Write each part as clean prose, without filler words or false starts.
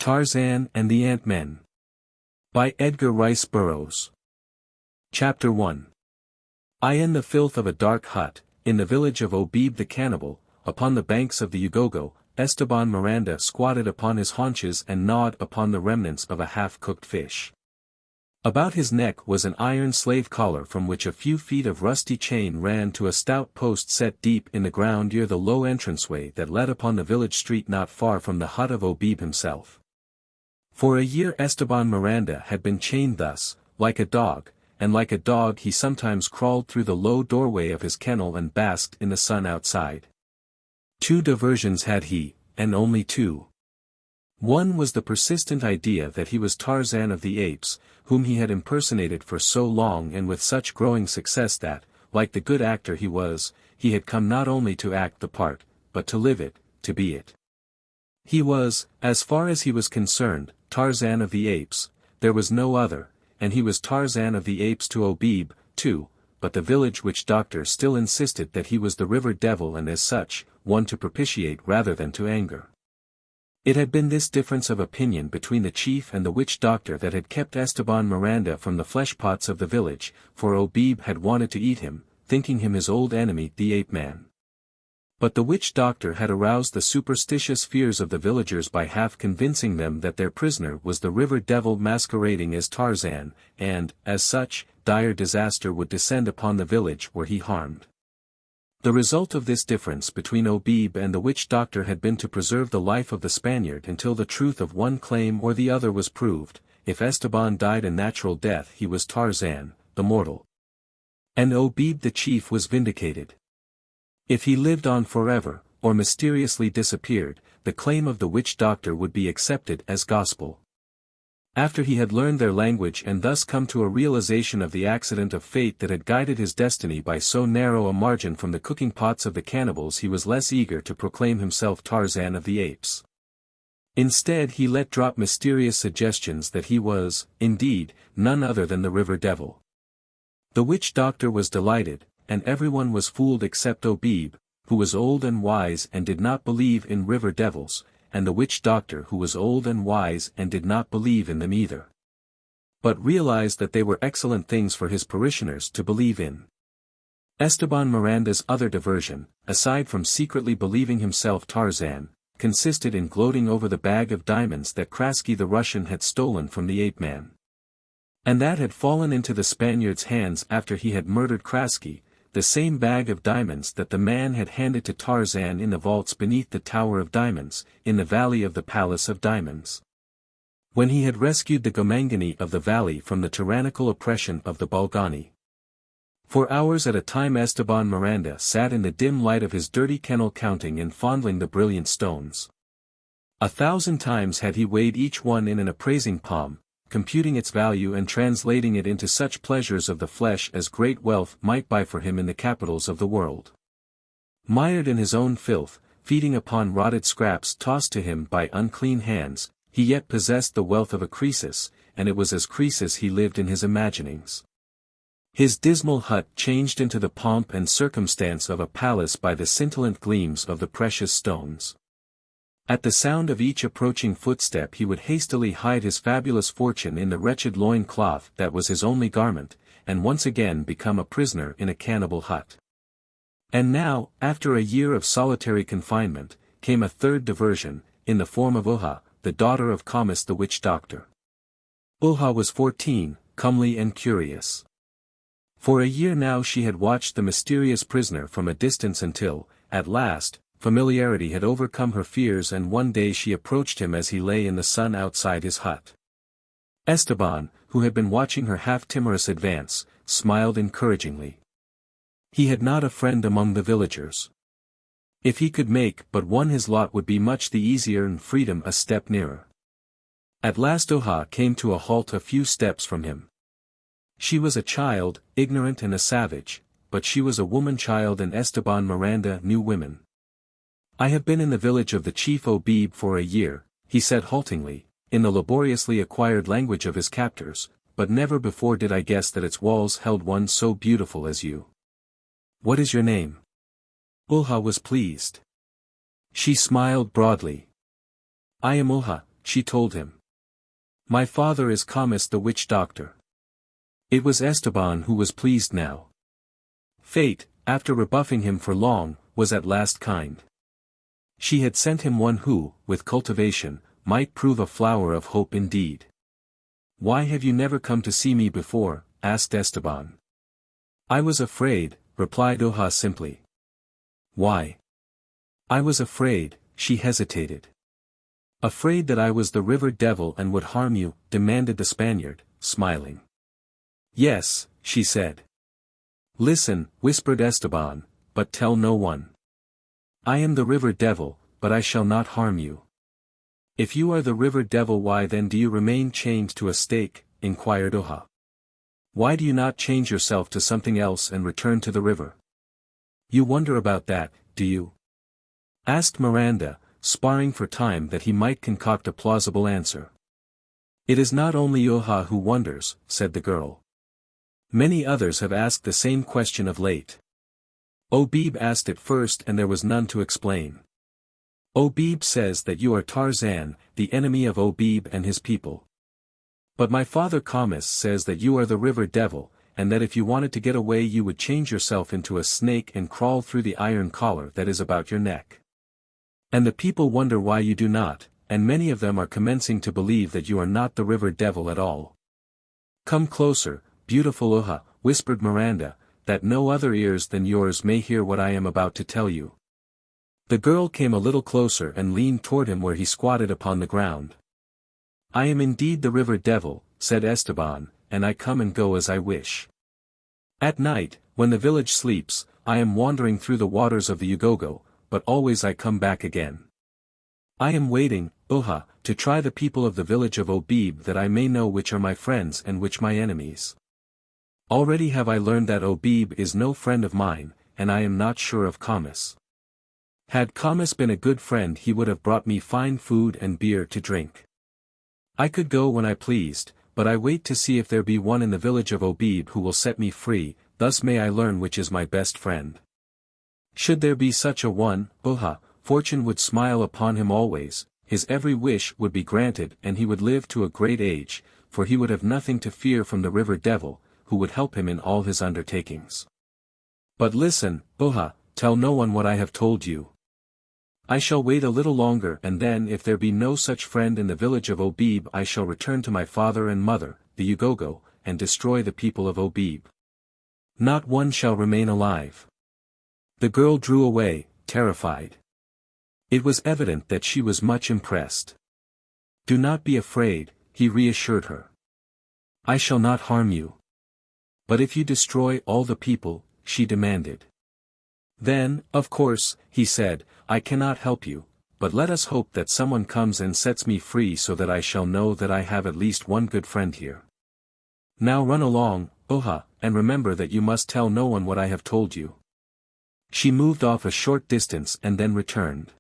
Tarzan and the Ant-Men. By Edgar Rice Burroughs. Chapter 1. In the filth of a dark hut, in the village of Obib the cannibal, upon the banks of the Ugogo, Esteban Miranda squatted upon his haunches and gnawed upon the remnants of a half-cooked fish. About his neck was an iron slave collar from which a few feet of rusty chain ran to a stout post set deep in the ground near the low entranceway that led upon the village street not far from the hut of Obib himself. For a year Esteban Miranda had been chained thus, like a dog, and like a dog he sometimes crawled through the low doorway of his kennel and basked in the sun outside. Two diversions had he, and only two. One was the persistent idea that he was Tarzan of the apes, whom he had impersonated for so long and with such growing success that, like the good actor he was, he had come not only to act the part, but to live it, to be it. He was, as far as he was concerned, Tarzan of the apes, there was no other, and he was Tarzan of the apes to Obib, too, but the village witch doctor still insisted that he was the river devil and as such, one to propitiate rather than to anger. It had been this difference of opinion between the chief and the witch doctor that had kept Esteban Miranda from the fleshpots of the village, for Obib had wanted to eat him, thinking him his old enemy the ape-man. But the witch doctor had aroused the superstitious fears of the villagers by half convincing them that their prisoner was the river devil masquerading as Tarzan, and, as such, dire disaster would descend upon the village were he harmed. The result of this difference between Obib and the witch doctor had been to preserve the life of the Spaniard until the truth of one claim or the other was proved. If Esteban died a natural death he was Tarzan, the mortal. And Obib the chief was vindicated. If he lived on forever, or mysteriously disappeared, the claim of the witch doctor would be accepted as gospel. After he had learned their language and thus come to a realization of the accident of fate that had guided his destiny by so narrow a margin from the cooking pots of the cannibals, he was less eager to proclaim himself Tarzan of the apes. Instead he let drop mysterious suggestions that he was, indeed, none other than the river devil. The witch doctor was delighted, and everyone was fooled except Obib, who was old and wise and did not believe in river devils, and the witch doctor who was old and wise and did not believe in them either. But realized that they were excellent things for his parishioners to believe in. Esteban Miranda's other diversion, aside from secretly believing himself Tarzan, consisted in gloating over the bag of diamonds that Krasky the Russian had stolen from the ape-man. And that had fallen into the Spaniard's hands after he had murdered Krasky, the same bag of diamonds that the man had handed to Tarzan in the vaults beneath the Tower of Diamonds, in the Valley of the Palace of Diamonds. When he had rescued the Gomangani of the valley from the tyrannical oppression of the Balgani. For hours at a time Esteban Miranda sat in the dim light of his dirty kennel counting and fondling the brilliant stones. 1,000 times had he weighed each one in an appraising palm, computing its value and translating it into such pleasures of the flesh as great wealth might buy for him in the capitals of the world. Mired in his own filth, feeding upon rotted scraps tossed to him by unclean hands, he yet possessed the wealth of a Croesus, and it was as Croesus he lived in his imaginings. His dismal hut changed into the pomp and circumstance of a palace by the scintillant gleams of the precious stones. At the sound of each approaching footstep he would hastily hide his fabulous fortune in the wretched loin cloth that was his only garment, and once again become a prisoner in a cannibal hut. And now, after a year of solitary confinement, came a third diversion, in the form of Uha, the daughter of Comus the witch doctor. Uha was 14, comely and curious. For a year now she had watched the mysterious prisoner from a distance until, at last, familiarity had overcome her fears and one day she approached him as he lay in the sun outside his hut. Esteban, who had been watching her half-timorous advance, smiled encouragingly. He had not a friend among the villagers. If he could make but one his lot would be much the easier and freedom a step nearer. At last Uha came to a halt a few steps from him. She was a child, ignorant and a savage, but she was a woman-child and Esteban Miranda knew women. I have been in the village of the chief Obib for a year, he said haltingly, in the laboriously acquired language of his captors, but never before did I guess that its walls held one so beautiful as you. What is your name? Uha was pleased. She smiled broadly. I am Uha, she told him. My father is Comus the witch doctor. It was Esteban who was pleased now. Fate, after rebuffing him for long, was at last kind. She had sent him one who, with cultivation, might prove a flower of hope indeed. Why have you never come to see me before? Asked Esteban. I was afraid, replied Oha simply. Why? I was afraid, she hesitated. Afraid that I was the river devil and would harm you, demanded the Spaniard, smiling. Yes, she said. Listen, whispered Esteban, but tell no one. I am the river devil, but I shall not harm you. If you are the river devil, why then do you remain chained to a stake? Inquired Oha. Why do you not change yourself to something else and return to the river? You wonder about that, do you? Asked Miranda, sparring for time that he might concoct a plausible answer. It is not only Oha who wonders, said the girl. Many others have asked the same question of late. Obib asked it first and there was none to explain. Obib says that you are Tarzan, the enemy of Obib and his people. But my father Comus says that you are the river devil, and that if you wanted to get away you would change yourself into a snake and crawl through the iron collar that is about your neck. And the people wonder why you do not, and many of them are commencing to believe that you are not the river devil at all. Come closer, beautiful Oha, whispered Miranda, that no other ears than yours may hear what I am about to tell you. The girl came a little closer and leaned toward him where he squatted upon the ground. I am indeed the river devil, said Esteban, and I come and go as I wish. At night, when the village sleeps, I am wandering through the waters of the Ugogo, but always I come back again. I am waiting, Oha, to try the people of the village of Obib that I may know which are my friends and which my enemies. Already have I learned that Obib is no friend of mine, and I am not sure of Comus. Had Comus been a good friend he would have brought me fine food and beer to drink. I could go when I pleased, but I wait to see if there be one in the village of Obib who will set me free, thus may I learn which is my best friend. Should there be such a one, Oha, fortune would smile upon him always, his every wish would be granted and he would live to a great age, for he would have nothing to fear from the river devil, who would help him in all his undertakings. But listen, Oha, tell no one what I have told you. I shall wait a little longer and then if there be no such friend in the village of Obib I shall return to my father and mother, the Ugogo, and destroy the people of Obib. Not one shall remain alive. The girl drew away, terrified. It was evident that she was much impressed. Do not be afraid, he reassured her. I shall not harm you. But if you destroy all the people, she demanded. Then, of course, he said, I cannot help you, but let us hope that someone comes and sets me free so that I shall know that I have at least one good friend here. Now run along, Oha, and remember that you must tell no one what I have told you. She moved off a short distance and then returned.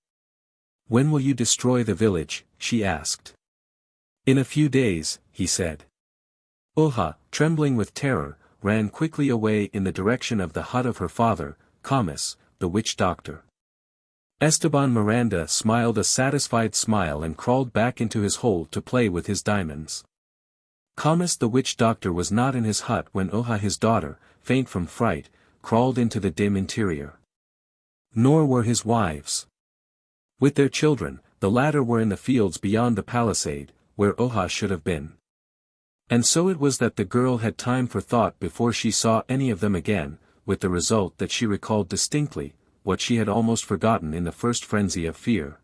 When will you destroy the village? She asked. In a few days, he said. Oha, trembling with terror, ran quickly away in the direction of the hut of her father, Comus, the witch doctor. Esteban Miranda smiled a satisfied smile and crawled back into his hole to play with his diamonds. Comus the witch doctor was not in his hut when Oha his daughter, faint from fright, crawled into the dim interior. Nor were his wives. With their children, the latter were in the fields beyond the palisade, where Oha should have been. And so it was that the girl had time for thought before she saw any of them again, with the result that she recalled distinctly, what she had almost forgotten in the first frenzy of fear.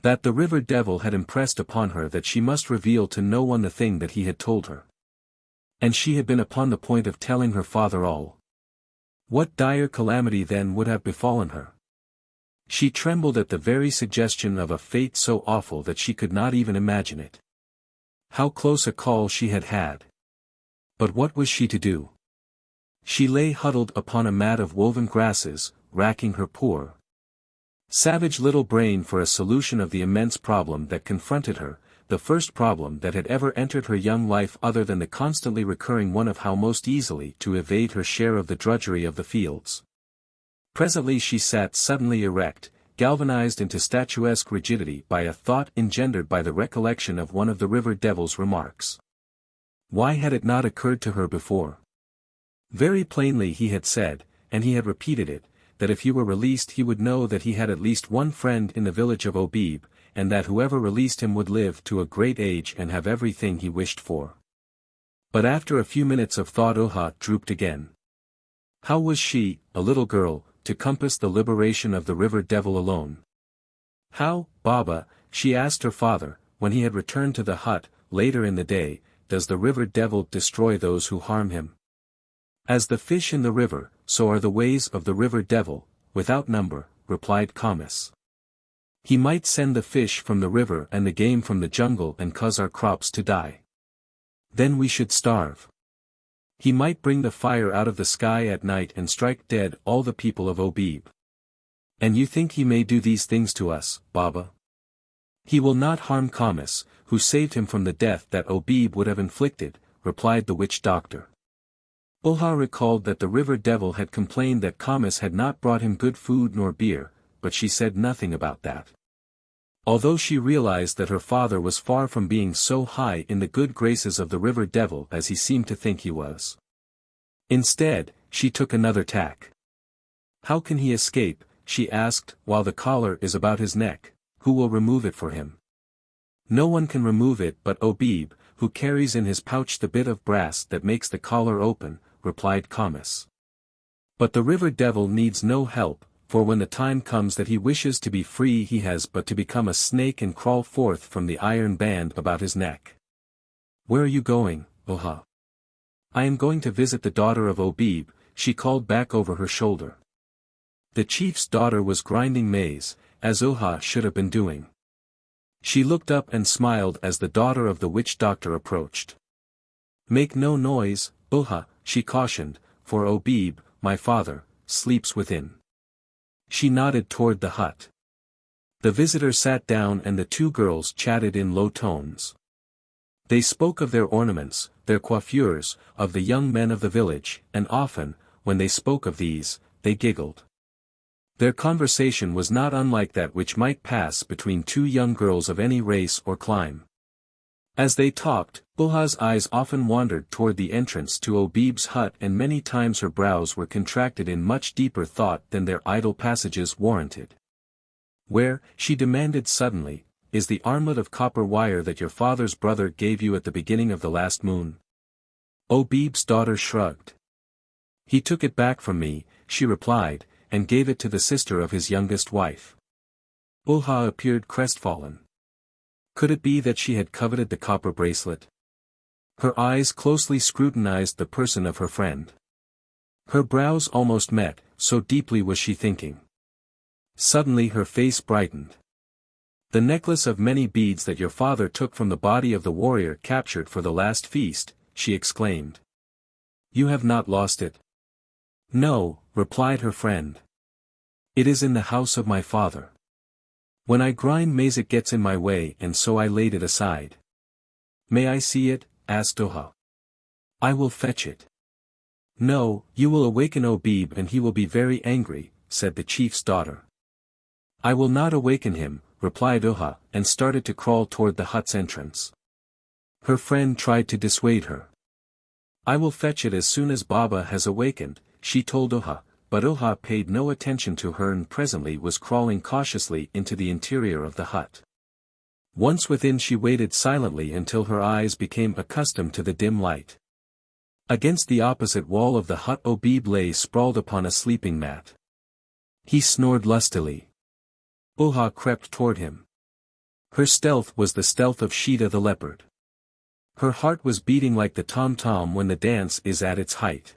That the river devil had impressed upon her that she must reveal to no one the thing that he had told her. And she had been upon the point of telling her father all. What dire calamity then would have befallen her? She trembled at the very suggestion of a fate so awful that she could not even imagine it. How close a call she had had. But what was she to do? She lay huddled upon a mat of woven grasses, racking her poor, savage little brain for a solution of the immense problem that confronted her, the first problem that had ever entered her young life other than the constantly recurring one of how most easily to evade her share of the drudgery of the fields. Presently she sat suddenly erect, galvanized into statuesque rigidity by a thought engendered by the recollection of one of the river devil's remarks. Why had it not occurred to her before? Very plainly he had said, and he had repeated it, that if he were released he would know that he had at least one friend in the village of Obib, and that whoever released him would live to a great age and have everything he wished for. But after a few minutes of thought Oha drooped again. How was she, a little girl, to compass the liberation of the river devil alone? How, Baba, she asked her father, when he had returned to the hut, later in the day, does the river devil destroy those who harm him? As the fish in the river, so are the ways of the river devil, without number, replied Kamis. He might send the fish from the river and the game from the jungle and cause our crops to die. Then we should starve. He might bring the fire out of the sky at night and strike dead all the people of Obib. And you think he may do these things to us, Baba? He will not harm Kamis, who saved him from the death that Obib would have inflicted, replied the witch doctor. Oha recalled that the river devil had complained that Kamis had not brought him good food nor beer, but she said nothing about that. Although she realized that her father was far from being so high in the good graces of the river devil as he seemed to think he was. Instead, she took another tack. How can he escape, she asked, while the collar is about his neck, who will remove it for him? No one can remove it but Obib, who carries in his pouch the bit of brass that makes the collar open, replied Kamis. But the river devil needs no help, for when the time comes that he wishes to be free he has but to become a snake and crawl forth from the iron band about his neck. Where are you going, Oha? I am going to visit the daughter of Obib, she called back over her shoulder. The chief's daughter was grinding maize, as Oha should have been doing. She looked up and smiled as the daughter of the witch doctor approached. Make no noise, Oha, she cautioned, for Obib, my father, sleeps within. She nodded toward the hut. The visitor sat down and the two girls chatted in low tones. They spoke of their ornaments, their coiffures, of the young men of the village, and often, when they spoke of these, they giggled. Their conversation was not unlike that which might pass between two young girls of any race or clime. As they talked, Oha's eyes often wandered toward the entrance to Obib's hut and many times her brows were contracted in much deeper thought than their idle passages warranted. Where, she demanded suddenly, is the armlet of copper wire that your father's brother gave you at the beginning of the last moon? Obib's daughter shrugged. He took it back from me, she replied, and gave it to the sister of his youngest wife. Oha appeared crestfallen. Could it be that she had coveted the copper bracelet? Her eyes closely scrutinized the person of her friend. Her brows almost met, so deeply was she thinking. Suddenly her face brightened. The necklace of many beads that your father took from the body of the warrior captured for the last feast, she exclaimed. You have not lost it? No, replied her friend. It is in the house of my father. When I grind maize it gets in my way and so I laid it aside. May I see it? Asked Oha. I will fetch it. No, you will awaken Obib and he will be very angry, said the chief's daughter. I will not awaken him, replied Oha, and started to crawl toward the hut's entrance. Her friend tried to dissuade her. I will fetch it as soon as Baba has awakened, she told Oha, but Oha paid no attention to her and presently was crawling cautiously into the interior of the hut. Once within she waited silently until her eyes became accustomed to the dim light. Against the opposite wall of the hut Obib lay sprawled upon a sleeping mat. He snored lustily. Oha crept toward him. Her stealth was the stealth of Sheeta the leopard. Her heart was beating like the tom-tom when the dance is at its height.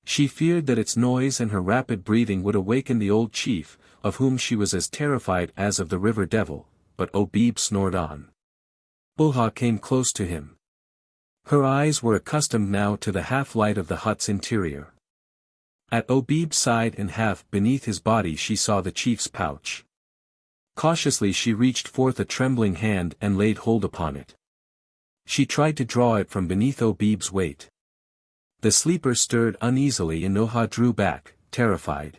She feared that its noise and her rapid breathing would awaken the old chief, of whom she was as terrified as of the river devil, but Obib snored on. Oha came close to him. Her eyes were accustomed now to the half-light of the hut's interior. At Obib's side and half beneath his body she saw the chief's pouch. Cautiously she reached forth a trembling hand and laid hold upon it. She tried to draw it from beneath Obib's weight. The sleeper stirred uneasily and Oha drew back, terrified.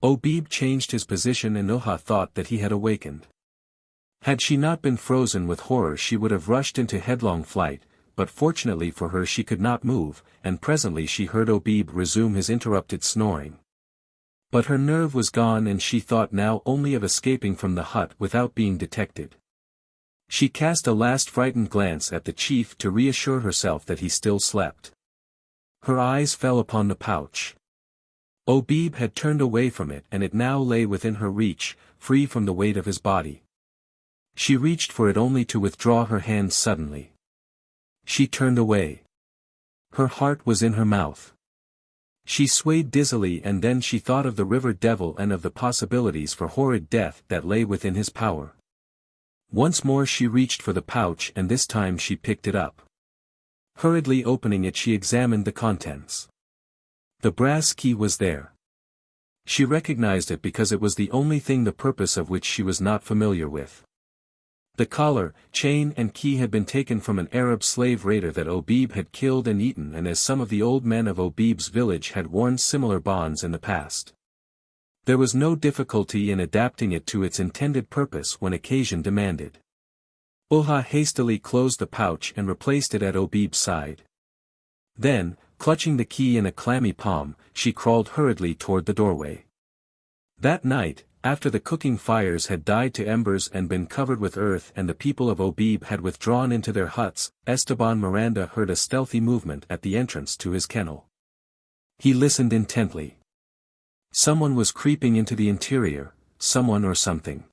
Obib changed his position and Oha thought that he had awakened. Had she not been frozen with horror she would have rushed into headlong flight, but fortunately for her she could not move, and presently she heard Obib resume his interrupted snoring. But her nerve was gone and she thought now only of escaping from the hut without being detected. She cast a last frightened glance at the chief to reassure herself that he still slept. Her eyes fell upon the pouch. Obib had turned away from it and it now lay within her reach, free from the weight of his body. She reached for it only to withdraw her hands suddenly. She turned away. Her heart was in her mouth. She swayed dizzily and then she thought of the river devil and of the possibilities for horrid death that lay within his power. Once more she reached for the pouch and this time she picked it up. Hurriedly opening it she examined the contents. The brass key was there. She recognized it because it was the only thing the purpose of which she was not familiar with. The collar, chain and key had been taken from an Arab slave raider that Obib had killed and eaten, and as some of the old men of Obib's village had worn similar bonds in the past. There was no difficulty in adapting it to its intended purpose when occasion demanded. Oha hastily closed the pouch and replaced it at Obib's side. Then, clutching the key in a clammy palm, she crawled hurriedly toward the doorway. That night, after the cooking fires had died to embers and been covered with earth and the people of Obib had withdrawn into their huts, Esteban Miranda heard a stealthy movement at the entrance to his kennel. He listened intently. Someone was creeping into the interior, someone or something.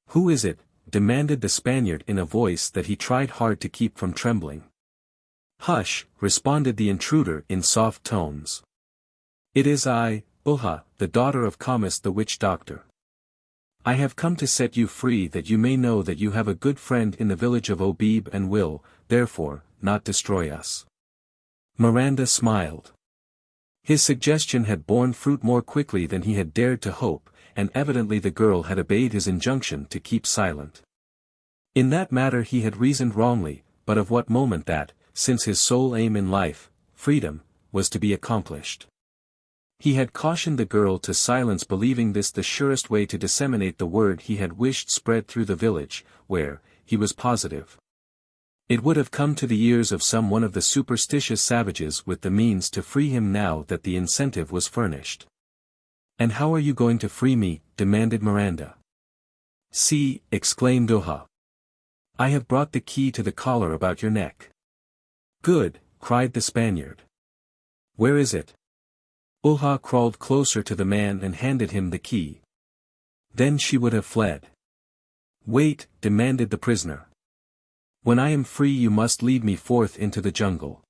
"Who is it?" demanded the Spaniard in a voice that he tried hard to keep from trembling. "Hush," responded the intruder in soft tones. "It is I, Oha, the daughter of Kamis the witch doctor. I have come to set you free that you may know that you have a good friend in the village of Obib and will, therefore, not destroy us." Miranda smiled. His suggestion had borne fruit more quickly than he had dared to hope, and evidently the girl had obeyed his injunction to keep silent. In that matter he had reasoned wrongly, but of what moment that, since his sole aim in life, freedom, was to be accomplished. He had cautioned the girl to silence, believing this the surest way to disseminate the word he had wished spread through the village, where, he was positive, it would have come to the ears of some one of the superstitious savages with the means to free him now that the incentive was furnished. "And how are you going to free me?" demanded Miranda. "See," exclaimed Oha. "I have brought the key to the collar about your neck." "Good," cried the Spaniard. "Where is it?" Oha crawled closer to the man and handed him the key. Then she would have fled. "Wait," demanded the prisoner. "When I am free you must lead me forth into the jungle.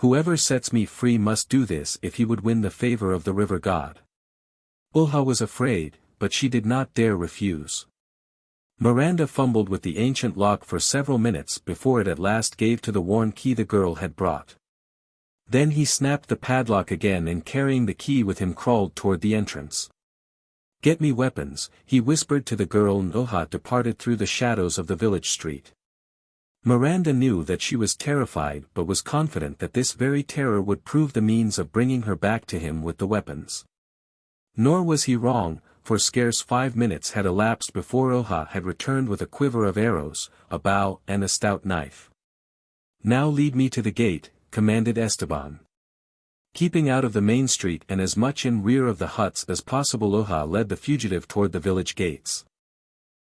Whoever sets me free must do this if he would win the favor of the river god." Oha was afraid, but she did not dare refuse. Miranda fumbled with the ancient lock for several minutes before it at last gave to the worn key the girl had brought. Then he snapped the padlock again and carrying the key with him crawled toward the entrance. "Get me weapons," he whispered to the girl, and Oha departed through the shadows of the village street. Miranda knew that she was terrified but was confident that this very terror would prove the means of bringing her back to him with the weapons. Nor was he wrong, for scarce 5 minutes had elapsed before Oha had returned with a quiver of arrows, a bow and a stout knife. "Now lead me to the gate," commanded Esteban. Keeping out of the main street and as much in rear of the huts as possible, Oha led the fugitive toward the village gates.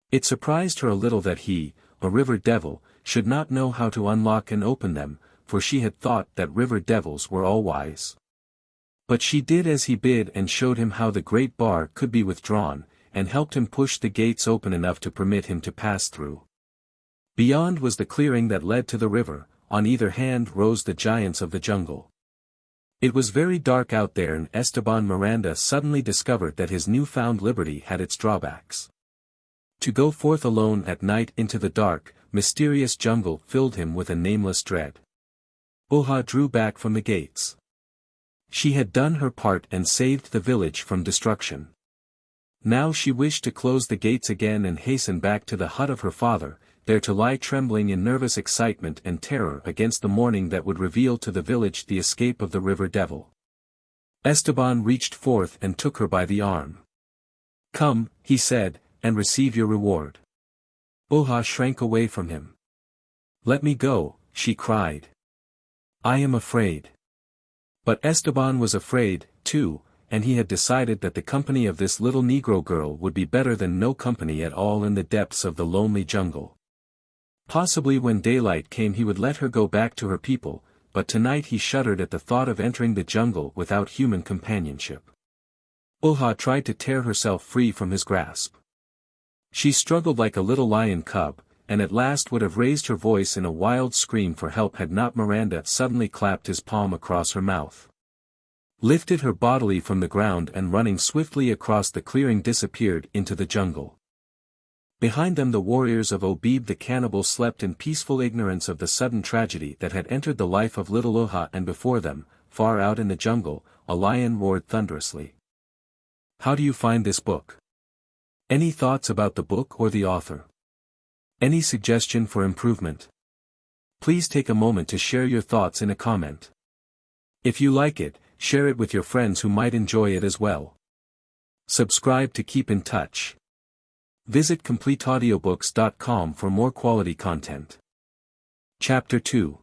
It surprised her a little that he, a river devil, should not know how to unlock and open them, for she had thought that river devils were all wise. But she did as he bid and showed him how the great bar could be withdrawn, and helped him push the gates open enough to permit him to pass through. Beyond was the clearing that led to the river, on either hand rose the giants of the jungle. It was very dark out there, and Esteban Miranda suddenly discovered that his newfound liberty had its drawbacks. To go forth alone at night into the dark, mysterious jungle filled him with a nameless dread. Oha drew back from the gates. She had done her part and saved the village from destruction. Now she wished to close the gates again and hasten back to the hut of her father, there to lie trembling in nervous excitement and terror against the morning that would reveal to the village the escape of the river devil. Esteban reached forth and took her by the arm. "Come," he said, "and receive your reward." Oha shrank away from him. "Let me go," she cried. "I am afraid." But Esteban was afraid, too, and he had decided that the company of this little Negro girl would be better than no company at all in the depths of the lonely jungle. Possibly when daylight came he would let her go back to her people, but tonight he shuddered at the thought of entering the jungle without human companionship. Oha tried to tear herself free from his grasp. She struggled like a little lion cub, and at last would have raised her voice in a wild scream for help had not Miranda suddenly clapped his palm across her mouth, lifted her bodily from the ground and running swiftly across the clearing disappeared into the jungle. Behind them the warriors of Obib the cannibal slept in peaceful ignorance of the sudden tragedy that had entered the life of little Oha, and before them, far out in the jungle, a lion roared thunderously. How do you find this book? Any thoughts about the book or the author? Any suggestion for improvement? Please take a moment to share your thoughts in a comment. If you like it, share it with your friends who might enjoy it as well. Subscribe to keep in touch. Visit CompleteAudiobooks.com for more quality content. Chapter 2.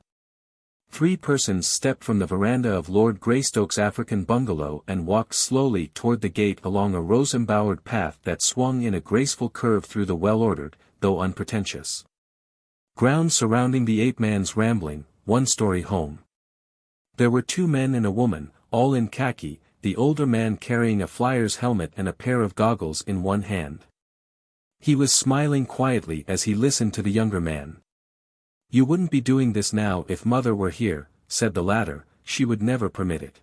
3 persons stepped from the veranda of Lord Greystoke's African bungalow and walked slowly toward the gate along a rose-embowered path that swung in a graceful curve through the well-ordered, though unpretentious grounds surrounding the ape-man's rambling, one-story home. There were 2 men and a woman, all in khaki, the older man carrying a flyer's helmet and a pair of goggles in one hand. He was smiling quietly as he listened to the younger man. "You wouldn't be doing this now if Mother were here," said the latter, "she would never permit it."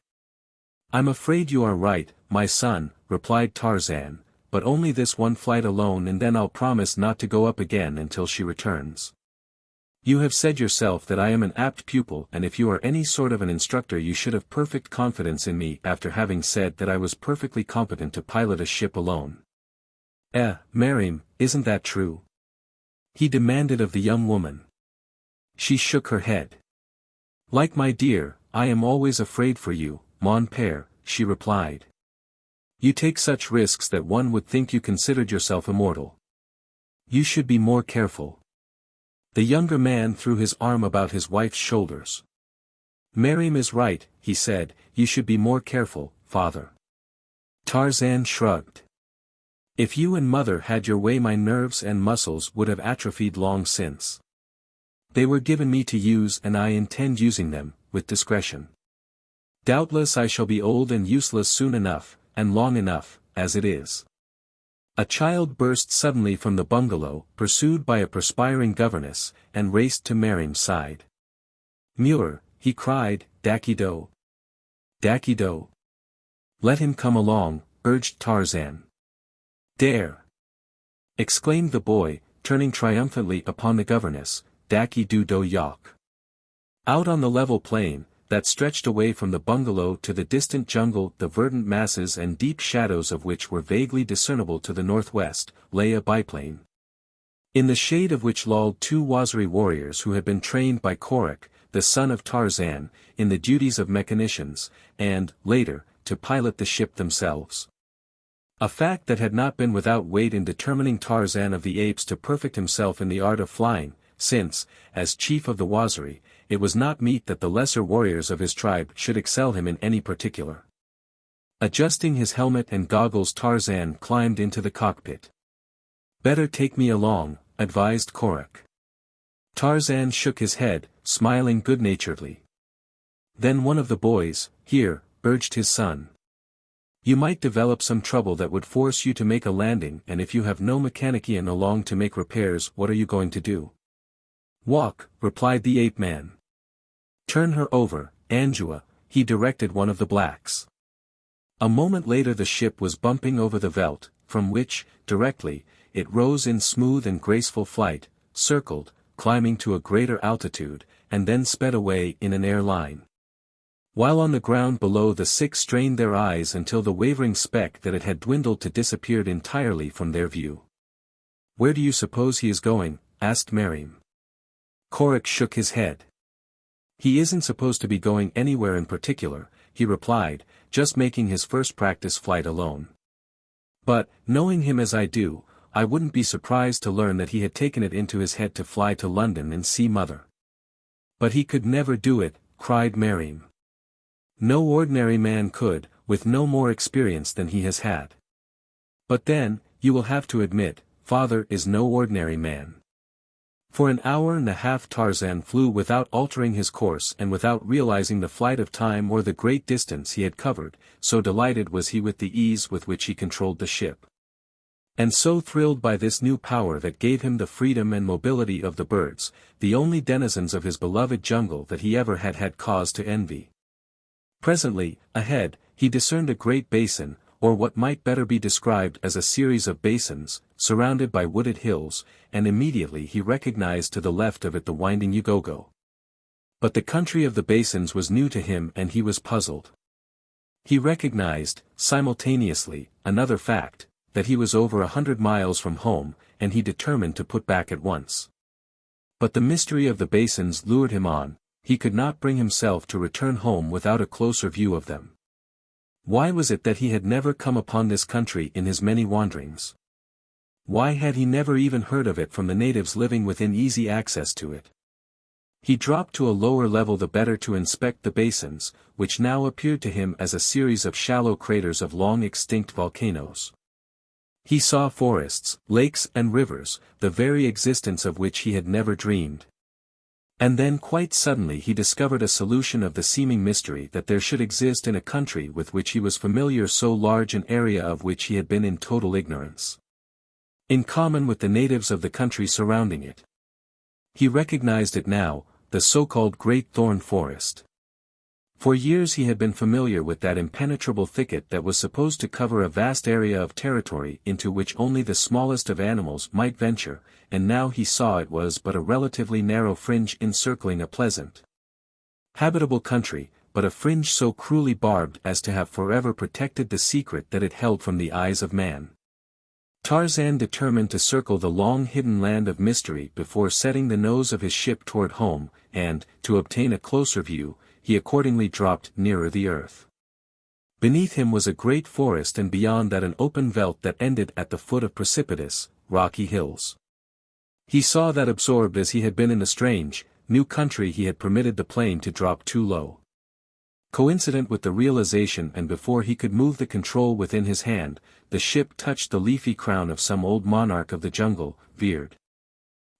"I'm afraid you are right, my son," replied Tarzan, "but only this one flight alone and then I'll promise not to go up again until she returns. You have said yourself that I am an apt pupil, and if you are any sort of an instructor you should have perfect confidence in me after having said that I was perfectly competent to pilot a ship alone." Miriam, isn't that true?" he demanded of the young woman. She shook her head. "Like my dear, I am always afraid for you, mon père," she replied. "You take such risks that one would think you considered yourself immortal. You should be more careful." The younger man threw his arm about his wife's shoulders. "Miriam is right," he said, "you should be more careful, father." Tarzan shrugged. "If you and Mother had your way my nerves and muscles would have atrophied long since. They were given me to use and I intend using them, with discretion. Doubtless I shall be old and useless soon enough, and long enough, as it is." A child burst suddenly from the bungalow, pursued by a perspiring governess, and raced to Miriam's side. "Muir," he cried, "Dakido! Dakido! Let him come along," urged Tarzan. "Dare!" exclaimed the boy, turning triumphantly upon the governess, "Daki do do yok." Out on the level plain, that stretched away from the bungalow to the distant jungle, the verdant masses and deep shadows of which were vaguely discernible to the northwest, lay a biplane, in the shade of which lolled 2 Waziri warriors who had been trained by Korak, the son of Tarzan, in the duties of mechanicians, and, later, to pilot the ship themselves. A fact that had not been without weight in determining Tarzan of the Apes to perfect himself in the art of flying, since, as chief of the Waziri, it was not meet that the lesser warriors of his tribe should excel him in any particular. Adjusting his helmet and goggles, Tarzan climbed into the cockpit. "Better take me along," advised Korak. Tarzan shook his head, smiling good-naturedly. Then one of the boys, "Here," urged his son. "You might develop some trouble that would force you to make a landing, and if you have no mechanician along to make repairs, what are you going to do?" "Walk," replied the ape-man. "Turn her over, Anjua," he directed one of the blacks. A moment later the ship was bumping over the veldt, from which, directly, it rose in smooth and graceful flight, circled, climbing to a greater altitude, and then sped away in an air line. While on the ground below the 6 strained their eyes until the wavering speck that it had dwindled to disappeared entirely from their view. "Where do you suppose he is going?" asked Miriam. Korak shook his head. "He isn't supposed to be going anywhere in particular, he replied, just making his first practice flight alone. But, knowing him as I do, I wouldn't be surprised to learn that he had taken it into his head to fly to London and see mother. But he could never do it, cried Mariam. No ordinary man could, with no more experience than he has had. But then, you will have to admit, father is no ordinary man. For an hour and a half Tarzan flew without altering his course and without realizing the flight of time or the great distance he had covered, so delighted was he with the ease with which he controlled the ship. And so thrilled by this new power that gave him the freedom and mobility of the birds, the only denizens of his beloved jungle that he ever had cause to envy. Presently, ahead, he discerned a great basin, or what might better be described as a series of basins, surrounded by wooded hills, and immediately he recognized to the left of it the winding Ugogo. But the country of the basins was new to him and he was puzzled. He recognized, simultaneously, another fact, that he was over 100 miles from home, and he determined to put back at once. But the mystery of the basins lured him on, he could not bring himself to return home without a closer view of them. Why was it that he had never come upon this country in his many wanderings? Why had he never even heard of it from the natives living within easy access to it? He dropped to a lower level the better to inspect the basins, which now appeared to him as a series of shallow craters of long-extinct volcanoes. He saw forests, lakes and rivers, the very existence of which he had never dreamed. And then quite suddenly he discovered a solution of the seeming mystery that there should exist in a country with which he was familiar, so large an area of which he had been in total ignorance. In common with the natives of the country surrounding it. He recognized it now, the so-called Great Thorn Forest. For years he had been familiar with that impenetrable thicket that was supposed to cover a vast area of territory into which only the smallest of animals might venture, and now he saw it was but a relatively narrow fringe encircling a pleasant, habitable country, but a fringe so cruelly barbed as to have forever protected the secret that it held from the eyes of man. Tarzan determined to circle the long-hidden land of mystery before setting the nose of his ship toward home, and, to obtain a closer view, he accordingly dropped nearer the earth. Beneath him was a great forest, and beyond that an open veldt that ended at the foot of precipitous, rocky hills. He saw that absorbed as he had been in the strange, new country he had permitted the plane to drop too low. Coincident with the realization, and before he could move the control within his hand, the ship touched the leafy crown of some old monarch of the jungle, veered,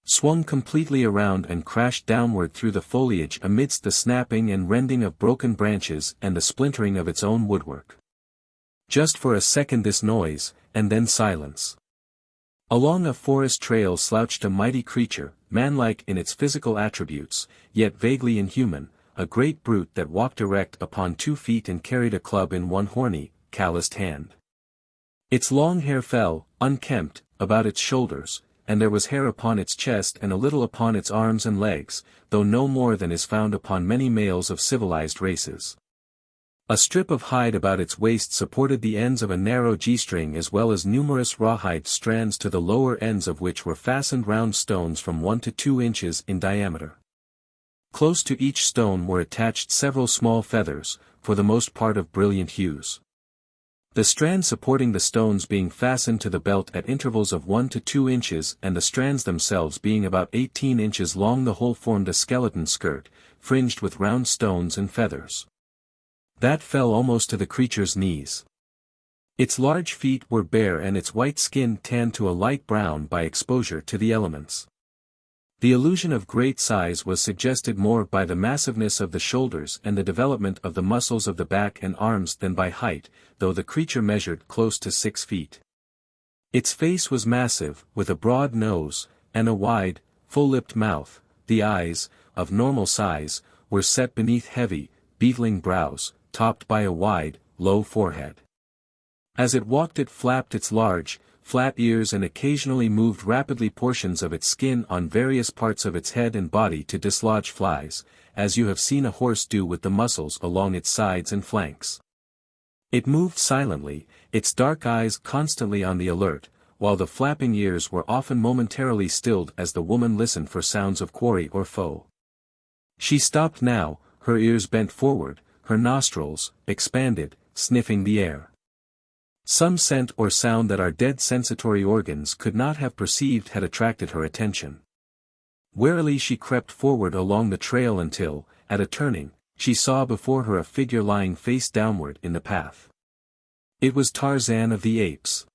swung completely around and crashed downward through the foliage amidst the snapping and rending of broken branches and the splintering of its own woodwork. Just for a second this noise, and then silence. Along a forest trail slouched a mighty creature, manlike in its physical attributes, yet vaguely inhuman, a great brute that walked erect upon 2 feet and carried a club in one horny, calloused hand. Its long hair fell, unkempt, about its shoulders, and there was hair upon its chest and a little upon its arms and legs, though no more than is found upon many males of civilized races. A strip of hide about its waist supported the ends of a narrow G-string, as well as numerous rawhide strands, to the lower ends of which were fastened round stones from 1 to 2 inches in diameter. Close to each stone were attached several small feathers, for the most part of brilliant hues. The strands supporting the stones being fastened to the belt at intervals of 1 to 2 inches, and the strands themselves being about 18 inches long, the whole formed a skeleton skirt, fringed with round stones and feathers. That fell almost to the creature's knees. Its large feet were bare and its white skin tanned to a light brown by exposure to the elements. The illusion of great size was suggested more by the massiveness of the shoulders and the development of the muscles of the back and arms than by height, though the creature measured close to 6 feet. Its face was massive, with a broad nose, and a wide, full-lipped mouth. The eyes, of normal size, were set beneath heavy, beetling brows, topped by a wide, low forehead. As it walked it flapped its large, flat ears and occasionally moved rapidly portions of its skin on various parts of its head and body to dislodge flies, as you have seen a horse do with the muscles along its sides and flanks. It moved silently, its dark eyes constantly on the alert, while the flapping ears were often momentarily stilled as the woman listened for sounds of quarry or foe. She stopped now, her ears bent forward, her nostrils, expanded, sniffing the air. Some scent or sound that our dead sensatory organs could not have perceived had attracted her attention. Warily she crept forward along the trail until, at a turning, she saw before her a figure lying face downward in the path. It was Tarzan of the apes.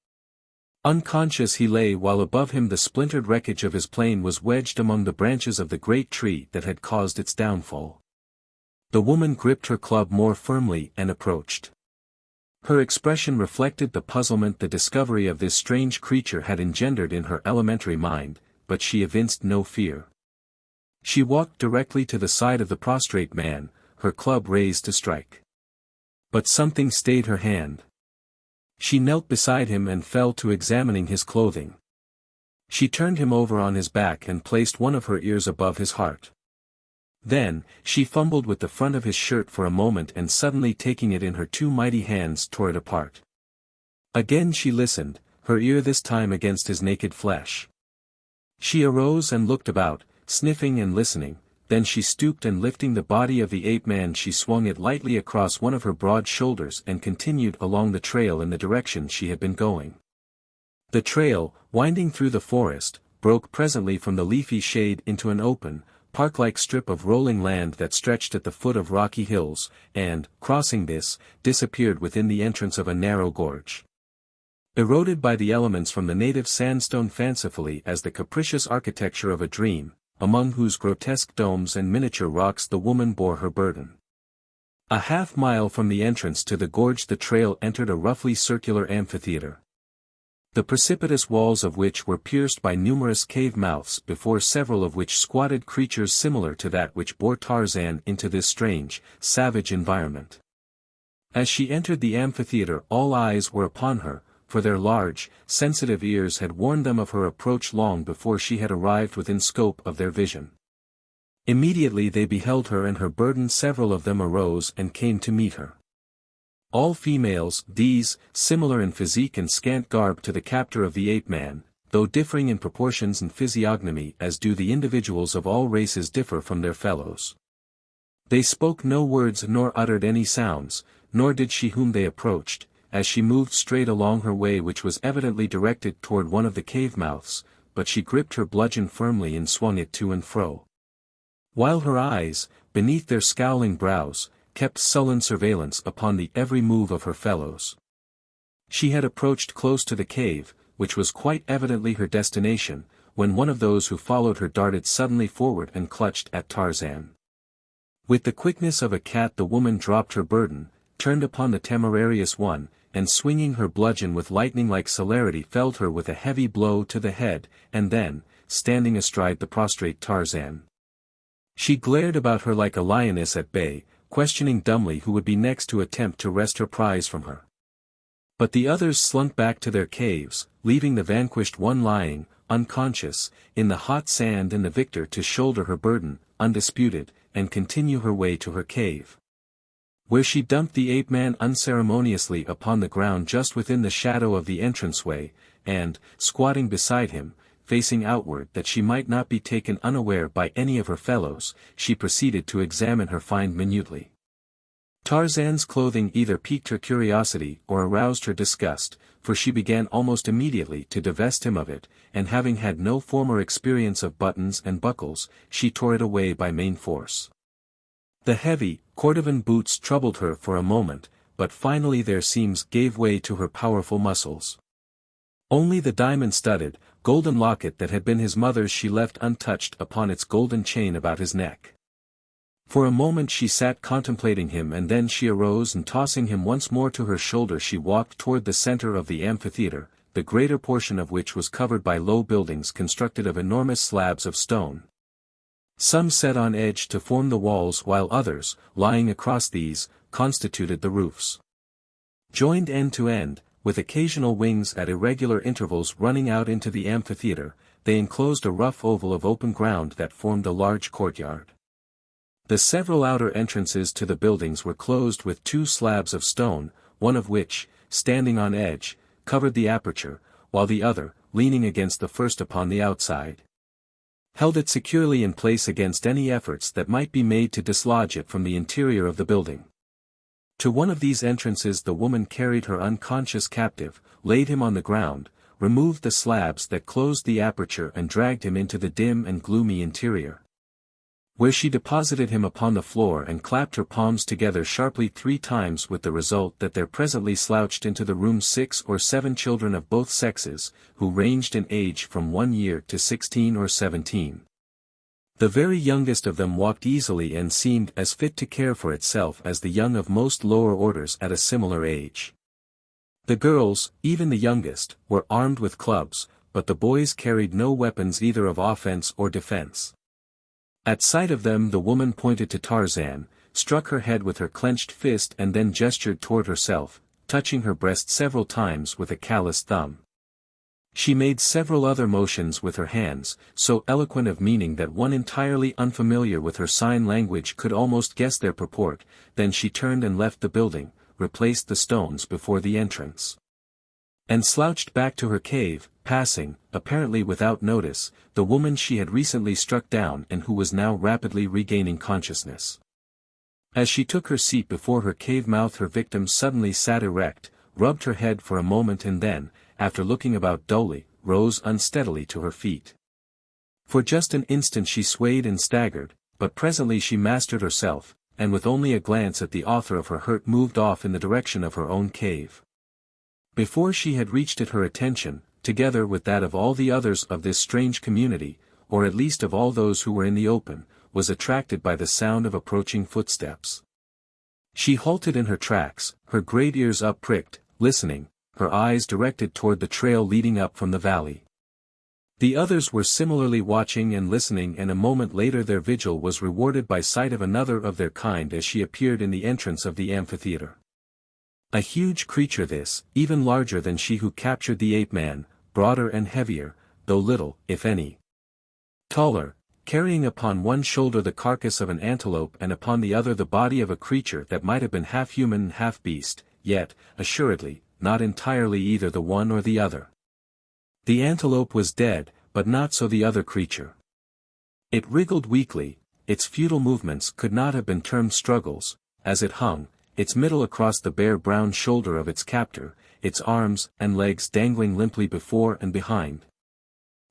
Unconscious he lay while above him the splintered wreckage of his plane was wedged among the branches of the great tree that had caused its downfall. The woman gripped her club more firmly and approached. Her expression reflected the puzzlement the discovery of this strange creature had engendered in her elementary mind, but she evinced no fear. She walked directly to the side of the prostrate man, her club raised to strike. But something stayed her hand. She knelt beside him and fell to examining his clothing. She turned him over on his back and placed one of her ears above his heart. Then, she fumbled with the front of his shirt for a moment and suddenly taking it in her two mighty hands tore it apart. Again she listened, her ear this time against his naked flesh. She arose and looked about, sniffing and listening, then she stooped and lifting the body of the ape-man she swung it lightly across one of her broad shoulders and continued along the trail in the direction she had been going. The trail, winding through the forest, broke presently from the leafy shade into an open, park-like strip of rolling land that stretched at the foot of rocky hills, and, crossing this, disappeared within the entrance of a narrow gorge. Eroded by the elements from the native sandstone fancifully as the capricious architecture of a dream, among whose grotesque domes and miniature rocks the woman bore her burden. A half-mile from the entrance to the gorge the trail entered a roughly circular amphitheater, the precipitous walls of which were pierced by numerous cave mouths before several of which squatted creatures similar to that which bore Tarzan into this strange, savage environment. As she entered the amphitheater all eyes were upon her, for their large, sensitive ears had warned them of her approach long before she had arrived within scope of their vision. Immediately they beheld her and her burden. Several of them arose and came to meet her. All females, these, similar in physique and scant garb to the captor of the ape-man, though differing in proportions and physiognomy as do the individuals of all races differ from their fellows. They spoke no words nor uttered any sounds, nor did she whom they approached, as she moved straight along her way which was evidently directed toward one of the cave mouths, but she gripped her bludgeon firmly and swung it to and fro. While her eyes, beneath their scowling brows, kept sullen surveillance upon the every move of her fellows. She had approached close to the cave, which was quite evidently her destination, when one of those who followed her darted suddenly forward and clutched at Tarzan. With the quickness of a cat the woman dropped her burden, turned upon the temerarious one, and swinging her bludgeon with lightning-like celerity felled her with a heavy blow to the head, and then, standing astride the prostrate Tarzan. She glared about her like a lioness at bay, questioning dumbly who would be next to attempt to wrest her prize from her. But the others slunk back to their caves, leaving the vanquished one lying, unconscious, in the hot sand and the victor to shoulder her burden, undisputed, and continue her way to her cave, where she dumped the ape-man unceremoniously upon the ground just within the shadow of the entranceway, and, squatting beside him, facing outward that she might not be taken unaware by any of her fellows, she proceeded to examine her find minutely. Tarzan's clothing either piqued her curiosity or aroused her disgust, for she began almost immediately to divest him of it, and having had no former experience of buttons and buckles, she tore it away by main force. The heavy, cordovan boots troubled her for a moment, but finally their seams gave way to her powerful muscles. Only the diamond-studded, golden locket that had been his mother's she left untouched upon its golden chain about his neck. For a moment she sat contemplating him and then she arose and tossing him once more to her shoulder she walked toward the center of the amphitheater, the greater portion of which was covered by low buildings constructed of enormous slabs of stone. Some set on edge to form the walls while others, lying across these, constituted the roofs. Joined end to end, with occasional wings at irregular intervals running out into the amphitheater, they enclosed a rough oval of open ground that formed a large courtyard. The several outer entrances to the buildings were closed with two slabs of stone, one of which, standing on edge, covered the aperture, while the other, leaning against the first upon the outside, held it securely in place against any efforts that might be made to dislodge it from the interior of the building. To one of these entrances the woman carried her unconscious captive, laid him on the ground, removed the slabs that closed the aperture and dragged him into the dim and gloomy interior, where she deposited him upon the floor and clapped her palms together sharply 3 times, with the result that there presently slouched into the room 6 or 7 children of both sexes, who ranged in age from 1 year to 16 or 17. The very youngest of them walked easily and seemed as fit to care for itself as the young of most lower orders at a similar age. The girls, even the youngest, were armed with clubs, but the boys carried no weapons either of offense or defense. At sight of them the woman pointed to Tarzan, struck her head with her clenched fist and then gestured toward herself, touching her breast several times with a calloused thumb. She made several other motions with her hands, so eloquent of meaning that one entirely unfamiliar with her sign language could almost guess their purport. Then she turned and left the building, replaced the stones before the entrance, and slouched back to her cave, passing, apparently without notice, the woman she had recently struck down and who was now rapidly regaining consciousness. As she took her seat before her cave mouth her victim suddenly sat erect, rubbed her head for a moment and then, after looking about dully, rose unsteadily to her feet. For just an instant she swayed and staggered, but presently she mastered herself, and with only a glance at the author of her hurt moved off in the direction of her own cave. Before she had reached it her attention, together with that of all the others of this strange community, or at least of all those who were in the open, was attracted by the sound of approaching footsteps. She halted in her tracks, her great ears up-pricked, listening, her eyes directed toward the trail leading up from the valley. The others were similarly watching and listening, and a moment later their vigil was rewarded by sight of another of their kind as she appeared in the entrance of the amphitheater. A huge creature this, even larger than she who captured the ape-man, broader and heavier, though little, if any, taller, carrying upon one shoulder the carcass of an antelope and upon the other the body of a creature that might have been half human and half beast, yet, assuredly, not entirely either the one or the other. The antelope was dead, but not so the other creature. It wriggled weakly, its futile movements could not have been termed struggles, as it hung, its middle across the bare brown shoulder of its captor, its arms and legs dangling limply before and behind,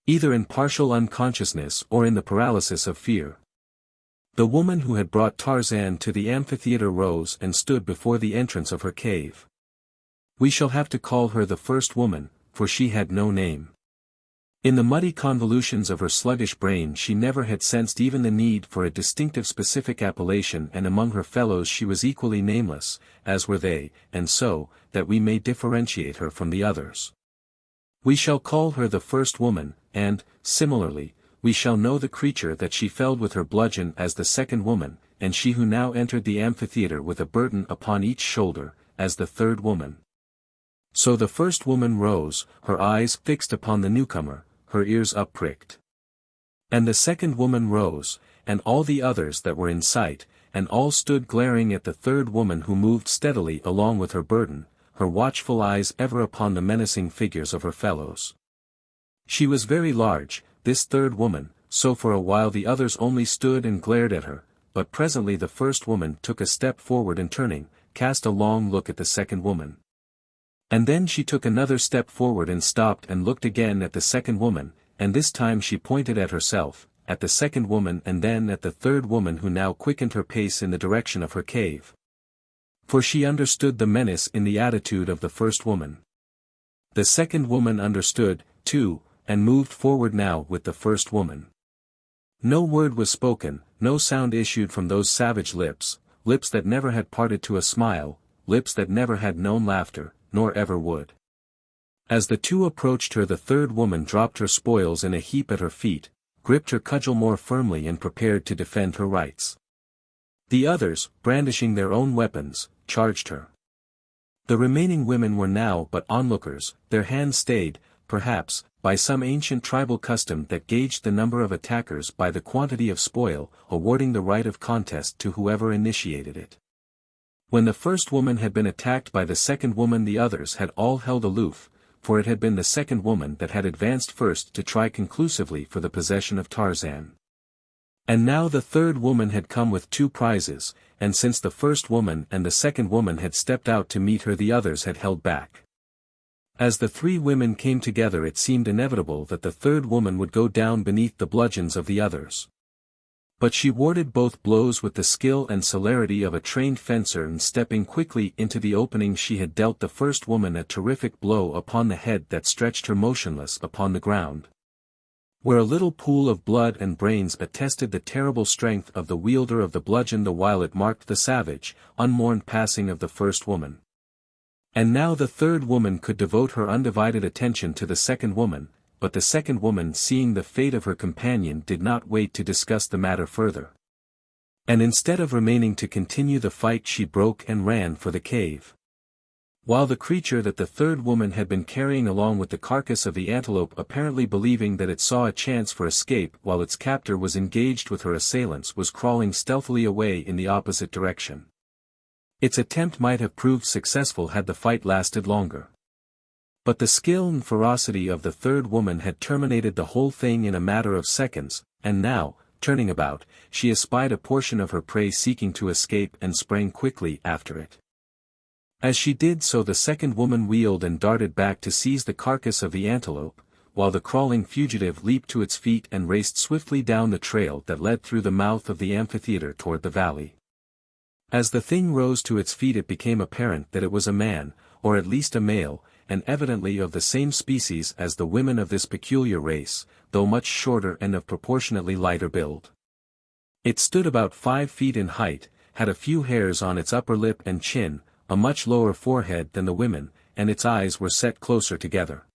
either in partial unconsciousness or in the paralysis of fear. The woman who had brought Tarzan to the amphitheater rose and stood before the entrance of her cave. We shall have to call her the first woman, for she had no name. In the muddy convolutions of her sluggish brain she never had sensed even the need for a distinctive specific appellation, and among her fellows she was equally nameless, as were they, and so, that we may differentiate her from the others, we shall call her the first woman, and, similarly, we shall know the creature that she felled with her bludgeon as the second woman, and she who now entered the amphitheater with a burden upon each shoulder, as the third woman. So the first woman rose, her eyes fixed upon the newcomer, her ears up-pricked. And the second woman rose, and all the others that were in sight, and all stood glaring at the third woman who moved steadily along with her burden, her watchful eyes ever upon the menacing figures of her fellows. She was very large, this third woman, so for a while the others only stood and glared at her, but presently the first woman took a step forward and turning, cast a long look at the second woman. And then she took another step forward and stopped and looked again at the second woman, and this time she pointed at herself, at the second woman and then at the third woman, who now quickened her pace in the direction of her cave. For she understood the menace in the attitude of the first woman. The second woman understood, too, and moved forward now with the first woman. No word was spoken, no sound issued from those savage lips, lips that never had parted to a smile, lips that never had known laughter, nor ever would. As the two approached her the third woman dropped her spoils in a heap at her feet, gripped her cudgel more firmly and prepared to defend her rights. The others, brandishing their own weapons, charged her. The remaining women were now but onlookers, their hands stayed, perhaps, by some ancient tribal custom that gauged the number of attackers by the quantity of spoil, awarding the right of contest to whoever initiated it. When the first woman had been attacked by the second woman the others had all held aloof, for it had been the second woman that had advanced first to try conclusively for the possession of Tarzan. And now the third woman had come with 2 prizes, and since the first woman and the second woman had stepped out to meet her, the others had held back. As the 3 women came together, it seemed inevitable that the third woman would go down beneath the bludgeons of the others. But she warded both blows with the skill and celerity of a trained fencer, and stepping quickly into the opening, she had dealt the first woman a terrific blow upon the head that stretched her motionless upon the ground, where a little pool of blood and brains attested the terrible strength of the wielder of the bludgeon, the while it marked the savage, unmourned passing of the first woman. And now the third woman could devote her undivided attention to the second woman, but the second woman, seeing the fate of her companion, did not wait to discuss the matter further. And instead of remaining to continue the fight, she broke and ran for the cave. While the creature that the third woman had been carrying along with the carcass of the antelope, apparently believing that it saw a chance for escape while its captor was engaged with her assailants, was crawling stealthily away in the opposite direction. Its attempt might have proved successful had the fight lasted longer. But the skill and ferocity of the third woman had terminated the whole thing in a matter of seconds, and now, turning about, she espied a portion of her prey seeking to escape and sprang quickly after it. As she did so, the second woman wheeled and darted back to seize the carcass of the antelope, while the crawling fugitive leaped to its feet and raced swiftly down the trail that led through the mouth of the amphitheater toward the valley. As the thing rose to its feet, it became apparent that it was a man, or at least a male, and evidently of the same species as the women of this peculiar race, though much shorter and of proportionately lighter build. It stood about 5 feet in height, had a few hairs on its upper lip and chin, a much lower forehead than the women, and its eyes were set closer together.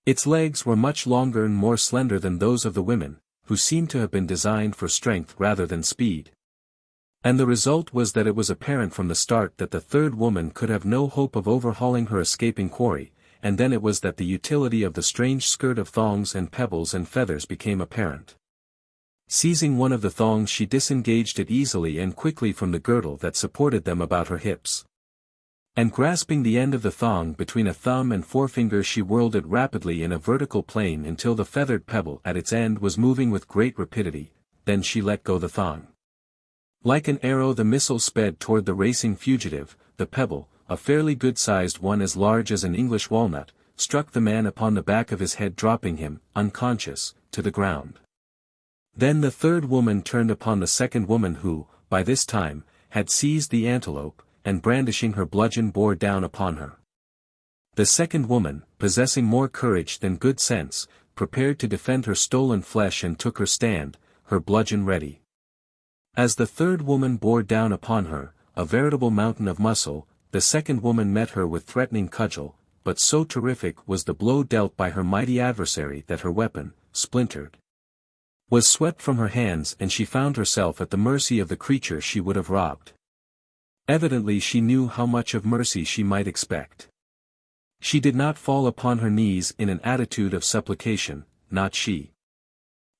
Its legs were much longer and more slender than those of the women, who seemed to have been designed for strength rather than speed. And the result was that it was apparent from the start that the third woman could have no hope of overhauling her escaping quarry, and then it was that the utility of the strange skirt of thongs and pebbles and feathers became apparent. Seizing one of the thongs, she disengaged it easily and quickly from the girdle that supported them about her hips. And grasping the end of the thong between a thumb and forefinger, she whirled it rapidly in a vertical plane until the feathered pebble at its end was moving with great rapidity, then she let go the thong. Like an arrow the missile sped toward the racing fugitive. The pebble, a fairly good-sized one as large as an English walnut, struck the man upon the back of his head, dropping him, unconscious, to the ground. Then the third woman turned upon the second woman, who, by this time, had seized the antelope, and brandishing her bludgeon bore down upon her. The second woman, possessing more courage than good sense, prepared to defend her stolen flesh and took her stand, her bludgeon ready. As the third woman bore down upon her, a veritable mountain of muscle, the second woman met her with threatening cudgel, but so terrific was the blow dealt by her mighty adversary that her weapon, splintered, was swept from her hands, and she found herself at the mercy of the creature she would have robbed. Evidently she knew how much of mercy she might expect. She did not fall upon her knees in an attitude of supplication, not she.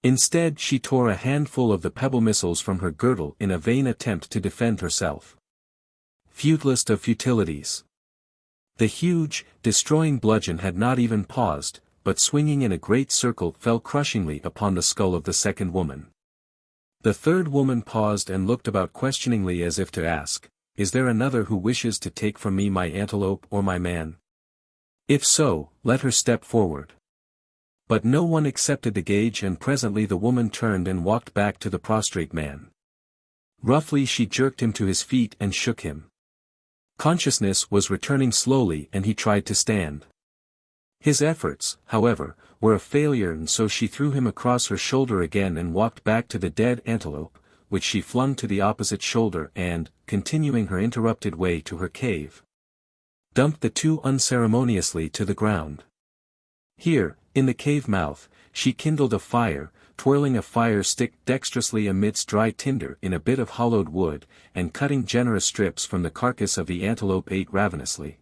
Instead she tore a handful of the pebble missiles from her girdle in a vain attempt to defend herself. Futilest of futilities. The huge, destroying bludgeon had not even paused, but swinging in a great circle fell crushingly upon the skull of the second woman. The third woman paused and looked about questioningly, as if to ask, "Is there another who wishes to take from me my antelope or my man? If so, let her step forward." But no one accepted the gage, and presently the woman turned and walked back to the prostrate man. Roughly she jerked him to his feet and shook him. Consciousness was returning slowly, and he tried to stand. His efforts, however, were a failure, and so she threw him across her shoulder again and walked back to the dead antelope, which she flung to the opposite shoulder and, continuing her interrupted way to her cave, dumped the 2 unceremoniously to the ground. Here, in the cave mouth, she kindled a fire, twirling a fire stick dexterously amidst dry tinder in a bit of hollowed wood, and cutting generous strips from the carcass of the antelope, ate ravenously.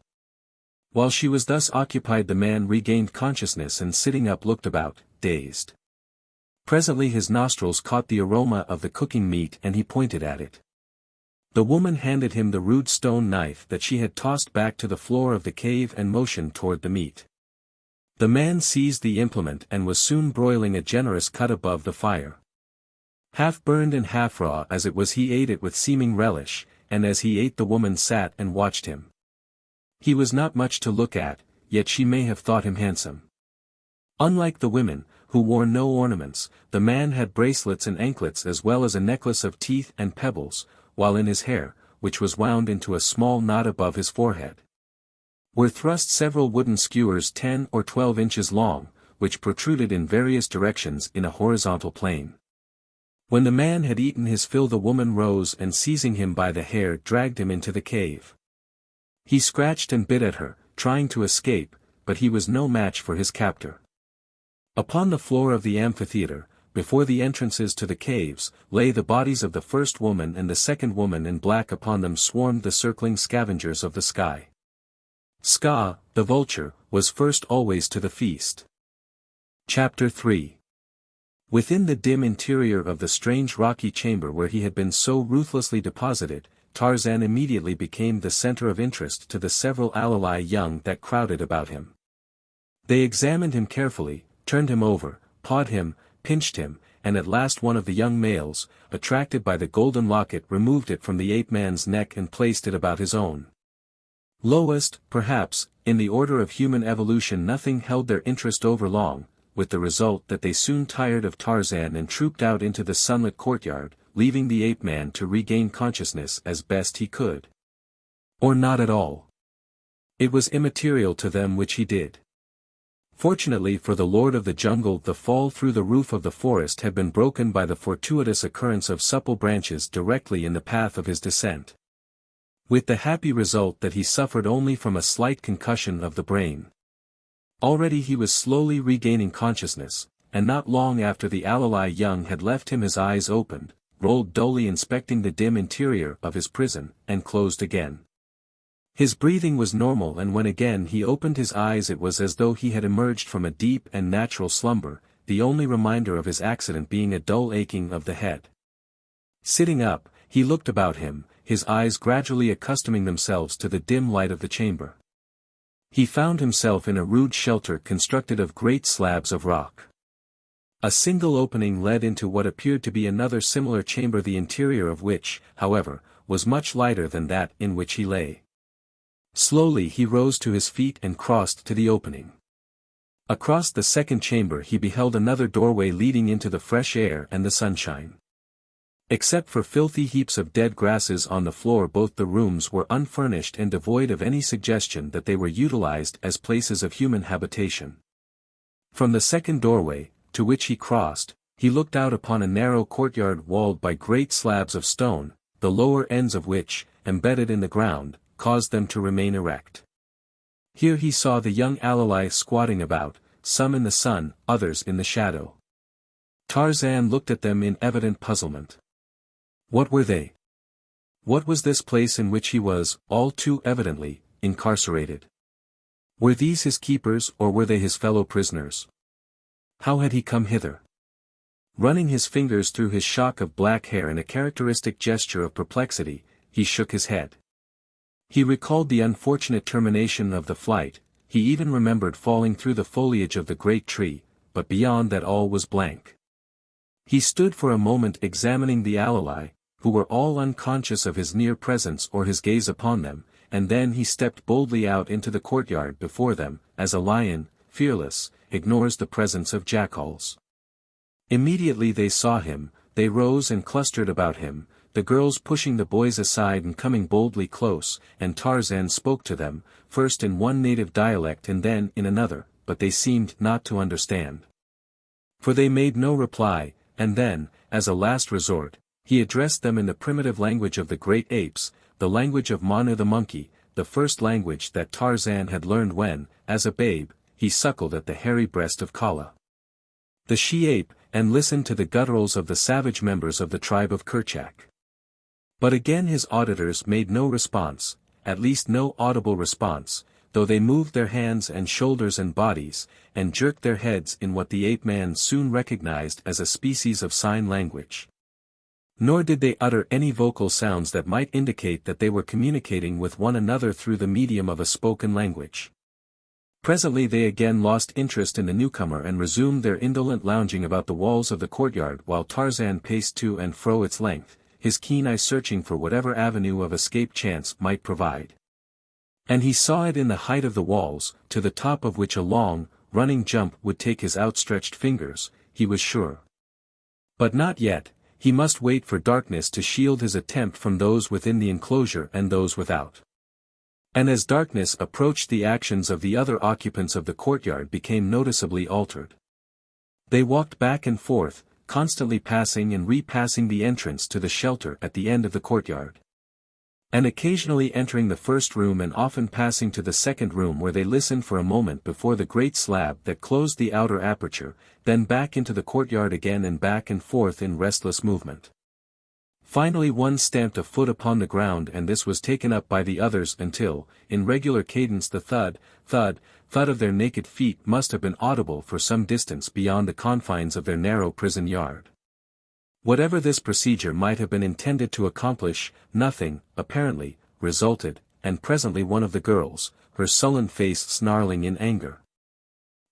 While she was thus occupied, the man regained consciousness and sitting up looked about, dazed. Presently his nostrils caught the aroma of the cooking meat and he pointed at it. The woman handed him the rude stone knife that she had tossed back to the floor of the cave and motioned toward the meat. The man seized the implement and was soon broiling a generous cut above the fire. Half burned and half raw as it was, he ate it with seeming relish, and as he ate the woman sat and watched him. He was not much to look at, yet she may have thought him handsome. Unlike the women, who wore no ornaments, the man had bracelets and anklets as well as a necklace of teeth and pebbles, while in his hair, which was wound into a small knot above his forehead, were thrust several wooden skewers 10 or 12 inches long, which protruded in various directions in a horizontal plane. When the man had eaten his fill, the woman rose and seizing him by the hair dragged him into the cave. He scratched and bit at her, trying to escape, but he was no match for his captor. Upon the floor of the amphitheater, before the entrances to the caves, lay the bodies of the first woman and the second woman in black. Upon them swarmed the circling scavengers of the sky. Ska, the vulture, was first always to the feast. Chapter 3. Within the dim interior of the strange rocky chamber where he had been so ruthlessly deposited, Tarzan immediately became the center of interest to the several alali young that crowded about him. They examined him carefully, turned him over, pawed him, pinched him, and at last one of the young males, attracted by the golden locket, removed it from the ape-man's neck and placed it about his own. Lowest, perhaps, in the order of human evolution, nothing held their interest over long, with the result that they soon tired of Tarzan and trooped out into the sunlit courtyard, leaving the ape-man to regain consciousness as best he could. Or not at all. It was immaterial to them which he did. Fortunately for the lord of the jungle, the fall through the roof of the forest had been broken by the fortuitous occurrence of supple branches directly in the path of his descent, with the happy result that he suffered only from a slight concussion of the brain. Already he was slowly regaining consciousness, and not long after the alali young had left him his eyes opened, rolled dully inspecting the dim interior of his prison, and closed again. His breathing was normal, and when again he opened his eyes it was as though he had emerged from a deep and natural slumber, the only reminder of his accident being a dull aching of the head. Sitting up, he looked about him, his eyes gradually accustoming themselves to the dim light of the chamber. He found himself in a rude shelter constructed of great slabs of rock. A single opening led into what appeared to be another similar chamber, the interior of which, however, was much lighter than that in which he lay. Slowly he rose to his feet and crossed to the opening. Across the second chamber he beheld another doorway leading into the fresh air and the sunshine. Except for filthy heaps of dead grasses on the floor, both the rooms were unfurnished and devoid of any suggestion that they were utilized as places of human habitation. From the second doorway, to which he crossed, he looked out upon a narrow courtyard walled by great slabs of stone, the lower ends of which, embedded in the ground, caused them to remain erect. Here he saw the young alali squatting about, some in the sun, others in the shadow. Tarzan looked at them in evident puzzlement. What were they? What was this place in which he was, all too evidently, incarcerated? Were these his keepers, or were they his fellow prisoners? How had he come hither? Running his fingers through his shock of black hair in a characteristic gesture of perplexity, he shook his head. He recalled the unfortunate termination of the flight, he even remembered falling through the foliage of the great tree, but beyond that all was blank. He stood for a moment examining the alali, who were all unconscious of his near presence or his gaze upon them, and then he stepped boldly out into the courtyard before them, as a lion, fearless, ignores the presence of jackals. Immediately they saw him, they rose and clustered about him, the girls pushing the boys aside and coming boldly close, and Tarzan spoke to them, first in one native dialect and then in another, but they seemed not to understand. For they made no reply, and then, as a last resort, he addressed them in the primitive language of the great apes, the language of Manu the monkey, the first language that Tarzan had learned when, as a babe, he suckled at the hairy breast of Kala, the she-ape, and listened to the gutturals of the savage members of the tribe of Kerchak. But again his auditors made no response, at least no audible response, though they moved their hands and shoulders and bodies, and jerked their heads in what the ape-man soon recognized as a species of sign language. Nor did they utter any vocal sounds that might indicate that they were communicating with one another through the medium of a spoken language. Presently they again lost interest in the newcomer and resumed their indolent lounging about the walls of the courtyard while Tarzan paced to and fro its length, his keen eye searching for whatever avenue of escape chance might provide. And he saw it in the height of the walls, to the top of which a long, running jump would take his outstretched fingers, he was sure. But not yet, he must wait for darkness to shield his attempt from those within the enclosure and those without. And as darkness approached, the actions of the other occupants of the courtyard became noticeably altered. They walked back and forth, constantly passing and repassing the entrance to the shelter at the end of the courtyard. And occasionally entering the first room and often passing to the second room where they listened for a moment before the great slab that closed the outer aperture, then back into the courtyard again and back and forth in restless movement. Finally one stamped a foot upon the ground and this was taken up by the others until, in regular cadence, the thud, thud, thud of their naked feet must have been audible for some distance beyond the confines of their narrow prison yard. Whatever this procedure might have been intended to accomplish, nothing, apparently, resulted, and presently one of the girls, her sullen face snarling in anger,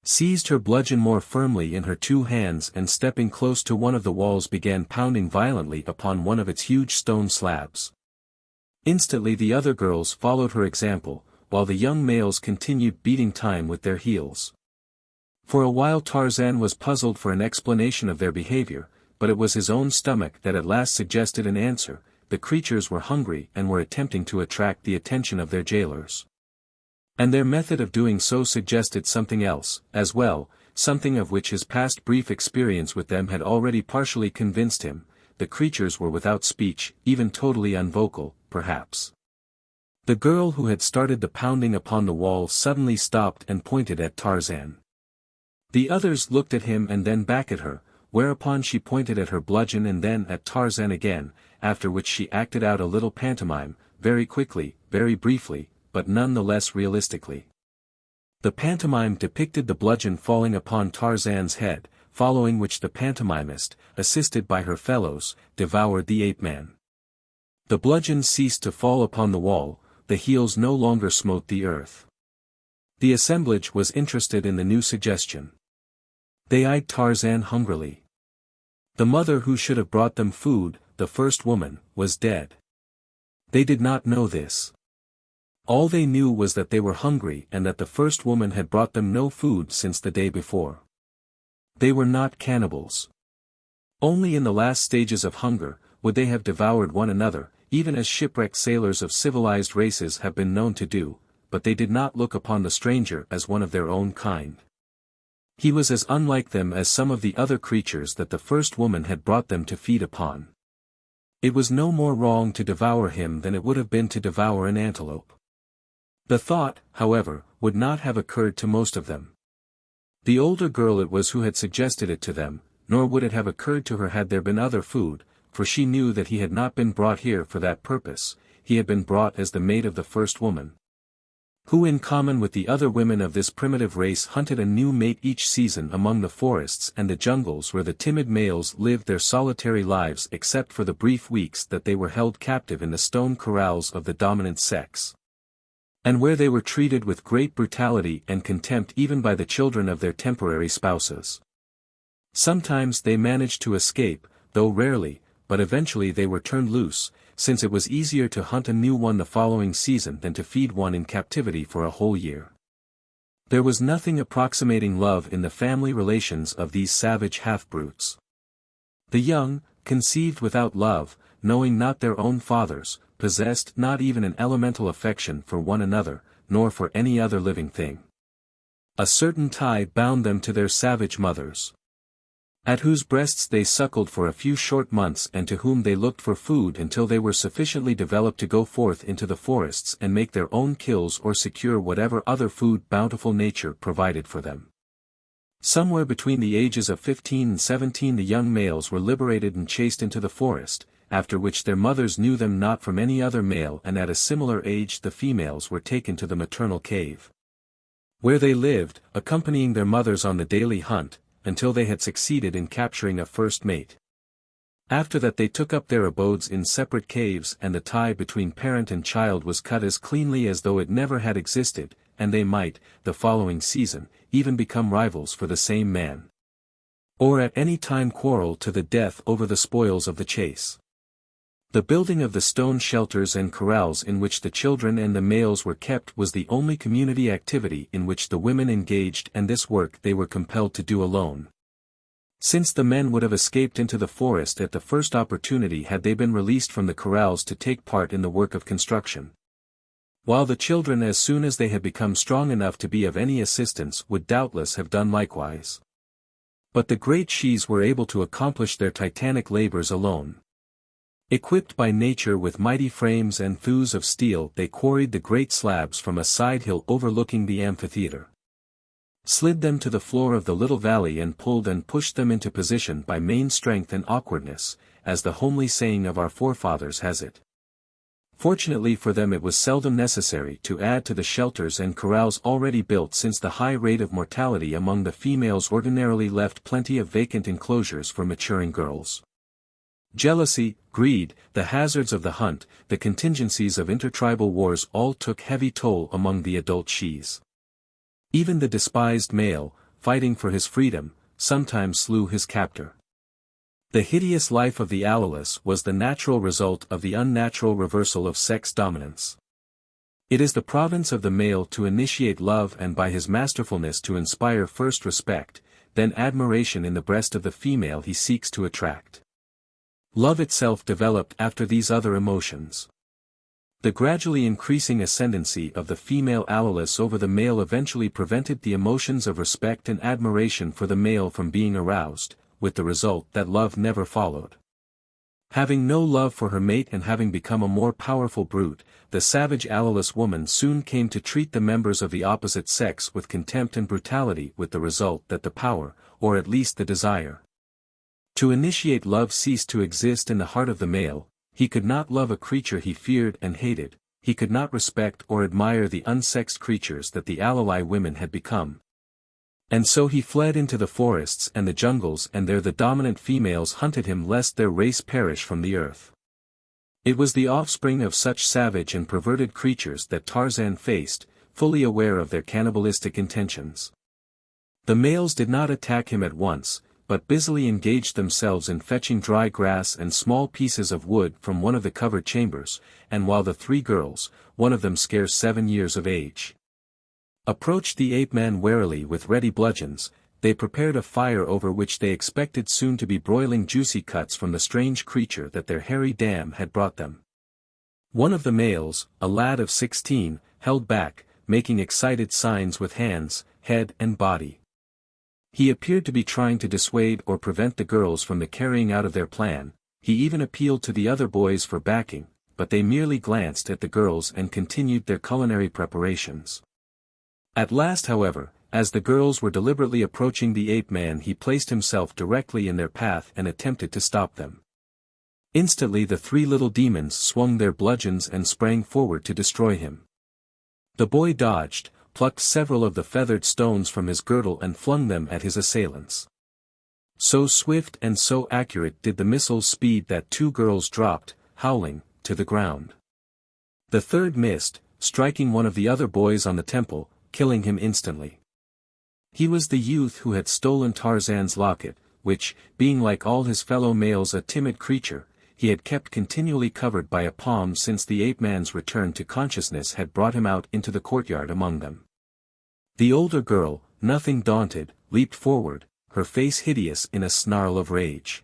seized her bludgeon more firmly in her two hands and stepping close to one of the walls began pounding violently upon one of its huge stone slabs. Instantly the other girls followed her example, while the young males continued beating time with their heels. For a while Tarzan was puzzled for an explanation of their behavior, but it was his own stomach that at last suggested an answer. The creatures were hungry and were attempting to attract the attention of their jailers. And their method of doing so suggested something else, as well, something of which his past brief experience with them had already partially convinced him. The creatures were without speech, even totally unvocal, perhaps. The girl who had started the pounding upon the wall suddenly stopped and pointed at Tarzan. The others looked at him and then back at her, whereupon she pointed at her bludgeon and then at Tarzan again, after which she acted out a little pantomime, very quickly, very briefly, but none the less realistically. The pantomime depicted the bludgeon falling upon Tarzan's head, following which the pantomimist, assisted by her fellows, devoured the ape-man. The bludgeon ceased to fall upon the wall, the heels no longer smote the earth. The assemblage was interested in the new suggestion. They eyed Tarzan hungrily. The mother who should have brought them food, the first woman, was dead. They did not know this. All they knew was that they were hungry and that the first woman had brought them no food since the day before. They were not cannibals. Only in the last stages of hunger, would they have devoured one another, even as shipwrecked sailors of civilized races have been known to do, but they did not look upon the stranger as one of their own kind. He was as unlike them as some of the other creatures that the first woman had brought them to feed upon. It was no more wrong to devour him than it would have been to devour an antelope. The thought, however, would not have occurred to most of them. The older girl it was who had suggested it to them, nor would it have occurred to her had there been other food, for she knew that he had not been brought here for that purpose. He had been brought as the mate of the first woman, who in common with the other women of this primitive race hunted a new mate each season among the forests and the jungles where the timid males lived their solitary lives except for the brief weeks that they were held captive in the stone corrals of the dominant sex, and where they were treated with great brutality and contempt even by the children of their temporary spouses. Sometimes they managed to escape, though rarely, but eventually they were turned loose, since it was easier to hunt a new one the following season than to feed one in captivity for a whole year. There was nothing approximating love in the family relations of these savage half-brutes. The young, conceived without love, knowing not their own fathers, possessed not even an elemental affection for one another, nor for any other living thing. A certain tie bound them to their savage mothers, at whose breasts they suckled for a few short months and to whom they looked for food until they were sufficiently developed to go forth into the forests and make their own kills or secure whatever other food bountiful nature provided for them. Somewhere between the ages of 15 and 17 the young males were liberated and chased into the forest, after which their mothers knew them not from any other male, and at a similar age the females were taken to the maternal cave, where they lived, accompanying their mothers on the daily hunt, until they had succeeded in capturing a first mate. After that they took up their abodes in separate caves and the tie between parent and child was cut as cleanly as though it never had existed, and they might, the following season, even become rivals for the same man. Or at any time quarrel to the death over the spoils of the chase. The building of the stone shelters and corrals in which the children and the males were kept was the only community activity in which the women engaged, and this work they were compelled to do alone. Since the men would have escaped into the forest at the first opportunity had they been released from the corrals to take part in the work of construction. While the children, as soon as they had become strong enough to be of any assistance, would doubtless have done likewise. But the great shes were able to accomplish their titanic labors alone. Equipped by nature with mighty frames and thews of steel, they quarried the great slabs from a side hill overlooking the amphitheater, slid them to the floor of the little valley, and pulled and pushed them into position by main strength and awkwardness, as the homely saying of our forefathers has it. Fortunately for them, it was seldom necessary to add to the shelters and corrals already built, since the high rate of mortality among the females ordinarily left plenty of vacant enclosures for maturing girls. Jealousy, greed, the hazards of the hunt, the contingencies of intertribal wars all took heavy toll among the adult shes. Even the despised male, fighting for his freedom, sometimes slew his captor. The hideous life of the alleless was the natural result of the unnatural reversal of sex dominance. It is the province of the male to initiate love, and by his masterfulness to inspire first respect, then admiration in the breast of the female he seeks to attract. Love itself developed after these other emotions. The gradually increasing ascendancy of the female alleless over the male eventually prevented the emotions of respect and admiration for the male from being aroused, with the result that love never followed. Having no love for her mate and having become a more powerful brute, the savage alleless woman soon came to treat the members of the opposite sex with contempt and brutality, with the result that the power, or at least the desire, to initiate love ceased to exist in the heart of the male. He could not love a creature he feared and hated, he could not respect or admire the unsexed creatures that the allelai women had become. And so he fled into the forests and the jungles, and there the dominant females hunted him lest their race perish from the earth. It was the offspring of such savage and perverted creatures that Tarzan faced, fully aware of their cannibalistic intentions. The males did not attack him at once, but busily engaged themselves in fetching dry grass and small pieces of wood from one of the covered chambers, and while the three girls, one of them scarce 7 years of age, approached the ape-man warily with ready bludgeons, they prepared a fire over which they expected soon to be broiling juicy cuts from the strange creature that their hairy dam had brought them. One of the males, a lad of 16, held back, making excited signs with hands, head and body. He appeared to be trying to dissuade or prevent the girls from the carrying out of their plan. He even appealed to the other boys for backing, but they merely glanced at the girls and continued their culinary preparations. At last, however, as the girls were deliberately approaching the ape-man, he placed himself directly in their path and attempted to stop them. Instantly the three little demons swung their bludgeons and sprang forward to destroy him. The boy dodged, plucked several of the feathered stones from his girdle and flung them at his assailants. So swift and so accurate did the missiles speed that 2 girls dropped, howling, to the ground. The third missed, striking one of the other boys on the temple, killing him instantly. He was the youth who had stolen Tarzan's locket, which, being like all his fellow males a timid creature, he had kept continually covered by a palm since the ape-man's return to consciousness had brought him out into the courtyard among them. The older girl, nothing daunted, leaped forward, her face hideous in a snarl of rage.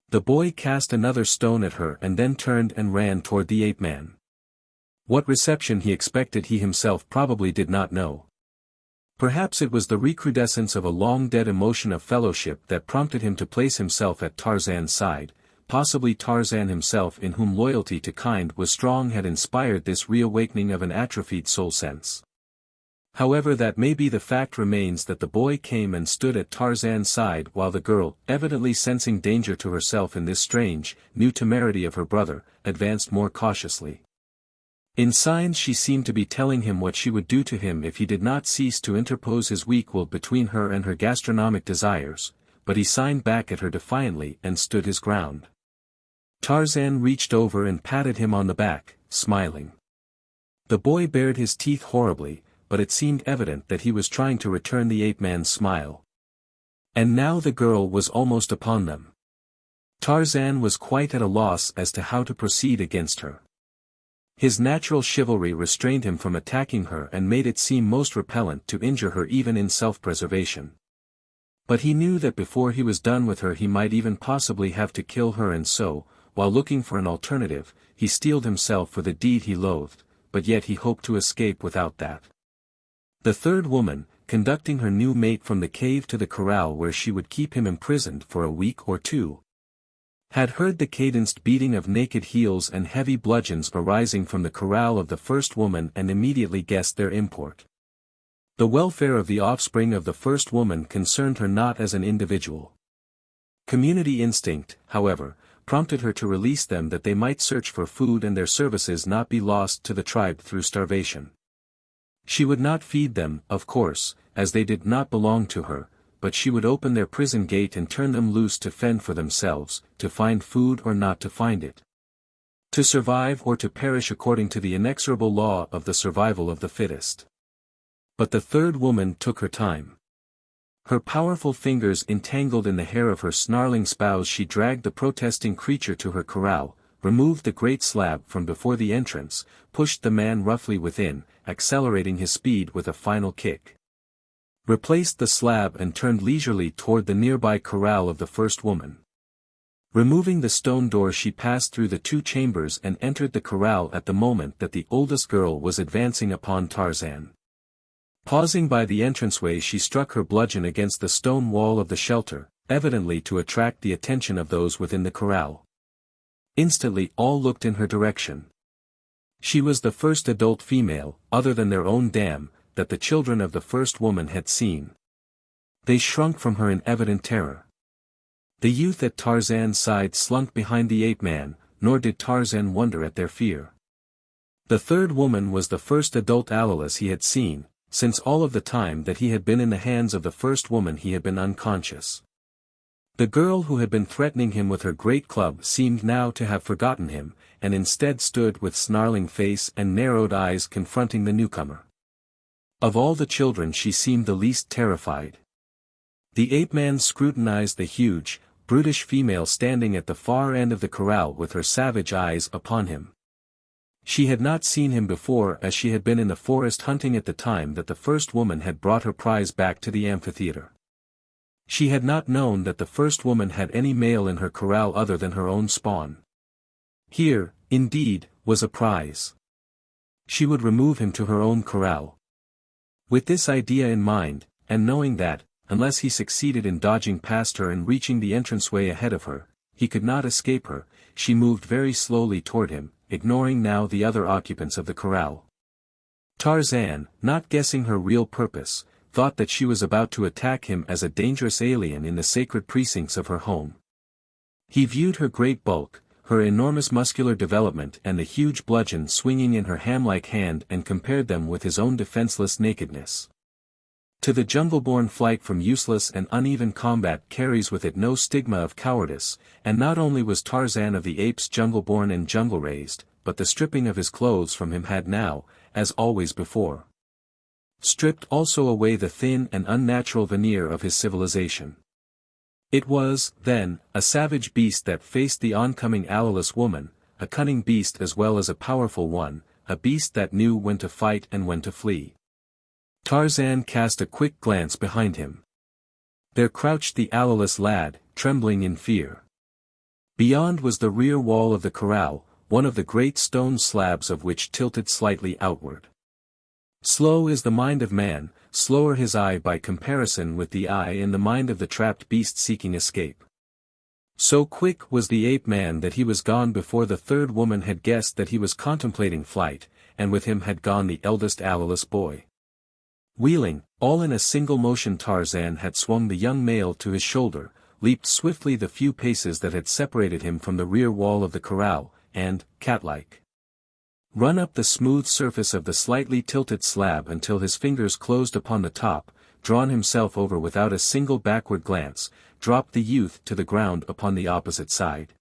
The boy cast another stone at her and then turned and ran toward the ape-man. What reception he expected he himself probably did not know. Perhaps it was the recrudescence of a long-dead emotion of fellowship that prompted him to place himself at Tarzan's side. Possibly Tarzan himself, in whom loyalty to kind was strong, had inspired this reawakening of an atrophied soul sense. However that may be, the fact remains that the boy came and stood at Tarzan's side while the girl, evidently sensing danger to herself in this strange, new temerity of her brother, advanced more cautiously. In signs she seemed to be telling him what she would do to him if he did not cease to interpose his weak will between her and her gastronomic desires, but he signed back at her defiantly and stood his ground. Tarzan reached over and patted him on the back, smiling. The boy bared his teeth horribly, but it seemed evident that he was trying to return the ape-man's smile. And now the girl was almost upon them. Tarzan was quite at a loss as to how to proceed against her. His natural chivalry restrained him from attacking her and made it seem most repellent to injure her even in self-preservation. But he knew that before he was done with her he might even possibly have to kill her, and so, while looking for an alternative, he steeled himself for the deed he loathed, but yet he hoped to escape without that. The third woman, conducting her new mate from the cave to the corral where she would keep him imprisoned for a week or two, had heard the cadenced beating of naked heels and heavy bludgeons arising from the corral of the first woman and immediately guessed their import. The welfare of the offspring of the first woman concerned her not as an individual. Community instinct, however, prompted her to release them that they might search for food and their services not be lost to the tribe through starvation. She would not feed them, of course, as they did not belong to her, but she would open their prison gate and turn them loose to fend for themselves, to find food or not to find it. To survive or to perish according to the inexorable law of the survival of the fittest. But the third woman took her time. Her powerful fingers entangled in the hair of her snarling spouse, she dragged the protesting creature to her corral, removed the great slab from before the entrance, pushed the man roughly within, accelerating his speed with a final kick. Replaced the slab and turned leisurely toward the nearby corral of the first woman. Removing the stone door, she passed through the two chambers and entered the corral at the moment that the oldest girl was advancing upon Tarzan. Pausing by the entranceway, she struck her bludgeon against the stone wall of the shelter, evidently to attract the attention of those within the corral. Instantly all looked in her direction. She was the first adult female, other than their own dam, that the children of the first woman had seen. They shrunk from her in evident terror. The youth at Tarzan's side slunk behind the ape-man, nor did Tarzan wonder at their fear. The third woman was the first adult Allalus he had seen, since all of the time that he had been in the hands of the first woman he had been unconscious. The girl who had been threatening him with her great club seemed now to have forgotten him, and instead stood with snarling face and narrowed eyes confronting the newcomer. Of all the children she seemed the least terrified. The ape-man scrutinized the huge, brutish female standing at the far end of the corral with her savage eyes upon him. She had not seen him before, as she had been in the forest hunting at the time that the first woman had brought her prize back to the amphitheater. She had not known that the first woman had any male in her corral other than her own spawn. Here, indeed, was a prize. She would remove him to her own corral. With this idea in mind, and knowing that, unless he succeeded in dodging past her and reaching the entranceway ahead of her, he could not escape her, she moved very slowly toward him, ignoring now the other occupants of the corral. Tarzan, not guessing her real purpose, thought that she was about to attack him as a dangerous alien in the sacred precincts of her home. He viewed her great bulk, her enormous muscular development and the huge bludgeon swinging in her ham-like hand and compared them with his own defenseless nakedness. To the jungle-born, flight from useless and uneven combat carries with it no stigma of cowardice, and not only was Tarzan of the apes jungle-born and jungle-raised, but the stripping of his clothes from him had now, as always before, stripped also away the thin and unnatural veneer of his civilization. It was, then, a savage beast that faced the oncoming Allalus woman, a cunning beast as well as a powerful one, a beast that knew when to fight and when to flee. Tarzan cast a quick glance behind him. There crouched the Allalus lad, trembling in fear. Beyond was the rear wall of the corral, one of the great stone slabs of which tilted slightly outward. Slow is the mind of man, slower his eye by comparison with the eye in the mind of the trapped beast seeking escape. So quick was the ape-man that he was gone before the third woman had guessed that he was contemplating flight, and with him had gone the eldest Allalus boy. Wheeling, all in a single motion, Tarzan had swung the young male to his shoulder, leaped swiftly the few paces that had separated him from the rear wall of the corral, and, cat-like, run up the smooth surface of the slightly tilted slab until his fingers closed upon the top, drawn himself over without a single backward glance, dropped the youth to the ground upon the opposite side,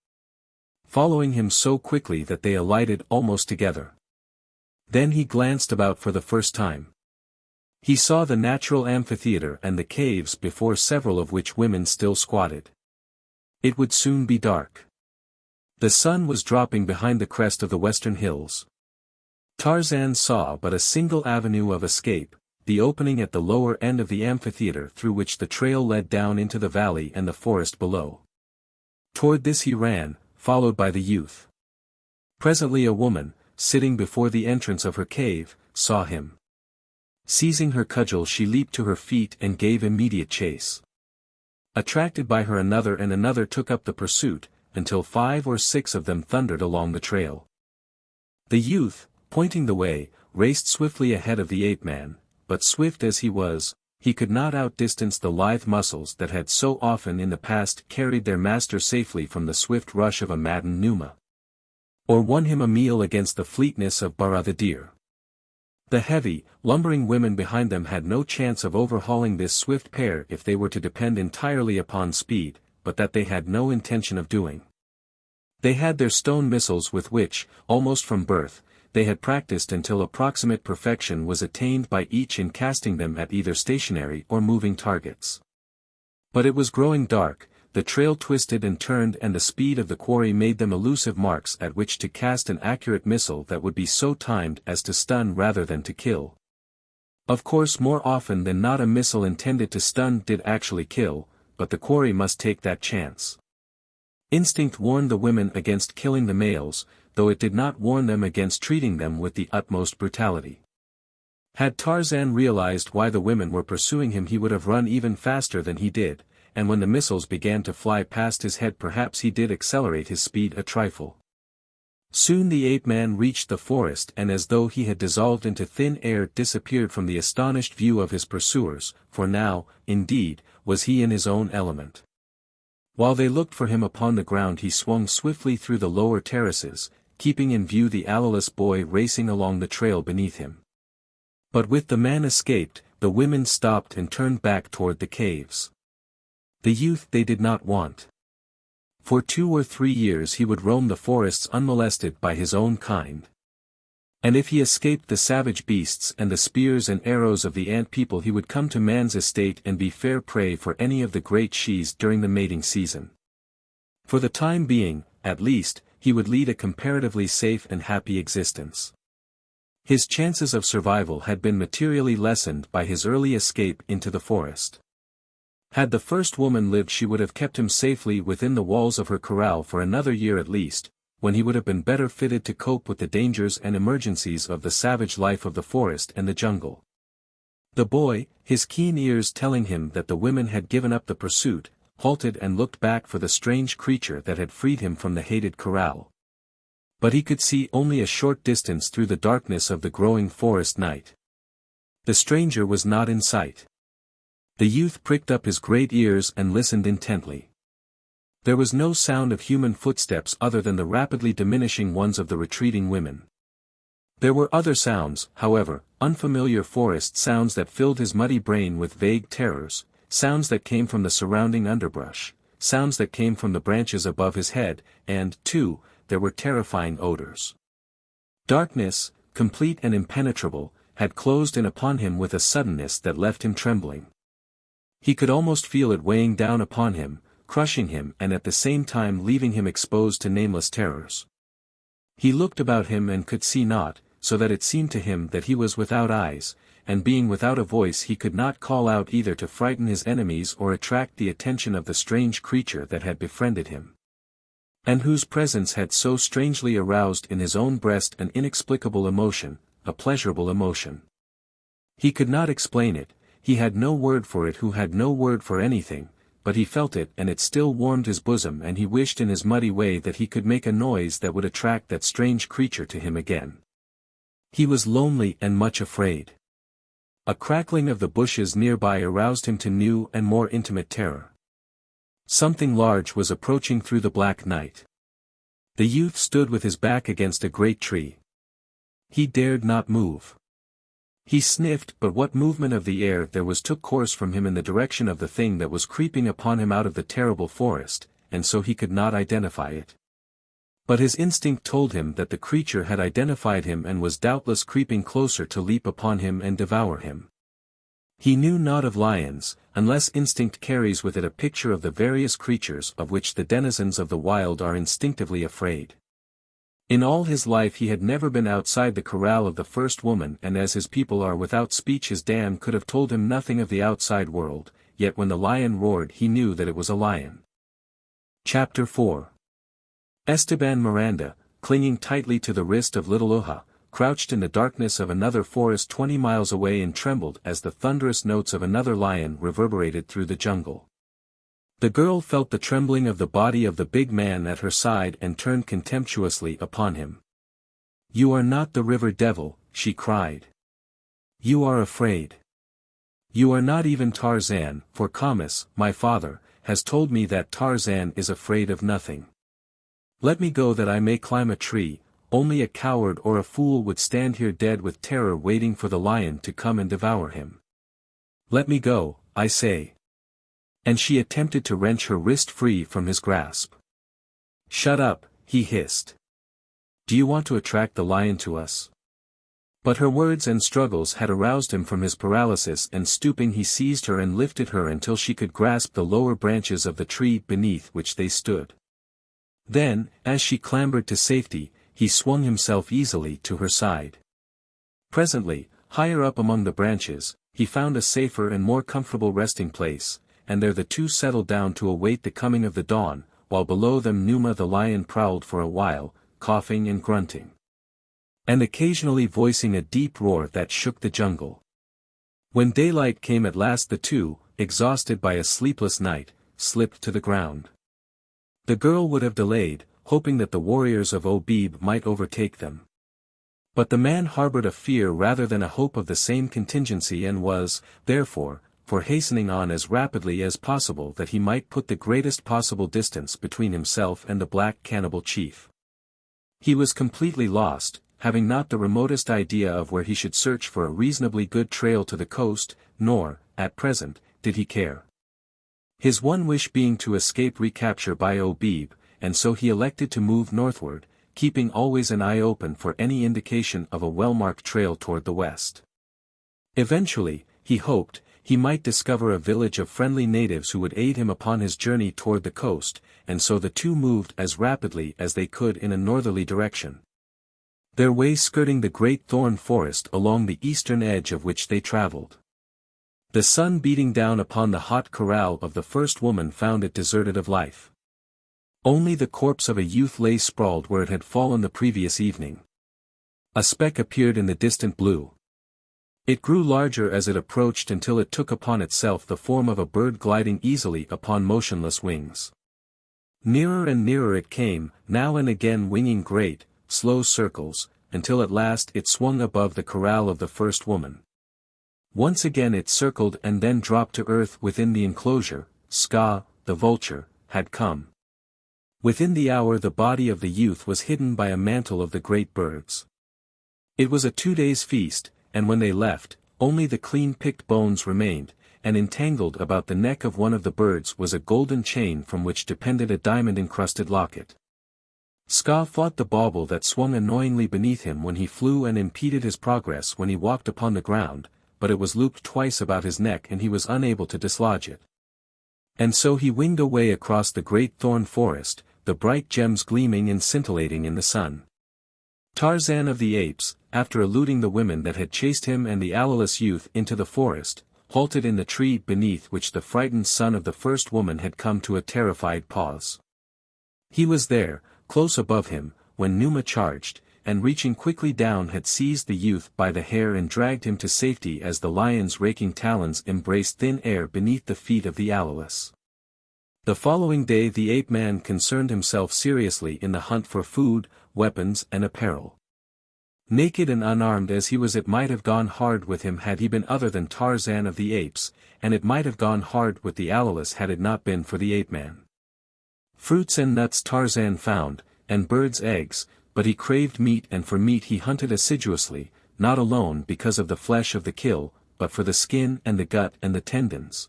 following him so quickly that they alighted almost together. Then he glanced about for the first time. He saw the natural amphitheater and the caves before several of which women still squatted. It would soon be dark. The sun was dropping behind the crest of the western hills. Tarzan saw but a single avenue of escape, the opening at the lower end of the amphitheater through which the trail led down into the valley and the forest below. Toward this he ran, followed by the youth. Presently a woman, sitting before the entrance of her cave, saw him. Seizing her cudgel she leaped to her feet and gave immediate chase. Attracted by her another and another took up the pursuit, until 5 or 6 of them thundered along the trail. The youth, pointing the way, raced swiftly ahead of the ape-man, but swift as he was, he could not outdistance the lithe muscles that had so often in the past carried their master safely from the swift rush of a maddened Numa, or won him a meal against the fleetness of Bara the deer. The heavy, lumbering women behind them had no chance of overhauling this swift pair if they were to depend entirely upon speed, but that they had no intention of doing. They had their stone missiles with which, almost from birth, they had practiced until approximate perfection was attained by each in casting them at either stationary or moving targets. But it was growing dark, the trail twisted and turned and the speed of the quarry made them elusive marks at which to cast an accurate missile that would be so timed as to stun rather than to kill. Of course more often than not a missile intended to stun did actually kill, but the quarry must take that chance. Instinct warned the women against killing the males, though it did not warn them against treating them with the utmost brutality. Had Tarzan realized why the women were pursuing him he would have run even faster than he did, and when the missiles began to fly past his head perhaps he did accelerate his speed a trifle. Soon the ape-man reached the forest and as though he had dissolved into thin air disappeared from the astonished view of his pursuers, for now, indeed, was he in his own element. While they looked for him upon the ground he swung swiftly through the lower terraces, keeping in view the allowless boy racing along the trail beneath him. But with the man escaped, the women stopped and turned back toward the caves. The youth they did not want. For 2 or 3 years he would roam the forests unmolested by his own kind. And if he escaped the savage beasts and the spears and arrows of the ant people he would come to man's estate and be fair prey for any of the great shes during the mating season. For the time being, at least, he would lead a comparatively safe and happy existence. His chances of survival had been materially lessened by his early escape into the forest. Had the first woman lived she would have kept him safely within the walls of her corral for another year at least, when he would have been better fitted to cope with the dangers and emergencies of the savage life of the forest and the jungle. The boy, his keen ears telling him that the women had given up the pursuit, halted and looked back for the strange creature that had freed him from the hated corral. But he could see only a short distance through the darkness of the growing forest night. The stranger was not in sight. The youth pricked up his great ears and listened intently. There was no sound of human footsteps other than the rapidly diminishing ones of the retreating women. There were other sounds, however, unfamiliar forest sounds that filled his muddy brain with vague terrors, sounds that came from the surrounding underbrush, sounds that came from the branches above his head, and, too, there were terrifying odors. Darkness, complete and impenetrable, had closed in upon him with a suddenness that left him trembling. He could almost feel it weighing down upon him, crushing him and at the same time leaving him exposed to nameless terrors. He looked about him and could see naught, so that it seemed to him that he was without eyes, and being without a voice he could not call out either to frighten his enemies or attract the attention of the strange creature that had befriended him, and whose presence had so strangely aroused in his own breast an inexplicable emotion, a pleasurable emotion. He could not explain it, he had no word for it who had no word for anything, but he felt it and it still warmed his bosom and he wished in his muddy way that he could make a noise that would attract that strange creature to him again. He was lonely and much afraid. A crackling of the bushes nearby aroused him to new and more intimate terror. Something large was approaching through the black night. The youth stood with his back against a great tree. He dared not move. He sniffed, but what movement of the air there was took course from him in the direction of the thing that was creeping upon him out of the terrible forest, and so he could not identify it. But his instinct told him that the creature had identified him and was doubtless creeping closer to leap upon him and devour him. He knew not of lions, unless instinct carries with it a picture of the various creatures of which the denizens of the wild are instinctively afraid. In all his life he had never been outside the corral of the first woman, and as his people are without speech, his dam could have told him nothing of the outside world, yet when the lion roared he knew that it was a lion. Chapter 4. Esteban Miranda, clinging tightly to the wrist of little Uha, crouched in the darkness of another forest 20 miles away and trembled as the thunderous notes of another lion reverberated through the jungle. The girl felt the trembling of the body of the big man at her side and turned contemptuously upon him. "You are not the river devil," she cried. "You are afraid. You are not even Tarzan, for Kamis, my father, has told me that Tarzan is afraid of nothing. Let me go that I may climb a tree. Only a coward or a fool would stand here dead with terror waiting for the lion to come and devour him. Let me go, I say." And she attempted to wrench her wrist free from his grasp. "Shut up," he hissed. "Do you want to attract the lion to us?" But her words and struggles had aroused him from his paralysis, and stooping he seized her and lifted her until she could grasp the lower branches of the tree beneath which they stood. Then, as she clambered to safety, he swung himself easily to her side. Presently, higher up among the branches, he found a safer and more comfortable resting place, and there the two settled down to await the coming of the dawn, while below them Numa the lion prowled for a while, coughing and grunting, and occasionally voicing a deep roar that shook the jungle. When daylight came at last, the two, exhausted by a sleepless night, slipped to the ground. The girl would have delayed, hoping that the warriors of Obib might overtake them. But the man harbored a fear rather than a hope of the same contingency, and was, therefore, for hastening on as rapidly as possible that he might put the greatest possible distance between himself and the black cannibal chief. He was completely lost, having not the remotest idea of where he should search for a reasonably good trail to the coast, nor, at present, did he care. His one wish being to escape recapture by Obib, and so he elected to move northward, keeping always an eye open for any indication of a well-marked trail toward the west. Eventually, he hoped, he might discover a village of friendly natives who would aid him upon his journey toward the coast, and so the two moved as rapidly as they could in a northerly direction, their way skirting the great thorn forest along the eastern edge of which they traveled. The sun beating down upon the hot corral of the first woman found it deserted of life. Only the corpse of a youth lay sprawled where it had fallen the previous evening. A speck appeared in the distant blue. It grew larger as it approached until it took upon itself the form of a bird gliding easily upon motionless wings. Nearer and nearer it came, now and again winging great, slow circles, until at last it swung above the corral of the first woman. Once again it circled and then dropped to earth within the enclosure. Ska, the vulture, had come. Within the hour the body of the youth was hidden by a mantle of the great birds. It was a 2 days' feast, and when they left, only the clean-picked bones remained, and entangled about the neck of one of the birds was a golden chain from which depended a diamond-encrusted locket. Ska fought the bauble that swung annoyingly beneath him when he flew and impeded his progress when he walked upon the ground, but it was looped twice about his neck and he was unable to dislodge it. And so he winged away across the great thorn forest, the bright gems gleaming and scintillating in the sun. Tarzan of the Apes, after eluding the women that had chased him and the alleless youth into the forest, halted in the tree beneath which the frightened son of the first woman had come to a terrified pause. He was there, close above him, when Numa charged, and reaching quickly down had seized the youth by the hair and dragged him to safety as the lion's raking talons embraced thin air beneath the feet of the alleless. The following day the ape-man concerned himself seriously in the hunt for food, weapons and apparel. Naked and unarmed as he was, it might have gone hard with him had he been other than Tarzan of the Apes, and it might have gone hard with the alleless had it not been for the ape-man. Fruits and nuts Tarzan found, and birds' eggs, but he craved meat, and for meat he hunted assiduously, not alone because of the flesh of the kill, but for the skin and the gut and the tendons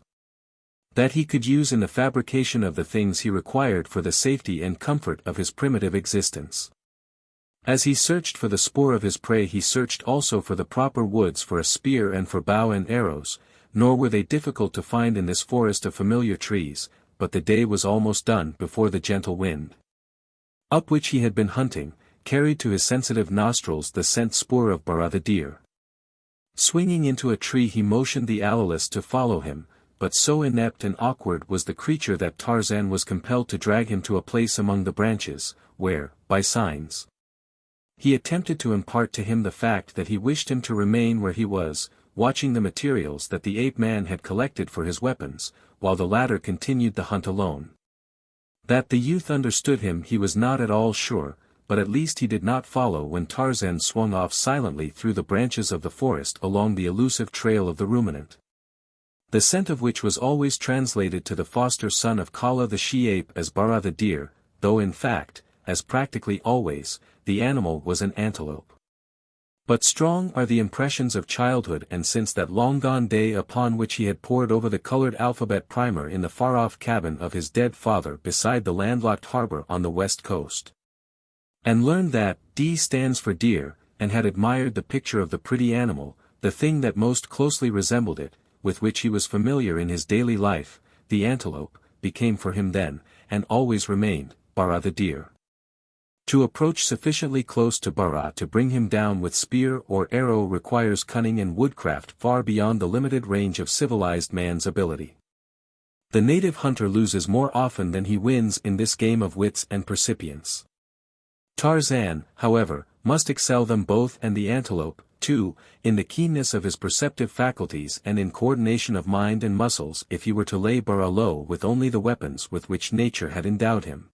that he could use in the fabrication of the things he required for the safety and comfort of his primitive existence. As he searched for the spoor of his prey he searched also for the proper woods for a spear and for bow and arrows, nor were they difficult to find in this forest of familiar trees, but the day was almost done before the gentle wind, up which he had been hunting, carried to his sensitive nostrils the scent spoor of Bara the deer. Swinging into a tree he motioned the Allalus to follow him, but so inept and awkward was the creature that Tarzan was compelled to drag him to a place among the branches, where, by signs, he attempted to impart to him the fact that he wished him to remain where he was, watching the materials that the ape-man had collected for his weapons, while the latter continued the hunt alone. That the youth understood him he was not at all sure, but at least he did not follow when Tarzan swung off silently through the branches of the forest along the elusive trail of the ruminant, the scent of which was always translated to the foster son of Kala the she-ape as Bara the deer, though in fact, as practically always, the animal was an antelope. But strong are the impressions of childhood, and since that long-gone day upon which he had pored over the colored alphabet primer in the far-off cabin of his dead father beside the landlocked harbor on the west coast, and learned that D stands for deer, and had admired the picture of the pretty animal, the thing that most closely resembled it, with which he was familiar in his daily life, the antelope, became for him then, and always remained, Bara the deer. To approach sufficiently close to Bara to bring him down with spear or arrow requires cunning and woodcraft far beyond the limited range of civilized man's ability. The native hunter loses more often than he wins in this game of wits and percipience. Tarzan, however, must excel them both, and the antelope, too, in the keenness of his perceptive faculties and in coordination of mind and muscles if he were to lay Bara low with only the weapons with which nature had endowed him.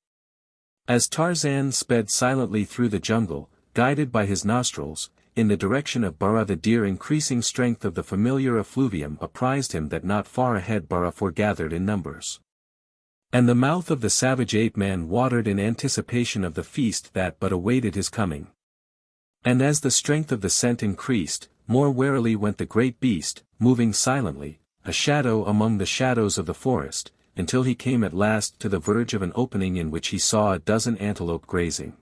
As Tarzan sped silently through the jungle, guided by his nostrils, in the direction of Bara the deer, increasing strength of the familiar effluvium apprised him that not far ahead Bara foregathered in numbers, and the mouth of the savage ape-man watered in anticipation of the feast that but awaited his coming. And as the strength of the scent increased, more warily went the great beast, moving silently, a shadow among the shadows of the forest, until he came at last to the verge of an opening in which he saw a dozen antelope grazing.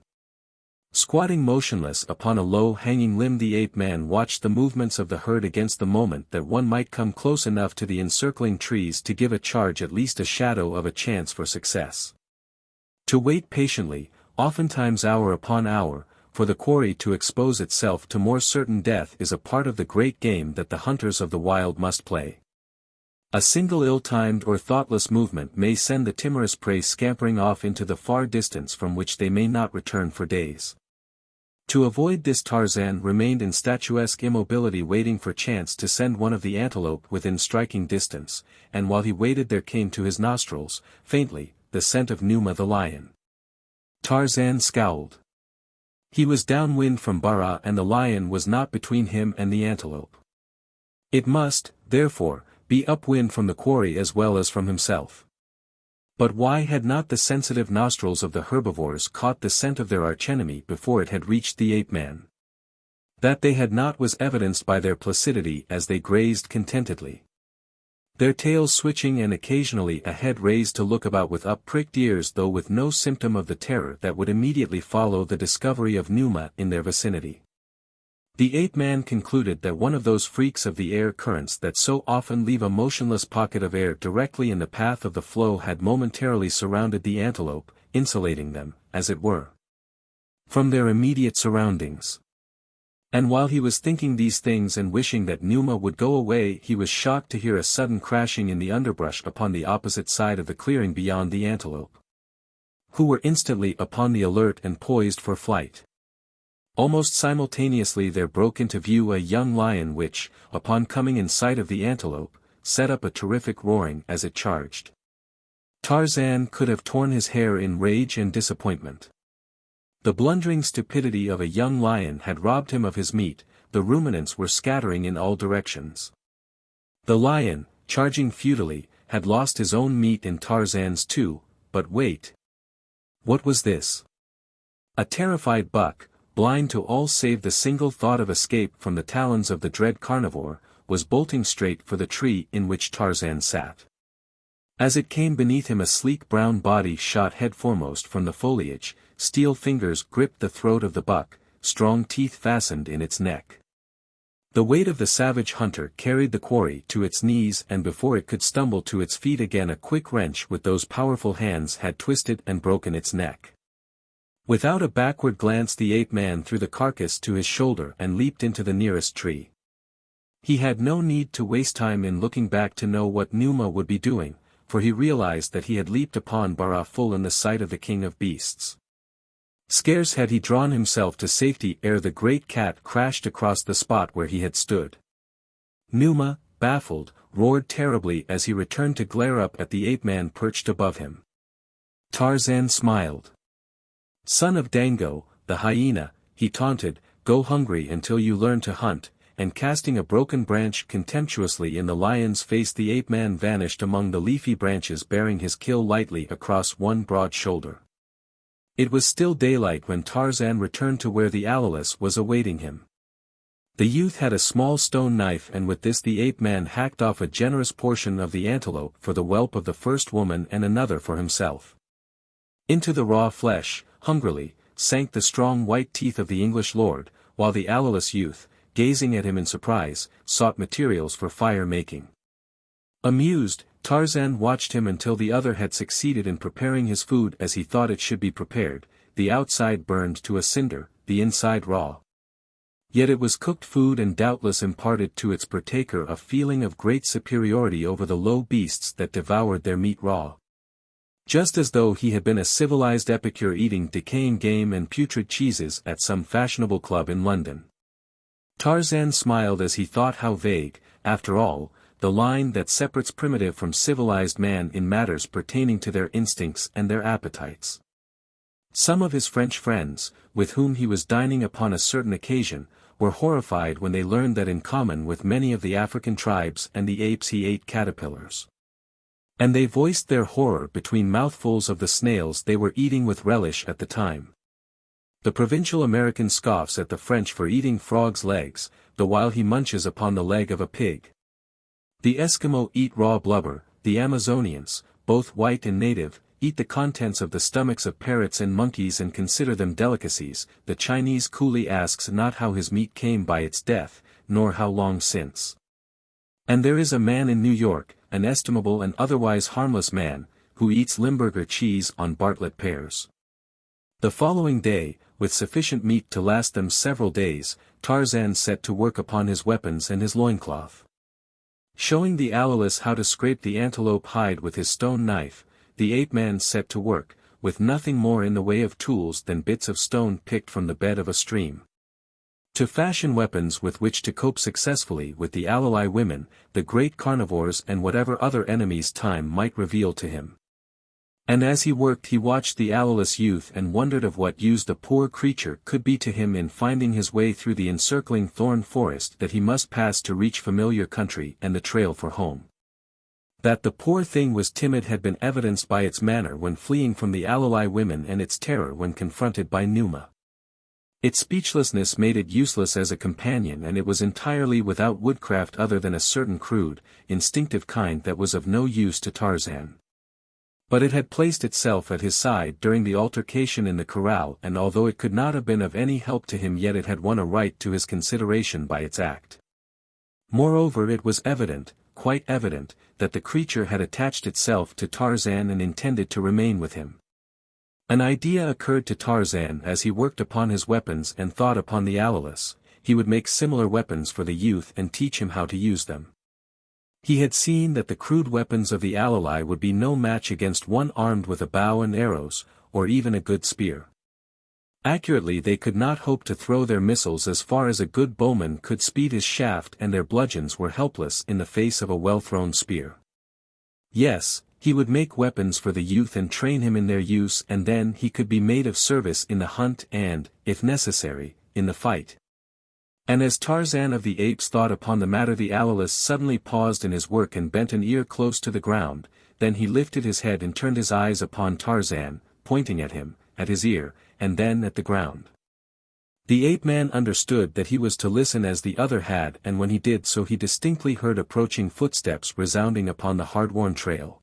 Squatting motionless upon a low-hanging limb, the ape-man watched the movements of the herd against the moment that one might come close enough to the encircling trees to give a charge at least a shadow of a chance for success. To wait patiently, oftentimes hour upon hour, for the quarry to expose itself to more certain death is a part of the great game that the hunters of the wild must play. A single ill-timed or thoughtless movement may send the timorous prey scampering off into the far distance from which they may not return for days. To avoid this, Tarzan remained in statuesque immobility, waiting for chance to send one of the antelope within striking distance, and while he waited there came to his nostrils, faintly, the scent of Numa the lion. Tarzan scowled. He was downwind from Bara, and the lion was not between him and the antelope. It must, therefore, be upwind from the quarry as well as from himself. But why had not the sensitive nostrils of the herbivores caught the scent of their archenemy before it had reached the ape-man? That they had not was evidenced by their placidity as they grazed contentedly, their tails switching and occasionally a head raised to look about with up-pricked ears, though with no symptom of the terror that would immediately follow the discovery of Numa in their vicinity. The ape-man concluded that one of those freaks of the air currents that so often leave a motionless pocket of air directly in the path of the flow had momentarily surrounded the antelope, insulating them, as it were, from their immediate surroundings. And while he was thinking these things and wishing that Numa would go away, he was shocked to hear a sudden crashing in the underbrush upon the opposite side of the clearing beyond the antelope, who were instantly upon the alert and poised for flight. Almost simultaneously there broke into view a young lion which, upon coming in sight of the antelope, set up a terrific roaring as it charged. Tarzan could have torn his hair in rage and disappointment. The blundering stupidity of a young lion had robbed him of his meat, the ruminants were scattering in all directions. The lion, charging futilely, had lost his own meat in Tarzan's too, but wait. What was this? A terrified buck, blind to all save the single thought of escape from the talons of the dread carnivore, was bolting straight for the tree in which Tarzan sat. As it came beneath him, a sleek brown body shot head foremost from the foliage, steel fingers gripped the throat of the buck, strong teeth fastened in its neck. The weight of the savage hunter carried the quarry to its knees, and before it could stumble to its feet again a quick wrench with those powerful hands had twisted and broken its neck. Without a backward glance the ape-man threw the carcass to his shoulder and leaped into the nearest tree. He had no need to waste time in looking back to know what Numa would be doing, for he realized that he had leaped upon Bara full in the sight of the king of beasts. Scarce had he drawn himself to safety ere the great cat crashed across the spot where he had stood. Numa, baffled, roared terribly as he returned to glare up at the ape-man perched above him. Tarzan smiled. "Son of Dango, the hyena," he taunted, "go hungry until you learn to hunt," and casting a broken branch contemptuously in the lion's face the ape-man vanished among the leafy branches bearing his kill lightly across one broad shoulder. It was still daylight when Tarzan returned to where the Alolus was awaiting him. The youth had a small stone knife, and with this the ape-man hacked off a generous portion of the antelope for the whelp of the first woman and another for himself. Into the raw flesh, hungrily, sank the strong white teeth of the English lord, while the Alolus youth, gazing at him in surprise, sought materials for fire-making. Amused, Tarzan watched him until the other had succeeded in preparing his food as he thought it should be prepared, the outside burned to a cinder, the inside raw. Yet it was cooked food and doubtless imparted to its partaker a feeling of great superiority over the low beasts that devoured their meat raw. Just as though he had been a civilized epicure eating decaying game and putrid cheeses at some fashionable club in London. Tarzan smiled as he thought how vague, after all, the line that separates primitive from civilized man in matters pertaining to their instincts and their appetites. Some of his French friends, with whom he was dining upon a certain occasion, were horrified when they learned that in common with many of the African tribes and the apes he ate caterpillars. And they voiced their horror between mouthfuls of the snails they were eating with relish at the time. The provincial American scoffs at the French for eating frogs' legs, the while he munches upon the leg of a pig. The Eskimo eat raw blubber, the Amazonians, both white and native, eat the contents of the stomachs of parrots and monkeys and consider them delicacies. The Chinese coolie asks not how his meat came by its death, nor how long since. And there is a man in New York, an estimable and otherwise harmless man, who eats Limburger cheese on Bartlett pears. The following day, with sufficient meat to last them several days, Tarzan set to work upon his weapons and his loincloth. Showing the Alolus how to scrape the antelope hide with his stone knife, the ape-man set to work, with nothing more in the way of tools than bits of stone picked from the bed of a stream. To fashion weapons with which to cope successfully with the Aloli women, the great carnivores and whatever other enemies time might reveal to him. And as he worked he watched the Alolus youth and wondered of what use the poor creature could be to him in finding his way through the encircling thorn forest that he must pass to reach familiar country and the trail for home. That the poor thing was timid had been evidenced by its manner when fleeing from the Aloli women and its terror when confronted by Numa. Its speechlessness made it useless as a companion, and it was entirely without woodcraft other than a certain crude, instinctive kind that was of no use to Tarzan. But it had placed itself at his side during the altercation in the corral, and although it could not have been of any help to him yet it had won a right to his consideration by its act. Moreover it was evident, quite evident, that the creature had attached itself to Tarzan and intended to remain with him. An idea occurred to Tarzan as he worked upon his weapons and thought upon the Alolus. He would make similar weapons for the youth and teach him how to use them. He had seen that the crude weapons of the Aloli would be no match against one armed with a bow and arrows, or even a good spear. Accurately they could not hope to throw their missiles as far as a good bowman could speed his shaft, and their bludgeons were helpless in the face of a well-thrown spear. Yes, he would make weapons for the youth and train him in their use, and then he could be made of service in the hunt and, if necessary, in the fight. And as Tarzan of the Apes thought upon the matter the Alolus suddenly paused in his work and bent an ear close to the ground, then he lifted his head and turned his eyes upon Tarzan, pointing at him, at his ear, and then at the ground. The ape-man understood that he was to listen as the other had, and when he did so he distinctly heard approaching footsteps resounding upon the hard-worn trail.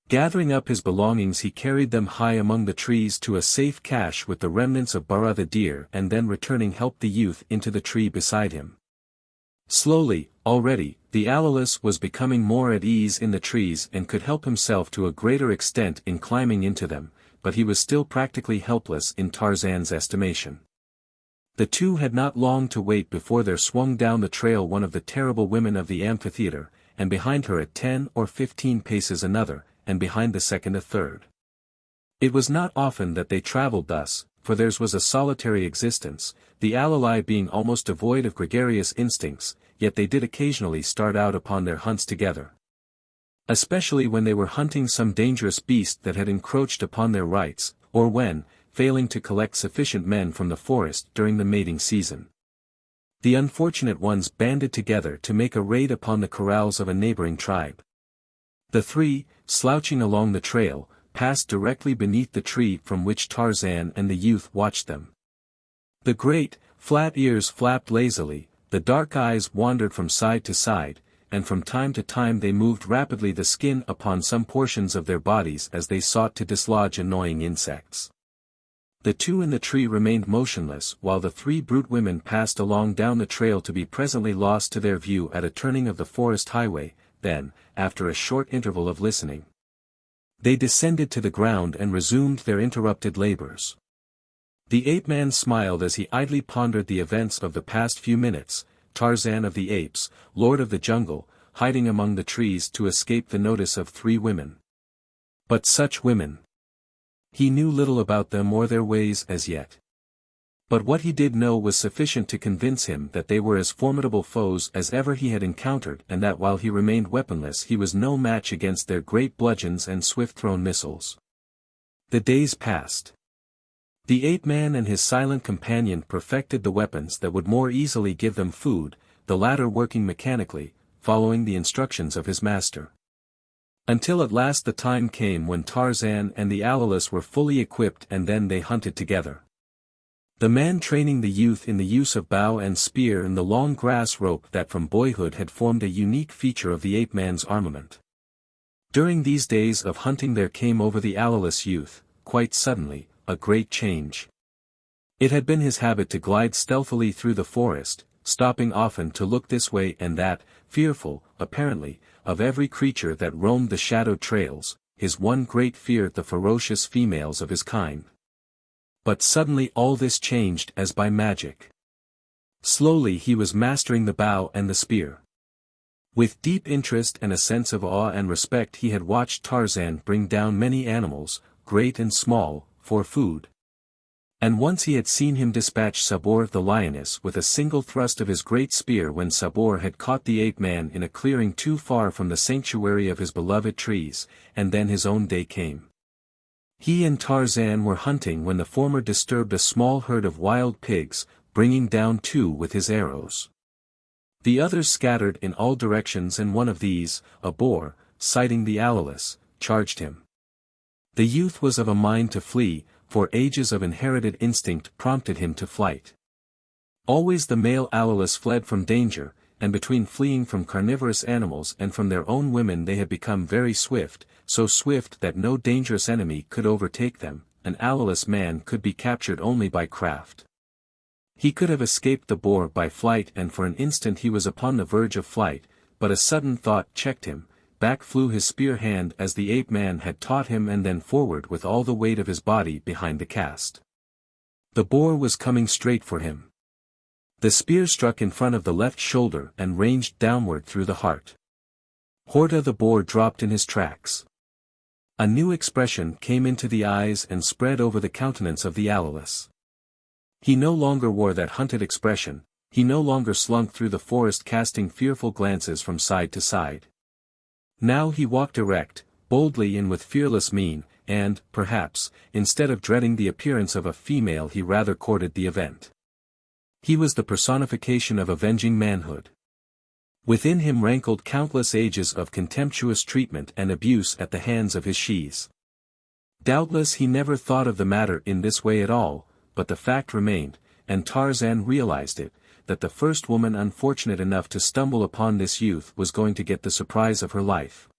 Gathering up his belongings he carried them high among the trees to a safe cache with the remnants of Bara the deer, and then returning helped the youth into the tree beside him. Slowly, already, the Alolus was becoming more at ease in the trees and could help himself to a greater extent in climbing into them, but he was still practically helpless in Tarzan's estimation. The two had not long to wait before there swung down the trail one of the terrible women of the amphitheater, and behind her at 10 or 15 paces another, and behind the second a third. It was not often that they travelled thus, for theirs was a solitary existence, the Aloli being almost devoid of gregarious instincts, yet they did occasionally start out upon their hunts together. Especially when they were hunting some dangerous beast that had encroached upon their rights, or when, failing to collect sufficient men from the forest during the mating season, the unfortunate ones banded together to make a raid upon the corrals of a neighboring tribe. The three, slouching along the trail, passed directly beneath the tree from which Tarzan and the youth watched them. The great, flat ears flapped lazily, the dark eyes wandered from side to side, and from time to time they moved rapidly the skin upon some portions of their bodies as they sought to dislodge annoying insects. The two in the tree remained motionless while the three brute women passed along down the trail to be presently lost to their view at a turning of the forest highway, then, after a short interval of listening, they descended to the ground and resumed their interrupted labors. The ape-man smiled as he idly pondered the events of the past few minutes, Tarzan of the apes, lord of the jungle, hiding among the trees to escape the notice of three women. But such women! He knew little about them or their ways as yet. But what he did know was sufficient to convince him that they were as formidable foes as ever he had encountered and that while he remained weaponless he was no match against their great bludgeons and swift-thrown missiles. The days passed. The ape-man and his silent companion perfected the weapons that would more easily give them food, the latter working mechanically, following the instructions of his master. Until at last the time came when Tarzan and the Alolus were fully equipped and then they hunted together. The man training the youth in the use of bow and spear and the long grass rope that from boyhood had formed a unique feature of the ape-man's armament. During these days of hunting there came over the Alolus youth, quite suddenly, a great change. It had been his habit to glide stealthily through the forest, stopping often to look this way and that, fearful, apparently, of every creature that roamed the shadowed trails, his one great fear the ferocious females of his kind. But suddenly all this changed as by magic. Slowly he was mastering the bow and the spear. With deep interest and a sense of awe and respect he had watched Tarzan bring down many animals, great and small, for food. And once he had seen him dispatch Sabor the lioness with a single thrust of his great spear when Sabor had caught the ape-man in a clearing too far from the sanctuary of his beloved trees, and then his own day came. He and Tarzan were hunting when the former disturbed a small herd of wild pigs, bringing down two with his arrows. The others scattered in all directions and one of these, a boar, sighting the Alolus, charged him. The youth was of a mind to flee, for ages of inherited instinct prompted him to flight. Always the male Alolus fled from danger, and between fleeing from carnivorous animals and from their own women they had become very swift, so swift that no dangerous enemy could overtake them. An Alolus man could be captured only by craft. He could have escaped the boar by flight and for an instant he was upon the verge of flight, but a sudden thought checked him. Back flew his spear hand as the ape-man had taught him and then forward with all the weight of his body behind the cast. The boar was coming straight for him. The spear struck in front of the left shoulder and ranged downward through the heart. Horta the boar dropped in his tracks. A new expression came into the eyes and spread over the countenance of the Alolus. He no longer wore that hunted expression, he no longer slunk through the forest casting fearful glances from side to side. Now he walked erect, boldly and with fearless mien, and, perhaps, instead of dreading the appearance of a female he rather courted the event. He was the personification of avenging manhood. Within him rankled countless ages of contemptuous treatment and abuse at the hands of his shes. Doubtless he never thought of the matter in this way at all, but the fact remained, and Tarzan realized it, that the first woman unfortunate enough to stumble upon this youth was going to get the surprise of her life.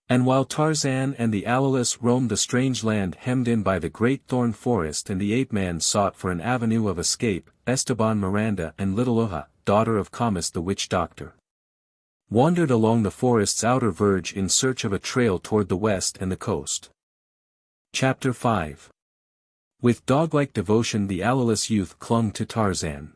And while Tarzan and the Alolus roamed the strange land hemmed in by the great thorn forest and the ape-man sought for an avenue of escape, Esteban Miranda and Little Oja, daughter of Comus the witch doctor. Wandered along the forest's outer verge in search of a trail toward the west and the coast. Chapter 5. With dog-like devotion the alleless youth clung to Tarzan.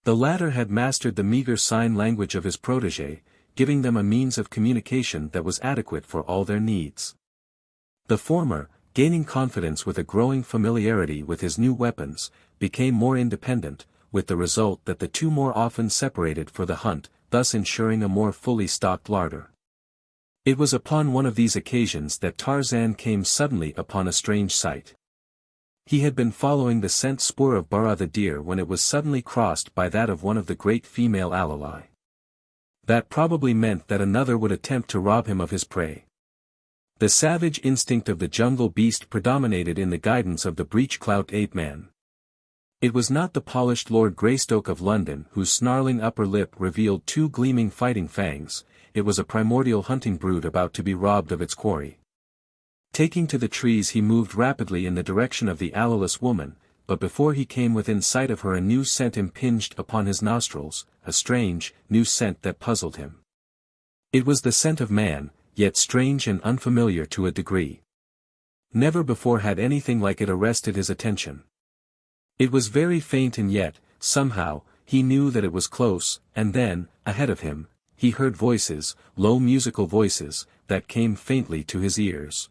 The latter had mastered the meager sign language of his protégé, giving them a means of communication that was adequate for all their needs. The former, gaining confidence with a growing familiarity with his new weapons, became more independent, with the result that the two more often separated for the hunt, thus ensuring a more fully stocked larder. It was upon one of these occasions that Tarzan came suddenly upon a strange sight. He had been following the scent spoor of Bara the deer when it was suddenly crossed by that of one of the great female alali. That probably meant that another would attempt to rob him of his prey. The savage instinct of the jungle beast predominated in the guidance of the breech-clout ape-man. It was not the polished Lord Greystoke of London whose snarling upper lip revealed two gleaming fighting fangs, it was a primordial hunting brood about to be robbed of its quarry. Taking to the trees he moved rapidly in the direction of the alleless woman, but before he came within sight of her a new scent impinged upon his nostrils, a strange, new scent that puzzled him. It was the scent of man, yet strange and unfamiliar to a degree. Never before had anything like it arrested his attention. It was very faint and yet, somehow, he knew that it was close, and then, ahead of him, he heard voices, low musical voices, that came faintly to his ears.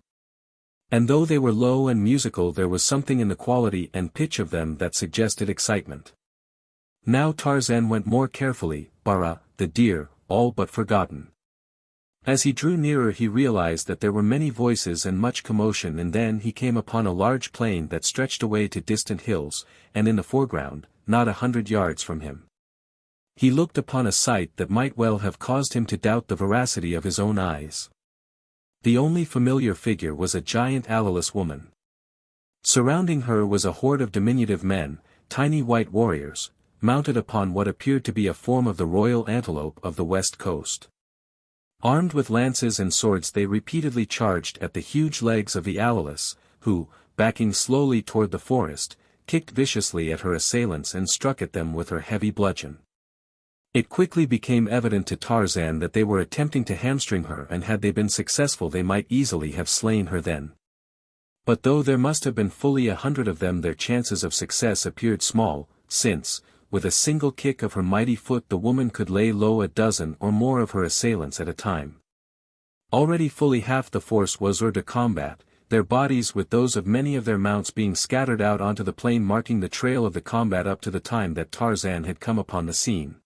And though they were low and musical there was something in the quality and pitch of them that suggested excitement. Now Tarzan went more carefully, Bara, the deer, all but forgotten. As he drew nearer he realized that there were many voices and much commotion, and then he came upon a large plain that stretched away to distant hills, and in the foreground, not 100 yards from him, he looked upon a sight that might well have caused him to doubt the veracity of his own eyes. The only familiar figure was a giant alleless woman. Surrounding her was a horde of diminutive men, tiny white warriors, mounted upon what appeared to be a form of the royal antelope of the west coast. Armed with lances and swords they repeatedly charged at the huge legs of the alleless, who, backing slowly toward the forest, kicked viciously at her assailants and struck at them with her heavy bludgeon. It quickly became evident to Tarzan that they were attempting to hamstring her, and had they been successful they might easily have slain her then. But though there must have been fully 100 of them their chances of success appeared small, since, with a single kick of her mighty foot the woman could lay low a dozen or more of her assailants at a time. Already fully half the force was hors de combat, their bodies with those of many of their mounts being scattered out onto the plain, marking the trail of the combat up to the time that Tarzan had come upon the scene.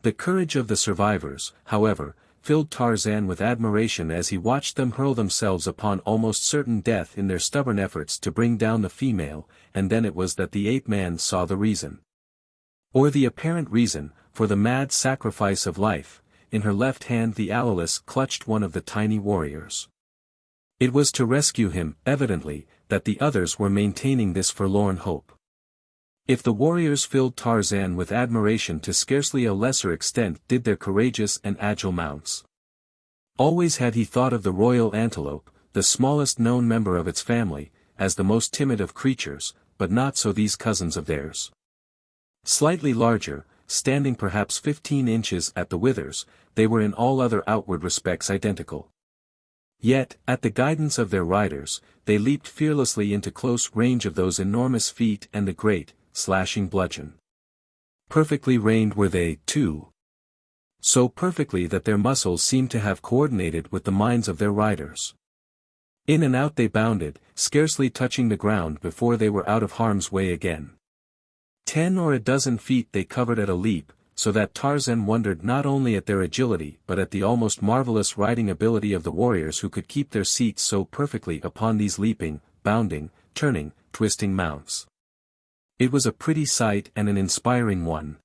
The courage of the survivors, however, filled Tarzan with admiration as he watched them hurl themselves upon almost certain death in their stubborn efforts to bring down the female, and then it was that the ape-man saw the reason. Or the apparent reason, for the mad sacrifice of life. In her left hand the alleless clutched one of the tiny warriors. It was to rescue him, evidently, that the others were maintaining this forlorn hope. If the warriors filled Tarzan with admiration to scarcely a lesser extent did their courageous and agile mounts. Always had he thought of the royal antelope, the smallest known member of its family, as the most timid of creatures, but not so these cousins of theirs. Slightly larger, standing perhaps 15 inches at the withers, they were in all other outward respects identical. Yet, at the guidance of their riders, they leaped fearlessly into close range of those enormous feet and the great, slashing bludgeon. Perfectly reined were they, too. So perfectly that their muscles seemed to have coordinated with the minds of their riders. In and out they bounded, scarcely touching the ground before they were out of harm's way again. 10 or a dozen feet they covered at a leap, so that Tarzan wondered not only at their agility but at the almost marvelous riding ability of the warriors who could keep their seats so perfectly upon these leaping, bounding, turning, twisting mounts. It was a pretty sight and an inspiring one.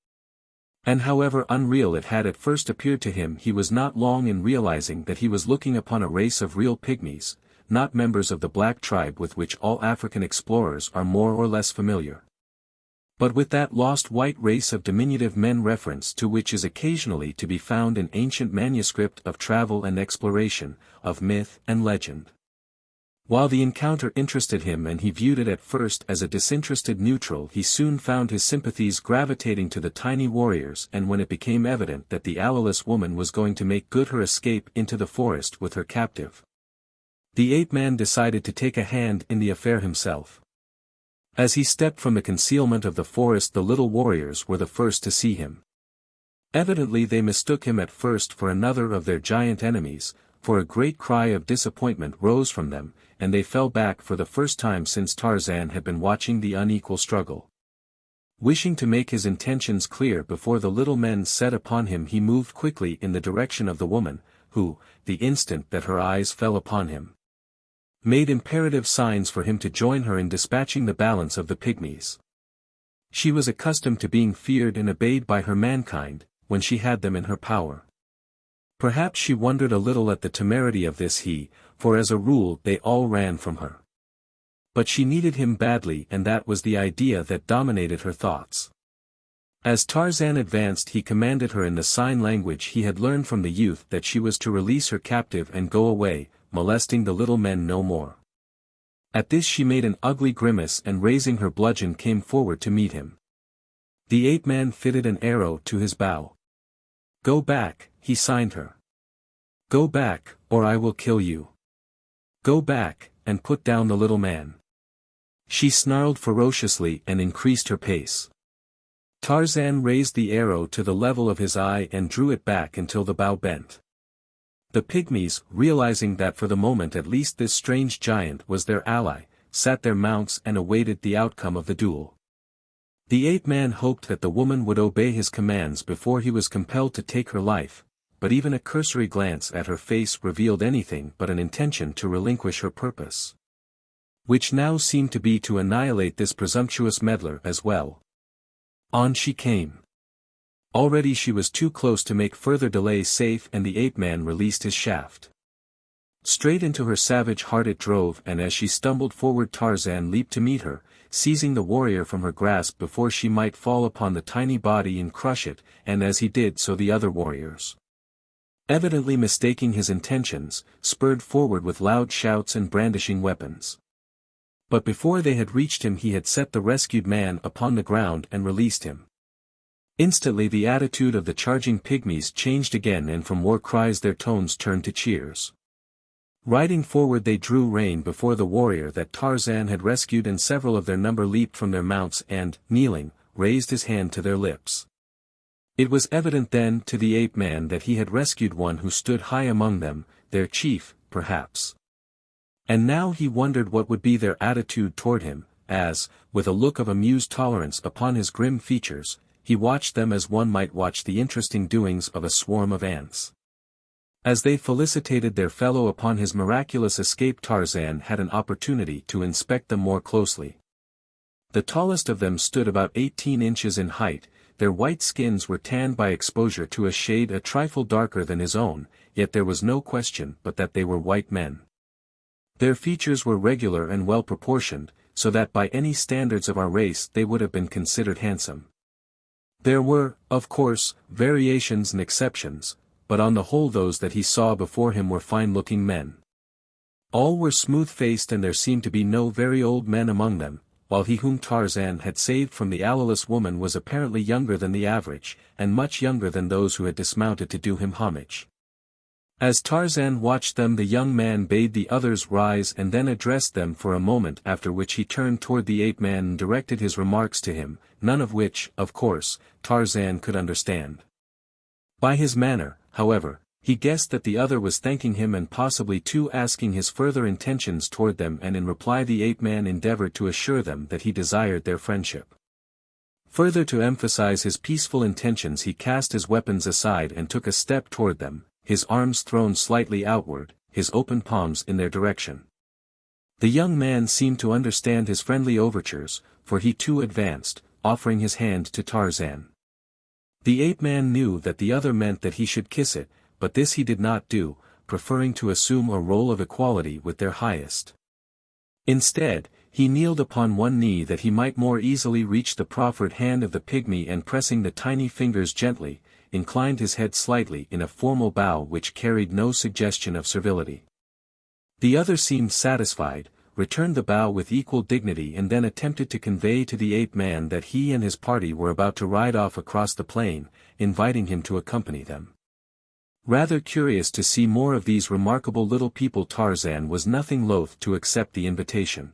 And however unreal it had at first appeared to him, he was not long in realizing that he was looking upon a race of real pygmies, not members of the black tribe with which all African explorers are more or less familiar, but with that lost white race of diminutive men reference to which is occasionally to be found in ancient manuscript of travel and exploration, of myth and legend. While the encounter interested him and he viewed it at first as a disinterested neutral, he soon found his sympathies gravitating to the tiny warriors, and when it became evident that the allaless woman was going to make good her escape into the forest with her captive, the ape-man decided to take a hand in the affair himself. As he stepped from the concealment of the forest, the little warriors were the first to see him. Evidently they mistook him at first for another of their giant enemies, for a great cry of disappointment rose from them, and they fell back for the first time since Tarzan had been watching the unequal struggle. Wishing to make his intentions clear before the little men set upon him, he moved quickly in the direction of the woman, who, the instant that her eyes fell upon him, made imperative signs for him to join her in dispatching the balance of the pygmies. She was accustomed to being feared and obeyed by her mankind, when she had them in her power. Perhaps she wondered a little at the temerity of this for as a rule they all ran from her. But she needed him badly, and that was the idea that dominated her thoughts. As Tarzan advanced, he commanded her in the sign language he had learned from the youth that she was to release her captive and go away, molesting the little men no more. At this she made an ugly grimace and raising her bludgeon came forward to meet him. The ape-man fitted an arrow to his bow. "Go back," he signed her. "Go back, or I will kill you. Go back, and put down the little man." She snarled ferociously and increased her pace. Tarzan raised the arrow to the level of his eye and drew it back until the bow bent. The pygmies, realizing that for the moment at least this strange giant was their ally, sat their mounts and awaited the outcome of the duel. The ape-man hoped that the woman would obey his commands before he was compelled to take her life, but even a cursory glance at her face revealed anything but an intention to relinquish her purpose, which now seemed to be to annihilate this presumptuous meddler as well. On she came. Already she was too close to make further delay safe, and the ape-man released his shaft. Straight into her savage heart it drove, and as she stumbled forward Tarzan leaped to meet her, seizing the warrior from her grasp before she might fall upon the tiny body and crush it, and as he did so the other warriors, evidently mistaking his intentions, spurred forward with loud shouts and brandishing weapons. But before they had reached him he had set the rescued man upon the ground and released him. Instantly the attitude of the charging pygmies changed again, and from war cries their tones turned to cheers. Riding forward they drew rein before the warrior that Tarzan had rescued, and several of their number leaped from their mounts and, kneeling, raised his hand to their lips. It was evident then to the ape-man that he had rescued one who stood high among them, their chief, perhaps. And now he wondered what would be their attitude toward him, as, with a look of amused tolerance upon his grim features, he watched them as one might watch the interesting doings of a swarm of ants. As they felicitated their fellow upon his miraculous escape, Tarzan had an opportunity to inspect them more closely. The tallest of them stood about 18 inches in height, their white skins were tanned by exposure to a shade a trifle darker than his own, yet there was no question but that they were white men. Their features were regular and well proportioned, so that by any standards of our race they would have been considered handsome. There were, of course, variations and exceptions, but on the whole those that he saw before him were fine-looking men. All were smooth-faced, and there seemed to be no very old men among them, while he whom Tarzan had saved from the allaless woman was apparently younger than the average, and much younger than those who had dismounted to do him homage. As Tarzan watched them, the young man bade the others rise and then addressed them for a moment, after which he turned toward the ape-man and directed his remarks to him, none of which, of course, Tarzan could understand. By his manner, however, he guessed that the other was thanking him and possibly too asking his further intentions toward them, and in reply the ape-man endeavored to assure them that he desired their friendship. Further to emphasize his peaceful intentions he cast his weapons aside and took a step toward them, his arms thrown slightly outward, his open palms in their direction. The young man seemed to understand his friendly overtures, for he too advanced, offering his hand to Tarzan. The ape-man knew that the other meant that he should kiss it, but this he did not do, preferring to assume a role of equality with their highest. Instead, he kneeled upon one knee that he might more easily reach the proffered hand of the pygmy, and pressing the tiny fingers gently, inclined his head slightly in a formal bow which carried no suggestion of servility. The other seemed satisfied, returned the bow with equal dignity and then attempted to convey to the ape-man that he and his party were about to ride off across the plain, inviting him to accompany them. Rather curious to see more of these remarkable little people, Tarzan was nothing loath to accept the invitation.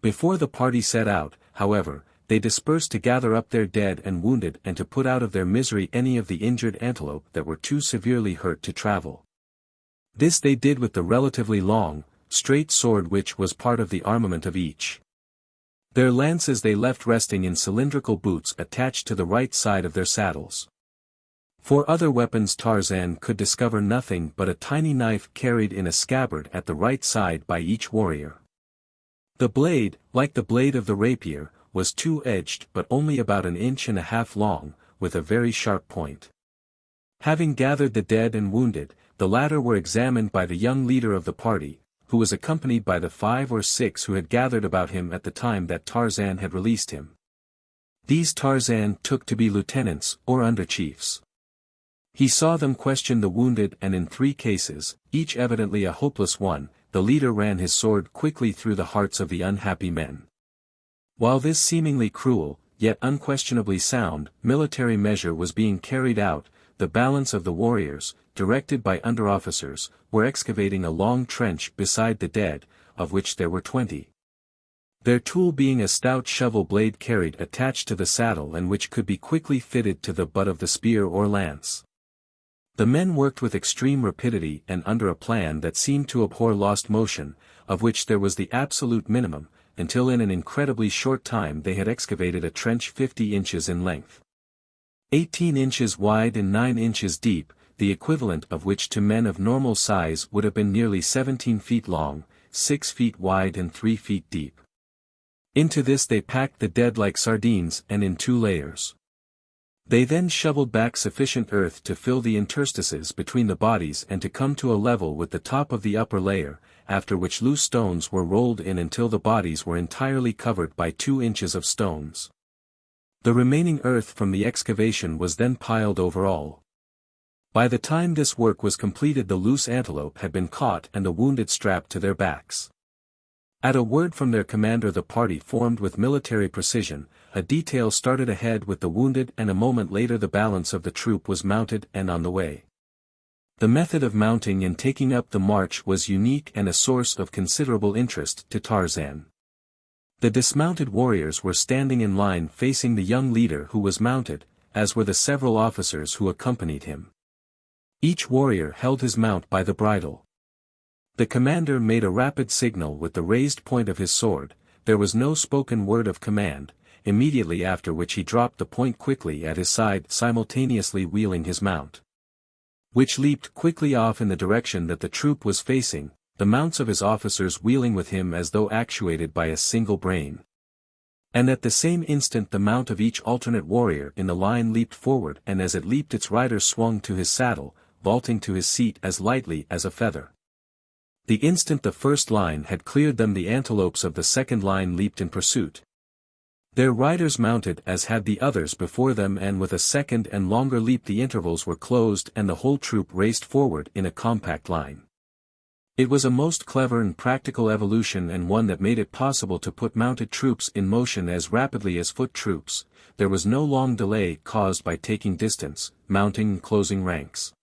Before the party set out, however, they dispersed to gather up their dead and wounded and to put out of their misery any of the injured antelope that were too severely hurt to travel. This they did with the relatively long, straight sword which was part of the armament of each. Their lances they left resting in cylindrical boots attached to the right side of their saddles. For other weapons Tarzan could discover nothing but a tiny knife carried in a scabbard at the right side by each warrior. The blade, like the blade of the rapier, was two-edged but only about 1.5 inches long, with a very sharp point. Having gathered the dead and wounded, the latter were examined by the young leader of the party, who was accompanied by the 5 or 6 who had gathered about him at the time that Tarzan had released him. These Tarzan took to be lieutenants or under-chiefs. He saw them question the wounded and in 3 cases, each evidently a hopeless one, the leader ran his sword quickly through the hearts of the unhappy men. While this seemingly cruel, yet unquestionably sound, military measure was being carried out, the balance of the warriors, directed by under-officers, were excavating a long trench beside the dead, of which there were 20. Their tool being a stout shovel blade carried attached to the saddle and which could be quickly fitted to the butt of the spear or lance. The men worked with extreme rapidity and under a plan that seemed to abhor lost motion, of which there was the absolute minimum, until in an incredibly short time they had excavated a trench 50 inches in length, 18 inches wide and 9 inches deep, the equivalent of which to men of normal size would have been nearly 17 feet long, 6 feet wide and 3 feet deep. Into this they packed the dead like sardines and in 2 layers. They then shoveled back sufficient earth to fill the interstices between the bodies and to come to a level with the top of the upper layer, after which loose stones were rolled in until the bodies were entirely covered by 2 inches of stones. The remaining earth from the excavation was then piled over all. By the time this work was completed the loose antelope had been caught and the wounded strapped to their backs. At a word from their commander the party formed with military precision, a detail started ahead with the wounded and a moment later the balance of the troop was mounted and on the way. The method of mounting and taking up the march was unique and a source of considerable interest to Tarzan. The dismounted warriors were standing in line facing the young leader who was mounted, as were the several officers who accompanied him. Each warrior held his mount by the bridle. The commander made a rapid signal with the raised point of his sword, there was no spoken word of command, immediately after which he dropped the point quickly at his side simultaneously wheeling his mount, which leaped quickly off in the direction that the troop was facing, the mounts of his officers wheeling with him as though actuated by a single brain. And at the same instant the mount of each alternate warrior in the line leaped forward and as it leaped its rider swung to his saddle, vaulting to his seat as lightly as a feather. The instant the first line had cleared them the antelopes of the second line leaped in pursuit. Their riders mounted as had the others before them and with a second and longer leap the intervals were closed and the whole troop raced forward in a compact line. It was a most clever and practical evolution and one that made it possible to put mounted troops in motion as rapidly as foot troops. There was no long delay caused by taking distance, mounting and closing ranks.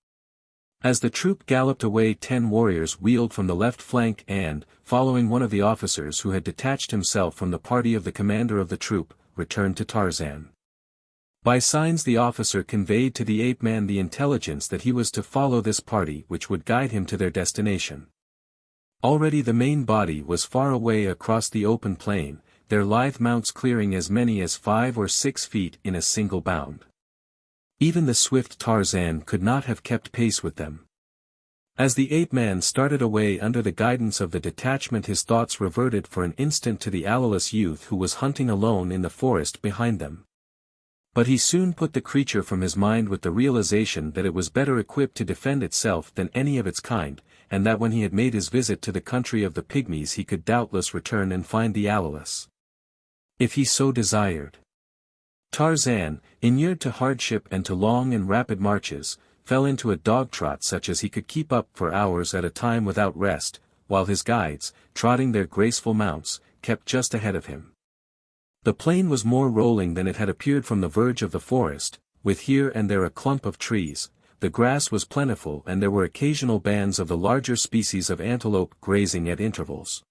As the troop galloped away 10 warriors wheeled from the left flank and, following one of the officers who had detached himself from the party of the commander of the troop, returned to Tarzan. By signs the officer conveyed to the ape-man the intelligence that he was to follow this party which would guide him to their destination. Already the main body was far away across the open plain, their lithe mounts clearing as many as 5 or 6 feet in a single bound. Even the swift Tarzan could not have kept pace with them. As the ape-man started away under the guidance of the detachment his thoughts reverted for an instant to the allowless youth who was hunting alone in the forest behind them. But he soon put the creature from his mind with the realization that it was better equipped to defend itself than any of its kind, and that when he had made his visit to the country of the pygmies he could doubtless return and find the allowless, if he so desired. Tarzan, inured to hardship and to long and rapid marches, fell into a dog-trot such as he could keep up for hours at a time without rest, while his guides, trotting their graceful mounts, kept just ahead of him. The plain was more rolling than it had appeared from the verge of the forest, with here and there a clump of trees. The grass was plentiful and there were occasional bands of the larger species of antelope grazing at intervals.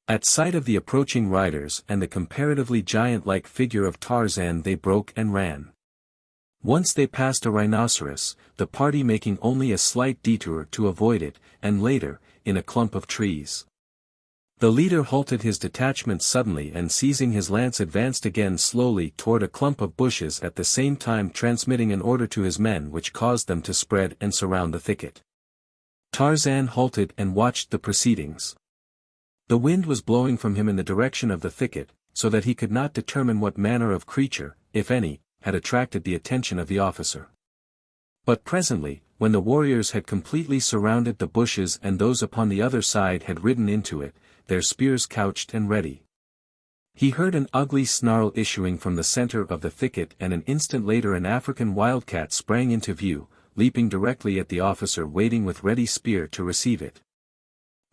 At sight of the approaching riders and the comparatively giant-like figure of Tarzan, they broke and ran. Once they passed a rhinoceros, the party making only a slight detour to avoid it, and later, in a clump of trees. The leader halted his detachment suddenly and seizing his lance advanced again slowly toward a clump of bushes, at the same time transmitting an order to his men which caused them to spread and surround the thicket. Tarzan halted and watched the proceedings. The wind was blowing from him in the direction of the thicket, so that he could not determine what manner of creature, if any, had attracted the attention of the officer. But presently, when the warriors had completely surrounded the bushes and those upon the other side had ridden into it, their spears couched and ready, he heard an ugly snarl issuing from the center of the thicket, and an instant later an African wildcat sprang into view, leaping directly at the officer waiting with ready spear to receive it.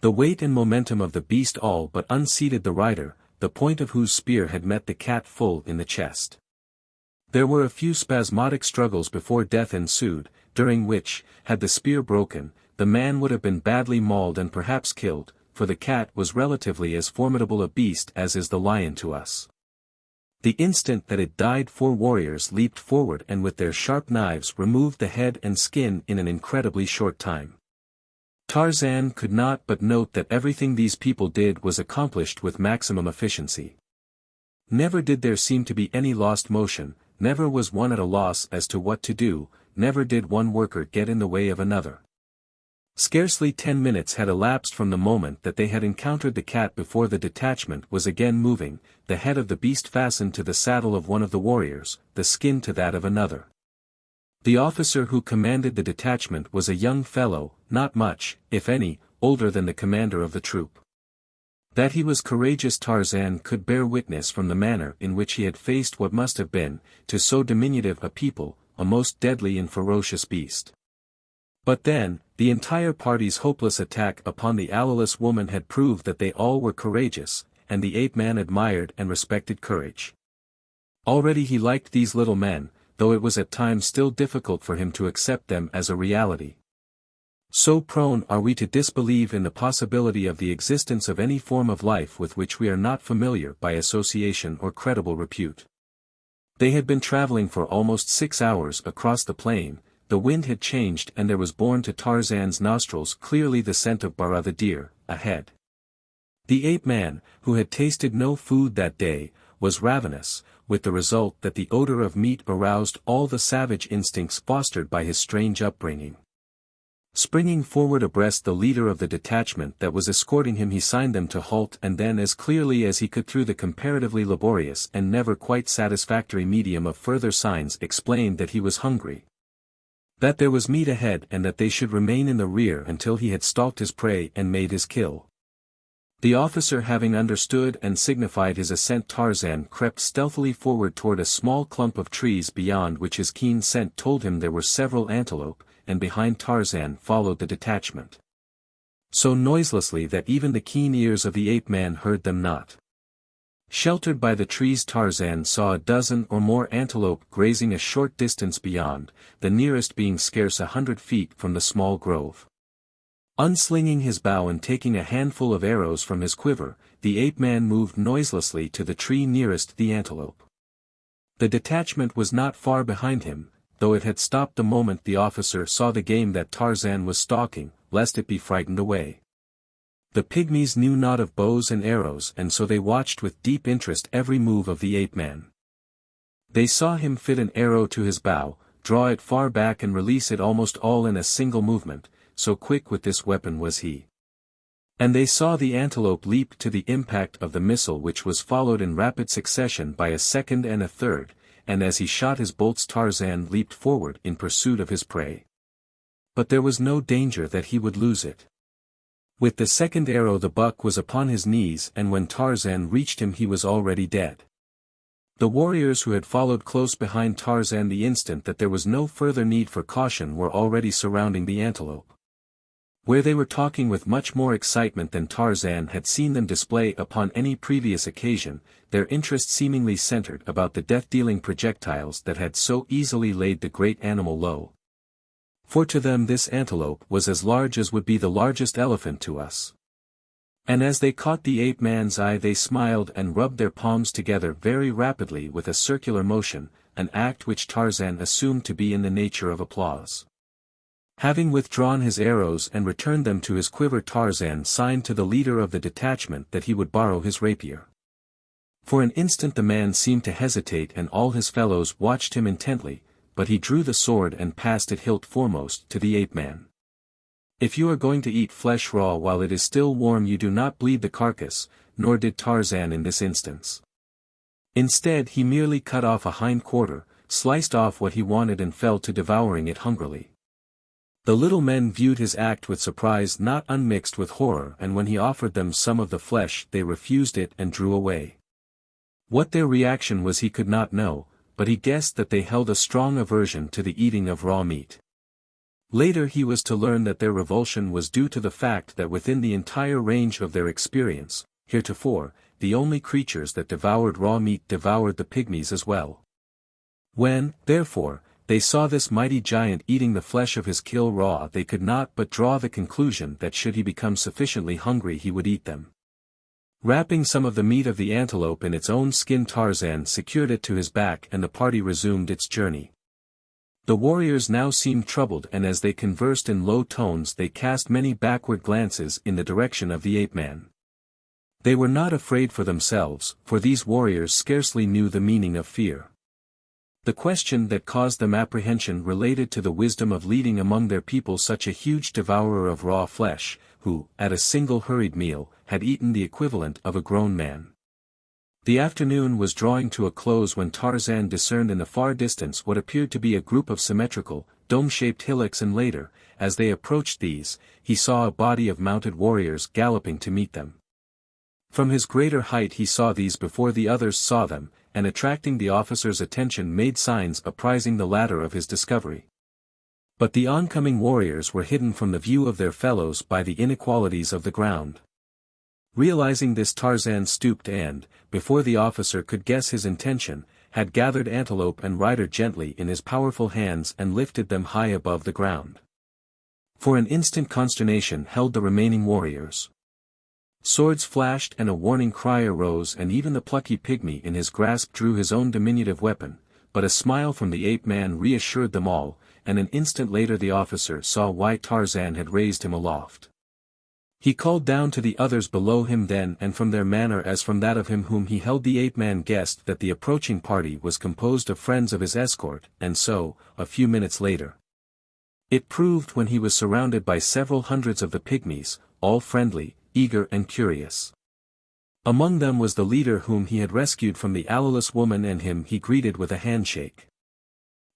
The weight and momentum of the beast all but unseated the rider, the point of whose spear had met the cat full in the chest. There were a few spasmodic struggles before death ensued, during which, had the spear broken, the man would have been badly mauled and perhaps killed, for the cat was relatively as formidable a beast as is the lion to us. The instant that it died, 4 warriors leaped forward and with their sharp knives removed the head and skin in an incredibly short time. Tarzan could not but note that everything these people did was accomplished with maximum efficiency. Never did there seem to be any lost motion, never was one at a loss as to what to do, never did one worker get in the way of another. Scarcely 10 minutes had elapsed from the moment that they had encountered the cat before the detachment was again moving, the head of the beast fastened to the saddle of one of the warriors, the skin to that of another. The officer who commanded the detachment was a young fellow, not much, if any, older than the commander of the troop. That he was courageous Tarzan could bear witness from the manner in which he had faced what must have been, to so diminutive a people, a most deadly and ferocious beast. But then, the entire party's hopeless attack upon the allowless woman had proved that they all were courageous, and the ape-man admired and respected courage. Already he liked these little men, though it was at times still difficult for him to accept them as a reality. So prone are we to disbelieve in the possibility of the existence of any form of life with which we are not familiar by association or credible repute. They had been traveling for almost 6 hours across the plain. The wind had changed and there was borne to Tarzan's nostrils clearly the scent of Bara the deer, ahead. The ape-man, who had tasted no food that day, was ravenous, with the result that the odor of meat aroused all the savage instincts fostered by his strange upbringing. Springing forward abreast the leader of the detachment that was escorting him, he signed them to halt, and then as clearly as he could through the comparatively laborious and never quite satisfactory medium of further signs explained that he was hungry, that there was meat ahead and that they should remain in the rear until he had stalked his prey and made his kill. The officer having understood and signified his assent, Tarzan crept stealthily forward toward a small clump of trees beyond which his keen scent told him there were several antelope, and behind Tarzan followed the detachment. So noiselessly that even the keen ears of the ape-man heard them not. Sheltered by the trees, Tarzan saw a dozen or more antelope grazing a short distance beyond, the nearest being scarce 100 feet from the small grove. Unslinging his bow and taking a handful of arrows from his quiver, the ape-man moved noiselessly to the tree nearest the antelope. The detachment was not far behind him, though it had stopped the moment the officer saw the game that Tarzan was stalking, lest it be frightened away. The pygmies knew not of bows and arrows, and so they watched with deep interest every move of the ape-man. They saw him fit an arrow to his bow, draw it far back and release it almost all in a single movement, so quick with this weapon was he. And they saw the antelope leap to the impact of the missile, which was followed in rapid succession by a second and a third, and as he shot his bolts Tarzan leaped forward in pursuit of his prey. But there was no danger that he would lose it. With the second arrow the buck was upon his knees, and when Tarzan reached him he was already dead. The warriors who had followed close behind Tarzan the instant that there was no further need for caution were already surrounding the antelope. where they were talking with much more excitement than Tarzan had seen them display upon any previous occasion, their interest seemingly centered about the death-dealing projectiles that had so easily laid the great animal low. For to them this antelope was as large as would be the largest elephant to us. And as they caught the ape-man's eye they smiled and rubbed their palms together very rapidly with a circular motion, an act which Tarzan assumed to be in the nature of applause. Having withdrawn his arrows and returned them to his quiver, Tarzan signed to the leader of the detachment that he would borrow his rapier. For an instant the man seemed to hesitate and all his fellows watched him intently, but he drew the sword and passed it hilt foremost to the ape-man. If you are going to eat flesh raw while it is still warm, you do not bleed the carcass, nor did Tarzan in this instance. Instead he merely cut off a hind quarter, sliced off what he wanted and fell to devouring it hungrily. The little men viewed his act with surprise not unmixed with horror, and when he offered them some of the flesh they refused it and drew away. What their reaction was he could not know, but he guessed that they held a strong aversion to the eating of raw meat. Later he was to learn that their revulsion was due to the fact that within the entire range of their experience, heretofore, the only creatures that devoured raw meat devoured the pygmies as well. When, therefore, they saw this mighty giant eating the flesh of his kill raw, they could not but draw the conclusion that should he become sufficiently hungry he would eat them. Wrapping some of the meat of the antelope in its own skin, Tarzan secured it to his back and the party resumed its journey. The warriors now seemed troubled, and as they conversed in low tones they cast many backward glances in the direction of the ape-man. They were not afraid for themselves, for these warriors scarcely knew the meaning of fear. The question that caused them apprehension related to the wisdom of leading among their people such a huge devourer of raw flesh, who, at a single hurried meal, had eaten the equivalent of a grown man. The afternoon was drawing to a close when Tarzan discerned in the far distance what appeared to be a group of symmetrical, dome-shaped hillocks, and later, as they approached these, he saw a body of mounted warriors galloping to meet them. From his greater height he saw these before the others saw them, and attracting the officer's attention made signs apprising the latter of his discovery. But the oncoming warriors were hidden from the view of their fellows by the inequalities of the ground. Realizing this, Tarzan stooped and, before the officer could guess his intention, had gathered antelope and rider gently in his powerful hands and lifted them high above the ground. For an instant consternation held the remaining warriors. Swords flashed and a warning cry arose, and even the plucky pygmy in his grasp drew his own diminutive weapon, but a smile from the ape-man reassured them all, and an instant later the officer saw why Tarzan had raised him aloft. He called down to the others below him then, and from their manner as from that of him whom he held the ape-man guessed that the approaching party was composed of friends of his escort, and so, a few minutes later, it proved when he was surrounded by several hundreds of the pygmies, all friendly, eager and curious. Among them was the leader whom he had rescued from the allowless woman, and him he greeted with a handshake.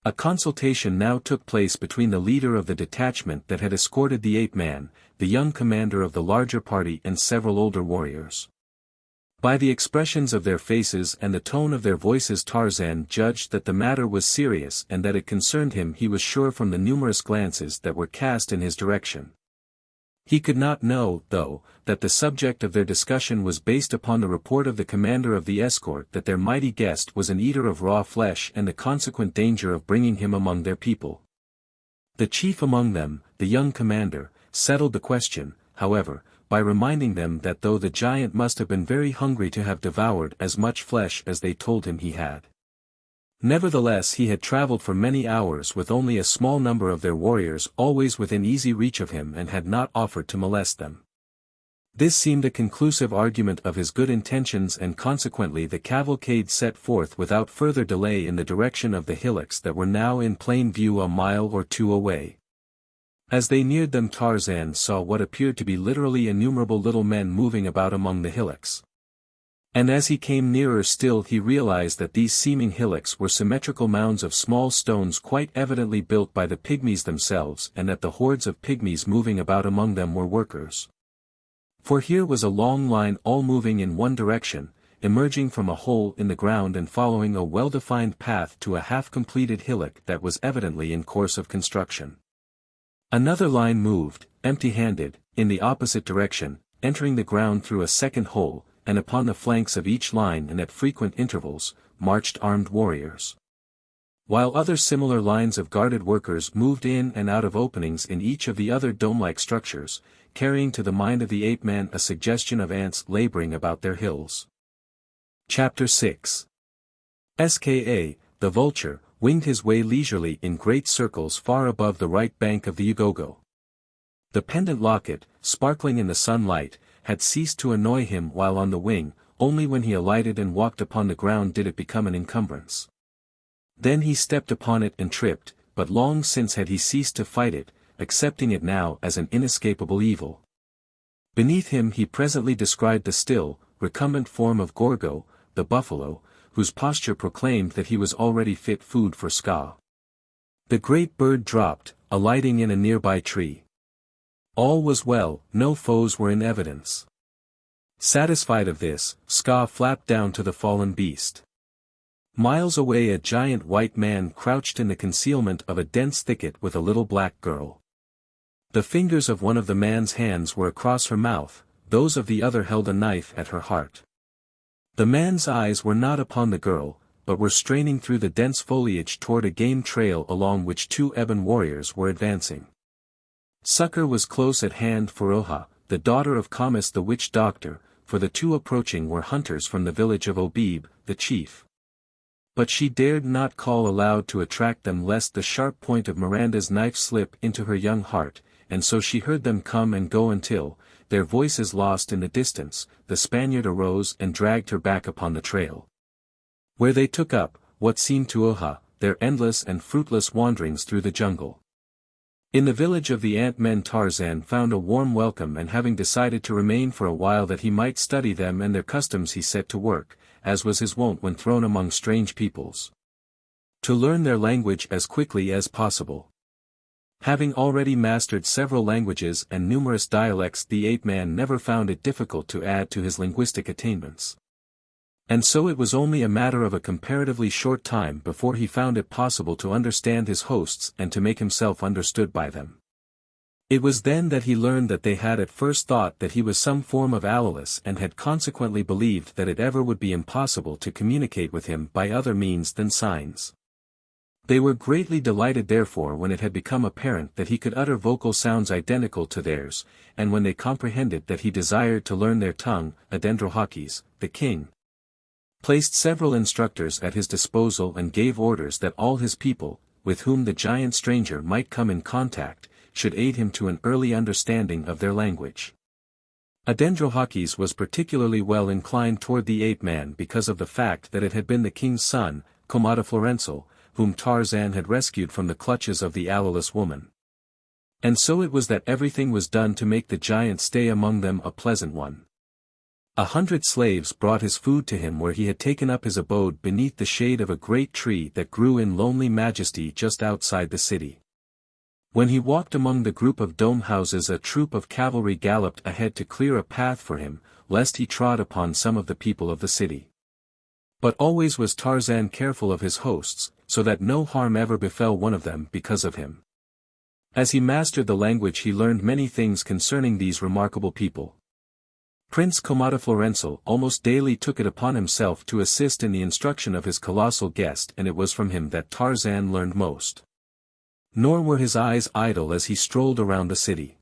A consultation now took place between the leader of the detachment that had escorted the ape-man, the young commander of the larger party, and several older warriors. By the expressions of their faces and the tone of their voices Tarzan judged that the matter was serious and that it concerned him. He was sure from the numerous glances that were cast in his direction. He could not know, though, that the subject of their discussion was based upon the report of the commander of the escort that their mighty guest was an eater of raw flesh and the consequent danger of bringing him among their people. The chief among them, the young commander, settled the question, however, by reminding them that though the giant must have been very hungry to have devoured as much flesh as they told him he had, nevertheless he had traveled for many hours with only a small number of their warriors always within easy reach of him and had not offered to molest them. This seemed a conclusive argument of his good intentions, and consequently the cavalcade set forth without further delay in the direction of the hillocks that were now in plain view a mile or two away. As they neared them Tarzan saw what appeared to be literally innumerable little men moving about among the hillocks. And as he came nearer still he realized that these seeming hillocks were symmetrical mounds of small stones quite evidently built by the pygmies themselves, and that the hordes of pygmies moving about among them were workers. For here was a long line all moving in one direction, emerging from a hole in the ground and following a well-defined path to a half-completed hillock that was evidently in course of construction. Another line moved, empty-handed, in the opposite direction, entering the ground through a second hole, and upon the flanks of each line and at frequent intervals, marched armed warriors. While other similar lines of guarded workers moved in and out of openings in each of the other dome-like structures, carrying to the mind of the ape-man a suggestion of ants laboring about their hills. Chapter 6. Ska, the vulture, winged his way leisurely in great circles far above the right bank of the Ugogo. The pendant locket, sparkling in the sunlight, had ceased to annoy him while on the wing, only when he alighted and walked upon the ground did it become an encumbrance. Then he stepped upon it and tripped, but long since had he ceased to fight it, accepting it now as an inescapable evil. Beneath him he presently descried the still, recumbent form of Gorgo, the buffalo, whose posture proclaimed that he was already fit food for Ska. The great bird dropped, alighting in a nearby tree. All was well, no foes were in evidence. Satisfied of this, Ska flapped down to the fallen beast. Miles away a giant white man crouched in the concealment of a dense thicket with a little black girl. The fingers of one of the man's hands were across her mouth, those of the other held a knife at her heart. The man's eyes were not upon the girl, but were straining through the dense foliage toward a game trail along which two ebon warriors were advancing. Succor was close at hand for Oha, the daughter of Kamis the witch doctor, for the two approaching were hunters from the village of Obib, the chief. But she dared not call aloud to attract them lest the sharp point of Miranda's knife slip into her young heart, and so she heard them come and go until, their voices lost in the distance, the Spaniard arose and dragged her back upon the trail. Where they took up, what seemed to Oha, their endless and fruitless wanderings through the jungle. In the village of the ant-men Tarzan found a warm welcome, and having decided to remain for a while that he might study them and their customs, he set to work, as was his wont when thrown among strange peoples, to learn their language as quickly as possible. Having already mastered several languages and numerous dialects, the ape-man never found it difficult to add to his linguistic attainments. And so it was only a matter of a comparatively short time before he found it possible to understand his hosts and to make himself understood by them. It was then that he learned that they had at first thought that he was some form of Alolis and had consequently believed that it ever would be impossible to communicate with him by other means than signs. They were greatly delighted therefore when it had become apparent that he could utter vocal sounds identical to theirs, and when they comprehended that he desired to learn their tongue. Adendrohahkis, the king, placed several instructors at his disposal and gave orders that all his people, with whom the giant stranger might come in contact, should aid him to an early understanding of their language. Adendrohahkis was particularly well inclined toward the ape-man because of the fact that it had been the king's son, Komodoflorensal, whom Tarzan had rescued from the clutches of the Alolis woman. And so it was that everything was done to make the giant stay among them a pleasant one. 100 slaves brought his food to him where he had taken up his abode beneath the shade of a great tree that grew in lonely majesty just outside the city. When he walked among the group of dome houses, a troop of cavalry galloped ahead to clear a path for him, lest he trod upon some of the people of the city. But always was Tarzan careful of his hosts, so that no harm ever befell one of them because of him. As he mastered the language he learned many things concerning these remarkable people. Prince Komodoflorensal almost daily took it upon himself to assist in the instruction of his colossal guest, and it was from him that Tarzan learned most. Nor were his eyes idle as he strolled around the city.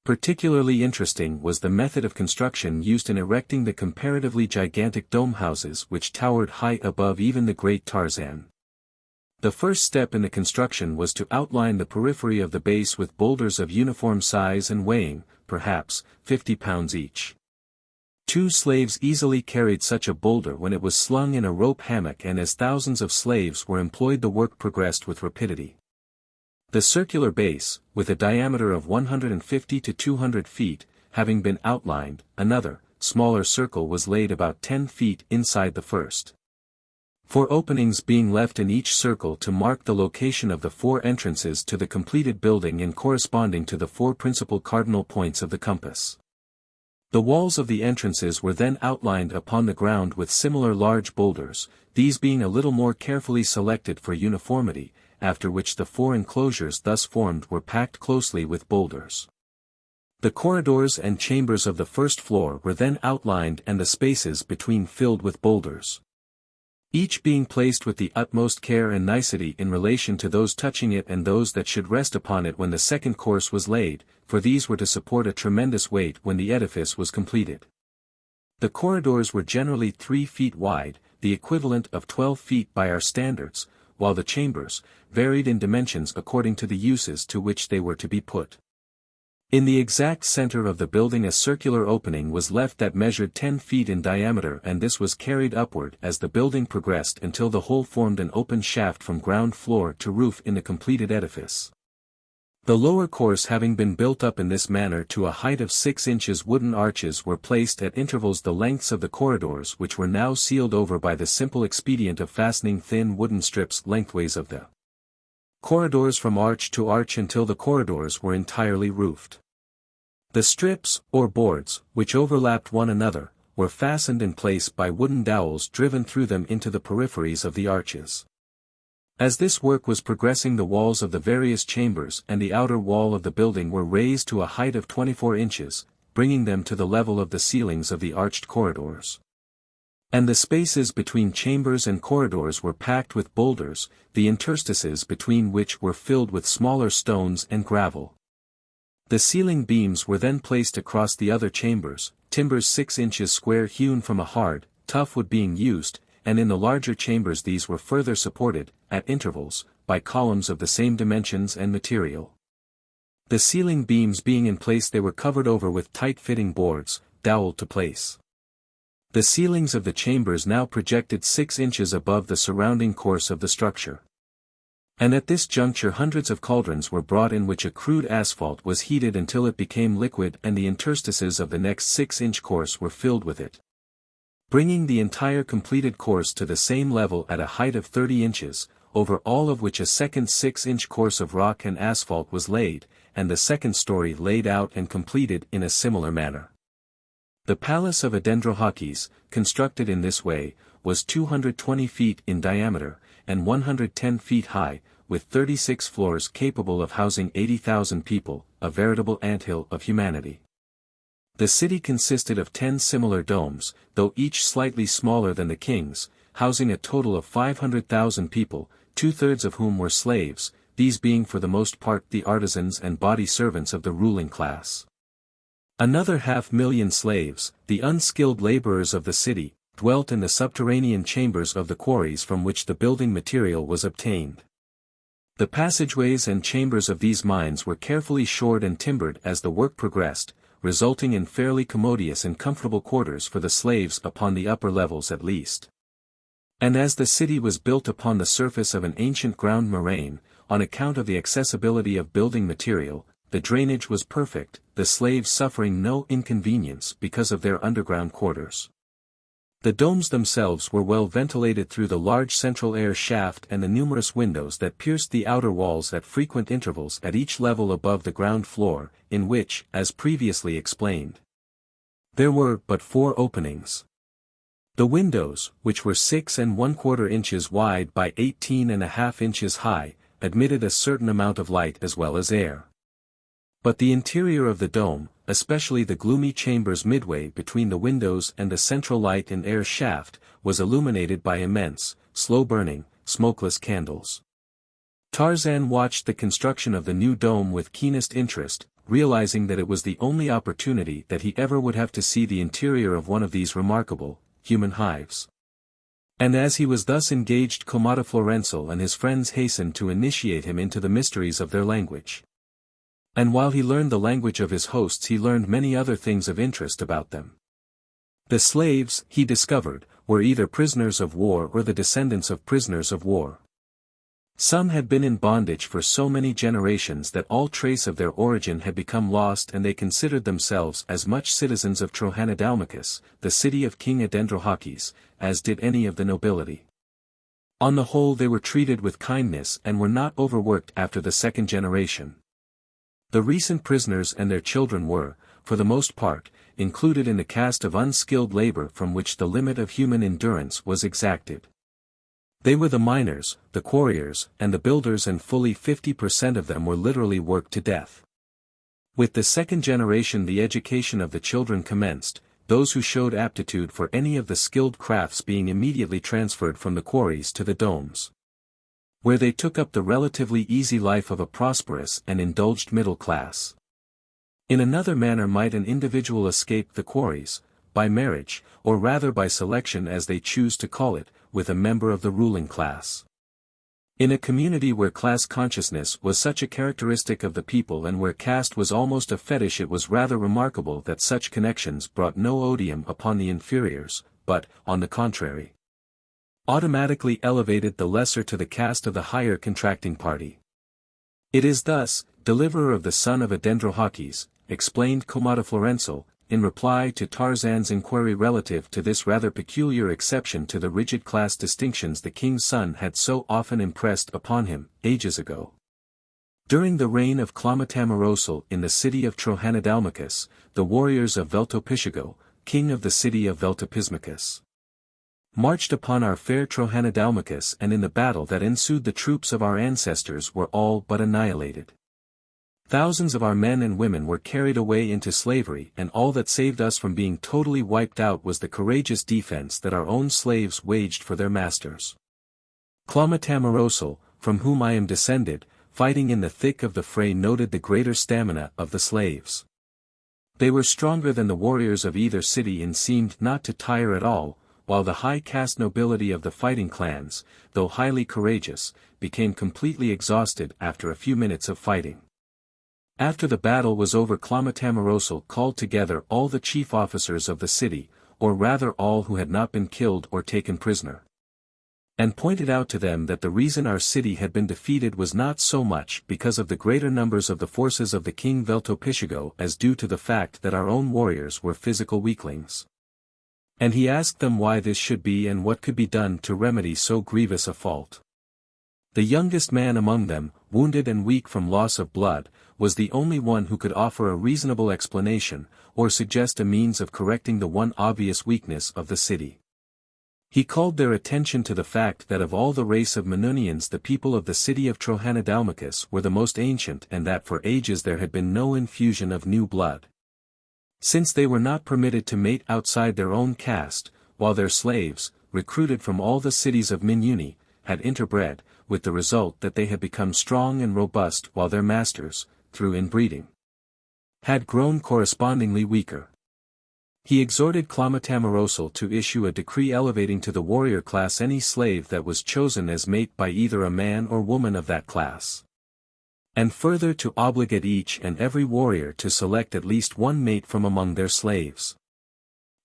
Particularly interesting was the method of construction used in erecting the comparatively gigantic dome houses which towered high above even the great Tarzan. The first step in the construction was to outline the periphery of the base with boulders of uniform size and weighing, perhaps, 50 pounds each. 2 slaves easily carried such a boulder when it was slung in a rope hammock, and as thousands of slaves were employed the work progressed with rapidity. The circular base, with a diameter of 150 to 200 feet, having been outlined, another, smaller circle was laid about 10 feet inside the first. 4 openings being left in each circle to mark the location of the 4 entrances to the completed building and corresponding to the 4 principal cardinal points of the compass. The walls of the entrances were then outlined upon the ground with similar large boulders, these being a little more carefully selected for uniformity, after which the 4 enclosures thus formed were packed closely with boulders. The corridors and chambers of the first floor were then outlined and the spaces between filled with boulders, each being placed with the utmost care and nicety in relation to those touching it and those that should rest upon it when the second course was laid, for these were to support a tremendous weight when the edifice was completed. The corridors were generally 3 feet wide, the equivalent of 12 feet by our standards, while the chambers varied in dimensions according to the uses to which they were to be put. In the exact center of the building a circular opening was left that measured 10 feet in diameter, and this was carried upward as the building progressed until the whole formed an open shaft from ground floor to roof in the completed edifice. The lower course having been built up in this manner to a height of 6 inches, wooden arches were placed at intervals the lengths of the corridors, which were now sealed over by the simple expedient of fastening thin wooden strips lengthways of the corridors from arch to arch until the corridors were entirely roofed. The strips, or boards, which overlapped one another, were fastened in place by wooden dowels driven through them into the peripheries of the arches. As this work was progressing, the walls of the various chambers and the outer wall of the building were raised to a height of 24 inches, bringing them to the level of the ceilings of the arched corridors. And the spaces between chambers and corridors were packed with boulders, the interstices between which were filled with smaller stones and gravel. The ceiling beams were then placed across the other chambers, timbers 6 inches square hewn from a hard, tough wood being used, and in the larger chambers these were further supported, at intervals, by columns of the same dimensions and material. The ceiling beams being in place, they were covered over with tight-fitting boards, doweled to place. The ceilings of the chambers now projected 6 inches above the surrounding course of the structure. And at this juncture hundreds of cauldrons were brought in which a crude asphalt was heated until it became liquid, and the interstices of the next 6-inch course were filled with it, bringing the entire completed course to the same level at a height of 30 inches, over all of which a second 6-inch course of rock and asphalt was laid, and the second story laid out and completed in a similar manner. The palace of Adendrohahkis, constructed in this way, was 220 feet in diameter, and 110 feet high, with 36 floors capable of housing 80,000 people, a veritable anthill of humanity. The city consisted of 10 similar domes, though each slightly smaller than the king's, housing a total of 500,000 people, 2/3 of whom were slaves, these being for the most part the artisans and body servants of the ruling class. Another 500,000 slaves, the unskilled laborers of the city, dwelt in the subterranean chambers of the quarries from which the building material was obtained. The passageways and chambers of these mines were carefully shored and timbered as the work progressed, resulting in fairly commodious and comfortable quarters for the slaves upon the upper levels at least. And as the city was built upon the surface of an ancient ground moraine, on account of the accessibility of building material, the drainage was perfect, the slaves suffering no inconvenience because of their underground quarters. The domes themselves were well ventilated through the large central air shaft and the numerous windows that pierced the outer walls at frequent intervals at each level above the ground floor, in which, as previously explained, there were but 4 openings. The windows, which were 6¼ inches wide by 18½ inches high, admitted a certain amount of light as well as air. But the interior of the dome, especially the gloomy chambers midway between the windows and the central light and air shaft, was illuminated by immense, slow-burning, smokeless candles. Tarzan watched the construction of the new dome with keenest interest, realizing that it was the only opportunity that he ever would have to see the interior of one of these remarkable, human hives. And as he was thus engaged, Komodoflorensal and his friends hastened to initiate him into the mysteries of their language. And while he learned the language of his hosts, he learned many other things of interest about them. The slaves, he discovered, were either prisoners of war or the descendants of prisoners of war. Some had been in bondage for so many generations that all trace of their origin had become lost, and they considered themselves as much citizens of Trohanadalmakus, the city of King Adendrohahkis, as did any of the nobility. On the whole they were treated with kindness and were not overworked after the second generation. The recent prisoners and their children were, for the most part, included in the caste of unskilled labor from which the limit of human endurance was exacted. They were the miners, the quarriers, and the builders, and fully 50% of them were literally worked to death. With the second generation the education of the children commenced, those who showed aptitude for any of the skilled crafts being immediately transferred from the quarries to the domes, where they took up the relatively easy life of a prosperous and indulged middle class. In another manner might an individual escape the quarries, by marriage, or rather by selection as they choose to call it, with a member of the ruling class. In a community where class consciousness was such a characteristic of the people and where caste was almost a fetish, it was rather remarkable that such connections brought no odium upon the inferiors, but, on the contrary, automatically elevated the lesser to the caste of the higher contracting party. It is thus, deliverer of the son of Adendrohahkis, explained Komodoflorensal, in reply to Tarzan's inquiry relative to this rather peculiar exception to the rigid class distinctions the king's son had so often impressed upon him, ages ago. During the reign of Komodoflorensal in the city of Trohanadalmakus, the warriors of Veltopismakus, king of the city of Veltopismakus, marched upon our fair Trohanadalmakus, and in the battle that ensued the troops of our ancestors were all but annihilated. Thousands of our men and women were carried away into slavery, and all that saved us from being totally wiped out was the courageous defense that our own slaves waged for their masters. Komodoflorensal, from whom I am descended, fighting in the thick of the fray, noted the greater stamina of the slaves. They were stronger than the warriors of either city and seemed not to tire at all, while the high caste nobility of the fighting clans, though highly courageous, became completely exhausted after a few minutes of fighting. After the battle was over, Komodoflorensal called together all the chief officers of the city, or rather all who had not been killed or taken prisoner, and pointed out to them that the reason our city had been defeated was not so much because of the greater numbers of the forces of the king Veltopismakus as due to the fact that our own warriors were physical weaklings. And he asked them why this should be and what could be done to remedy so grievous a fault. The youngest man among them, wounded and weak from loss of blood, was the only one who could offer a reasonable explanation, or suggest a means of correcting the one obvious weakness of the city. He called their attention to the fact that of all the race of Minunians the people of the city of Trohanadalmakus were the most ancient, and that for ages there had been no infusion of new blood. Since they were not permitted to mate outside their own caste, while their slaves, recruited from all the cities of Minuni, had interbred, with the result that they had become strong and robust while their masters, through inbreeding, had grown correspondingly weaker. He exhorted Komodoflorensal to issue a decree elevating to the warrior class any slave that was chosen as mate by either a man or woman of that class, and further to obligate each and every warrior to select at least one mate from among their slaves.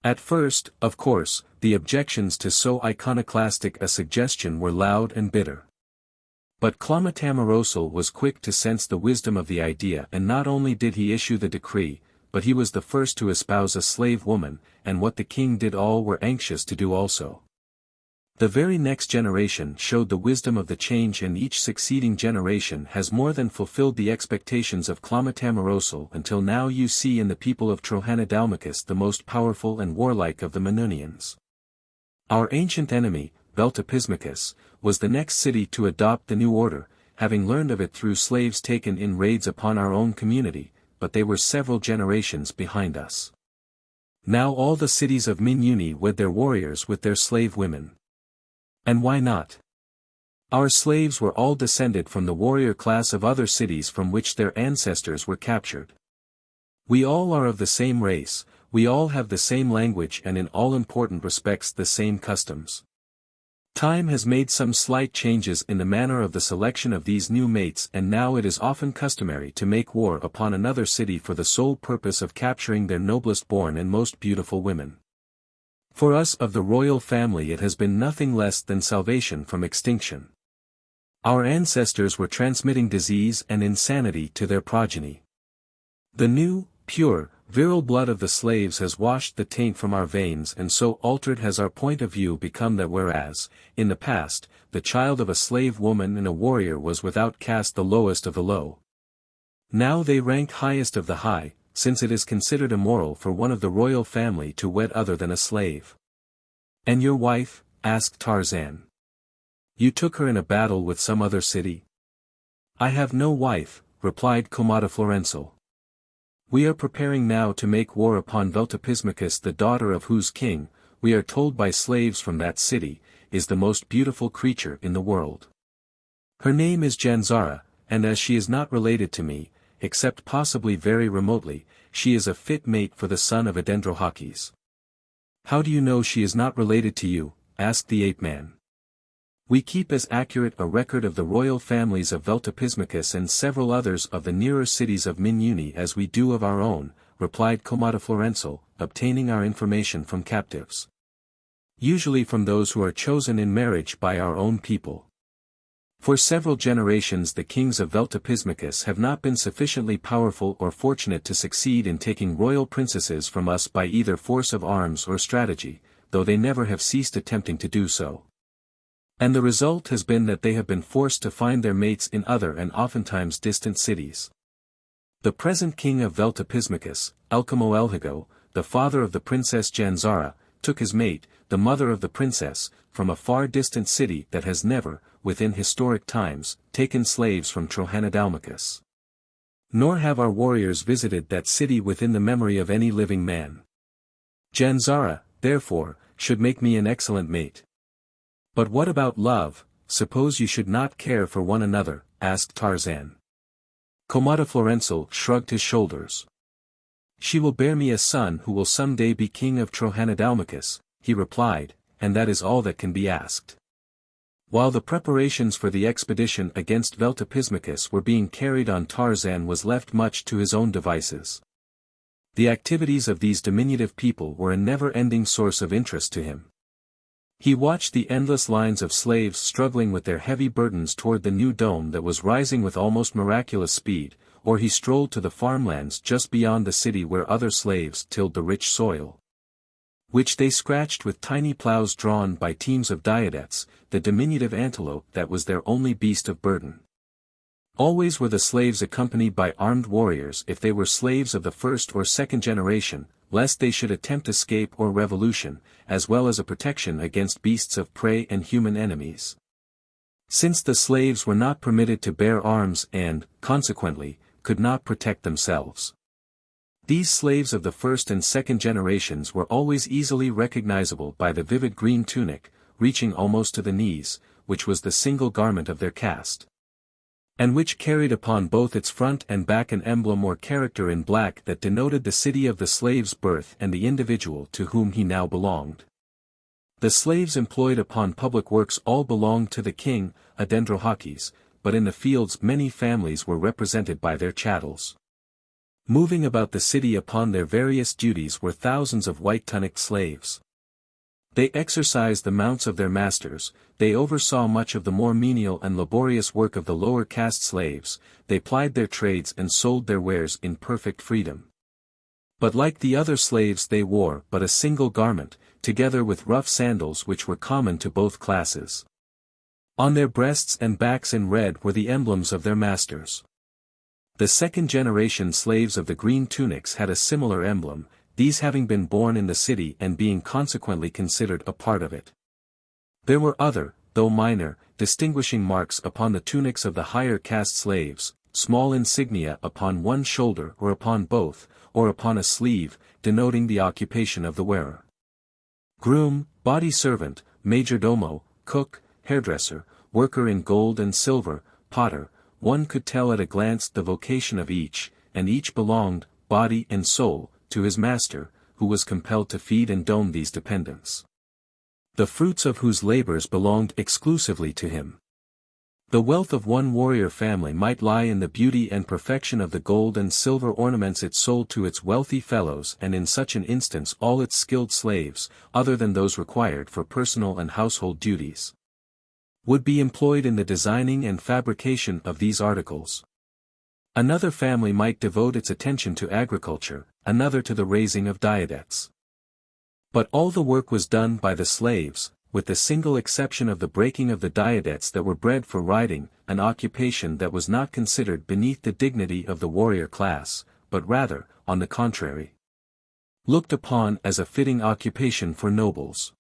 At first, of course, the objections to so iconoclastic a suggestion were loud and bitter. But Komodoflorensal was quick to sense the wisdom of the idea, and not only did he issue the decree, but he was the first to espouse a slave woman, and what the king did all were anxious to do also. The very next generation showed the wisdom of the change, and each succeeding generation has more than fulfilled the expectations of Komodoflorensal until now. You see in the people of Trohanadalmakus the most powerful and warlike of the Minunians. Our ancient enemy, Veltopismakus, was the next city to adopt the new order, having learned of it through slaves taken in raids upon our own community, but they were several generations behind us. Now all the cities of Minuni wed their warriors with their slave women. And why not? Our slaves were all descended from the warrior class of other cities from which their ancestors were captured. We all are of the same race, we all have the same language and in all important respects the same customs. Time has made some slight changes in the manner of the selection of these new mates, and now it is often customary to make war upon another city for the sole purpose of capturing their noblest born and most beautiful women. For us of the royal family it has been nothing less than salvation from extinction. Our ancestors were transmitting disease and insanity to their progeny. The new, pure, virile blood of the slaves has washed the taint from our veins, and so altered has our point of view become that whereas, in the past, the child of a slave woman and a warrior was without caste the lowest of the low, now they rank highest of the high, since it is considered immoral for one of the royal family to wed other than a slave. "And your wife?" asked Tarzan. "You took her in a battle with some other city?" "I have no wife," replied Komodoflorensal. "We are preparing now to make war upon Veltopismakus, the daughter of whose king, we are told by slaves from that city, is the most beautiful creature in the world. Her name is Janzara, and as she is not related to me, except possibly very remotely, she is a fit mate for the son of Adendrohahkis." "How do you know she is not related to you?" asked the ape-man. "We keep as accurate a record of the royal families of Veltopismakus and several others of the nearer cities of Minuni as we do of our own," replied Komodoflorensal, "obtaining our information from captives. Usually from those who are chosen in marriage by our own people. For several generations the kings of Veltopismakus have not been sufficiently powerful or fortunate to succeed in taking royal princesses from us by either force of arms or strategy, though they never have ceased attempting to do so. And the result has been that they have been forced to find their mates in other and oftentimes distant cities. The present king of Veltopismakus, Komodoflorensal, the father of the princess Janzara, took his mate, the mother of the princess, from a far distant city that has never, within historic times, taken slaves from Trohanadalmakus. Nor have our warriors visited that city within the memory of any living man. Janzara, therefore, should make me an excellent mate." "But what about love? Suppose you should not care for one another?" asked Tarzan. Komodoflorensal shrugged his shoulders. "She will bear me a son who will someday be king of Trohanadalmakus," he replied, "and that is all that can be asked." While the preparations for the expedition against Veltopismakus were being carried on, Tarzan was left much to his own devices. The activities of these diminutive people were a never-ending source of interest to him. He watched the endless lines of slaves struggling with their heavy burdens toward the new dome that was rising with almost miraculous speed, or he strolled to the farmlands just beyond the city where other slaves tilled the rich soil, which they scratched with tiny plows drawn by teams of diodetes, the diminutive antelope that was their only beast of burden. Always were the slaves accompanied by armed warriors if they were slaves of the first or second generation, lest they should attempt escape or revolution, as well as a protection against beasts of prey and human enemies. Since the slaves were not permitted to bear arms and, consequently, could not protect themselves, these slaves of the first and second generations were always easily recognizable by the vivid green tunic, reaching almost to the knees, which was the single garment of their caste, and which carried upon both its front and back an emblem or character in black that denoted the city of the slave's birth and the individual to whom he now belonged. The slaves employed upon public works all belonged to the king, Adendrohahkis, but in the fields many families were represented by their chattels. Moving about the city upon their various duties were thousands of white-tunicked slaves. They exercised the mounts of their masters, they oversaw much of the more menial and laborious work of the lower caste slaves, they plied their trades and sold their wares in perfect freedom. But like the other slaves they wore but a single garment, together with rough sandals which were common to both classes. On their breasts and backs in red were the emblems of their masters. The second-generation slaves of the green tunics had a similar emblem, these having been born in the city and being consequently considered a part of it. There were other, though minor, distinguishing marks upon the tunics of the higher caste slaves, small insignia upon one shoulder or upon both, or upon a sleeve, denoting the occupation of the wearer. Groom, body servant, majordomo, cook, hairdresser, worker in gold and silver, potter, one could tell at a glance the vocation of each, and each belonged, body and soul, to his master, who was compelled to feed and dome these dependents, the fruits of whose labors belonged exclusively to him. The wealth of one warrior family might lie in the beauty and perfection of the gold and silver ornaments it sold to its wealthy fellows, and in such an instance all its skilled slaves, other than those required for personal and household duties, would be employed in the designing and fabrication of these articles. Another family might devote its attention to agriculture, another to the raising of diodetes. But all the work was done by the slaves, with the single exception of the breaking of the diodetes that were bred for riding, an occupation that was not considered beneath the dignity of the warrior class, but rather, on the contrary, looked upon as a fitting occupation for nobles.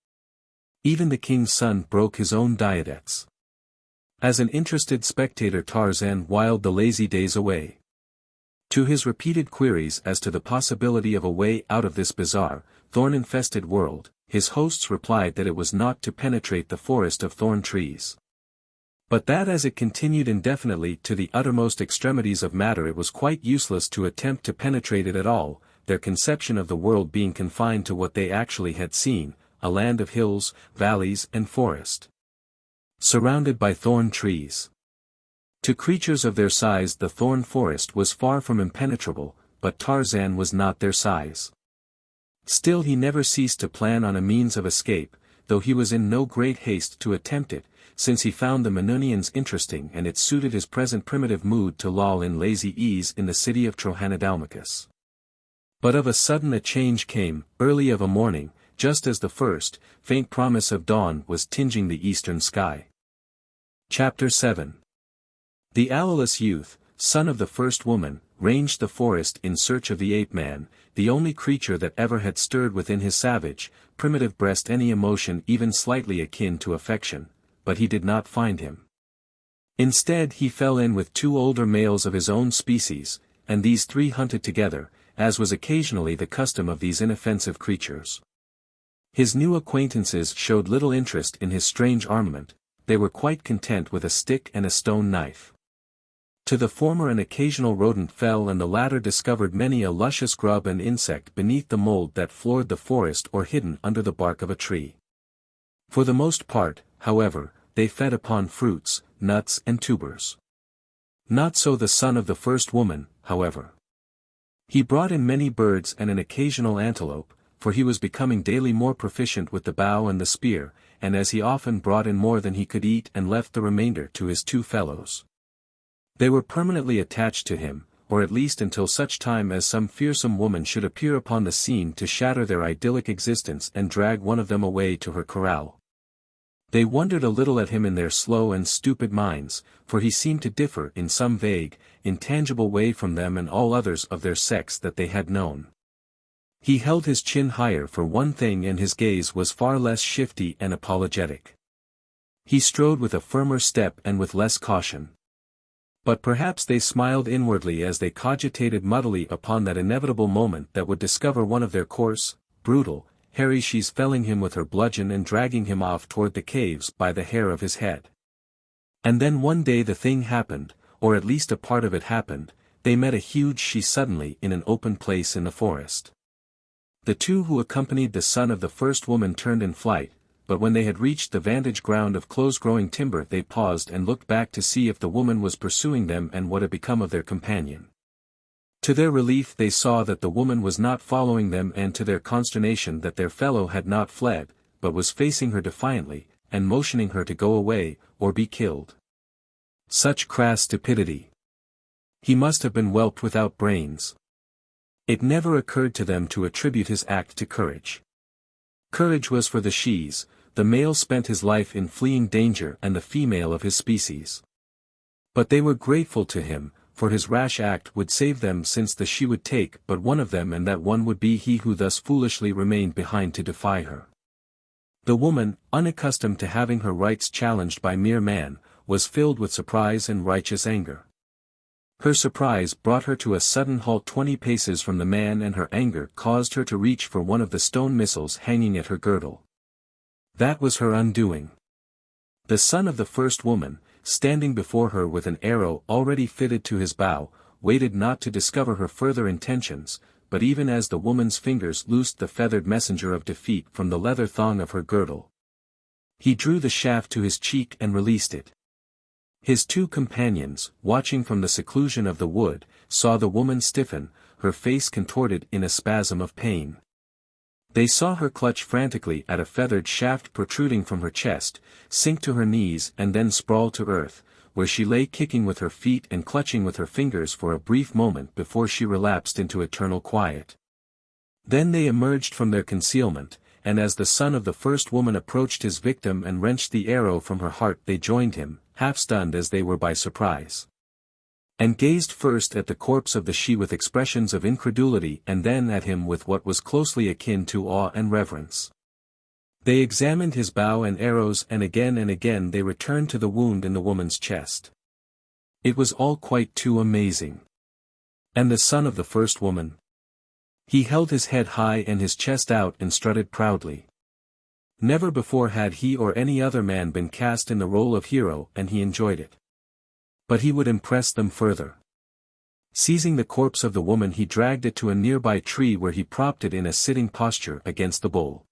Even the king's son broke his own diadex. As an interested spectator, Tarzan whiled the lazy days away. To his repeated queries as to the possibility of a way out of this bizarre, thorn-infested world, his hosts replied that it was not to penetrate the forest of thorn trees, but that as it continued indefinitely to the uttermost extremities of matter, it was quite useless to attempt to penetrate it at all, their conception of the world being confined to what they actually had seen, a land of hills, valleys and forest, surrounded by thorn trees. To creatures of their size the thorn forest was far from impenetrable, but Tarzan was not their size. Still he never ceased to plan on a means of escape, though he was in no great haste to attempt it, since he found the Minunians interesting and it suited his present primitive mood to loll in lazy ease in the city of Trohanadalmakus. But of a sudden a change came, early of a morning, just as the first, faint promise of dawn was tinging the eastern sky. Chapter 7. The owlless youth, son of the first woman, ranged the forest in search of the ape-man, the only creature that ever had stirred within his savage, primitive breast any emotion even slightly akin to affection, but he did not find him. Instead he fell in with two older males of his own species, and these three hunted together, as was occasionally the custom of these inoffensive creatures. His new acquaintances showed little interest in his strange armament, they were quite content with a stick and a stone knife. To the former an occasional rodent fell and the latter discovered many a luscious grub and insect beneath the mold that floored the forest or hidden under the bark of a tree. For the most part, however, they fed upon fruits, nuts and tubers. Not so the son of the first woman, however. He brought in many birds and an occasional antelope, for he was becoming daily more proficient with the bow and the spear, and as he often brought in more than he could eat and left the remainder to his two fellows. They were permanently attached to him, or at least until such time as some fearsome woman should appear upon the scene to shatter their idyllic existence and drag one of them away to her corral. They wondered a little at him in their slow and stupid minds, for he seemed to differ in some vague, intangible way from them and all others of their sex that they had known. He held his chin higher for one thing and his gaze was far less shifty and apologetic. He strode with a firmer step and with less caution. But perhaps they smiled inwardly as they cogitated muddily upon that inevitable moment that would discover one of their coarse, brutal, hairy she's felling him with her bludgeon and dragging him off toward the caves by the hair of his head. And then one day the thing happened, or at least a part of it happened, they met a huge she suddenly in an open place in the forest. The two who accompanied the son of the first woman turned in flight, but when they had reached the vantage ground of close-growing timber they paused and looked back to see if the woman was pursuing them and what had become of their companion. To their relief they saw that the woman was not following them and to their consternation that their fellow had not fled, but was facing her defiantly, and motioning her to go away, or be killed. Such crass stupidity! He must have been whelped without brains. It never occurred to them to attribute his act to courage. Courage was for the shes, the male spent his life in fleeing danger and the female of his species. But they were grateful to him, for his rash act would save them since the she would take but one of them and that one would be he who thus foolishly remained behind to defy her. The woman, unaccustomed to having her rights challenged by mere man, was filled with surprise and righteous anger. Her surprise brought her to a sudden halt 20 paces from the man and her anger caused her to reach for one of the stone missiles hanging at her girdle. That was her undoing. The son of the first woman, standing before her with an arrow already fitted to his bow, waited not to discover her further intentions, but even as the woman's fingers loosed the feathered messenger of defeat from the leather thong of her girdle, he drew the shaft to his cheek and released it. His two companions, watching from the seclusion of the wood, saw the woman stiffen, her face contorted in a spasm of pain. They saw her clutch frantically at a feathered shaft protruding from her chest, sink to her knees and then sprawl to earth, where she lay kicking with her feet and clutching with her fingers for a brief moment before she relapsed into eternal quiet. Then they emerged from their concealment, and as the son of the first woman approached his victim and wrenched the arrow from her heart they joined him, half stunned as they were by surprise. and gazed first at the corpse of the she with expressions of incredulity and then at him with what was closely akin to awe and reverence. They examined his bow and arrows and again they returned to the wound in the woman's chest. It was all quite too amazing. And the son of the first woman? He held his head high and his chest out and strutted proudly. Never before had he or any other man been cast in the role of hero and he enjoyed it. But he would impress them further. Seizing the corpse of the woman he dragged it to a nearby tree where he propped it in a sitting posture against the bole.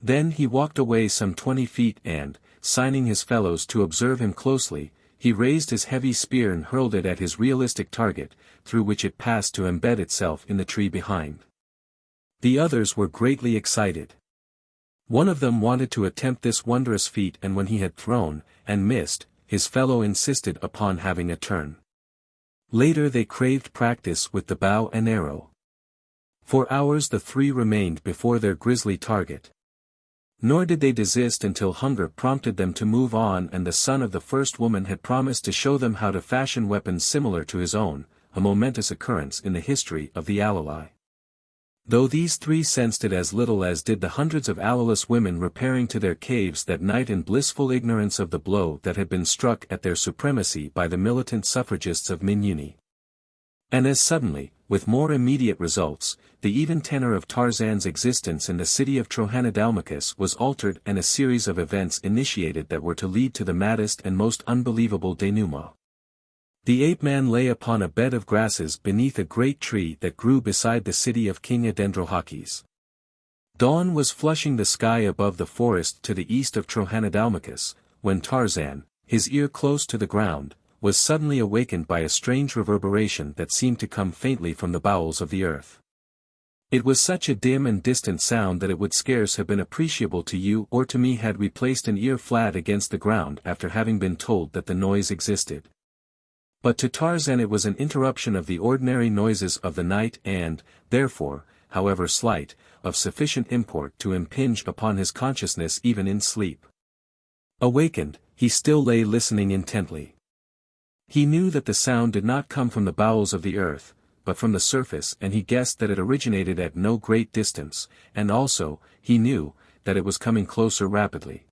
Then he walked away some 20 feet and, signing his fellows to observe him closely, he raised his heavy spear and hurled it at his realistic target, through which it passed to embed itself in the tree behind. The others were greatly excited. One of them wanted to attempt this wondrous feat and when he had thrown, and missed, his fellow insisted upon having a turn. Later they craved practice with the bow and arrow. For hours the three remained before their grisly target. Nor did they desist until hunger prompted them to move on and the son of the first woman had promised to show them how to fashion weapons similar to his own, a momentous occurrence in the history of the Alali. Though these three sensed it as little as did the hundreds of allaless women repairing to their caves that night in blissful ignorance of the blow that had been struck at their supremacy by the militant suffragists of Minuni. And as suddenly, with more immediate results, the even tenor of Tarzan's existence in the city of Trohanadalmakus was altered and a series of events initiated that were to lead to the maddest and most unbelievable denouement. The ape-man lay upon a bed of grasses beneath a great tree that grew beside the city of King Adendrohahkis. Dawn was flushing the sky above the forest to the east of Trohanadalmakus, when Tarzan, his ear close to the ground, was suddenly awakened by a strange reverberation that seemed to come faintly from the bowels of the earth. It was such a dim and distant sound that it would scarce have been appreciable to you or to me had we placed an ear flat against the ground after having been told that the noise existed. But to Tarzan it was an interruption of the ordinary noises of the night and, therefore, however slight, of sufficient import to impinge upon his consciousness even in sleep. Awakened, he still lay listening intently. He knew that the sound did not come from the bowels of the earth, but from the surface and he guessed that it originated at no great distance, and also, he knew, that it was coming closer rapidly.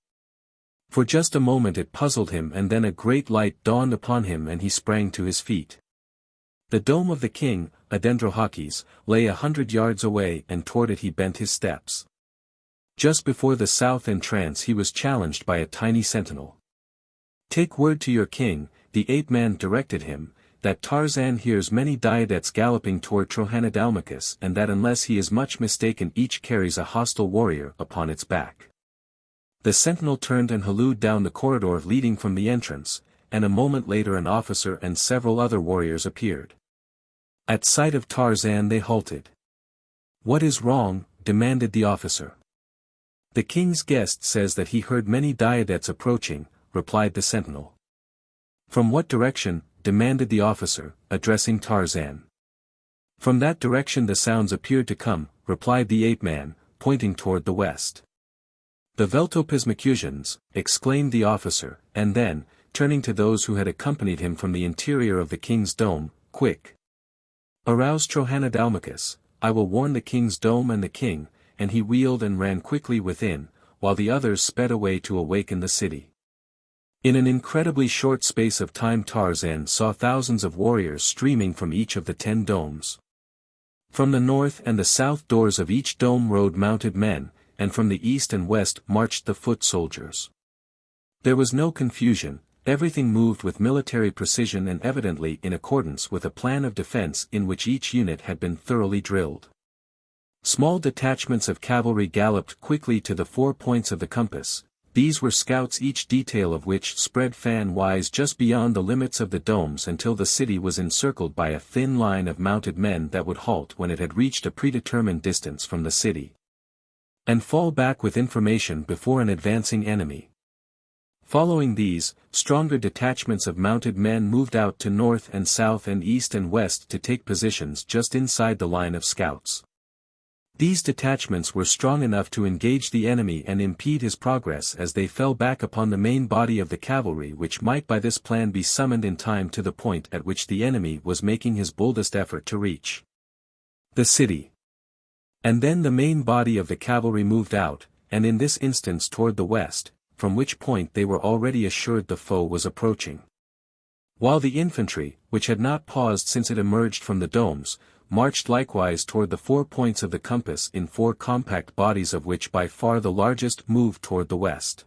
For just a moment it puzzled him and then a great light dawned upon him and he sprang to his feet. The dome of the king, Adendrohahkis, lay 100 yards away and toward it he bent his steps. Just before the south entrance he was challenged by a tiny sentinel. "Take word to your king," the ape-man directed him, "that Tarzan hears many diadettes galloping toward Trohanadalmakus and that unless he is much mistaken each carries a hostile warrior upon its back." The sentinel turned and hallooed down the corridor leading from the entrance, and a moment later an officer and several other warriors appeared. At sight of Tarzan they halted. "What is wrong?" demanded the officer. "The king's guest says that he heard many diadettes approaching," replied the sentinel. "From what direction?" demanded the officer, addressing Tarzan. "From that direction the sounds appeared to come," replied the ape-man, pointing toward the west. "The Veltopismakusians," exclaimed the officer, and then, turning to those who had accompanied him from the interior of the king's dome, "Quick! Arouse Trohanadalmakus, I will warn the king's dome and the king," and he wheeled and ran quickly within, while the others sped away to awaken the city. In an incredibly short space of time Tarzan saw thousands of warriors streaming from each of the 10 domes. From the north and the south doors of each dome rode mounted men, and from the east and west marched the foot soldiers. There was no confusion, everything moved with military precision and evidently in accordance with a plan of defense in which each unit had been thoroughly drilled. Small detachments of cavalry galloped quickly to the 4 points of the compass. These were scouts each detail of which spread fan-wise just beyond the limits of the domes until the city was encircled by a thin line of mounted men that would halt when it had reached a predetermined distance from the city, and fall back with information before an advancing enemy. Following these, stronger detachments of mounted men moved out to north and south and east and west to take positions just inside the line of scouts. These detachments were strong enough to engage the enemy and impede his progress as they fell back upon the main body of the cavalry, which might by this plan be summoned in time to the point at which the enemy was making his boldest effort to reach the city. And then the main body of the cavalry moved out, and in this instance toward the west, from which point they were already assured the foe was approaching. While the infantry, which had not paused since it emerged from the domes, marched likewise toward the 4 points of the compass in 4 compact bodies, of which by far the largest moved toward the west.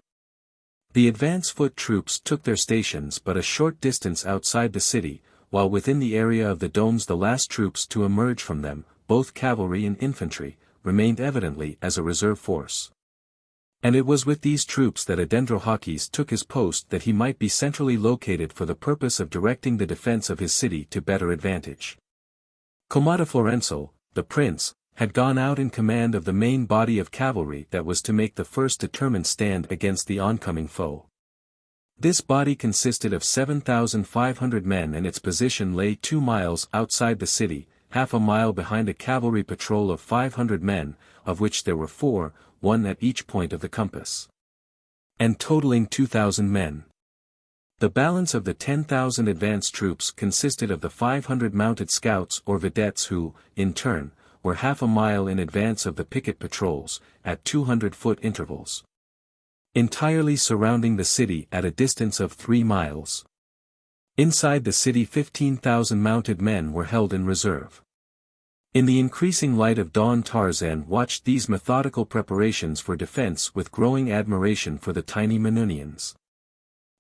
The advance foot troops took their stations but a short distance outside the city, while within the area of the domes the last troops to emerge from them, both cavalry and infantry, remained evidently as a reserve force. And it was with these troops that Adendrohahkis took his post, that he might be centrally located for the purpose of directing the defense of his city to better advantage. Komodoflorensal, the prince, had gone out in command of the main body of cavalry that was to make the first determined stand against the oncoming foe. This body consisted of 7,500 men, and its position lay 2 miles outside the city, half a mile behind a cavalry patrol of 500 men, of which there were 4, one at each point of the compass, and totaling 2,000 men. The balance of the 10,000 advance troops consisted of the 500 mounted scouts or vedettes who, in turn, were half a mile in advance of the picket patrols, at 200-foot intervals, entirely surrounding the city at a distance of 3 miles. Inside the city 15,000 mounted men were held in reserve. In the increasing light of dawn Tarzan watched these methodical preparations for defense with growing admiration for the tiny Minunians.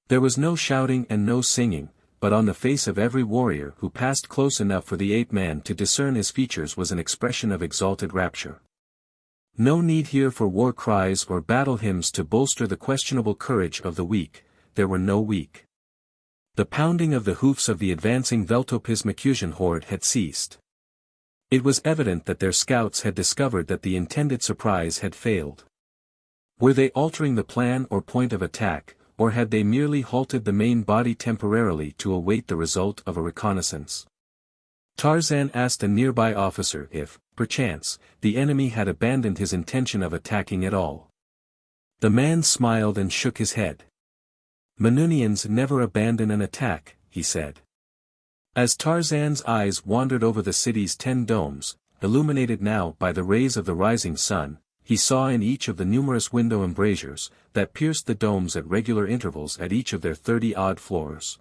There was no shouting and no singing, but on the face of every warrior who passed close enough for the ape-man to discern his features was an expression of exalted rapture. No need here for war cries or battle hymns to bolster the questionable courage of the weak. There were no weak. The pounding of the hoofs of the advancing Veltopismakusian horde had ceased. It was evident that their scouts had discovered that the intended surprise had failed. Were they altering the plan or point of attack, or had they merely halted the main body temporarily to await the result of a reconnaissance? Tarzan asked a nearby officer if, perchance, the enemy had abandoned his intention of attacking at all. The man smiled and shook his head. "Minunians never abandon an attack," he said. As Tarzan's eyes wandered over the city's 10 domes, illuminated now by the rays of the rising sun, he saw in each of the numerous window embrasures, that pierced the domes at regular intervals at each of their 30-odd floors,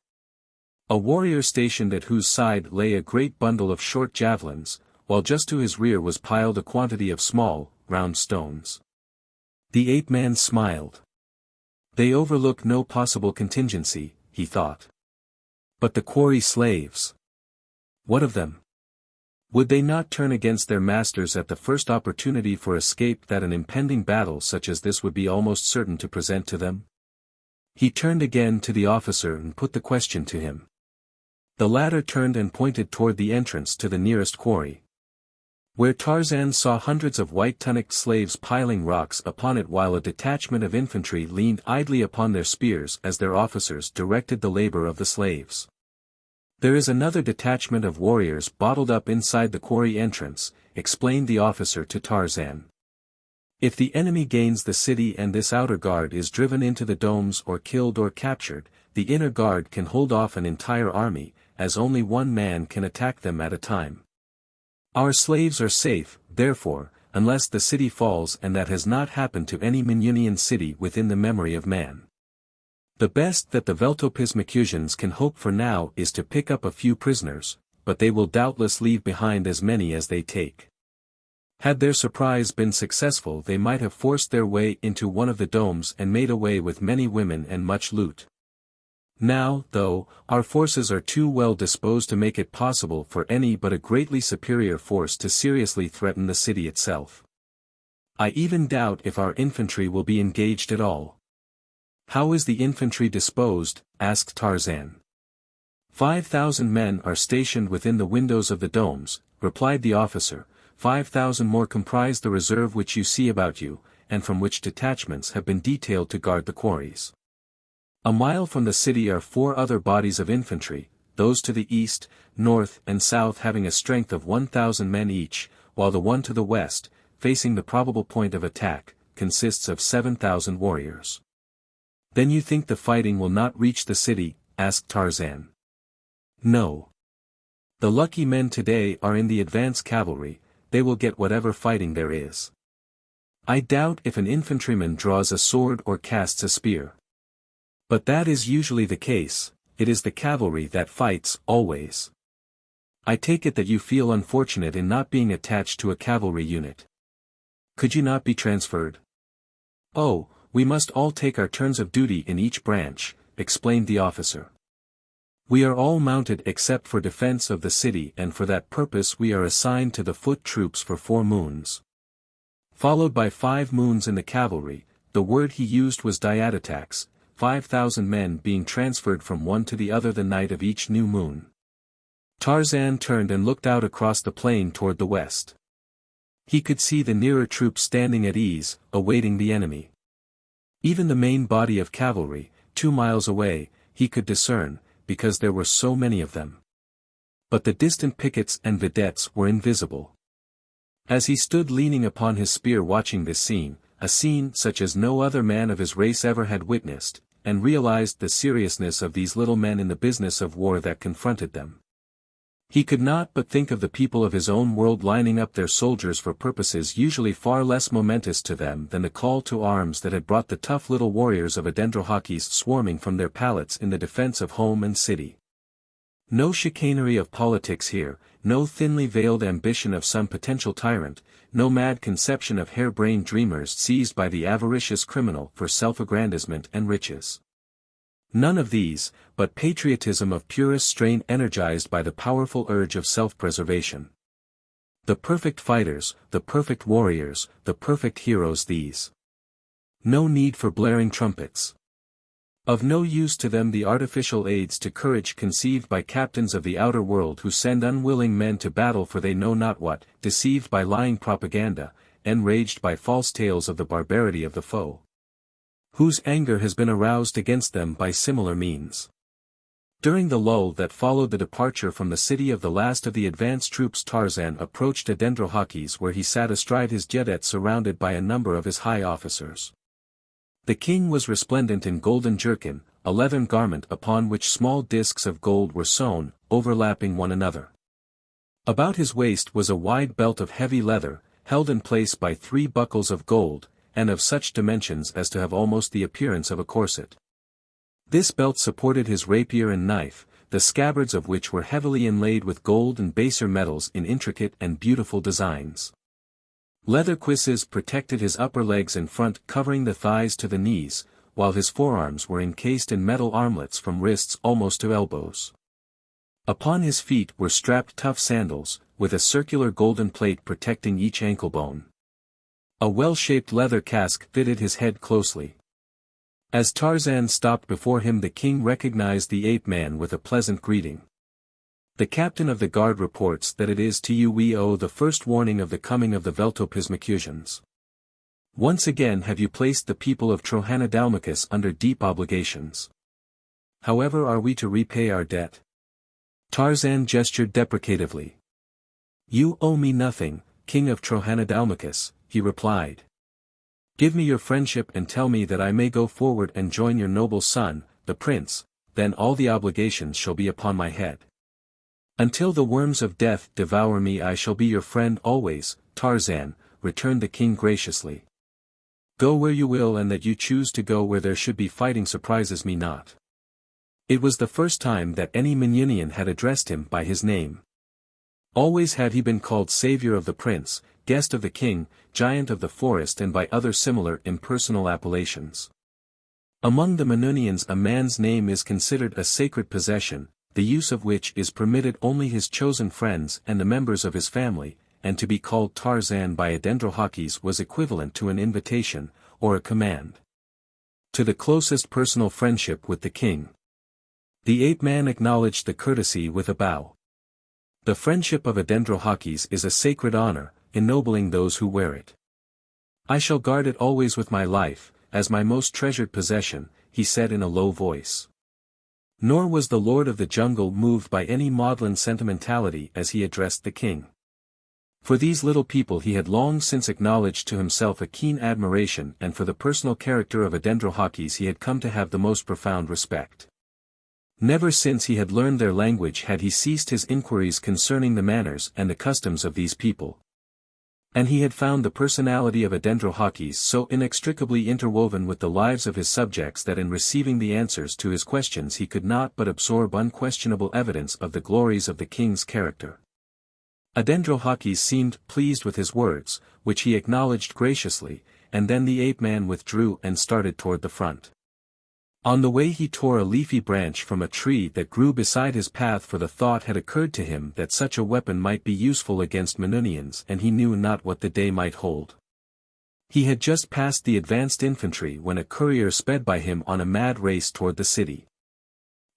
a warrior stationed at whose side lay a great bundle of short javelins, while just to his rear was piled a quantity of small, round stones. The ape-man smiled. They overlook no possible contingency, he thought. But the quarry slaves? What of them? Would they not turn against their masters at the first opportunity for escape that an impending battle such as this would be almost certain to present to them? He turned again to the officer and put the question to him. The latter turned and pointed toward the entrance to the nearest quarry, where Tarzan saw hundreds of white-tunicked slaves piling rocks upon it, while a detachment of infantry leaned idly upon their spears as their officers directed the labor of the slaves. "There is another detachment of warriors bottled up inside the quarry entrance," explained the officer to Tarzan. "If the enemy gains the city and this outer guard is driven into the domes or killed or captured, the inner guard can hold off an entire army, as only one man can attack them at a time. Our slaves are safe, therefore, unless the city falls, and that has not happened to any Minunian city within the memory of man. The best that the Veltopismakusians can hope for now is to pick up a few prisoners, but they will doubtless leave behind as many as they take." Had their surprise been successful, they might have forced their way into one of the domes and made away with many women and much loot. Now, though, our forces are too well disposed to make it possible for any but a greatly superior force to seriously threaten the city itself. I even doubt if our infantry will be engaged at all." "How is the infantry disposed?" asked Tarzan. 5,000 men are stationed within the windows of the domes," replied the officer. 5,000 more comprise the reserve which you see about you, and from which detachments have been detailed to guard the quarries. A mile from the city are 4 other bodies of infantry, those to the east, north and south having a strength of 1,000 men each, while the one to the west, facing the probable point of attack, consists of 7,000 warriors. Then you think the fighting will not reach the city? Asked Tarzan. No. The lucky men today are in the advance cavalry, they will get whatever fighting there is. I doubt if an infantryman draws a sword or casts a spear. But that is usually the case, it is the cavalry that fights, always. I take it that you feel unfortunate in not being attached to a cavalry unit. Could you not be transferred? Oh, we must all take our turns of duty in each branch, explained the officer. We are all mounted except for defense of the city, and for that purpose we are assigned to the foot troops for 4 moons. Followed by 5 moons in the cavalry, the word he used was diatatax, 5,000 men being transferred from one to the other the night of each new moon. Tarzan turned and looked out across the plain toward the west. He could see the nearer troops standing at ease, awaiting the enemy. Even the main body of cavalry, 2 miles away, he could discern, because there were so many of them. But the distant pickets and vedettes were invisible. As he stood leaning upon his spear watching this scene, a scene such as no other man of his race ever had witnessed, and realized the seriousness of these little men in the business of war that confronted them, he could not but think of the people of his own world lining up their soldiers for purposes usually far less momentous to them than the call to arms that had brought the tough little warriors of Adendrohahkis swarming from their pallets in the defense of home and city. No chicanery of politics here, no thinly veiled ambition of some potential tyrant, no mad conception of harebrained dreamers seized by the avaricious criminal for self-aggrandizement and riches. None of these, but patriotism of purest strain energized by the powerful urge of self-preservation. The perfect fighters, the perfect warriors, the perfect heroes these. No need for blaring trumpets. Of no use to them the artificial aids to courage conceived by captains of the outer world who send unwilling men to battle for they know not what, deceived by lying propaganda, enraged by false tales of the barbarity of the foe, whose anger has been aroused against them by similar means. During the lull that followed the departure from the city of the last of the advanced troops, Tarzan approached Adendrohahkis where he sat astride his jedet surrounded by a number of his high officers. The king was resplendent in golden jerkin, a leathern garment upon which small discs of gold were sewn, overlapping one another. About his waist was a wide belt of heavy leather, held in place by 3 buckles of gold, and of such dimensions as to have almost the appearance of a corset. This belt supported his rapier and knife, the scabbards of which were heavily inlaid with gold and baser metals in intricate and beautiful designs. Leather cuisses protected his upper legs in front, covering the thighs to the knees, while his forearms were encased in metal armlets from wrists almost to elbows. Upon his feet were strapped tough sandals, with a circular golden plate protecting each ankle bone. A well-shaped leather casque fitted his head closely. As Tarzan stopped before him the king recognized the ape-man with a pleasant greeting. The captain of the guard reports that it is to you we owe the first warning of the coming of the Veltopismakusians. Once again have you placed the people of Trohanadalmakus under deep obligations. However are we to repay our debt? Tarzan gestured deprecatively. You owe me nothing, king of Trohanadalmakus, he replied. Give me your friendship and tell me that I may go forward and join your noble son, the prince, then all the obligations shall be upon my head. Until the worms of death devour me I shall be your friend always, Tarzan, returned the king graciously. Go where you will and that you choose to go where there should be fighting surprises me not. It was the first time that any Minunian had addressed him by his name. Always had he been called savior of the prince, guest of the king, giant of the forest and by other similar impersonal appellations. Among the Minunians a man's name is considered a sacred possession, the use of which is permitted only his chosen friends and the members of his family, and to be called Tarzan by Adendrohahkis was equivalent to an invitation, or a command, to the closest personal friendship with the king. The ape-man acknowledged the courtesy with a bow. The friendship of Adendrohahkis is a sacred honor, ennobling those who wear it. I shall guard it always with my life, as my most treasured possession, he said in a low voice. Nor was the lord of the jungle moved by any maudlin sentimentality as he addressed the king. For these little people he had long since acknowledged to himself a keen admiration, and for the personal character of Adendrohahkis he had come to have the most profound respect. Never since he had learned their language had he ceased his inquiries concerning the manners and the customs of these people. And he had found the personality of Adendrohahkis so inextricably interwoven with the lives of his subjects that in receiving the answers to his questions he could not but absorb unquestionable evidence of the glories of the king's character. Adendrohahkis seemed pleased with his words, which he acknowledged graciously, and then the ape-man withdrew and started toward the front. On the way he tore a leafy branch from a tree that grew beside his path, for the thought had occurred to him that such a weapon might be useful against Minunians, and he knew not what the day might hold. He had just passed the advanced infantry when a courier sped by him on a mad race toward the city.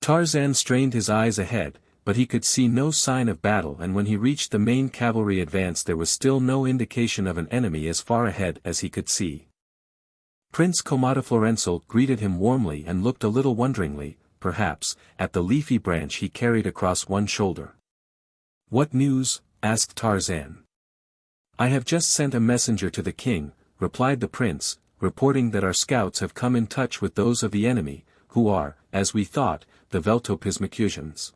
Tarzan strained his eyes ahead, but he could see no sign of battle, and when he reached the main cavalry advance there was still no indication of an enemy as far ahead as he could see. Prince Komodoflorensal greeted him warmly and looked a little wonderingly, perhaps, at the leafy branch he carried across one shoulder. "What news?" asked Tarzan. "I have just sent a messenger to the king," replied the prince, "reporting that our scouts have come in touch with those of the enemy, who are, as we thought, the Veltopismakusians.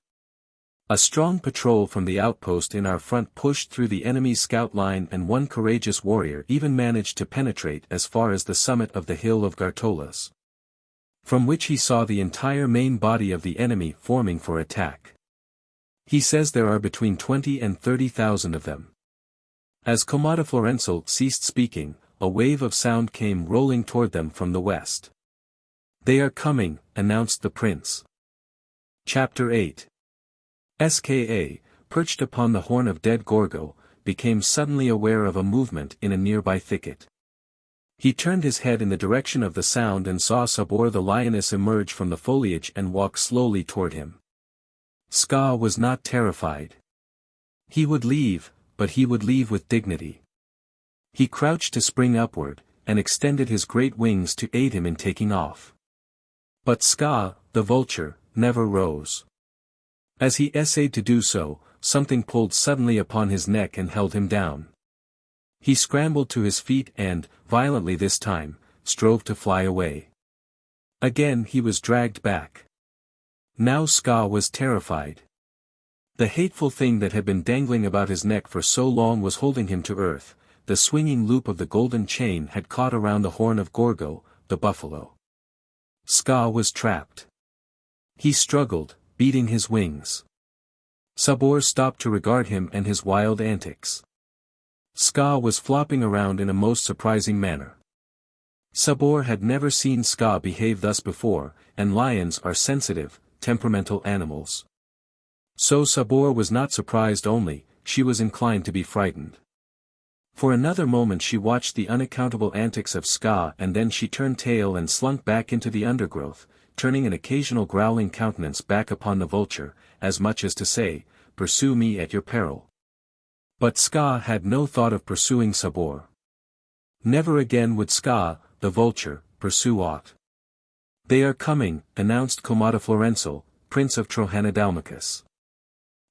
A strong patrol from the outpost in our front pushed through the enemy's scout line, and one courageous warrior even managed to penetrate as far as the summit of the hill of Gartolas, from which he saw the entire main body of the enemy forming for attack. He says there are between 20 and 30,000 of them." As Komodoflorensal ceased speaking, a wave of sound came rolling toward them from the west. "They are coming," announced the prince. Chapter 8. Ska, perched upon the horn of dead Gorgo, became suddenly aware of a movement in a nearby thicket. He turned his head in the direction of the sound and saw Sabor the lioness emerge from the foliage and walk slowly toward him. Ska was not terrified. He would leave, but he would leave with dignity. He crouched to spring upward, and extended his great wings to aid him in taking off. But Ska, the vulture, never rose. As he essayed to do so, something pulled suddenly upon his neck and held him down. He scrambled to his feet and, violently this time, strove to fly away. Again he was dragged back. Now Ska was terrified. The hateful thing that had been dangling about his neck for so long was holding him to earth. The swinging loop of the golden chain had caught around the horn of Gorgo, the buffalo. Ska was trapped. He struggled, beating his wings. Sabor stopped to regard him and his wild antics. Ska was flopping around in a most surprising manner. Sabor had never seen Ska behave thus before, and lions are sensitive, temperamental animals. So Sabor was not surprised only, she was inclined to be frightened. For another moment she watched the unaccountable antics of Ska, and then she turned tail and slunk back into the undergrowth, turning an occasional growling countenance back upon the vulture, as much as to say, "Pursue me at your peril." But Ska had no thought of pursuing Sabor. Never again would Ska, the vulture, pursue aught. "They are coming," announced Komodoflorensal, Prince of Trohanadalmakus.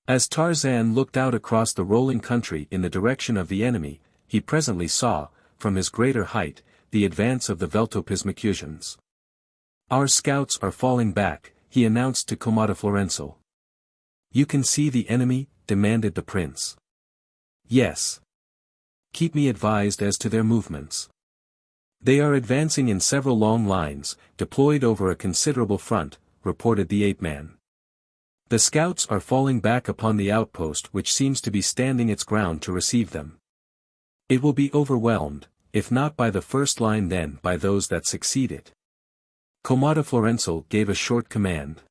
As Tarzan looked out across the rolling country in the direction of the enemy, he presently saw, from his greater height, the advance of the Veltopismakusians. "Our scouts are falling back," he announced to Komodoflorensal. "You can see the enemy?" demanded the prince. "Yes. Keep me advised as to their movements." "They are advancing in several long lines, deployed over a considerable front," reported the ape-man. "The scouts are falling back upon the outpost, which seems to be standing its ground to receive them. It will be overwhelmed, if not by the first line then by those that succeed it." Komodoflorensal gave a short command.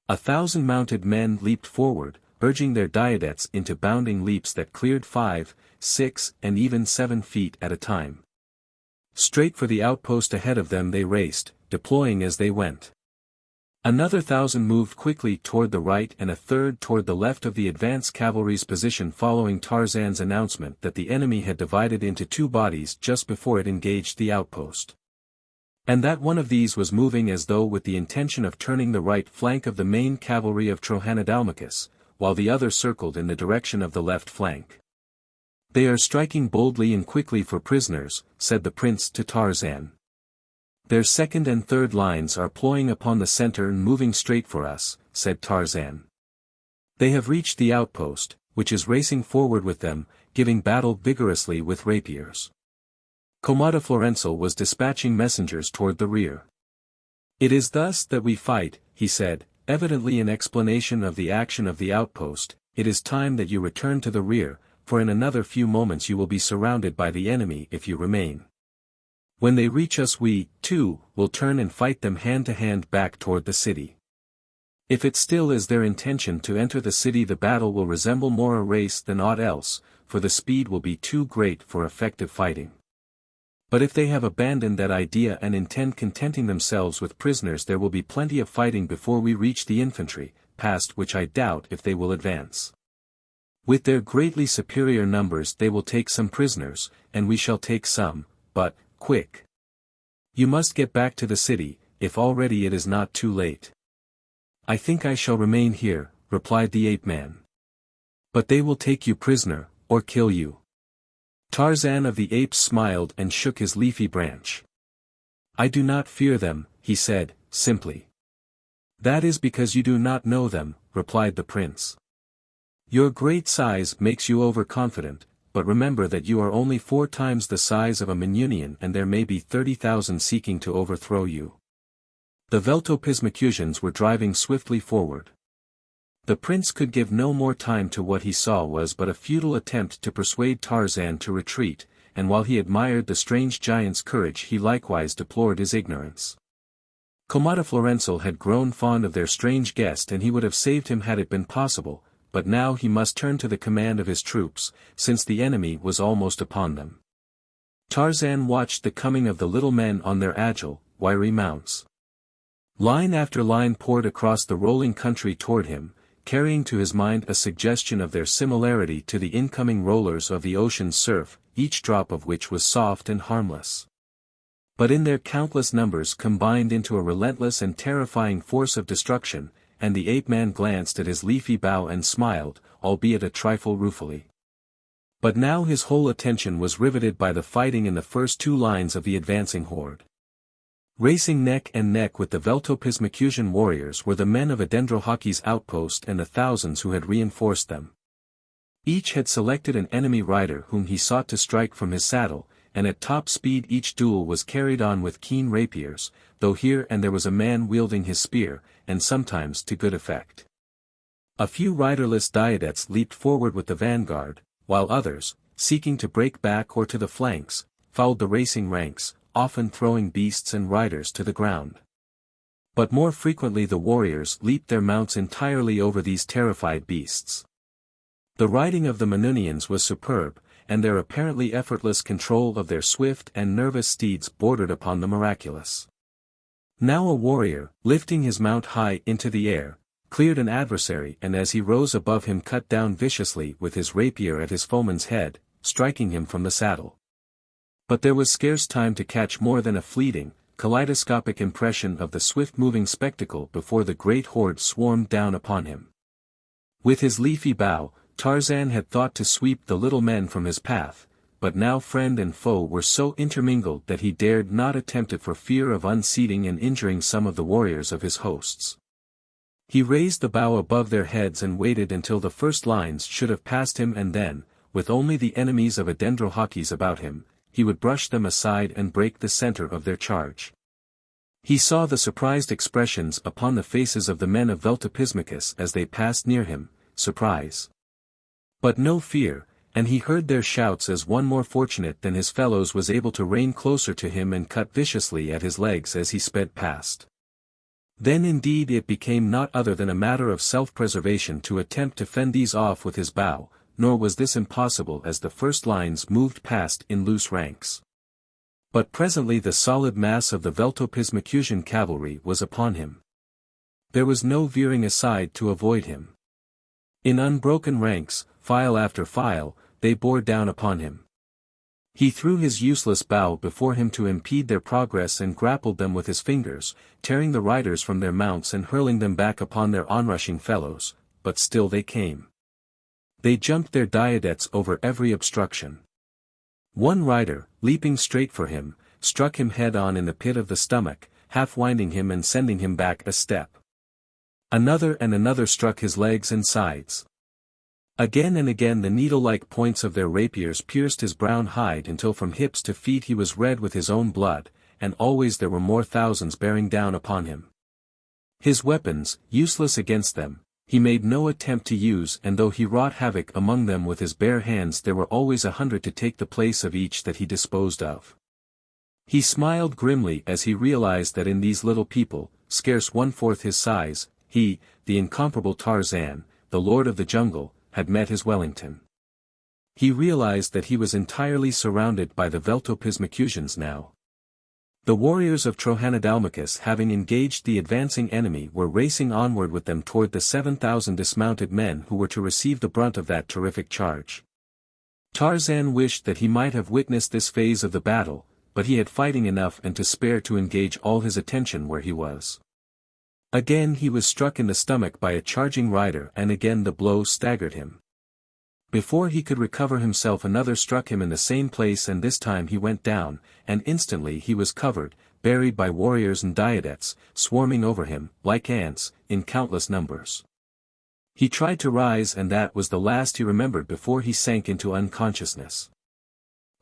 1,000 mounted men leaped forward, urging their diadettes into bounding leaps that cleared 5, 6, and even 7 feet at a time. Straight for the outpost ahead of them they raced, deploying as they went. Another 1,000 moved quickly toward the right and a third toward the left of the advance cavalry's position, following Tarzan's announcement that the enemy had divided into 2 bodies just before it engaged the outpost. And that one of these was moving as though with the intention of turning the right flank of the main cavalry of Trohanadalmakus, while the other circled in the direction of the left flank. "They are striking boldly and quickly for prisoners," said the prince to Tarzan. "Their second and third lines are ploying upon the center and moving straight for us," said Tarzan. "They have reached the outpost, which is racing forward with them, giving battle vigorously with rapiers." Komodoflorensal was dispatching messengers toward the rear. "It is thus that we fight," he said, evidently in explanation of the action of the outpost. "It is time that you return to the rear, for in another few moments you will be surrounded by the enemy if you remain. When they reach us we, too, will turn and fight them hand to hand back toward the city. If it still is their intention to enter the city, the battle will resemble more a race than aught else, for the speed will be too great for effective fighting. But if they have abandoned that idea and intend contenting themselves with prisoners, there will be plenty of fighting before we reach the infantry, past which I doubt if they will advance. With their greatly superior numbers they will take some prisoners, and we shall take some, but, quick! You must get back to the city, if already it is not too late." "I think I shall remain here," replied the ape-man. "But they will take you prisoner, or kill you." Tarzan of the Apes smiled and shook his leafy branch. "I do not fear them," he said, simply. "That is because you do not know them," replied the prince. "Your great size makes you overconfident, but remember that you are only 4 times the size of a Minunian and there may be 30,000 seeking to overthrow you." The Veltopismakusians were driving swiftly forward. The prince could give no more time to what he saw was but a futile attempt to persuade Tarzan to retreat, and while he admired the strange giant's courage he likewise deplored his ignorance. Komodoflorensal had grown fond of their strange guest and he would have saved him had it been possible, but now he must turn to the command of his troops, since the enemy was almost upon them. Tarzan watched the coming of the little men on their agile, wiry mounts. Line after line poured across the rolling country toward him, carrying to his mind a suggestion of their similarity to the incoming rollers of the ocean's surf, each drop of which was soft and harmless. But in their countless numbers combined into a relentless and terrifying force of destruction, and the ape-man glanced at his leafy bough and smiled, albeit a trifle ruefully. But now his whole attention was riveted by the fighting in the first 2 lines of the advancing horde. Racing neck and neck with the Veltopismakusian warriors were the men of Adendrohahkis' outpost and the thousands who had reinforced them. Each had selected an enemy rider whom he sought to strike from his saddle, and at top speed each duel was carried on with keen rapiers, though here and there was a man wielding his spear, and sometimes to good effect. A few riderless diedettes leaped forward with the vanguard, while others, seeking to break back or to the flanks, fouled the racing ranks, often throwing beasts and riders to the ground. But more frequently the warriors leaped their mounts entirely over these terrified beasts. The riding of the Minunians was superb, and their apparently effortless control of their swift and nervous steeds bordered upon the miraculous. Now a warrior, lifting his mount high into the air, cleared an adversary and as he rose above him cut down viciously with his rapier at his foeman's head, striking him from the saddle. But there was scarce time to catch more than a fleeting, kaleidoscopic impression of the swift-moving spectacle before the great horde swarmed down upon him. With his leafy bough, Tarzan had thought to sweep the little men from his path, but now friend and foe were so intermingled that he dared not attempt it for fear of unseating and injuring some of the warriors of his hosts. He raised the bough above their heads and waited until the first lines should have passed him, and then, with only the enemies of Adendrohahkis about him, he would brush them aside and break the center of their charge. He saw the surprised expressions upon the faces of the men of Veltopismakus as they passed near him, surprise. But no fear, and he heard their shouts as one more fortunate than his fellows was able to rein closer to him and cut viciously at his legs as he sped past. Then indeed it became not other than a matter of self-preservation to attempt to fend these off with his bow, nor was this impossible as the first lines moved past in loose ranks. But presently the solid mass of the Veltopismakusian cavalry was upon him. There was no veering aside to avoid him. In unbroken ranks, file after file, they bore down upon him. He threw his useless bow before him to impede their progress and grappled them with his fingers, tearing the riders from their mounts and hurling them back upon their onrushing fellows, but still they came. They jumped their diadetes over every obstruction. One rider, leaping straight for him, struck him head-on in the pit of the stomach, half-winding him and sending him back a step. Another and another struck his legs and sides. Again and again the needle-like points of their rapiers pierced his brown hide until from hips to feet he was red with his own blood, and always there were more thousands bearing down upon him. His weapons, useless against them, he made no attempt to use, and though he wrought havoc among them with his bare hands, there were always 100 to take the place of each that he disposed of. He smiled grimly as he realized that in these little people, scarce 1/4 his size, he, the incomparable Tarzan, the lord of the jungle, had met his Wellington. He realized that he was entirely surrounded by the Veltopismakusians now. The warriors of Trohanadalmakus, having engaged the advancing enemy, were racing onward with them toward the 7,000 dismounted men who were to receive the brunt of that terrific charge. Tarzan wished that he might have witnessed this phase of the battle, but he had fighting enough and to spare to engage all his attention where he was. Again he was struck in the stomach by a charging rider, and again the blow staggered him. Before he could recover himself another struck him in the same place, and this time he went down, and instantly he was covered, buried by warriors and diadetes, swarming over him, like ants, in countless numbers. He tried to rise, and that was the last he remembered before he sank into unconsciousness.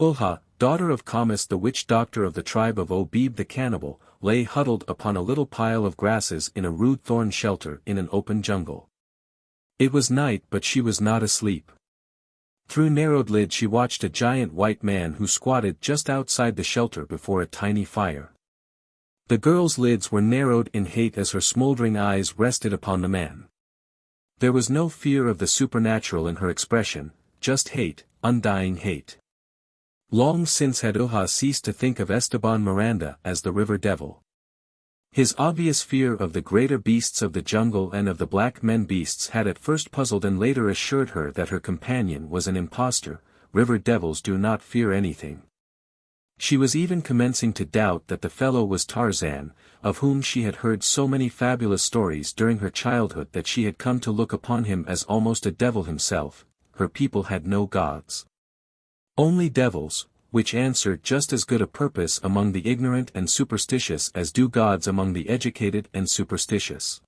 Ulha, daughter of Kamas the witch doctor of the tribe of Obib the cannibal, lay huddled upon a little pile of grasses in a rude thorn shelter in an open jungle. It was night, but she was not asleep. Through narrowed lids she watched a giant white man who squatted just outside the shelter before a tiny fire. The girl's lids were narrowed in hate as her smoldering eyes rested upon the man. There was no fear of the supernatural in her expression, just hate, undying hate. Long since had Ulha ceased to think of Esteban Miranda as the river devil. His obvious fear of the greater beasts of the jungle and of the black men beasts had at first puzzled and later assured her that her companion was an impostor. River devils do not fear anything. She was even commencing to doubt that the fellow was Tarzan, of whom she had heard so many fabulous stories during her childhood that she had come to look upon him as almost a devil himself. Her people had no gods. Only devils, which answer just as good a purpose among the ignorant and superstitious as do gods among the educated and superstitious.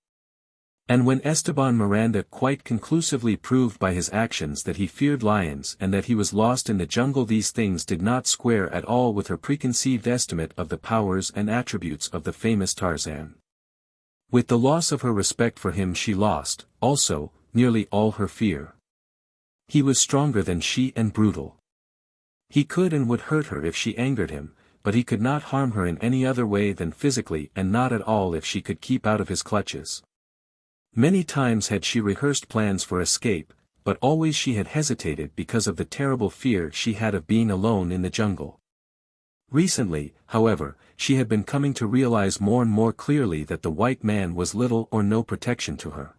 And when Esteban Miranda quite conclusively proved by his actions that he feared lions and that he was lost in the jungle, these things did not square at all with her preconceived estimate of the powers and attributes of the famous Tarzan. With the loss of her respect for him she lost, also, nearly all her fear. He was stronger than she and brutal. He could and would hurt her if she angered him, but he could not harm her in any other way than physically, and not at all if she could keep out of his clutches. Many times had she rehearsed plans for escape, but always she had hesitated because of the terrible fear she had of being alone in the jungle. Recently, however, she had been coming to realize more and more clearly that the white man was little or no protection to her.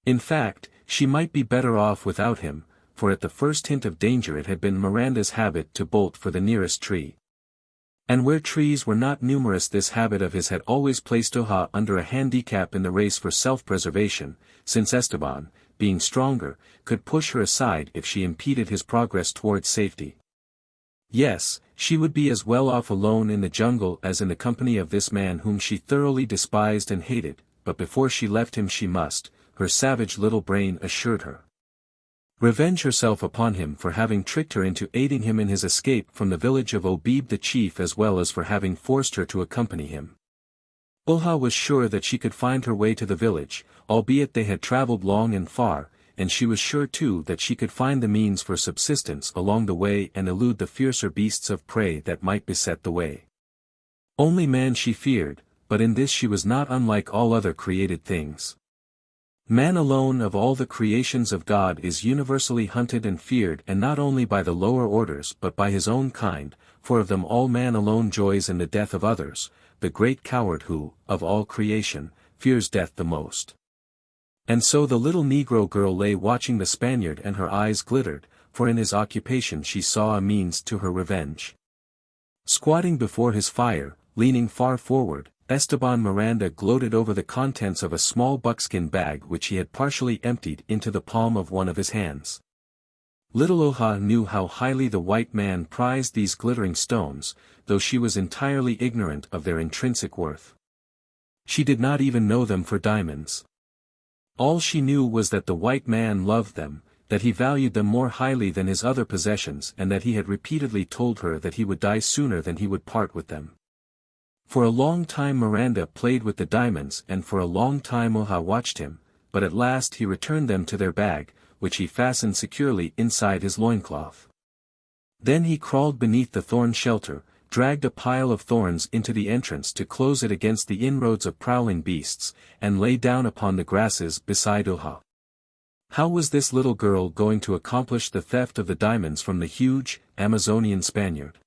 In fact, she might be better off without him, for at the first hint of danger it had been Miranda's habit to bolt for the nearest tree. And where trees were not numerous, this habit of his had always placed Ulha under a handicap in the race for self-preservation, since Esteban, being stronger, could push her aside if she impeded his progress towards safety. Yes, she would be as well off alone in the jungle as in the company of this man whom she thoroughly despised and hated, but before she left him she must, her savage little brain assured her, revenge herself upon him for having tricked her into aiding him in his escape from the village of Obib the chief, as well as for having forced her to accompany him. Ulha was sure that she could find her way to the village, albeit they had traveled long and far, and she was sure too that she could find the means for subsistence along the way and elude the fiercer beasts of prey that might beset the way. Only man she feared, but in this she was not unlike all other created things. Man alone of all the creations of God is universally hunted and feared, and not only by the lower orders but by his own kind, for of them all man alone joys in the death of others, the great coward who, of all creation, fears death the most. And so the little Negro girl lay watching the Spaniard, and her eyes glittered, for in his occupation she saw a means to her revenge. Squatting before his fire, leaning far forward, Esteban Miranda gloated over the contents of a small buckskin bag which he had partially emptied into the palm of one of his hands. Little Oha knew how highly the white man prized these glittering stones, though she was entirely ignorant of their intrinsic worth. She did not even know them for diamonds. All she knew was that the white man loved them, that he valued them more highly than his other possessions, and that he had repeatedly told her that he would die sooner than he would part with them. For a long time Miranda played with the diamonds, and for a long time Oha watched him, but at last he returned them to their bag, which he fastened securely inside his loincloth. Then he crawled beneath the thorn shelter, dragged a pile of thorns into the entrance to close it against the inroads of prowling beasts, and lay down upon the grasses beside Oha. How was this little girl going to accomplish the theft of the diamonds from the huge, Amazonian Spaniard?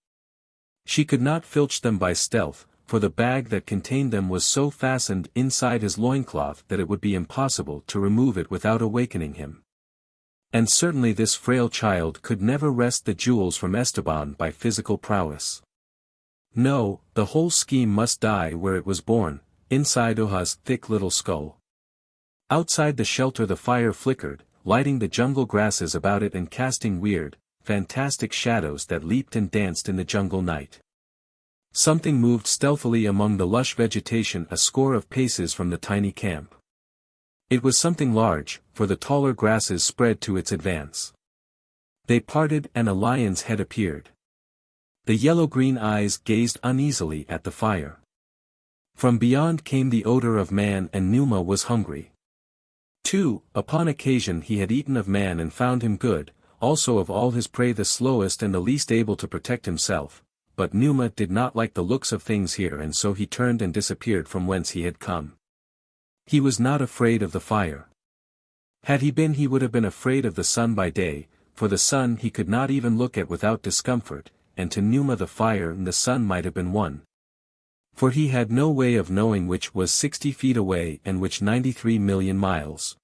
She could not filch them by stealth, for the bag that contained them was so fastened inside his loincloth that it would be impossible to remove it without awakening him. And certainly this frail child could never wrest the jewels from Esteban by physical prowess. No, the whole scheme must die where it was born, inside Oha's thick little skull. Outside the shelter the fire flickered, lighting the jungle grasses about it and casting weird, fantastic shadows that leaped and danced in the jungle night. Something moved stealthily among the lush vegetation a score of paces from the tiny camp. It was something large, for the taller grasses spread to its advance. They parted and a lion's head appeared. The yellow-green eyes gazed uneasily at the fire. From beyond came the odor of man, and Numa was hungry. Too, upon occasion he had eaten of man and found him good, also of all his prey the slowest and the least able to protect himself, but Numa did not like the looks of things here, and so he turned and disappeared from whence he had come. He was not afraid of the fire. Had he been, he would have been afraid of the sun by day, for the sun he could not even look at without discomfort, and to Numa the fire and the sun might have been one. For he had no way of knowing which was 60 feet away and which 93 million miles.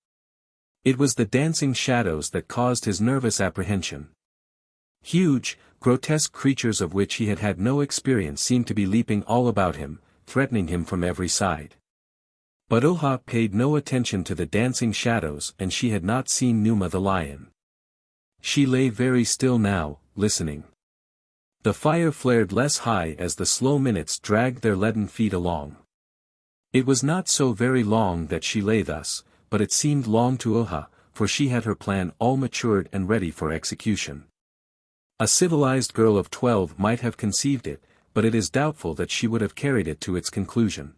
It was the dancing shadows that caused his nervous apprehension. Huge, grotesque creatures of which he had had no experience seemed to be leaping all about him, threatening him from every side. But Oha paid no attention to the dancing shadows, and she had not seen Numa the lion. She lay very still now, listening. The fire flared less high as the slow minutes dragged their leaden feet along. It was not so very long that she lay thus, but it seemed long to Oha, for she had her plan all matured and ready for execution. A civilized girl of 12 might have conceived it, but it is doubtful that she would have carried it to its conclusion.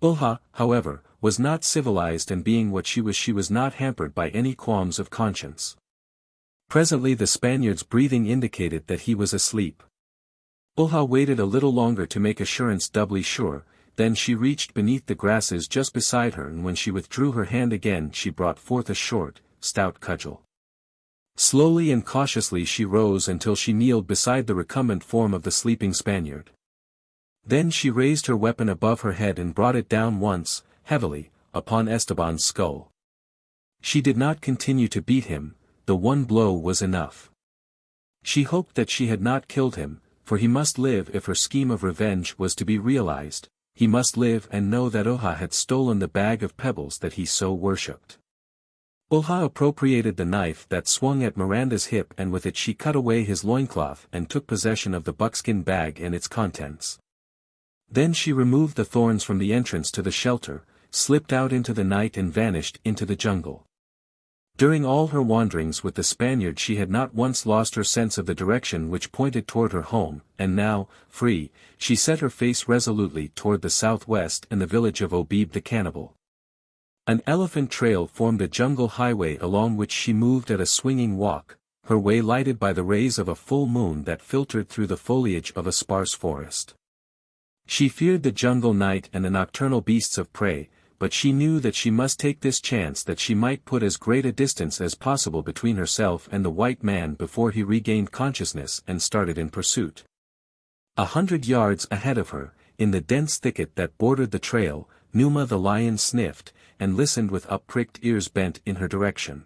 Oha, however, was not civilized, and being what she was not hampered by any qualms of conscience. Presently the Spaniard's breathing indicated that he was asleep. Oha waited a little longer to make assurance doubly sure, then she reached beneath the grasses just beside her, and when she withdrew her hand again she brought forth a short, stout cudgel. Slowly and cautiously she rose until she kneeled beside the recumbent form of the sleeping Spaniard. Then she raised her weapon above her head and brought it down once, heavily, upon Esteban's skull. She did not continue to beat him, the one blow was enough. She hoped that she had not killed him, for he must live if her scheme of revenge was to be realized, he must live and know that Oha had stolen the bag of pebbles that he so worshipped. Oha appropriated the knife that swung at Miranda's hip, and with it she cut away his loincloth and took possession of the buckskin bag and its contents. Then she removed the thorns from the entrance to the shelter, slipped out into the night and vanished into the jungle. During all her wanderings with the Spaniard she had not once lost her sense of the direction which pointed toward her home, and now, free, she set her face resolutely toward the southwest and the village of Obib the cannibal. An elephant trail formed a jungle highway along which she moved at a swinging walk, her way lighted by the rays of a full moon that filtered through the foliage of a sparse forest. She feared the jungle night and the nocturnal beasts of prey, but she knew that she must take this chance, that she might put as great a distance as possible between herself and the white man before he regained consciousness and started in pursuit. 100 yards ahead of her, in the dense thicket that bordered the trail, Numa the lion sniffed, and listened with up-pricked ears bent in her direction.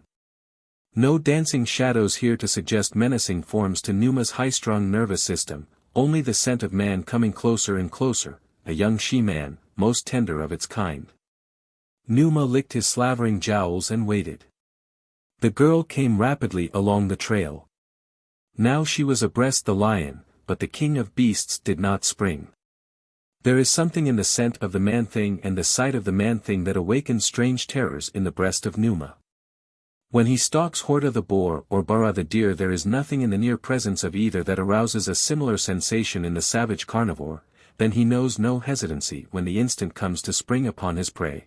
No dancing shadows here to suggest menacing forms to Numa's high-strung nervous system, only the scent of man coming closer and closer, a young she-man, most tender of its kind. Numa licked his slavering jowls and waited. The girl came rapidly along the trail. Now she was abreast the lion, but the king of beasts did not spring. There is something in the scent of the man-thing and the sight of the man-thing that awakens strange terrors in the breast of Numa. When he stalks Horta the boar or Bara the deer, there is nothing in the near presence of either that arouses a similar sensation in the savage carnivore, then he knows no hesitancy when the instant comes to spring upon his prey.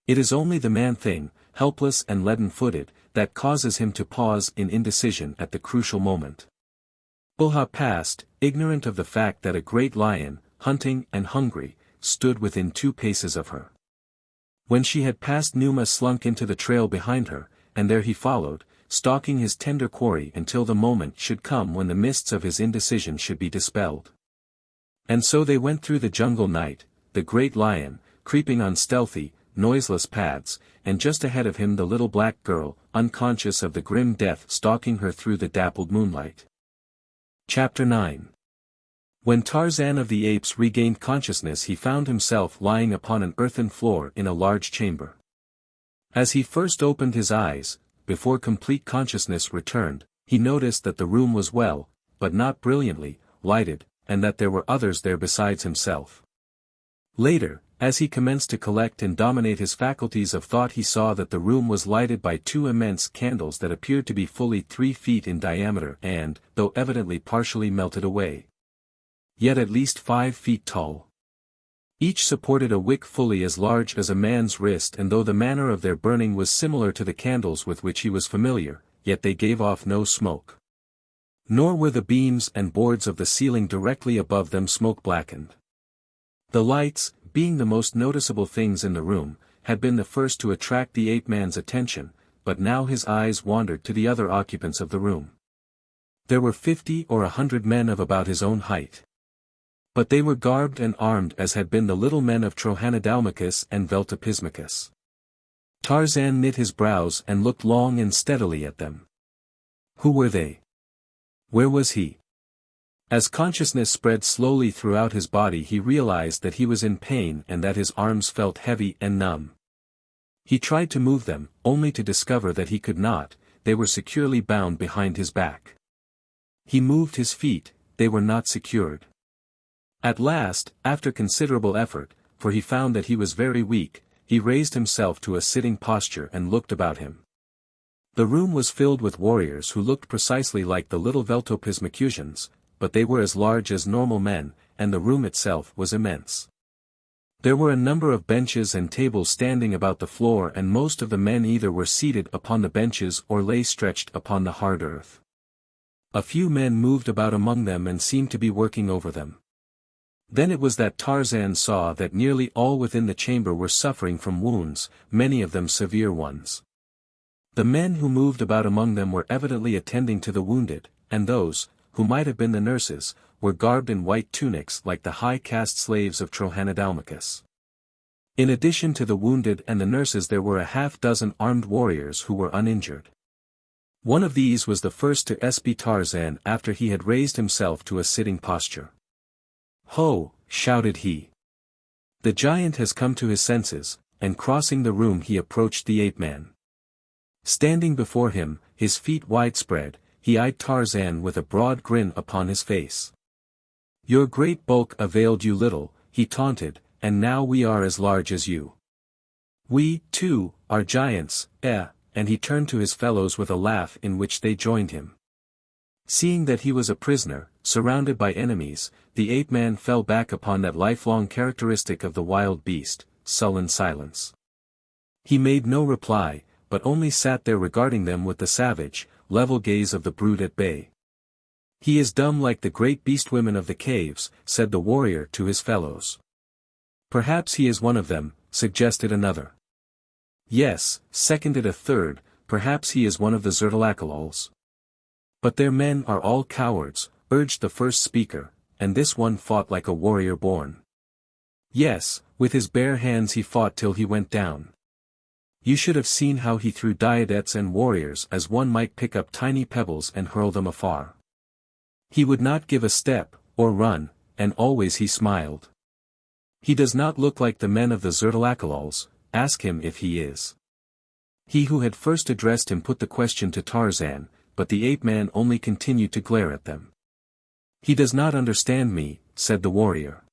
It is only the man-thing, helpless and leaden-footed, that causes him to pause in indecision at the crucial moment. Bulha passed, ignorant of the fact that a great lion, hunting and hungry, stood within 2 paces of her. When she had passed, Numa slunk into the trail behind her, and there he followed, stalking his tender quarry until the moment should come when the mists of his indecision should be dispelled. And so they went through the jungle night, the great lion, creeping on stealthy, noiseless paths, and just ahead of him the little black girl, unconscious of the grim death stalking her through the dappled moonlight. Chapter 9. When Tarzan of the Apes regained consciousness, he found himself lying upon an earthen floor in a large chamber. As he first opened his eyes, before complete consciousness returned, he noticed that the room was well, but not brilliantly, lighted, and that there were others there besides himself. Later, as he commenced to collect and dominate his faculties of thought, he saw that the room was lighted by 2 immense candles that appeared to be fully 3 feet in diameter and, though evidently partially melted away, yet at least 5 feet tall. Each supported a wick fully as large as a man's wrist, and though the manner of their burning was similar to the candles with which he was familiar, yet they gave off no smoke. Nor were the beams and boards of the ceiling directly above them smoke-blackened. The lights, being the most noticeable things in the room, had been the first to attract the ape-man's attention, but now his eyes wandered to the other occupants of the room. There were 50 or 100 men of about his own height. But they were garbed and armed as had been the little men of Trohanadalmakus and Veltopismakus. Tarzan knit his brows and looked long and steadily at them. Who were they? Where was he? As consciousness spread slowly throughout his body, he realized that he was in pain and that his arms felt heavy and numb. He tried to move them, only to discover that he could not, they were securely bound behind his back. He moved his feet, they were not secured. At last, after considerable effort, for he found that he was very weak, he raised himself to a sitting posture and looked about him. The room was filled with warriors who looked precisely like the little Veltopismakusians, but they were as large as normal men, and the room itself was immense. There were a number of benches and tables standing about the floor, and most of the men either were seated upon the benches or lay stretched upon the hard earth. A few men moved about among them and seemed to be working over them. Then it was that Tarzan saw that nearly all within the chamber were suffering from wounds, many of them severe ones. The men who moved about among them were evidently attending to the wounded, and those, who might have been the nurses, were garbed in white tunics like the high-caste slaves of Trohanadalmakus. In addition to the wounded and the nurses, there were a half-dozen armed warriors who were uninjured. One of these was the first to espy Tarzan after he had raised himself to a sitting posture. "Ho!" shouted he. "The giant has come to his senses," and crossing the room he approached the ape-man. Standing before him, his feet widespread, he eyed Tarzan with a broad grin upon his face. "Your great bulk availed you little," he taunted, "and now we are as large as you. We, too, are giants, and he turned to his fellows with a laugh in which they joined him. Seeing that he was a prisoner, surrounded by enemies, the ape-man fell back upon that lifelong characteristic of the wild beast, sullen silence. He made no reply, but only sat there regarding them with the savage, level gaze of the brute at bay. "He is dumb like the great beast-women of the caves," said the warrior to his fellows. "Perhaps he is one of them," suggested another. "Yes," seconded a third, "perhaps he is one of the Zoanthrohagos." "But their men are all cowards," urged the first speaker, "and this one fought like a warrior born. Yes, with his bare hands he fought till he went down. You should have seen how he threw diadetes and warriors as one might pick up tiny pebbles and hurl them afar. He would not give a step, or run, and always he smiled. He does not look like the men of the Zertalakalals, ask him if he is. He who had first addressed him put the question to Tarzan, but the ape-man only continued to glare at them. He does not understand me, said the warrior.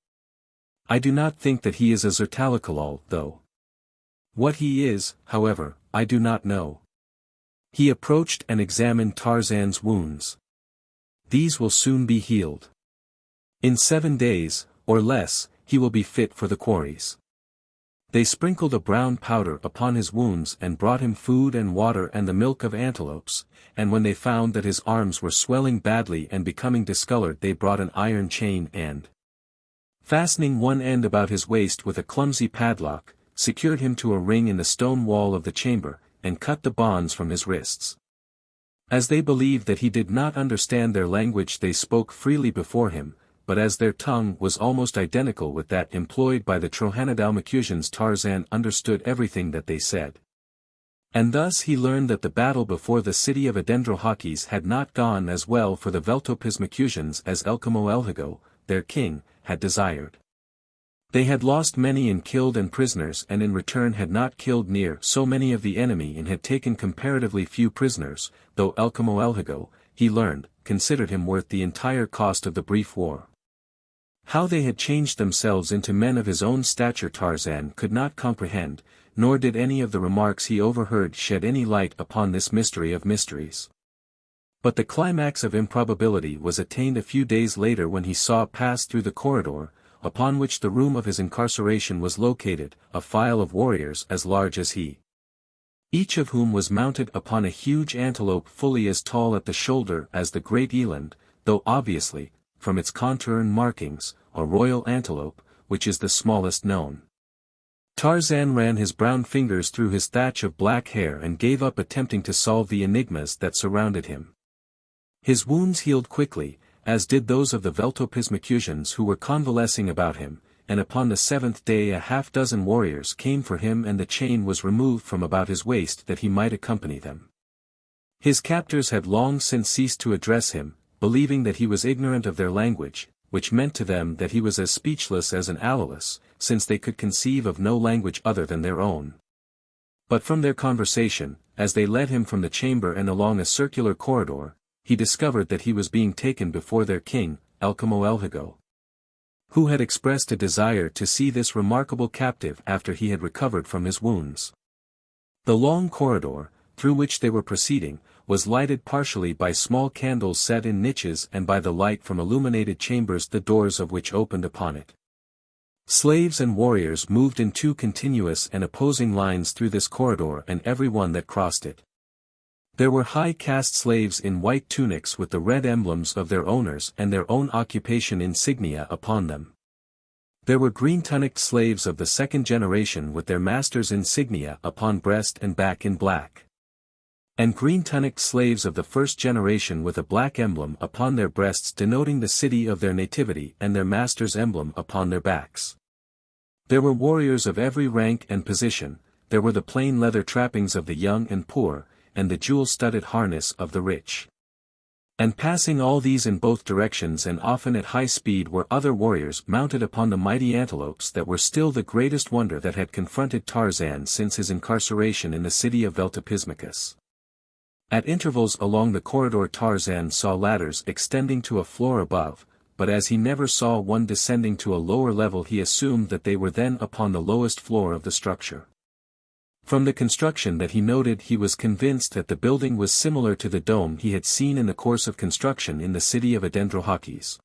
I do not think that he is a Zertalakalal, though. What he is, however, I do not know. He approached and examined Tarzan's wounds. These will soon be healed. In 7 days, or less, he will be fit for the quarries. They sprinkled a brown powder upon his wounds and brought him food and water and the milk of antelopes, and when they found that his arms were swelling badly and becoming discolored they brought an iron chain and, fastening one end about his waist with a clumsy padlock, secured him to a ring in the stone wall of the chamber, and cut the bonds from his wrists. As they believed that he did not understand their language they spoke freely before him, but as their tongue was almost identical with that employed by the Trohanadalmakusians Tarzan understood everything that they said. And thus he learned that the battle before the city of Adendrohahkis had not gone as well for the Veltopismakusians as Komodoflorensal, their king, had desired. They had lost many in killed and prisoners and in return had not killed near so many of the enemy and had taken comparatively few prisoners, though Komodoflorensal, he learned, considered him worth the entire cost of the brief war. How they had changed themselves into men of his own stature Tarzan could not comprehend, nor did any of the remarks he overheard shed any light upon this mystery of mysteries. But the climax of improbability was attained a few days later when he saw pass through the corridor, upon which the room of his incarceration was located, a file of warriors as large as he. Each of whom was mounted upon a huge antelope fully as tall at the shoulder as the great eland, though obviously, from its contour and markings, a royal antelope, which is the smallest known. Tarzan ran his brown fingers through his thatch of black hair and gave up attempting to solve the enigmas that surrounded him. His wounds healed quickly, as did those of the Veltopismakusians who were convalescing about him, and upon the 7th day a half-dozen warriors came for him and the chain was removed from about his waist that he might accompany them. His captors had long since ceased to address him, believing that he was ignorant of their language, which meant to them that he was as speechless as an owlus, since they could conceive of no language other than their own. But from their conversation, as they led him from the chamber and along a circular corridor, he discovered that he was being taken before their king, Komodoflorensal, who had expressed a desire to see this remarkable captive after he had recovered from his wounds. The long corridor, through which they were proceeding, was lighted partially by small candles set in niches and by the light from illuminated chambers the doors of which opened upon it. Slaves and warriors moved in 2 continuous and opposing lines through this corridor and every one that crossed it. There were high-caste slaves in white tunics with the red emblems of their owners and their own occupation insignia upon them. There were green-tunicked slaves of the 2nd generation with their masters' insignia upon breast and back in black. And green-tunicked slaves of the 1st generation with a black emblem upon their breasts denoting the city of their nativity and their master's emblem upon their backs. There were warriors of every rank and position, there were the plain leather trappings of the young and poor, and the jewel-studded harness of the rich. And passing all these in both directions and often at high speed were other warriors mounted upon the mighty antelopes that were still the greatest wonder that had confronted Tarzan since his incarceration in the city of Veltopismakus. At intervals along the corridor Tarzan saw ladders extending to a floor above, but as he never saw one descending to a lower level he assumed that they were then upon the lowest floor of the structure. From the construction that he noted he was convinced that the building was similar to the dome he had seen in the course of construction in the city of Adendrohahkis.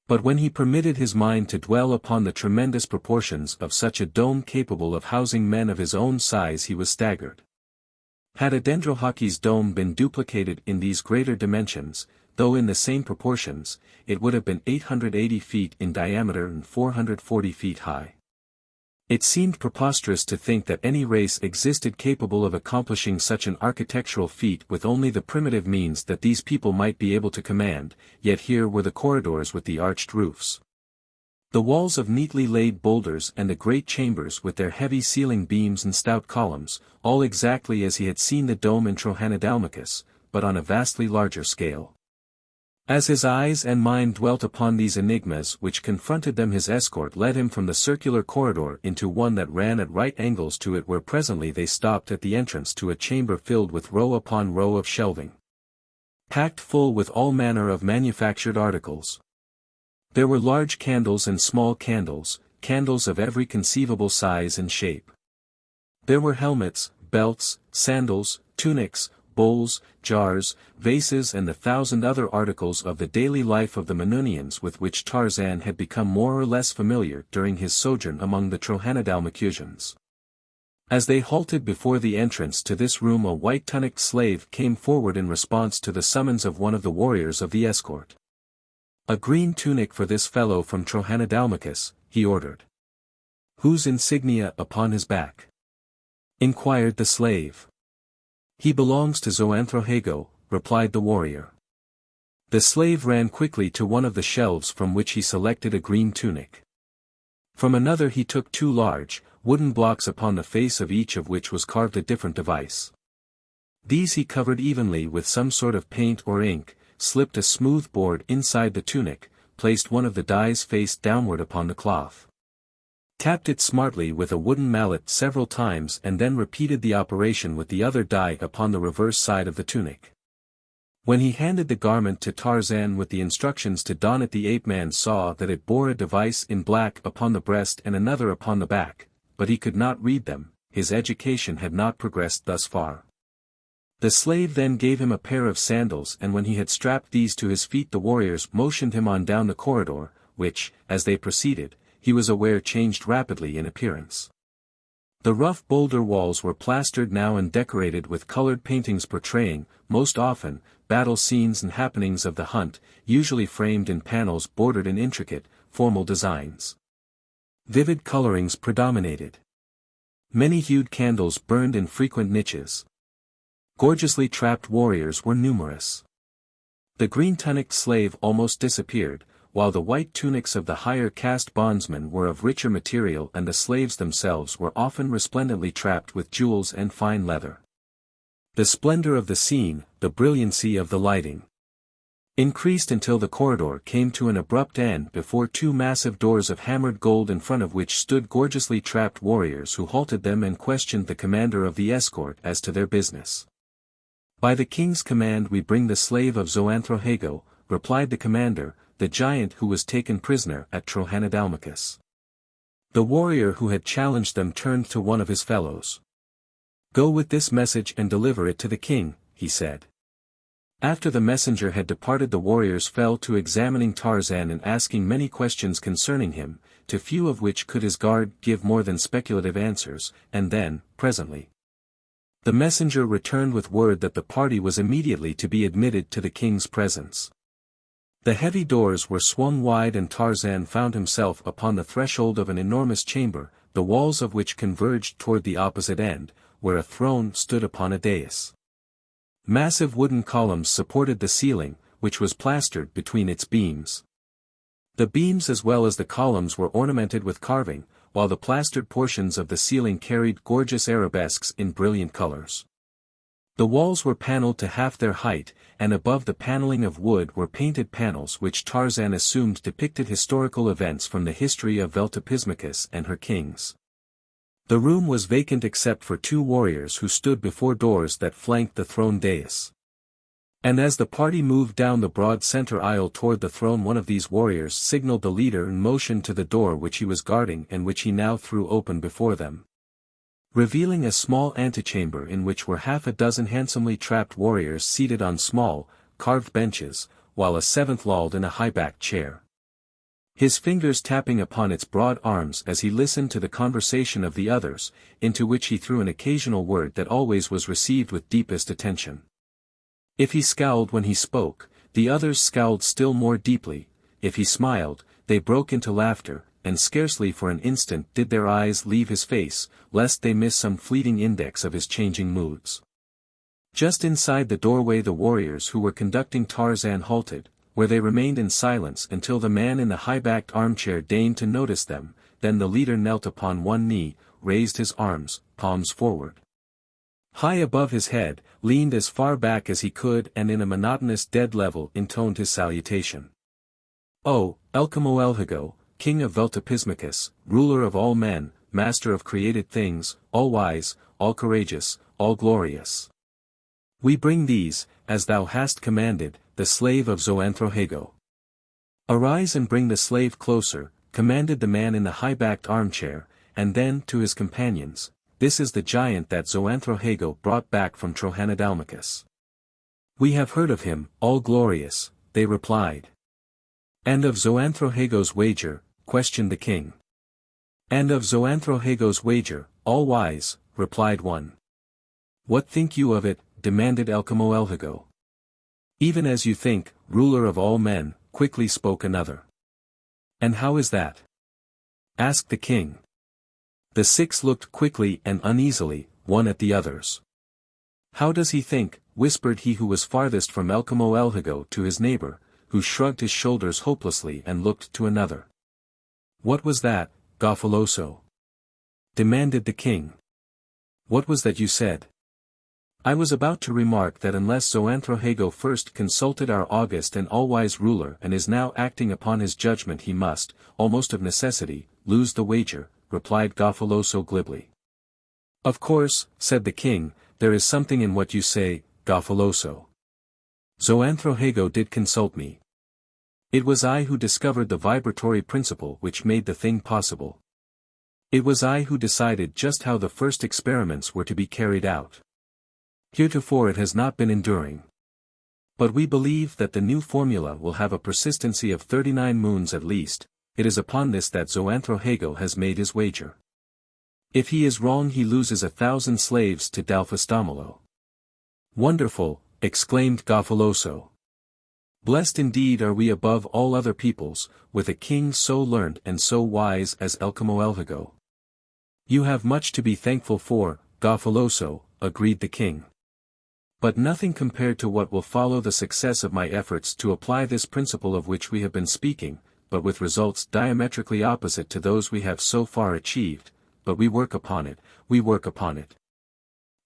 But when he permitted his mind to dwell upon the tremendous proportions of such a dome capable of housing men of his own size he was staggered. Had Adendrohahkis' dome been duplicated in these greater dimensions, though in the same proportions, it would have been 880 feet in diameter and 440 feet high. It seemed preposterous to think that any race existed capable of accomplishing such an architectural feat with only the primitive means that these people might be able to command, yet here were the corridors with the arched roofs. The walls of neatly laid boulders and the great chambers with their heavy ceiling beams and stout columns, all exactly as he had seen the dome in Trohanadalmakus, but on a vastly larger scale. As his eyes and mind dwelt upon these enigmas which confronted them, his escort led him from the circular corridor into one that ran at right angles to it, where presently they stopped at the entrance to a chamber filled with row upon row of shelving, packed full with all manner of manufactured articles. There were large candles and small candles, candles of every conceivable size and shape. There were helmets, belts, sandals, tunics, bowls, jars, vases, and 1,000 other articles of the daily life of the Minunians with which Tarzan had become more or less familiar during his sojourn among the Trohanadalmakusians. As they halted before the entrance to this room, a white-tunicked slave came forward in response to the summons of one of the warriors of the escort. "A green tunic for this fellow from Trohanadalmakus," he ordered. "Whose insignia upon his back?" inquired the slave. "He belongs to Zoanthrohago," replied the warrior. The slave ran quickly to one of the shelves from which he selected a green tunic. From another he took 2 large, wooden blocks upon the face of each of which was carved a different device. These he covered evenly with some sort of paint or ink, slipped a smooth board inside the tunic, placed one of the dies face downward upon the cloth, tapped it smartly with a wooden mallet several times, and then repeated the operation with the other die upon the reverse side of the tunic. When he handed the garment to Tarzan with the instructions to don it, the ape-man saw that it bore a device in black upon the breast and another upon the back, but he could not read them. His education had not progressed thus far. The slave then gave him a pair of sandals, and when he had strapped these to his feet, the warriors motioned him on down the corridor, which, as they proceeded, he was aware changed rapidly in appearance. The rough boulder walls were plastered now and decorated with colored paintings portraying, most often, battle scenes and happenings of the hunt, usually framed in panels bordered in intricate, formal designs. Vivid colorings predominated. Many-hued candles burned in frequent niches. Gorgeously trapped warriors were numerous. The green-tunicked slave almost disappeared, while the white tunics of the higher caste bondsmen were of richer material, and the slaves themselves were often resplendently trapped with jewels and fine leather. The splendor of the scene, the brilliancy of the lighting, increased until the corridor came to an abrupt end before 2 massive doors of hammered gold, in front of which stood gorgeously trapped warriors who halted them and questioned the commander of the escort as to their business. "By the king's command we bring the slave of Zoanthrohago," replied the commander, the giant who was taken prisoner at Trohanadalmakus. The warrior who had challenged them turned to one of his fellows. "Go with this message and deliver it to the king," he said. After the messenger had departed, the warriors fell to examining Tarzan and asking many questions concerning him, to few of which could his guard give more than speculative answers, and then, presently, the messenger returned with word that the party was immediately to be admitted to the king's presence. The heavy doors were swung wide and Tarzan found himself upon the threshold of an enormous chamber, the walls of which converged toward the opposite end, where a throne stood upon a dais. Massive wooden columns supported the ceiling, which was plastered between its beams. The beams as well as the columns were ornamented with carving, while the plastered portions of the ceiling carried gorgeous arabesques in brilliant colors. The walls were paneled to half their height, and above the paneling of wood were painted panels which Tarzan assumed depicted historical events from the history of Veltopismakus and her kings. The room was vacant except for 2 warriors who stood before doors that flanked the throne dais. And as the party moved down the broad center aisle toward the throne, one of these warriors signaled the leader and motioned to the door which he was guarding and which he now threw open before them, revealing a small antechamber in which were half a dozen handsomely trapped warriors seated on small, carved benches, while a 7th lolled in a high-backed chair, his fingers tapping upon its broad arms as he listened to the conversation of the others, into which he threw an occasional word that always was received with deepest attention. If he scowled when he spoke, the others scowled still more deeply; if he smiled, they broke into laughter, and scarcely for an instant did their eyes leave his face, lest they miss some fleeting index of his changing moods. Just inside the doorway the warriors who were conducting Tarzan halted, where they remained in silence until the man in the high-backed armchair deigned to notice them. Then the leader knelt upon one knee, raised his arms, palms forward, High above his head, leaned as far back as he could and in a monotonous dead level intoned his salutation. "O, Elkamoelhago, king of Veltopismakus, ruler of all men, master of created things, all-wise, all-courageous, all-glorious. We bring these, as thou hast commanded, the slave of Zoanthrohago. Arise and bring the slave closer," commanded the man in the high-backed armchair, and then to his companions, "This is the giant that Zoanthrohago brought back from Trohanadalmakus." "We have heard of him, all-glorious," they replied. "And of Zoanthrohago's wager?" questioned the king. "And of Zoanthrohago's wager, all-wise," replied one. "What think you of it?" demanded Elkamoelhago. "Even as you think, ruler of all men," quickly spoke another. "And how is that?" asked the king. The six looked quickly and uneasily, one at the others. "How does he think?" whispered he who was farthest from Elkamoelhago to his neighbor, who shrugged his shoulders hopelessly and looked to another. "What was that, Gafaloso?" demanded the king. "What was that you said?" "I was about to remark that unless Zoanthrohago first consulted our august and all-wise ruler and is now acting upon his judgment he must, almost of necessity, lose the wager," replied Gafaloso glibly. "Of course," said the king, "there is something in what you say, Gafaloso. Zoanthrohago did consult me. It was I who discovered the vibratory principle which made the thing possible. It was I who decided just how the first experiments were to be carried out. Heretofore it has not been enduring. But we believe that the new formula will have a persistency of 39 moons at least. It is upon this that Zoanthrohago has made his wager. If he is wrong he loses 1,000 slaves to Dalfastamolo." "Wonderful," exclaimed Gafaloso. "Blessed indeed are we above all other peoples, with a king so learned and so wise as Elkamoelhago." "You have much to be thankful for, Gafaloso," agreed the king. "But nothing compared to what will follow the success of my efforts to apply this principle of which we have been speaking, but with results diametrically opposite to those we have so far achieved, but we work upon it, we work upon it.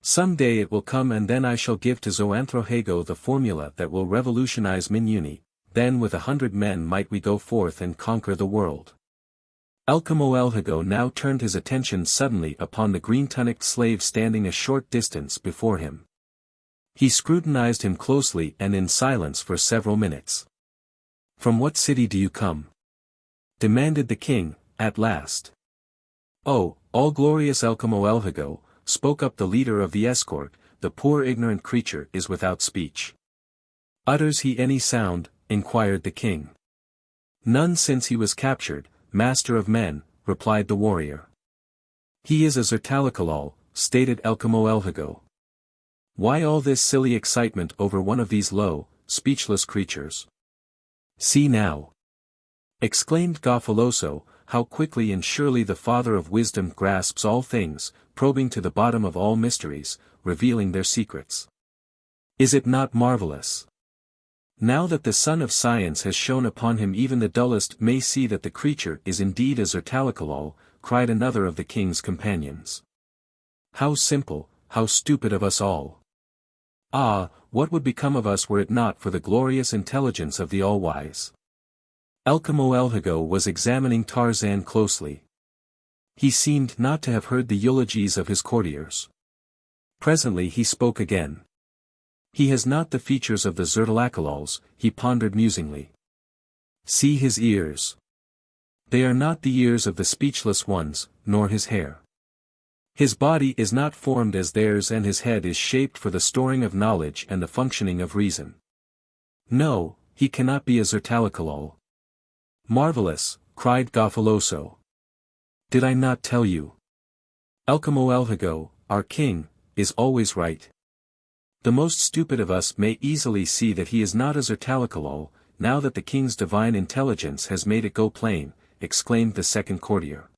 Some day it will come and then I shall give to Zoanthrohago the formula that will revolutionize Minuni, then with 100 men might we go forth and conquer the world." Elkamoelhago now turned his attention suddenly upon the green-tunicked slave standing a short distance before him. He scrutinized him closely and in silence for several minutes. "From what city do you come?" demanded the king, at last. "Oh, all-glorious Elkamoelhago," spoke up the leader of the escort, "the poor ignorant creature is without speech." "Utters he any sound?" inquired the king. "None since he was captured, master of men," replied the warrior. "He is a Zertalikalal," stated Elkamoelhago. "Why all this silly excitement over one of these low, speechless creatures?" "See now!" exclaimed Gafaloso, "how quickly and surely the Father of Wisdom grasps all things, probing to the bottom of all mysteries, revealing their secrets. Is it not marvelous? Now that the Son of Science has shone upon him even the dullest may see that the creature is indeed a Zertalikalal," cried another of the king's companions. "How simple, how stupid of us all! Ah, what would become of us were it not for the glorious intelligence of the All-Wise?" Elkamoelhago was examining Tarzan closely. He seemed not to have heard the eulogies of his courtiers. Presently he spoke again. "He has not the features of the Zertalikalals," he pondered musingly. "See his ears. They are not the ears of the speechless ones, nor his hair. His body is not formed as theirs and his head is shaped for the storing of knowledge and the functioning of reason. No, he cannot be a Zertalikalal." "Marvelous," cried Gafaloso. "Did I not tell you? Elkamoelhago, our king, is always right. The most stupid of us may easily see that he is not a Zertalikalal, now that the king's divine intelligence has made it go plain," exclaimed the second courtier.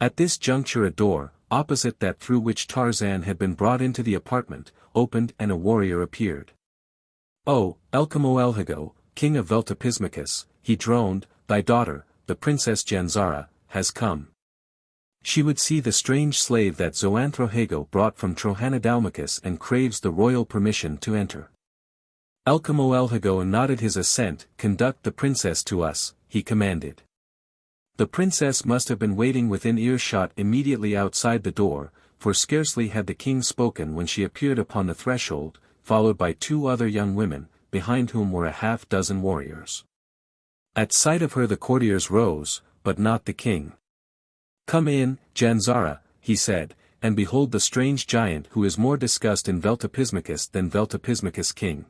At this juncture a door, opposite that through which Tarzan had been brought into the apartment, opened and a warrior appeared. "Oh, Elkamoelhago, king of Veltopismakus," he droned, "thy daughter, the Princess Janzara, has come. She would see the strange slave that Zoanthrohago brought from Trohanadalmakus and craves the royal permission to enter. Komodoflorensal nodded his assent. "Conduct the princess to us," he commanded. The princess must have been waiting within earshot immediately outside the door, for scarcely had the king spoken when she appeared upon the threshold, followed by 2 other young women, behind whom were a half-dozen warriors. At sight of her the courtiers rose, but not the king. "Come in, Janzara," he said, "and behold the strange giant who is more discussed in Veltopismakus than Veltopismakus king."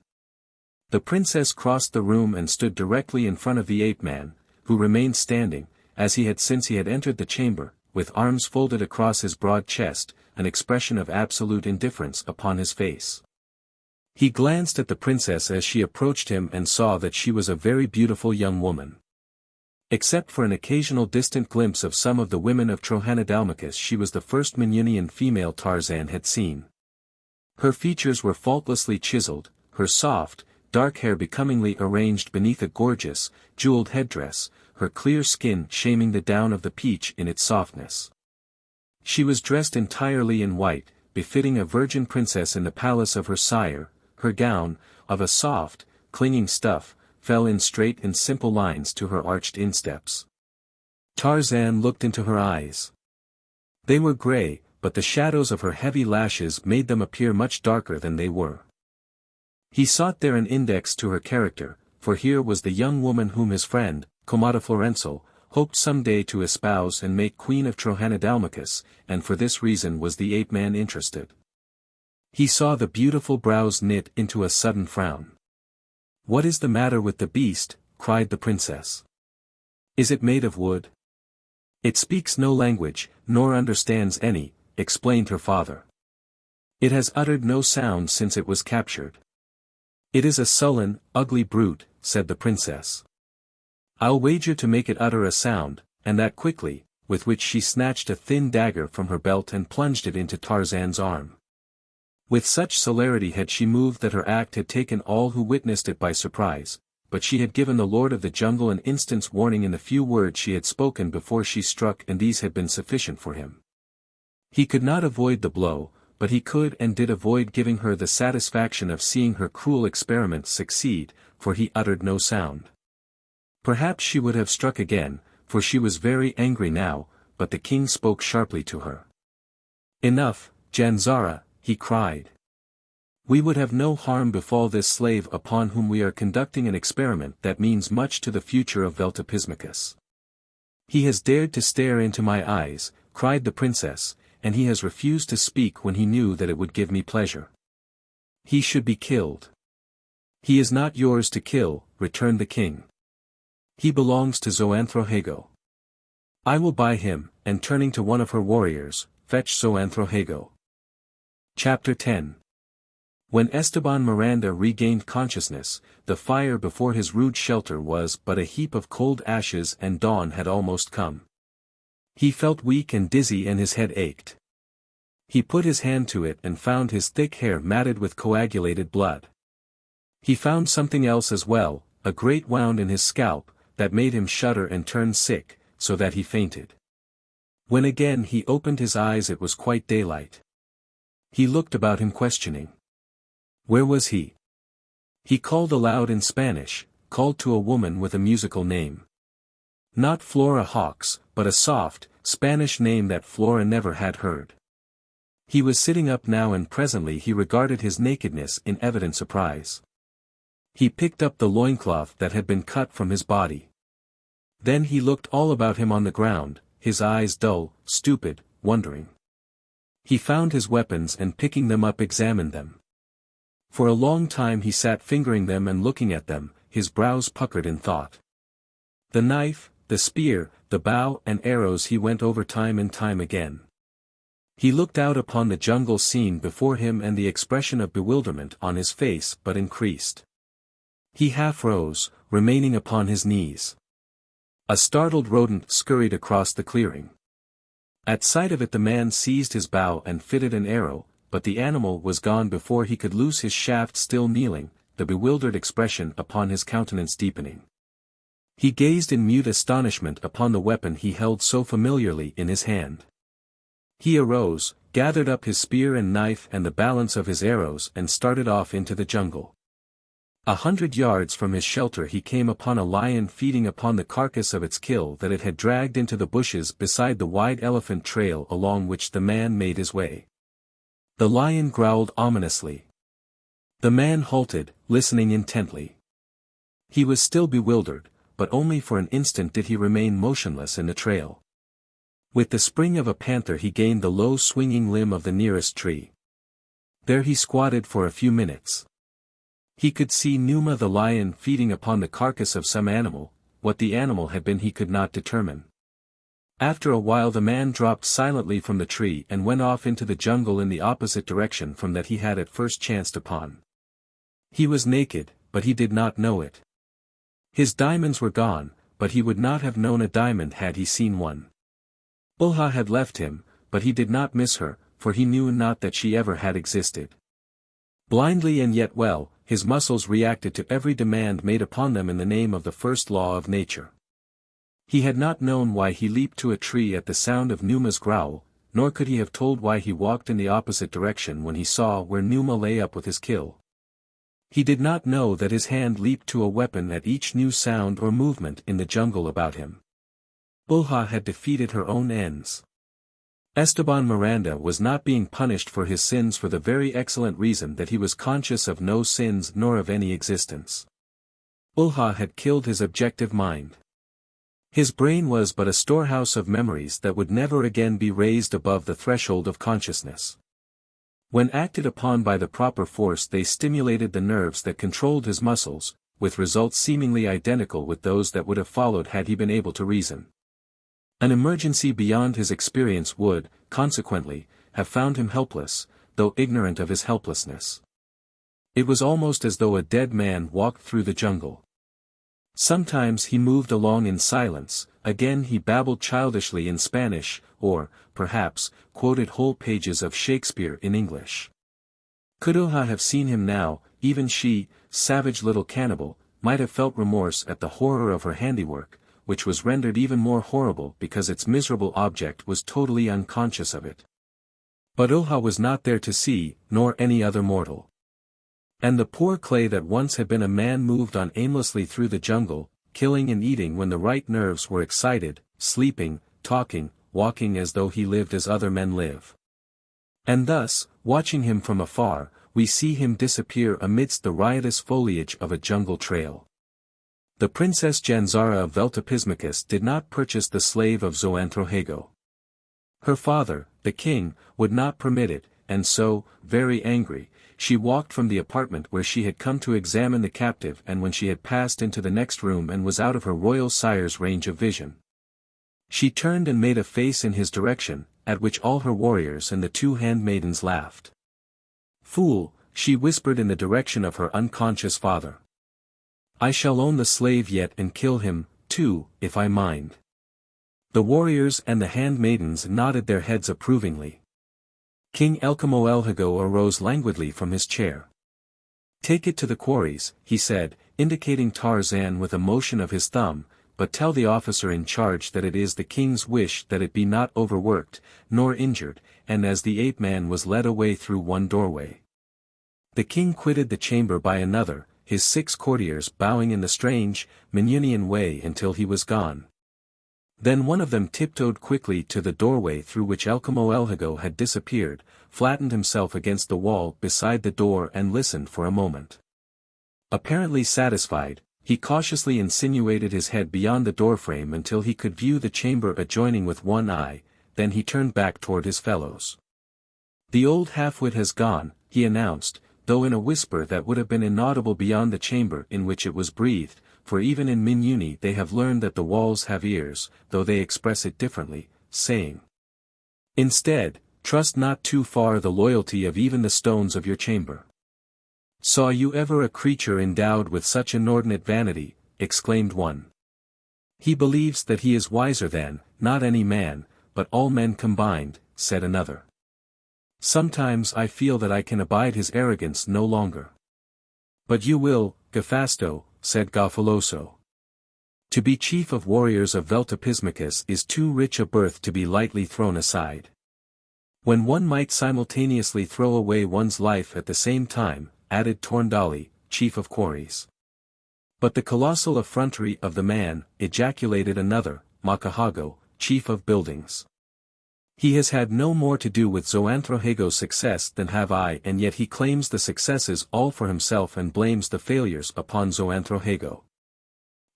The princess crossed the room and stood directly in front of the ape-man, who remained standing, as he had since he had entered the chamber, with arms folded across his broad chest, an expression of absolute indifference upon his face. He glanced at the princess as she approached him and saw that she was a very beautiful young woman. Except for an occasional distant glimpse of some of the women of Trohanadalmakus, she was the first Minunian female Tarzan had seen. Her features were faultlessly chiseled, her soft, dark hair becomingly arranged beneath a gorgeous, jeweled headdress, her clear skin shaming the down of the peach in its softness. She was dressed entirely in white, befitting a virgin princess in the palace of her sire. Her gown, of a soft, clinging stuff, fell in straight and simple lines to her arched insteps. Tarzan looked into her eyes. They were grey, but the shadows of her heavy lashes made them appear much darker than they were. He sought there an index to her character, for here was the young woman whom his friend, Komodoflorensal, hoped some day to espouse and make queen of Trohanadalmakus, and for this reason was the ape-man interested. He saw the beautiful brows knit into a sudden frown. "What is the matter with the beast?" cried the princess. "Is it made of wood?" "It speaks no language, nor understands any," explained her father. "It has uttered no sound since it was captured." "It is a sullen, ugly brute," said the princess. "I'll wager to make it utter a sound," and that quickly, with which she snatched a thin dagger from her belt and plunged it into Tarzan's arm. With such celerity had she moved that her act had taken all who witnessed it by surprise, but she had given the lord of the jungle an instant's warning in the few words she had spoken before she struck, and these had been sufficient for him. He could not avoid the blow, but he could and did avoid giving her the satisfaction of seeing her cruel experiments succeed, for he uttered no sound. Perhaps she would have struck again, for she was very angry now, but the king spoke sharply to her. "Enough, Janzara," he cried. "We would have no harm befall this slave upon whom we are conducting an experiment that means much to the future of Veltopismakus." "He has dared to stare into my eyes," cried the princess, "and he has refused to speak when he knew that it would give me pleasure. He should be killed." "He is not yours to kill," returned the king. "He belongs to Zoanthrohago. I will buy him," and turning to one of her warriors, "Fetch Zoanthrohago." Chapter 10. When Esteban Miranda regained consciousness, the fire before his rude shelter was but a heap of cold ashes and dawn had almost come. He felt weak and dizzy and his head ached. He put his hand to it and found his thick hair matted with coagulated blood. He found something else as well, a great wound in his scalp, that made him shudder and turn sick, so that he fainted. When again he opened his eyes it was quite daylight. He looked about him questioning. Where was he? He called aloud in Spanish, called to a woman with a musical name. Not Flora Hawks, but a soft, Spanish name that Flora never had heard. He was sitting up now and presently he regarded his nakedness in evident surprise. He picked up the loincloth that had been cut from his body. Then he looked all about him on the ground, his eyes dull, stupid, wondering. He found his weapons and picking them up examined them. For a long time he sat fingering them and looking at them, his brows puckered in thought. The knife, the spear, the bow and arrows he went over time and time again. He looked out upon the jungle scene before him and the expression of bewilderment on his face but increased. He half rose, remaining upon his knees. A startled rodent scurried across the clearing. At sight of it the man seized his bow and fitted an arrow, but the animal was gone before he could loose his shaft. Still kneeling, the bewildered expression upon his countenance deepening. He gazed in mute astonishment upon the weapon he held so familiarly in his hand. He arose, gathered up his spear and knife and the balance of his arrows, and gathered up his spear and knife and the balance of his arrows and started off into the jungle. 100 yards from his shelter he came upon a lion feeding upon the carcass of its kill that it had dragged into the bushes beside the wide elephant trail along which the man made his way. The lion growled ominously. The man halted, listening intently. He was still bewildered, but only for an instant did he remain motionless in the trail. With the spring of a panther he gained the low swinging limb of the nearest tree. There he squatted for a few minutes. He could see Numa the lion feeding upon the carcass of some animal, what the animal had been he could not determine. After a while the man dropped silently from the tree and went off into the jungle in the opposite direction from that he had at first chanced upon. He was naked, but he did not know it. His diamonds were gone, but he would not have known a diamond had he seen one. Ulha had left him, but he did not miss her, for he knew not that she ever had existed. Blindly and yet well, his muscles reacted to every demand made upon them in the name of the first law of nature. He had not known why he leaped to a tree at the sound of Numa's growl, nor could he have told why he walked in the opposite direction when he saw where Numa lay up with his kill. He did not know that his hand leaped to a weapon at each new sound or movement in the jungle about him. Ulha had defeated her own ends. Esteban Miranda was not being punished for his sins for the very excellent reason that he was conscious of no sins nor of any existence. Ulha had killed his objective mind. His brain was but a storehouse of memories that would never again be raised above the threshold of consciousness. When acted upon by the proper force they stimulated the nerves that controlled his muscles, with results seemingly identical with those that would have followed had he been able to reason. An emergency beyond his experience would, consequently, have found him helpless, though ignorant of his helplessness. It was almost as though a dead man walked through the jungle. Sometimes he moved along in silence, again he babbled childishly in Spanish, or, perhaps, quoted whole pages of Shakespeare in English. Could Ulha have seen him now, even she, savage little cannibal, might have felt remorse at the horror of her handiwork, which was rendered even more horrible because its miserable object was totally unconscious of it. But Ulha was not there to see, nor any other mortal. And the poor clay that once had been a man moved on aimlessly through the jungle, killing and eating when the right nerves were excited, sleeping, talking, walking as though he lived as other men live. And thus, watching him from afar, we see him disappear amidst the riotous foliage of a jungle trail. The Princess Janzara of Veltopismakus did not purchase the slave of Zoanthrohago. Her father, the king, would not permit it, and so, very angry, she walked from the apartment where she had come to examine the captive, and when she had passed into the next room and was out of her royal sire's range of vision, she turned and made a face in his direction, at which all her warriors and the two handmaidens laughed. "Fool," she whispered in the direction of her unconscious father. "I shall own the slave yet and kill him, too, if I mind." The warriors and the handmaidens nodded their heads approvingly. King Komodoflorensal arose languidly from his chair. "Take it to the quarries," he said, indicating Tarzan with a motion of his thumb, "but tell the officer in charge that it is the king's wish that it be not overworked, nor injured," and as the ape-man was led away through one doorway, the king quitted the chamber by another, his 6 courtiers bowing in the strange, Minunian way until he was gone. Then one of them tiptoed quickly to the doorway through which Komodoflorensal had disappeared, flattened himself against the wall beside the door and listened for a moment. Apparently satisfied, he cautiously insinuated his head beyond the doorframe until he could view the chamber adjoining with one eye, then he turned back toward his fellows. "The old half-wit has gone," he announced, though in a whisper that would have been inaudible beyond the chamber in which it was breathed, for even in Minuni they have learned that the walls have ears, though they express it differently, saying, "Instead, trust not too far the loyalty of even the stones of your chamber." "Saw you ever a creature endowed with such inordinate vanity?" exclaimed one. "He believes that he is wiser than, not any man, but all men combined," said another. "Sometimes I feel that I can abide his arrogance no longer." "But you will, Gafasto," said Gafaloso. "To be chief of warriors of Veltopismakus is too rich a birth to be lightly thrown aside. When one might simultaneously throw away one's life at the same time, added Trohanadalmakus, chief of quarries. But the colossal effrontery of the man, ejaculated another, Zoanthrohago, chief of buildings. He has had no more to do with Zoanthrohago's success than have I, and yet he claims the successes all for himself and blames the failures upon Zoanthrohago.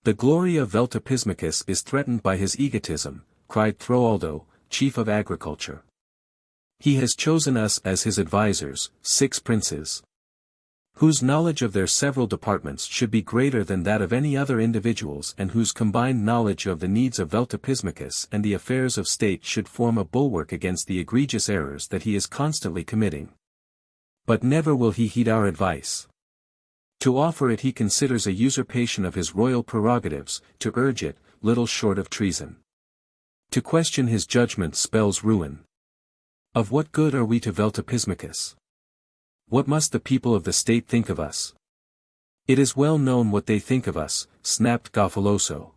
The glory of Veltopismakus is threatened by his egotism, cried Trohanadalmakus, chief of agriculture. He has chosen us as his advisers, 6 princes, whose knowledge of their several departments should be greater than that of any other individuals and whose combined knowledge of the needs of Veltopismakus and the affairs of state should form a bulwark against the egregious errors that he is constantly committing. But never will he heed our advice. To offer it he considers a usurpation of his royal prerogatives, to urge it, little short of treason. To question his judgment spells ruin. Of what good are we to Veltopismakus? What must the people of the state think of us? It is well known what they think of us, snapped Gafaloso.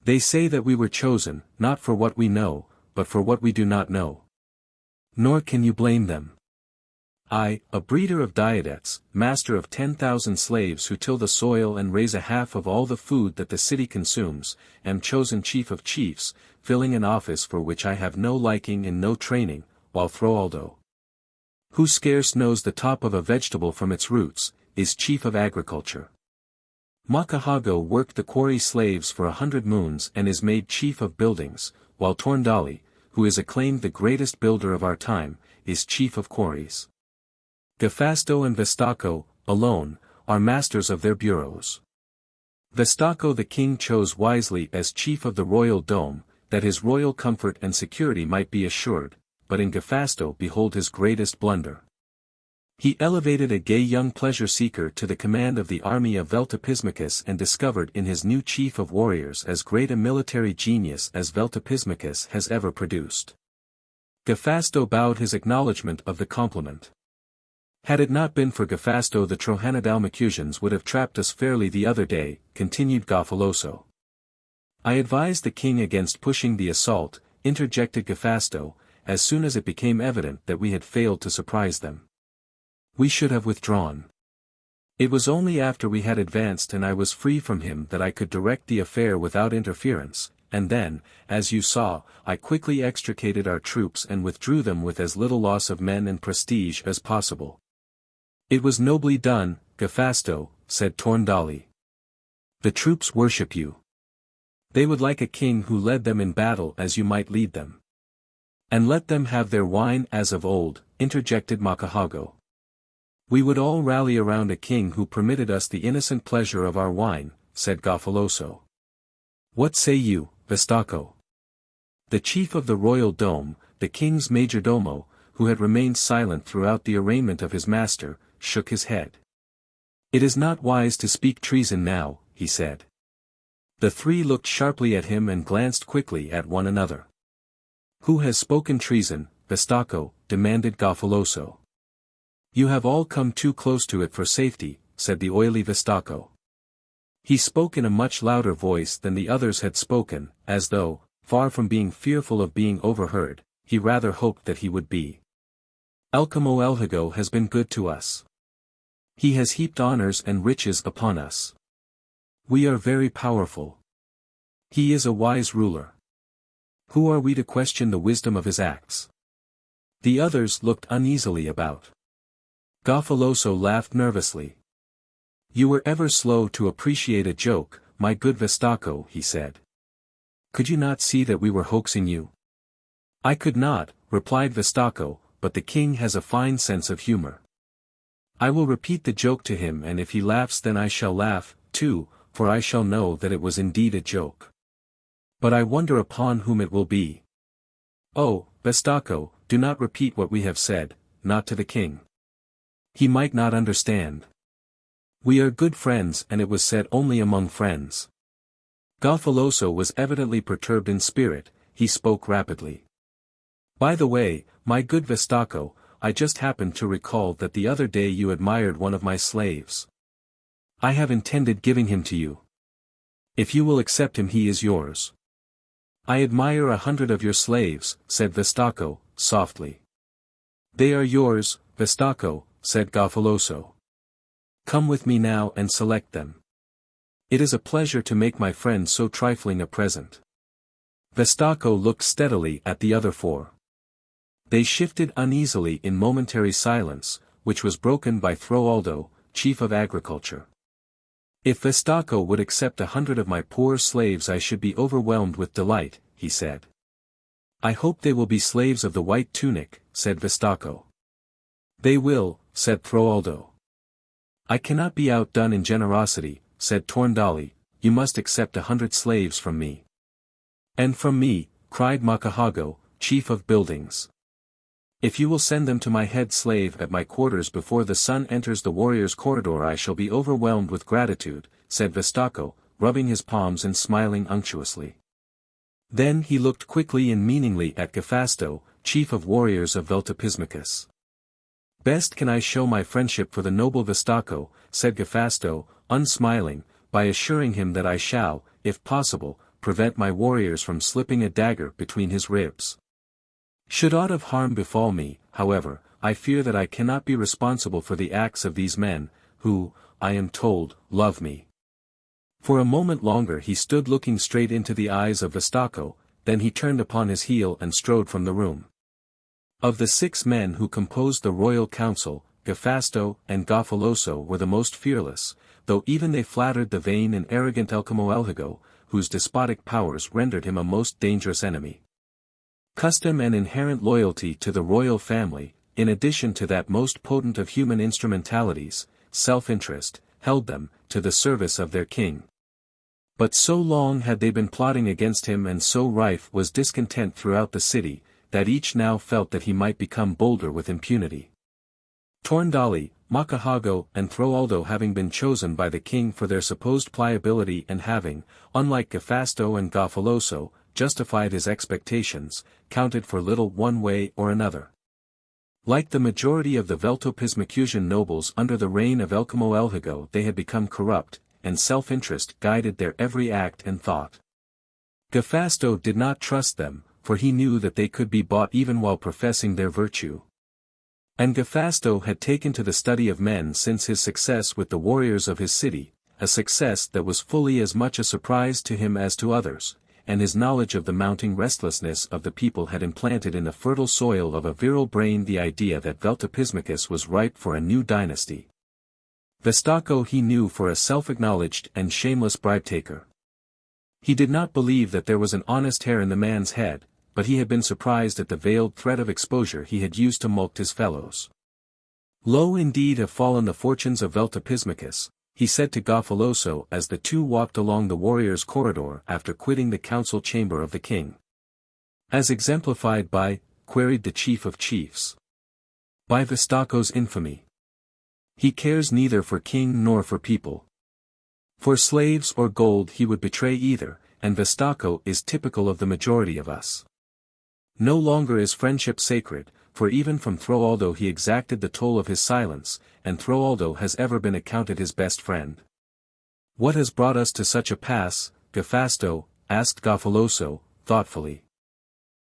They say that we were chosen, not for what we know, but for what we do not know. Nor can you blame them. I, a breeder of diodetes, master of 10,000 slaves who till the soil and raise a half of all the food that the city consumes, am chosen chief of chiefs, filling an office for which I have no liking and no training, while Trohanadalmakus, who scarce knows the top of a vegetable from its roots, is chief of agriculture. Zoanthrohago worked the quarry slaves for 100 moons and is made chief of buildings, while Trohanadalmakus, who is acclaimed the greatest builder of our time, is chief of quarries. Gafasto and Vestako, alone, are masters of their bureaus. Vestako the king chose wisely as chief of the royal dome, that his royal comfort and security might be assured, but in Gafasto behold his greatest blunder. He elevated a gay young pleasure-seeker to the command of the army of Veltopismakus and discovered in his new chief of warriors as great a military genius as Veltopismakus has ever produced. Gafasto bowed his acknowledgment of the compliment. Had it not been for Gafasto the Trohanadalmakusians would have trapped us fairly the other day, continued Gafaloso. I advised the king against pushing the assault, interjected Gafasto, as soon as it became evident that we had failed to surprise them. We should have withdrawn. It was only after we had advanced and I was free from him that I could direct the affair without interference, and then, as you saw, I quickly extricated our troops and withdrew them with as little loss of men and prestige as possible. It was nobly done, Gafasto, said Trohanadalmakus. The troops worship you. They would like a king who led them in battle as you might lead them. And let them have their wine as of old, interjected Zoanthrohago. We would all rally around a king who permitted us the innocent pleasure of our wine, said Gafaloso. What say you, Vestako? The chief of the royal dome, the king's majordomo, who had remained silent throughout the arraignment of his master, shook his head. It is not wise to speak treason now, he said. The 3 looked sharply at him and glanced quickly at one another. Who has spoken treason, Vestako? Demanded Gafaloso. You have all come too close to it for safety, said the oily Vestako. He spoke in a much louder voice than the others had spoken, as though, far from being fearful of being overheard, he rather hoped that he would be. Komodoflorensal has been good to us. He has heaped honors and riches upon us. We are very powerful. He is a wise ruler. Who are we to question the wisdom of his acts? The others looked uneasily about. Gafaloso laughed nervously. You were ever slow to appreciate a joke, my good Vestako, he said. Could you not see that we were hoaxing you? I could not, replied Vestako, but the king has a fine sense of humor. I will repeat the joke to him, and if he laughs then I shall laugh, too, for I shall know that it was indeed a joke. But I wonder upon whom it will be. Oh, Vestako, do not repeat what we have said, not to the king. He might not understand. We are good friends and it was said only among friends. Gafaloso was evidently perturbed in spirit, he spoke rapidly. By the way, my good Vestako, I just happened to recall that the other day you admired one of my slaves. I have intended giving him to you. If you will accept him he is yours. I admire 100 of your slaves, said Vestako, softly. They are yours, Vestako, said Gafaloso. Come with me now and select them. It is a pleasure to make my friend so trifling a present. Vestako looked steadily at the other four. They shifted uneasily in momentary silence, which was broken by Trohanadalmakus, chief of agriculture. If Vestako would accept 100 of my poor slaves I should be overwhelmed with delight, he said. I hope they will be slaves of the white tunic, said Vestako. They will, said Trohanadalmakus. I cannot be outdone in generosity, said Trohanadalmakus, you must accept 100 slaves from me. And from me, cried Makahago, chief of buildings. If you will send them to my head slave at my quarters before the sun enters the warrior's corridor I shall be overwhelmed with gratitude, said Vestako, rubbing his palms and smiling unctuously. Then he looked quickly and meaningly at Gafasto, chief of warriors of Veltopismakus. Best can I show my friendship for the noble Vestako, said Gafasto, unsmiling, by assuring him that I shall, if possible, prevent my warriors from slipping a dagger between his ribs. Should aught of harm befall me, however, I fear that I cannot be responsible for the acts of these men, who, I am told, love me. For a moment longer he stood looking straight into the eyes of Vestako, then he turned upon his heel and strode from the room. Of the 6 men who composed the royal council, Gafasto and Gafaloso were the most fearless, though even they flattered the vain and arrogant Komodoflorensal, whose despotic powers rendered him a most dangerous enemy. Custom and inherent loyalty to the royal family, in addition to that most potent of human instrumentalities, self-interest, held them, to the service of their king. But so long had they been plotting against him and so rife was discontent throughout the city, that each now felt that he might become bolder with impunity. Trohanadalmakus, Makahago and Trohanadalmakus having been chosen by the king for their supposed pliability and having, unlike Gafasto and Gafaloso, justified his expectations, counted for little one way or another. Like the majority of the Veltopismakusian nobles under the reign of Komodoflorensal they had become corrupt, and self-interest guided their every act and thought. Gafasto did not trust them, for he knew that they could be bought even while professing their virtue. And Gafasto had taken to the study of men since his success with the warriors of his city, a success that was fully as much a surprise to him as to others, and his knowledge of the mounting restlessness of the people had implanted in the fertile soil of a virile brain the idea that Veltopismakus was ripe for a new dynasty. Vestako he knew for a self-acknowledged and shameless bribe-taker. He did not believe that there was an honest hair in the man's head, but he had been surprised at the veiled threat of exposure he had used to mulct his fellows. Low indeed have fallen the fortunes of Veltopismakus, he said to Gafaloso as the two walked along the warrior's corridor after quitting the council chamber of the king. As exemplified by, queried the chief of chiefs. By Vestako's infamy. He cares neither for king nor for people. For slaves or gold he would betray either, and Vestako is typical of the majority of us. No longer is friendship sacred, for even from Trohanadalmakus he exacted the toll of his silence, and Trohanadalmakus has ever been accounted his best friend. What has brought us to such a pass, Gafasto? Asked Gafaloso, thoughtfully.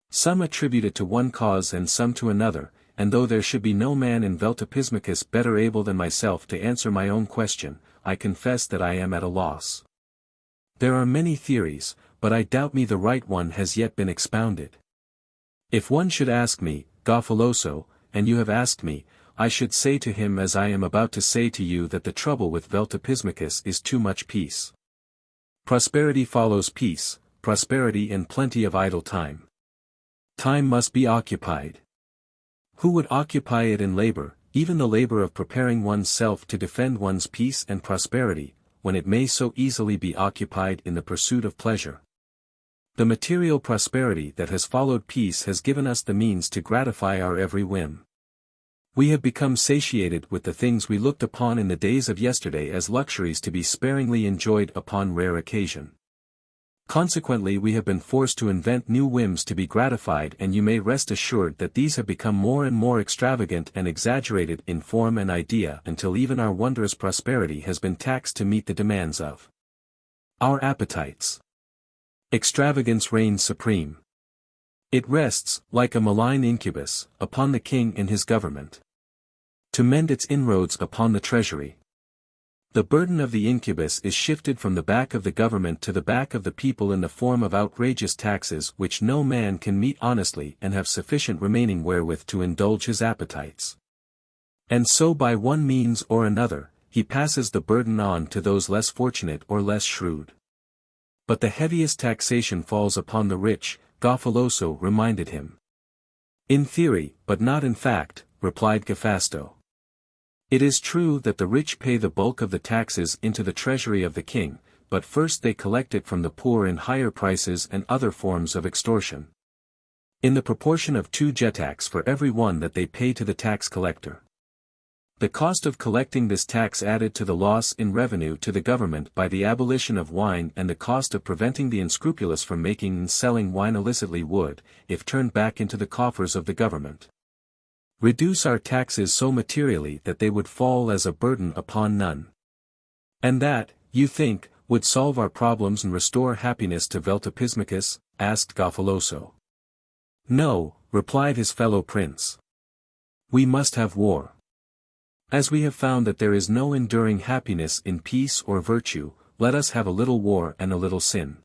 Some attribute it to one cause and some to another, and though there should be no man in Veltopismakus better able than myself to answer my own question, I confess that I am at a loss. There are many theories, but I doubt me the right one has yet been expounded. If one should ask me, Gafaloso, and you have asked me, I should say to him as I am about to say to you that the trouble with Veltopismakus is too much peace. Prosperity follows peace, prosperity and plenty of idle time. Time must be occupied. Who would occupy it in labor, even the labor of preparing one's self to defend one's peace and prosperity, when it may so easily be occupied in the pursuit of pleasure? The material prosperity that has followed peace has given us the means to gratify our every whim. We have become satiated with the things we looked upon in the days of yesterday as luxuries to be sparingly enjoyed upon rare occasion. Consequently we have been forced to invent new whims to be gratified, and you may rest assured that these have become more and more extravagant and exaggerated in form and idea until even our wondrous prosperity has been taxed to meet the demands of our appetites. Extravagance reigns supreme. It rests, like a malign incubus, upon the king and his government, to mend its inroads upon the treasury. The burden of the incubus is shifted from the back of the government to the back of the people in the form of outrageous taxes which no man can meet honestly and have sufficient remaining wherewith to indulge his appetites. And so by one means or another, he passes the burden on to those less fortunate or less shrewd. But the heaviest taxation falls upon the rich, Gafaloso reminded him. In theory, but not in fact, replied Gafasto. It is true that the rich pay the bulk of the taxes into the treasury of the king, but first they collect it from the poor in higher prices and other forms of extortion. In the proportion of 2 jetaks for every one that they pay to the tax collector. The cost of collecting this tax added to the loss in revenue to the government by the abolition of wine and the cost of preventing the unscrupulous from making and selling wine illicitly would, if turned back into the coffers of the government, reduce our taxes so materially that they would fall as a burden upon none. And that, you think, would solve our problems and restore happiness to Veltopismakus? Asked Gafaloso. No, replied his fellow prince. We must have war. As we have found that there is no enduring happiness in peace or virtue, let us have a little war and a little sin.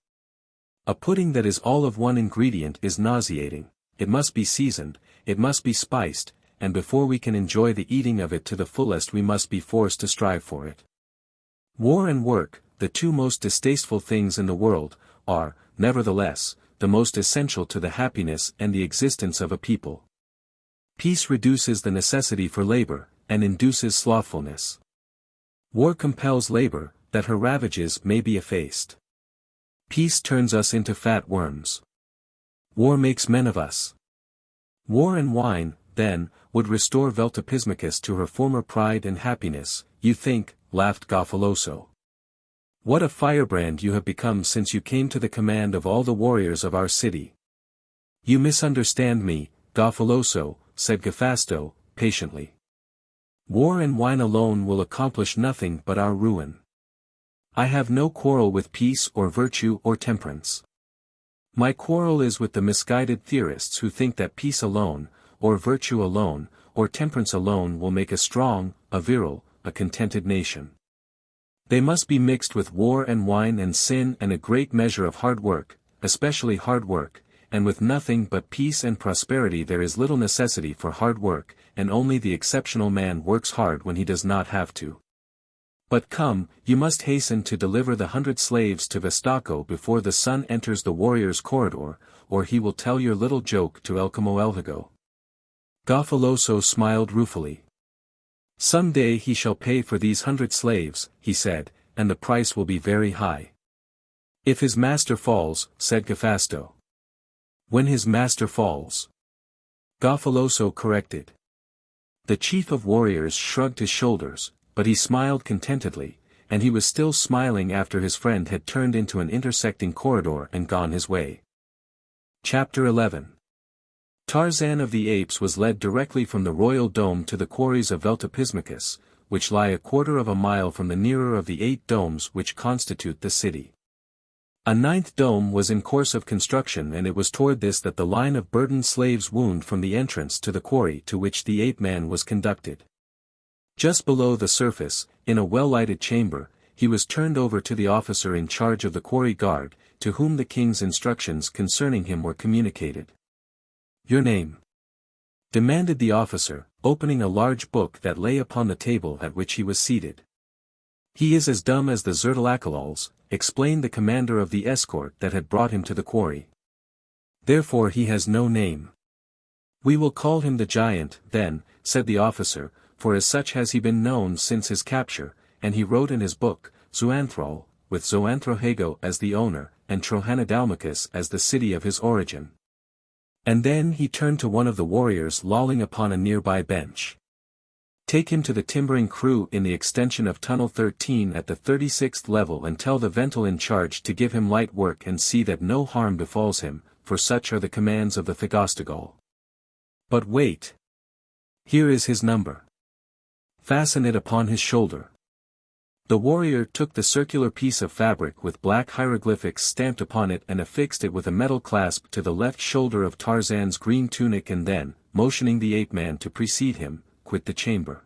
A pudding that is all of one ingredient is nauseating, it must be seasoned, it must be spiced, and before we can enjoy the eating of it to the fullest we must be forced to strive for it. War and work, the 2 most distasteful things in the world, are, nevertheless, the most essential to the happiness and the existence of a people. Peace reduces the necessity for labor, and induces slothfulness. War compels labor, that her ravages may be effaced. Peace turns us into fat worms. War makes men of us. War and wine, then, would restore Veltopismakus to her former pride and happiness, you think, laughed Gafaloso. What a firebrand you have become since you came to the command of all the warriors of our city. You misunderstand me, Gafaloso, said Gafasto, patiently. War and wine alone will accomplish nothing but our ruin. I have no quarrel with peace or virtue or temperance. My quarrel is with the misguided theorists who think that peace alone, or virtue alone, or temperance alone will make a strong, a virile, a contented nation. They must be mixed with war and wine and sin and a great measure of hard work, especially hard work, and with nothing but peace and prosperity there is little necessity for hard work, and only the exceptional man works hard when he does not have to. But come, you must hasten to deliver the 100 slaves to Vestako before the sun enters the warrior's corridor, or he will tell your little joke to Komodoflorensal. Gafaloso smiled ruefully. Some day he shall pay for these 100 slaves, he said, and the price will be very high. If his master falls, said Gafasto. When his master falls. Gafaloso corrected. The chief of warriors shrugged his shoulders, but he smiled contentedly, and he was still smiling after his friend had turned into an intersecting corridor and gone his way. Chapter 11. Tarzan of the Apes was led directly from the royal dome to the quarries of Veltopismakus, which lie a quarter of a mile from the nearer of the 8 domes which constitute the city. A 9th dome was in course of construction and it was toward this that the line of burdened slaves wound from the entrance to the quarry to which the ape-man was conducted. Just below the surface, in a well-lighted chamber, he was turned over to the officer in charge of the quarry guard, to whom the king's instructions concerning him were communicated. Your name? Demanded the officer, opening a large book that lay upon the table at which he was seated. He is as dumb as the Zoanthrohagos, explained the commander of the escort that had brought him to the quarry. Therefore he has no name. We will call him the giant, then, said the officer, for as such has he been known since his capture, and he wrote in his book, Zoanthrohagos, with Zoanthrohago as the owner, and Trohanadalmakus as the city of his origin. And then he turned to one of the warriors lolling upon a nearby bench. Take him to the timbering crew in the extension of Tunnel 13 at the 36th level and tell the Vental in charge to give him light work and see that no harm befalls him, for such are the commands of the Thagostagol. But wait. Here is his number. Fasten it upon his shoulder. The warrior took the circular piece of fabric with black hieroglyphics stamped upon it and affixed it with a metal clasp to the left shoulder of Tarzan's green tunic and then, motioning the ape-man to precede him, quit the chamber.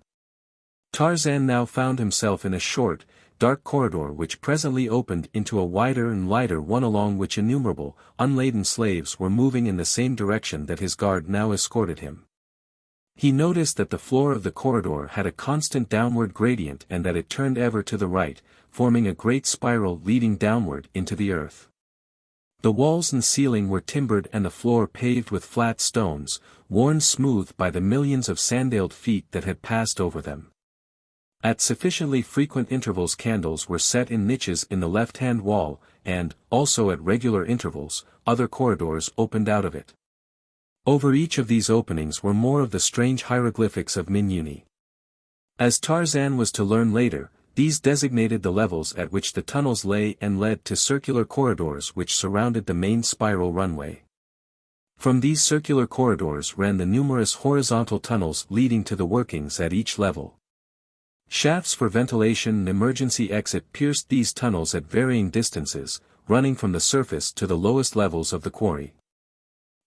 Tarzan now found himself in a short, dark corridor which presently opened into a wider and lighter one along which innumerable, unladen slaves were moving in the same direction that his guard now escorted him. He noticed that the floor of the corridor had a constant downward gradient and that it turned ever to the right, forming a great spiral leading downward into the earth. The walls and ceiling were timbered and the floor paved with flat stones, worn smooth by the millions of sandaled feet that had passed over them. At sufficiently frequent intervals candles were set in niches in the left-hand wall, and, also at regular intervals, other corridors opened out of it. Over each of these openings were more of the strange hieroglyphics of Minuni. As Tarzan was to learn later, these designated the levels at which the tunnels lay and led to circular corridors which surrounded the main spiral runway. From these circular corridors ran the numerous horizontal tunnels leading to the workings at each level. Shafts for ventilation and emergency exit pierced these tunnels at varying distances, running from the surface to the lowest levels of the quarry.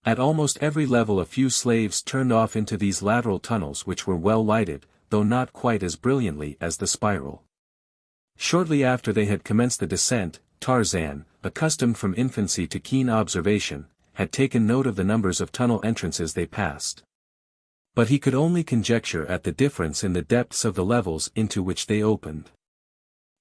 At almost every level a few slaves turned off into these lateral tunnels which were well lighted, though not quite as brilliantly as the spiral. Shortly after they had commenced the descent, Tarzan, accustomed from infancy to keen observation, had taken note of the numbers of tunnel entrances they passed. But he could only conjecture at the difference in the depths of the levels into which they opened.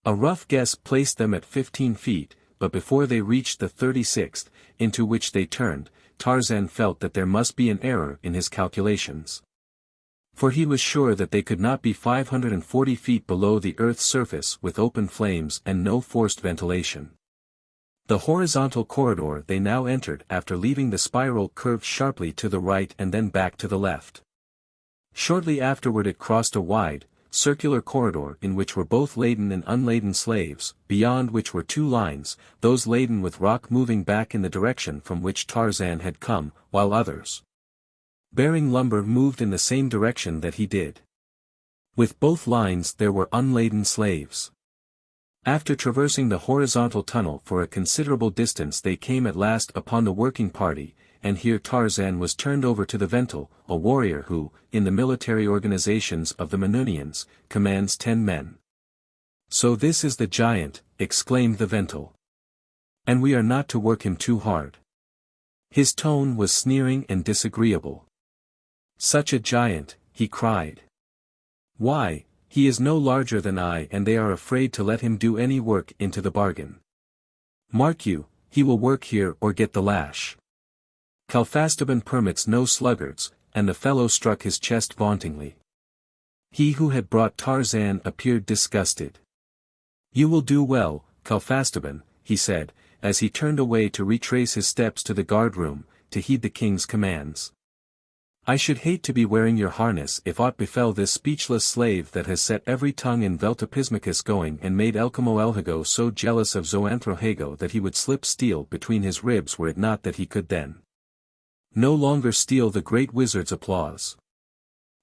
A rough guess placed them at 15 feet, but before they reached the 36th, into which they turned, Tarzan felt that there must be an error in his calculations. For he was sure that they could not be 540 feet below the earth's surface with open flames and no forced ventilation. The horizontal corridor they now entered after leaving the spiral curved sharply to the right and then back to the left. Shortly afterward it crossed a wide, circular corridor in which were both laden and unladen slaves, beyond which were two lines, those laden with rock moving back in the direction from which Tarzan had come, while others, bearing lumber, moved in the same direction that he did. With both lines there were unladen slaves. After traversing the horizontal tunnel for a considerable distance they came at last upon the working party, and here Tarzan was turned over to the Vental, a warrior who, in the military organizations of the Minunians, commands 10 men. "So this is the giant," exclaimed the Vental. "And we are not to work him too hard." His tone was sneering and disagreeable. "Such a giant," he cried. "Why, he is no larger than I and they are afraid to let him do any work into the bargain. Mark you, he will work here or get the lash. Kalfastaban permits no sluggards," and the fellow struck his chest vauntingly. He who had brought Tarzan appeared disgusted. "You will do well, Kalfastaban," he said, as he turned away to retrace his steps to the guard-room, to heed the king's commands. "I should hate to be wearing your harness if aught befell this speechless slave that has set every tongue in Veltopismakus going and made Komodoflorensal so jealous of Zoanthrohago that he would slip steel between his ribs were it not that he could then no longer steal the great wizard's applause."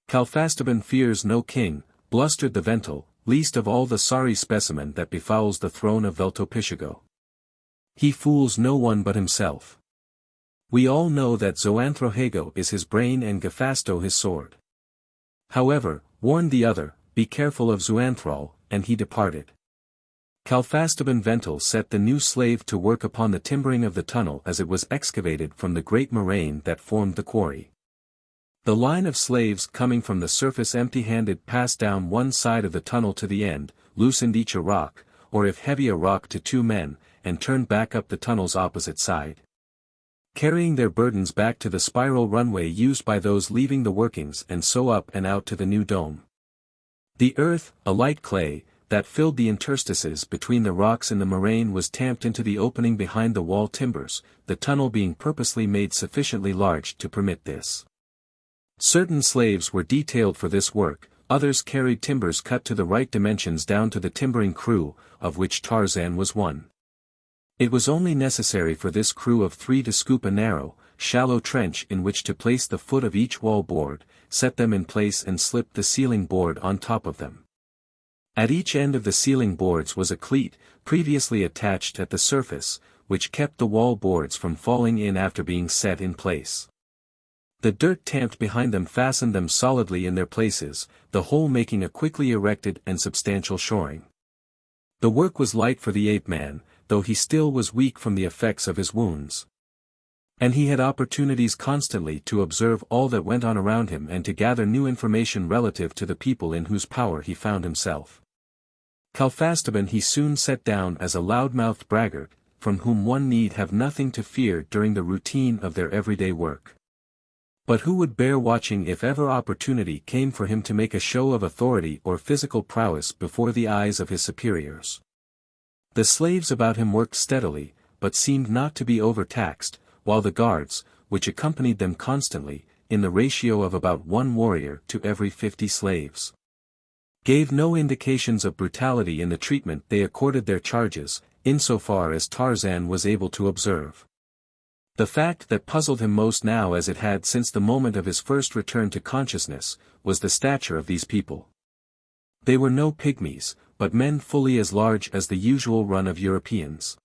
"Kalfastaban fears no king," blustered the Vental, "least of all the sorry specimen that befouls the throne of Veltopismakus. He fools no one but himself. We all know that Zoanthrohago is his brain and Gafasto his sword. However," warned the other, "be careful of Zoanthral," and he departed. Kalfastaban Vental set the new slave to work upon the timbering of the tunnel as it was excavated from the great moraine that formed the quarry. The line of slaves coming from the surface empty-handed passed down one side of the tunnel to the end, loosened each a rock, or if heavy a rock to 2 men, and turned back up the tunnel's opposite side, carrying their burdens back to the spiral runway used by those leaving the workings and so up and out to the new dome. The earth, a light clay, that filled the interstices between the rocks in the moraine was tamped into the opening behind the wall timbers, the tunnel being purposely made sufficiently large to permit this. Certain slaves were detailed for this work, others carried timbers cut to the right dimensions down to the timbering crew, of which Tarzan was one. It was only necessary for this crew of 3 to scoop a narrow, shallow trench in which to place the foot of each wall board, set them in place and slip the ceiling board on top of them. At each end of the ceiling boards was a cleat, previously attached at the surface, which kept the wall boards from falling in after being set in place. The dirt tamped behind them fastened them solidly in their places, the whole making a quickly erected and substantial shoring. The work was light for the ape-man, though he still was weak from the effects of his wounds. And he had opportunities constantly to observe all that went on around him and to gather new information relative to the people in whose power he found himself. Kalfastaban he soon set down as a loud-mouthed braggart, from whom one need have nothing to fear during the routine of their everyday work. But who would bear watching if ever opportunity came for him to make a show of authority or physical prowess before the eyes of his superiors? The slaves about him worked steadily, but seemed not to be overtaxed, while the guards, which accompanied them constantly, in the ratio of about 1 warrior to every 50 slaves, gave no indications of brutality in the treatment they accorded their charges, insofar as Tarzan was able to observe. The fact that puzzled him most now, as it had since the moment of his first return to consciousness, was the stature of these people. They were no pygmies, but men fully as large as the usual run of Europeans.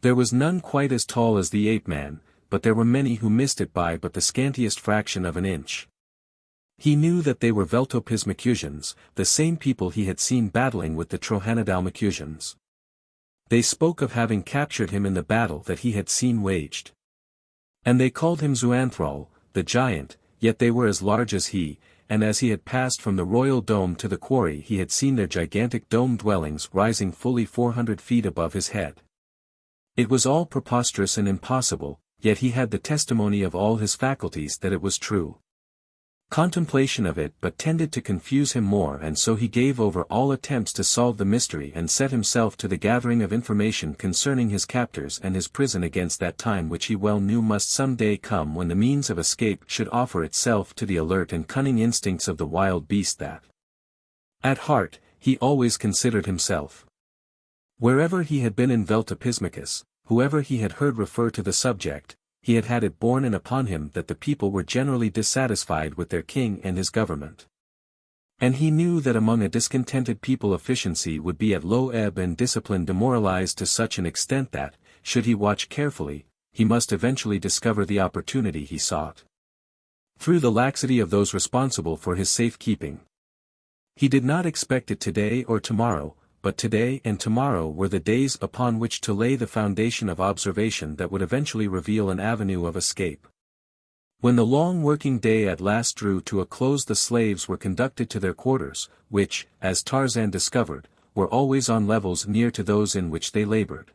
There was none quite as tall as the ape-man, but there were many who missed it by but the scantiest fraction of an inch. He knew that they were Veltopismakusians, the same people he had seen battling with the Trohanadalmakusians. They spoke of having captured him in the battle that he had seen waged. And they called him Zoanthrohago, the giant, yet they were as large as he, and as he had passed from the royal dome to the quarry he had seen their gigantic dome dwellings rising fully 400 feet above his head. It was all preposterous and impossible, yet he had the testimony of all his faculties that it was true. Contemplation of it but tended to confuse him more, and so he gave over all attempts to solve the mystery and set himself to the gathering of information concerning his captors and his prison against that time which he well knew must some day come when the means of escape should offer itself to the alert and cunning instincts of the wild beast that, at heart, he always considered himself. Wherever he had been in Veltopismakus, whoever he had heard refer to the subject, he had had it borne in upon him that the people were generally dissatisfied with their king and his government. And he knew that among a discontented people efficiency would be at low ebb and discipline demoralized to such an extent that, should he watch carefully, he must eventually discover the opportunity he sought, through the laxity of those responsible for his safe-keeping. He did not expect it today or tomorrow, but today and tomorrow were the days upon which to lay the foundation of observation that would eventually reveal an avenue of escape. When the long working day at last drew to a close, the slaves were conducted to their quarters, which, as Tarzan discovered, were always on levels near to those in which they labored.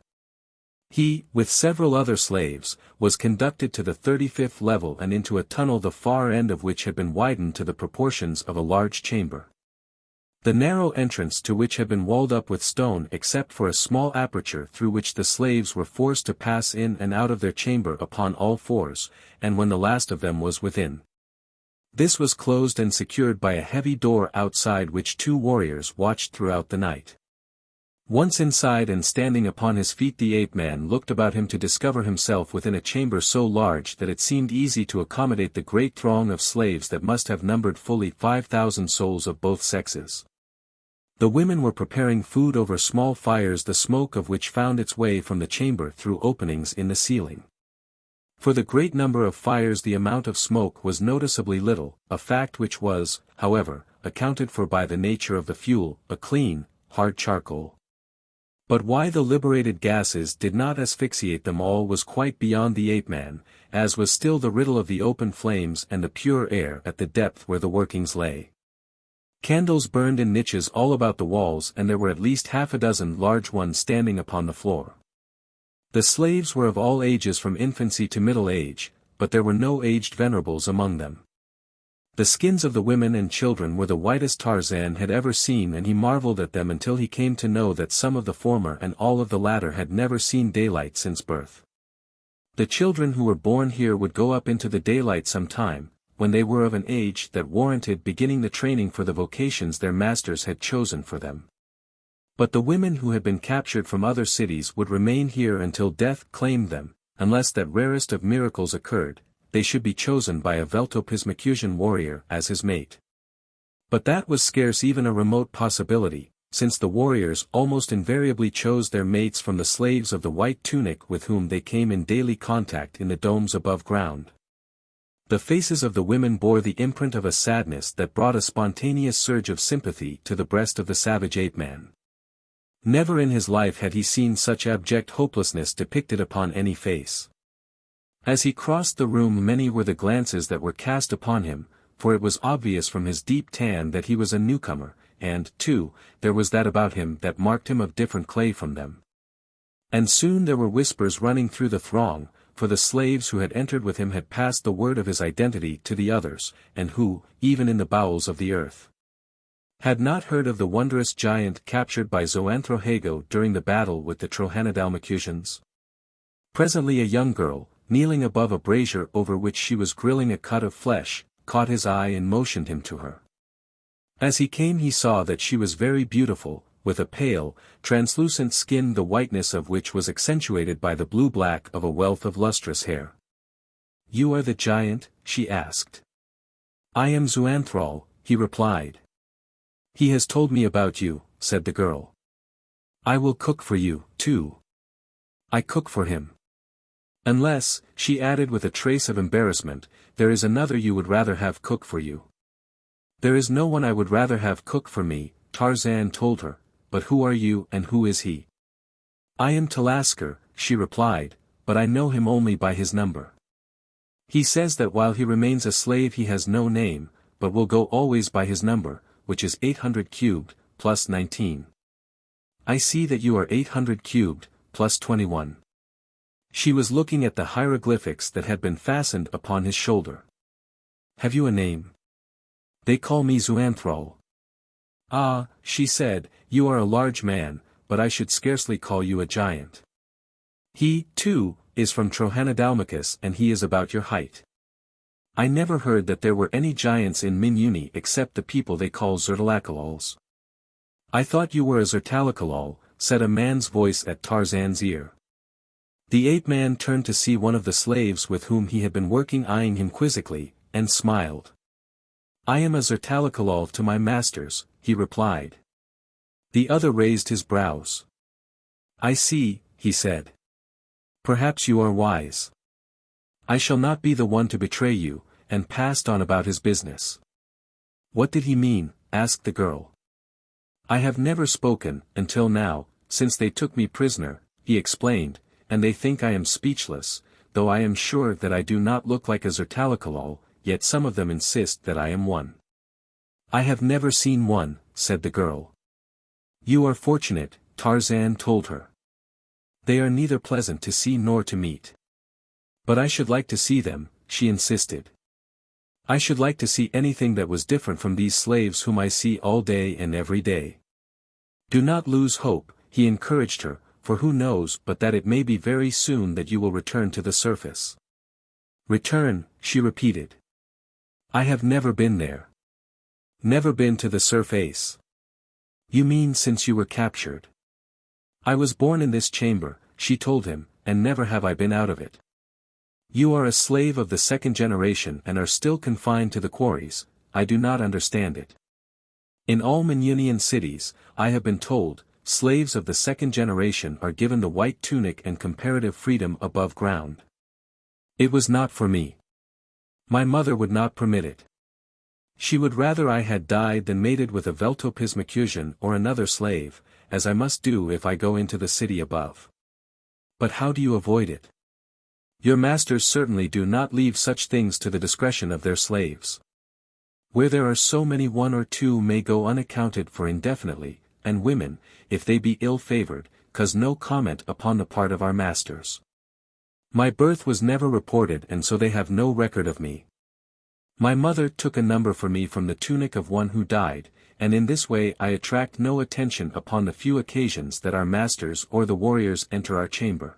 He, with several other slaves, was conducted to the 35th level and into a tunnel the far end of which had been widened to the proportions of a large chamber. The narrow entrance to which had been walled up with stone except for a small aperture through which the slaves were forced to pass in and out of their chamber upon all fours, and when the last of them was within. This was closed and secured by a heavy door outside which 2 warriors watched throughout the night. Once inside and standing upon his feet, the ape-man looked about him to discover himself within a chamber so large that it seemed easy to accommodate the great throng of slaves that must have numbered fully 5,000 souls of both sexes. The women were preparing food over small fires, the smoke of which found its way from the chamber through openings in the ceiling. For the great number of fires the amount of smoke was noticeably little, a fact which was, however, accounted for by the nature of the fuel, a clean, hard charcoal. But why the liberated gases did not asphyxiate them all was quite beyond the ape-man, as was still the riddle of the open flames and the pure air at the depth where the workings lay. Candles burned in niches all about the walls, and there were at least half a dozen large ones standing upon the floor. The slaves were of all ages from infancy to middle age, but there were no aged venerables among them. The skins of the women and children were the whitest Tarzan had ever seen, and he marveled at them until he came to know that some of the former and all of the latter had never seen daylight since birth. The children who were born here would go up into the daylight some time, when they were of an age that warranted beginning the training for the vocations their masters had chosen for them. But the women who had been captured from other cities would remain here until death claimed them, unless that rarest of miracles occurred, they should be chosen by a Veltopismakusian warrior as his mate. But that was scarce even a remote possibility, since the warriors almost invariably chose their mates from the slaves of the white tunic with whom they came in daily contact in the domes above ground. The faces of the women bore the imprint of a sadness that brought a spontaneous surge of sympathy to the breast of the savage ape-man. Never in his life had he seen such abject hopelessness depicted upon any face. As he crossed the room, many were the glances that were cast upon him, for it was obvious from his deep tan that he was a newcomer, and, too, there was that about him that marked him of different clay from them. And soon there were whispers running through the throng, for the slaves who had entered with him had passed the word of his identity to the others, and who, even in the bowels of the earth, had not heard of the wondrous giant captured by Zoanthrohago during the battle with the Trohanadalmakusians. Presently a young girl, kneeling above a brazier over which she was grilling a cut of flesh, caught his eye and motioned him to her. As he came he saw that she was very beautiful, with a pale, translucent skin the whiteness of which was accentuated by the blue-black of a wealth of lustrous hair. "You are the giant?" she asked. "I am Zoanthrohago," he replied. "He has told me about you," said the girl. "I will cook for you, too." "I cook for him. Unless," she added with a trace of embarrassment, "there is another you would rather have cook for you." "There is no one I would rather have cook for me," Tarzan told her, "but who are you and who is he?" "I am Talasker," she replied, "but I know him only by his number. He says that while he remains a slave he has no name, but will go always by his number, which is 800 cubed, plus 19. I see that you are 800 cubed, plus 21. She was looking at the hieroglyphics that had been fastened upon his shoulder. "Have you a name?" "They call me Zoanthrohago." "Ah," she said, "you are a large man, but I should scarcely call you a giant. He, too, is from Trohanadalmakus and he is about your height. I never heard that there were any giants in Minuni except the people they call Zertalakalals." "I thought you were a Zertalakalal," said a man's voice at Tarzan's ear. The ape-man turned to see one of the slaves with whom he had been working eyeing him quizzically, and smiled. "I am a Zertalakalal to my masters," he replied. The other raised his brows. "I see," he said. "Perhaps you are wise. I shall not be the one to betray you," and passed on about his business. "What did he mean?" asked the girl. "I have never spoken, until now, since they took me prisoner," he explained, "and they think I am speechless, though I am sure that I do not look like a Zertalakalal, yet some of them insist that I am one." "I have never seen one," said the girl. "You are fortunate," Tarzan told her. "They are neither pleasant to see nor to meet." "But I should like to see them," she insisted. "I should like to see anything that was different from these slaves whom I see all day and every day." "Do not lose hope," he encouraged her, "for who knows but that it may be very soon that you will return to the surface." "Return," she repeated. "I have never been there." "Never been to the surface? You mean since you were captured?" "I was born in this chamber," she told him, "and never have I been out of it." "You are a slave of the second generation and are still confined to the quarries. I do not understand it. In all Minunian cities, I have been told, slaves of the second generation are given the white tunic and comparative freedom above ground. It was not for me. My mother would not permit it. She would rather I had died than mated with a Veltopismakusian or another slave, as I must do if I go into the city above." "But how do you avoid it? Your masters certainly do not leave such things to the discretion of their slaves. Where there are so many, one or two may go unaccounted for indefinitely, and women, if they be ill-favored, cause no comment upon the part of our masters. My birth was never reported and so they have no record of me. My mother took a number for me from the tunic of one who died, and in this way I attract no attention upon the few occasions that our masters or the warriors enter our chamber."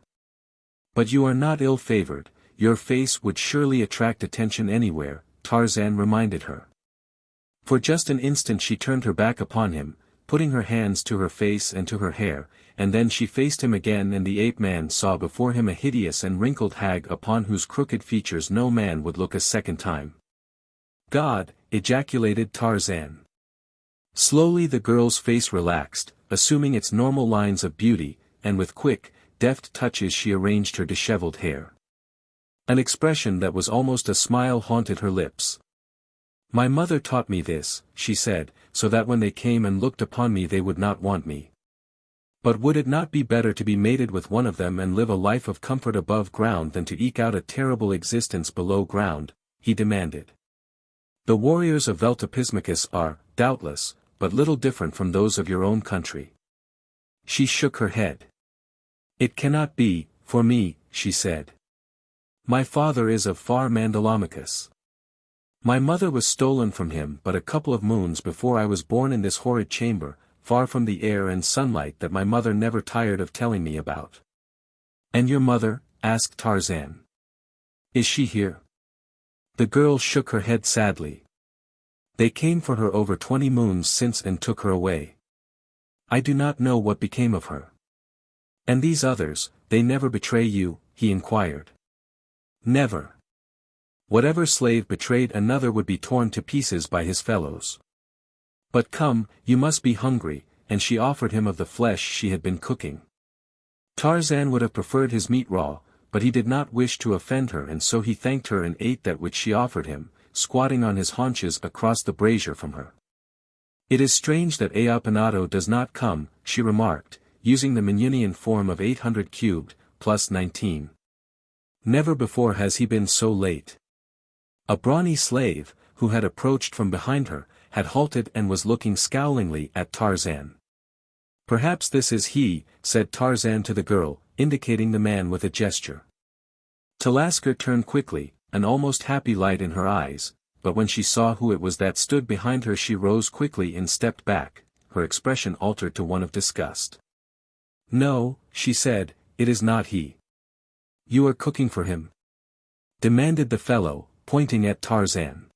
"But you are not ill-favored, your face would surely attract attention anywhere," Tarzan reminded her. For just an instant she turned her back upon him, putting her hands to her face and to her hair, and then she faced him again and the ape-man saw before him a hideous and wrinkled hag upon whose crooked features no man would look a second time. "God!" ejaculated Tarzan. Slowly the girl's face relaxed, assuming its normal lines of beauty, and with quick, deft touches she arranged her disheveled hair. An expression that was almost a smile haunted her lips. "My mother taught me this," she said, "so that when they came and looked upon me they would not want me." "But would it not be better to be mated with one of them and live a life of comfort above ground than to eke out a terrible existence below ground?" he demanded. "The warriors of Veltopismakus are, doubtless, but little different from those of your own country." She shook her head. "It cannot be, for me," she said. "My father is of Trohanadalmakus. My mother was stolen from him but a couple of moons before I was born in this horrid chamber, far from the air and sunlight that my mother never tired of telling me about." "And your mother?" asked Tarzan. "Is she here?" The girl shook her head sadly. "They came for her over 20 moons since and took her away. I do not know what became of her." "And these others, they never betray you?" he inquired. "Never. Whatever slave betrayed another would be torn to pieces by his fellows. But come, you must be hungry," and she offered him of the flesh she had been cooking. Tarzan would have preferred his meat raw, but he did not wish to offend her and so he thanked her and ate that which she offered him, squatting on his haunches across the brazier from her. "It is strange that Ape-man does not come," she remarked, using the Minunian form of 800 cubed, plus 19. "Never before has he been so late." A brawny slave, who had approached from behind her, had halted and was looking scowlingly at Tarzan. "Perhaps this is he," said Tarzan to the girl, indicating the man with a gesture. Tlasker turned quickly, an almost happy light in her eyes, but when she saw who it was that stood behind her she rose quickly and stepped back, her expression altered to one of disgust. "No," she said, "it is not he." "You are cooking for him?" demanded the fellow, pointing at Tarzan.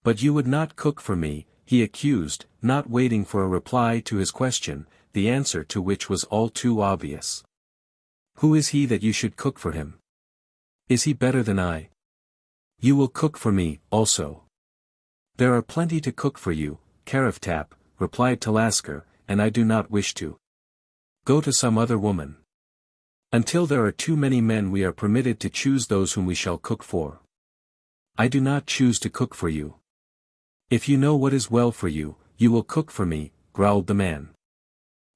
"But you would not cook for me," he accused, not waiting for a reply to his question, the answer to which was all too obvious. "Who is he that you should cook for him? Is he better than I? You will cook for me, also." "There are plenty to cook for you, Karaftap," replied Tlasker, "and I do not wish to. Go to some other woman. Until there are too many men we are permitted to choose those whom we shall cook for." "I do not choose to cook for you." "If you know what is well for you, you will cook for me," growled the man.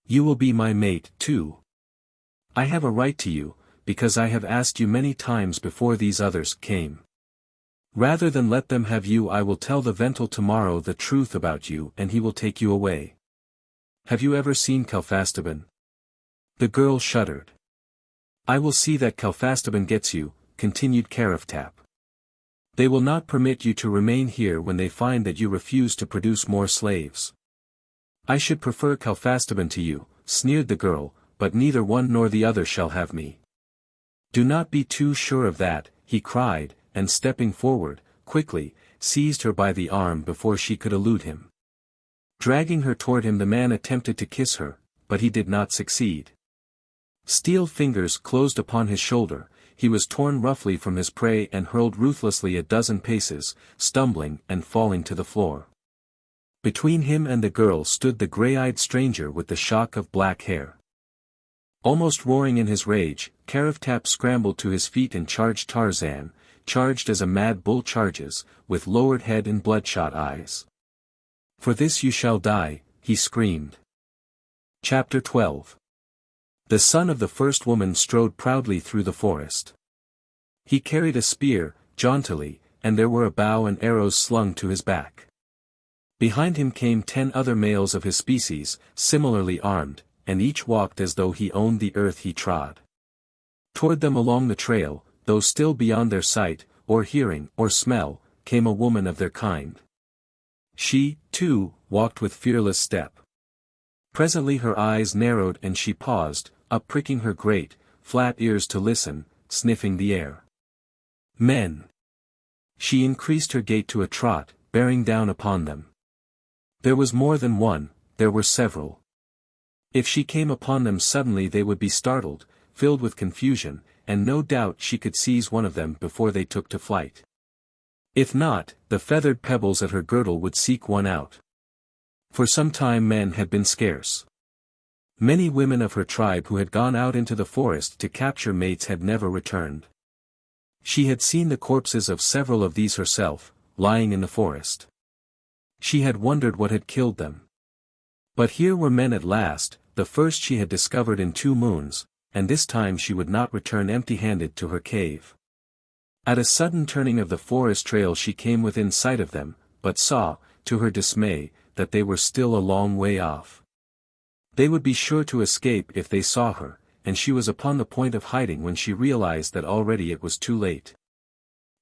"You will be my mate, too. I have a right to you, because I have asked you many times before these others came. Rather than let them have you I will tell the Vental tomorrow the truth about you and he will take you away. Have you ever seen Kalfastaban?" The girl shuddered. "I will see that Kalfastaban gets you," continued Karaftap. "They will not permit you to remain here when they find that you refuse to produce more slaves." "I should prefer Kalfastaban to you," sneered the girl, "but neither one nor the other shall have me." "Do not be too sure of that," he cried, and stepping forward, quickly, seized her by the arm before she could elude him. Dragging her toward him the man attempted to kiss her, but he did not succeed. Steel fingers closed upon his shoulder, he was torn roughly from his prey and hurled ruthlessly a dozen paces, stumbling and falling to the floor. Between him and the girl stood the gray-eyed stranger with the shock of black hair. Almost roaring in his rage, Karaftap scrambled to his feet and charged Tarzan, charged as a mad bull charges, with lowered head and bloodshot eyes. "For this you shall die," he screamed. Chapter 12. The son of the first woman strode proudly through the forest. He carried a spear, jauntily, and there were a bow and arrows slung to his back. Behind him came 10 other males of his species, similarly armed, and each walked as though he owned the earth he trod. Toward them along the trail, though still beyond their sight, or hearing, or smell, came a woman of their kind. She, too, walked with fearless step. Presently her eyes narrowed and she paused, up-pricking her great, flat ears to listen, sniffing the air. "Men!" She increased her gait to a trot, bearing down upon them. There was more than one, there were several. If she came upon them suddenly they would be startled, filled with confusion, and no doubt she could seize one of them before they took to flight. If not, the feathered pebbles at her girdle would seek one out. For some time men had been scarce. Many women of her tribe who had gone out into the forest to capture mates had never returned. She had seen the corpses of several of these herself, lying in the forest. She had wondered what had killed them. But here were men at last, the first she had discovered in 2 moons, and this time she would not return empty-handed to her cave. At a sudden turning of the forest trail she came within sight of them, but saw, to her dismay, that they were still a long way off. They would be sure to escape if they saw her, and she was upon the point of hiding when she realized that already it was too late.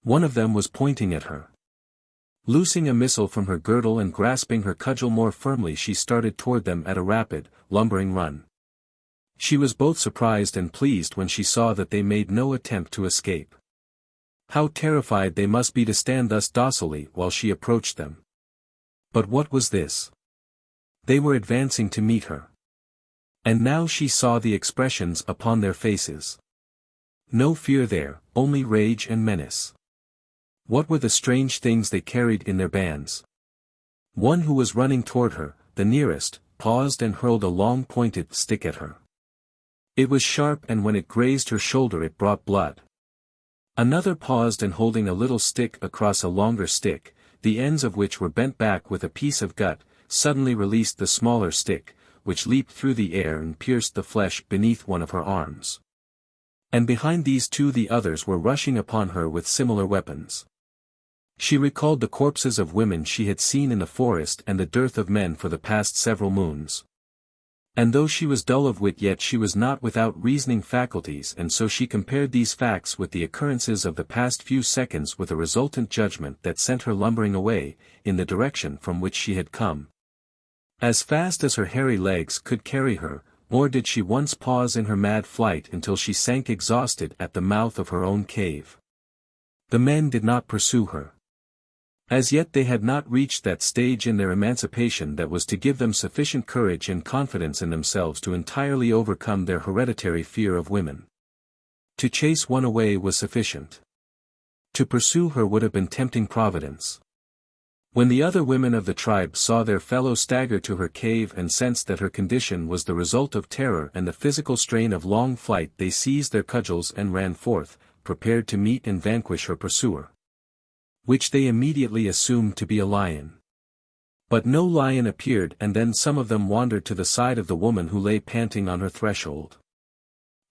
One of them was pointing at her. Loosing a missile from her girdle and grasping her cudgel more firmly, she started toward them at a rapid, lumbering run. She was both surprised and pleased when she saw that they made no attempt to escape. How terrified they must be to stand thus docilely while she approached them. But what was this? They were advancing to meet her. And now she saw the expressions upon their faces. No fear there, only rage and menace. What were the strange things they carried in their bands? One who was running toward her, the nearest, paused and hurled a long pointed stick at her. It was sharp, and when it grazed her shoulder it brought blood. Another paused and holding a little stick across a longer stick, the ends of which were bent back with a piece of gut, suddenly released the smaller stick, which leaped through the air and pierced the flesh beneath one of her arms. And behind these 2 the others were rushing upon her with similar weapons. She recalled the corpses of women she had seen in the forest and the dearth of men for the past several moons. And though she was dull of wit, yet she was not without reasoning faculties, and so she compared these facts with the occurrences of the past few seconds with a resultant judgment that sent her lumbering away, in the direction from which she had come. As fast as her hairy legs could carry her, nor did she once pause in her mad flight until she sank exhausted at the mouth of her own cave. The men did not pursue her. As yet they had not reached that stage in their emancipation that was to give them sufficient courage and confidence in themselves to entirely overcome their hereditary fear of women. To chase one away was sufficient. To pursue her would have been tempting Providence. When the other women of the tribe saw their fellow stagger to her cave and sensed that her condition was the result of terror and the physical strain of long flight, they seized their cudgels and ran forth, prepared to meet and vanquish her pursuer, which they immediately assumed to be a lion. But no lion appeared, and then some of them wandered to the side of the woman who lay panting on her threshold.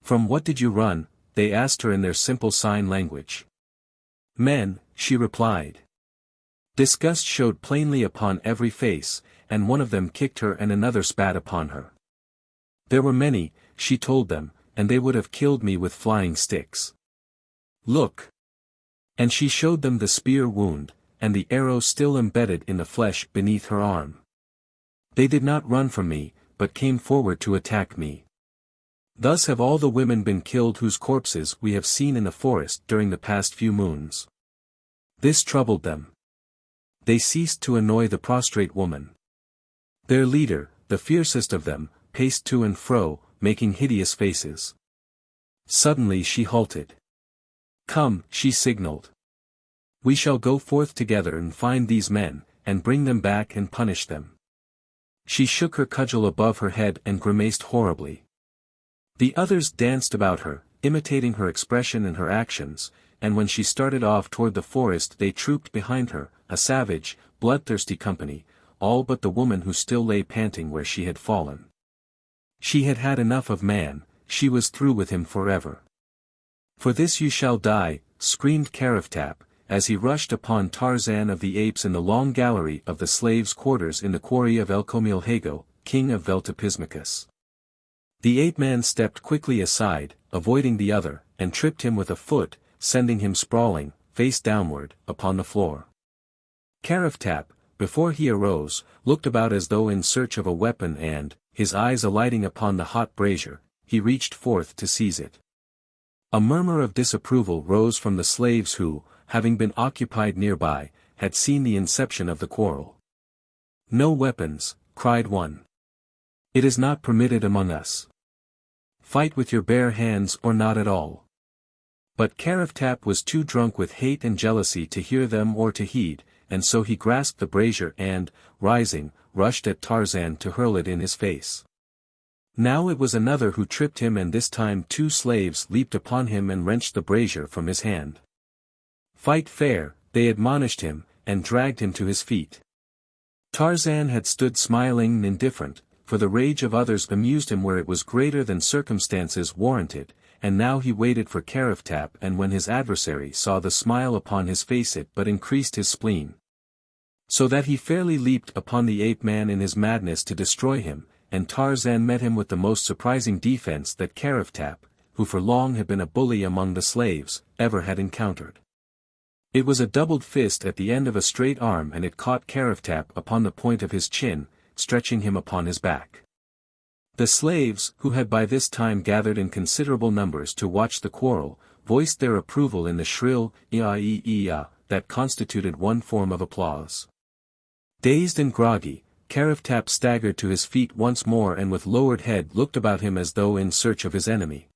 "From what did you run?" they asked her in their simple sign language. "Men," she replied. Disgust showed plainly upon every face, and one of them kicked her and another spat upon her. There were many, she told them, and they would have killed me with flying sticks. "Look!" And she showed them the spear wound, and the arrow still embedded in the flesh beneath her arm. They did not run from me, but came forward to attack me. Thus have all the women been killed whose corpses we have seen in the forest during the past few moons. This troubled them. They ceased to annoy the prostrate woman. Their leader, the fiercest of them, paced to and fro, making hideous faces. Suddenly she halted. "Come," she signaled. "We shall go forth together and find these men, and bring them back and punish them." She shook her cudgel above her head and grimaced horribly. The others danced about her, imitating her expression and her actions, and when she started off toward the forest they trooped behind her, a savage, bloodthirsty company, all but the woman who still lay panting where she had fallen. She had had enough of man, she was through with him forever. "For this you shall die," screamed Karaftap, as he rushed upon Tarzan of the apes in the long gallery of the slaves' quarters in the quarry of Komodoflorensal, king of Veltopismakus. The ape-man stepped quickly aside, avoiding the other, and tripped him with a foot, sending him sprawling, face downward, upon the floor. Karaftap, before he arose, looked about as though in search of a weapon and, his eyes alighting upon the hot brazier, he reached forth to seize it. A murmur of disapproval rose from the slaves who, having been occupied nearby, had seen the inception of the quarrel. "No weapons," cried one. "It is not permitted among us. Fight with your bare hands or not at all." But Karaftap was too drunk with hate and jealousy to hear them or to heed, and so he grasped the brazier and, rising, rushed at Tarzan to hurl it in his face. Now it was another who tripped him, and this time 2 slaves leaped upon him and wrenched the brazier from his hand. "Fight fair," they admonished him, and dragged him to his feet. Tarzan had stood smiling and indifferent, for the rage of others amused him where it was greater than circumstances warranted, and now he waited for Karaftap, and when his adversary saw the smile upon his face it but increased his spleen. So that he fairly leaped upon the ape-man in his madness to destroy him, and Tarzan met him with the most surprising defense that Karaftap, who for long had been a bully among the slaves, ever had encountered. It was a doubled fist at the end of a straight arm, and it caught Karaftap upon the point of his chin, stretching him upon his back. The slaves, who had by this time gathered in considerable numbers to watch the quarrel, voiced their approval in the shrill "ia-ia-ia" that constituted one form of applause. Dazed and groggy, Karaftap staggered to his feet once more and with lowered head looked about him as though in search of his enemy.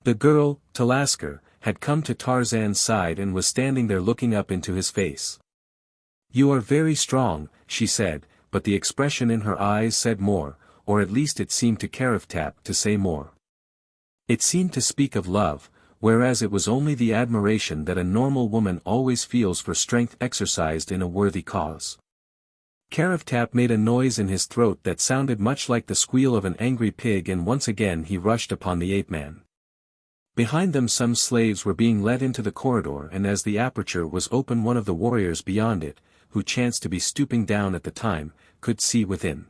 The girl, Talasker, had come to Tarzan's side and was standing there looking up into his face. "You are very strong," she said, but the expression in her eyes said more, or at least it seemed to Karaftap to say more. It seemed to speak of love, whereas it was only the admiration that a normal woman always feels for strength exercised in a worthy cause. Karaftap made a noise in his throat that sounded much like the squeal of an angry pig, and once again he rushed upon the ape-man. Behind them some slaves were being led into the corridor, and as the aperture was open one of the warriors beyond it, who chanced to be stooping down at the time, could see within.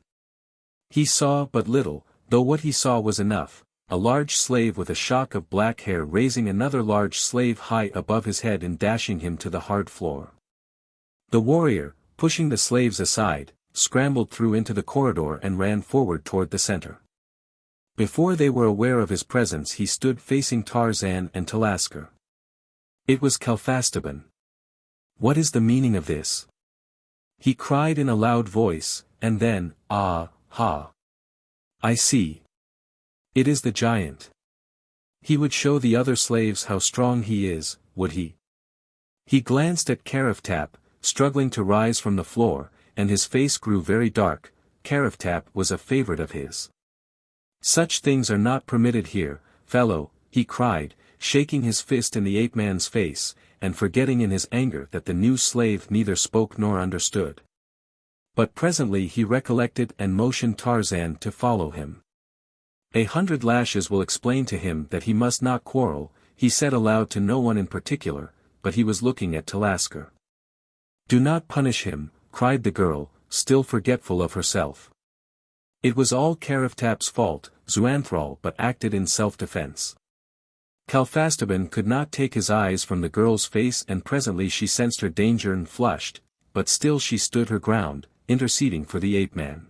He saw but little, though what he saw was enough: a large slave with a shock of black hair raising another large slave high above his head and dashing him to the hard floor. The warrior, pushing the slaves aside, scrambled through into the corridor and ran forward toward the center. Before they were aware of his presence he stood facing Tarzan and Talasker. It was Kalfastaban. "What is the meaning of this?" he cried in a loud voice, and then, "Ah, ha! I see. It is the giant. He would show the other slaves how strong he is, would he?" He glanced at Karaftap, struggling to rise from the floor, and his face grew very dark. Karaftap was a favorite of his. "Such things are not permitted here, fellow," he cried, shaking his fist in the ape-man's face, and forgetting in his anger that the new slave neither spoke nor understood. But presently he recollected and motioned Tarzan to follow him. "100 lashes will explain to him that he must not quarrel," he said aloud to no one in particular, but he was looking at Talasker. "Do not punish him," cried the girl, still forgetful of herself. It was all Karaftap's fault, Zoanthrohago but acted in self-defense. Kalfastaban could not take his eyes from the girl's face, and presently she sensed her danger and flushed, but still she stood her ground, interceding for the ape-man.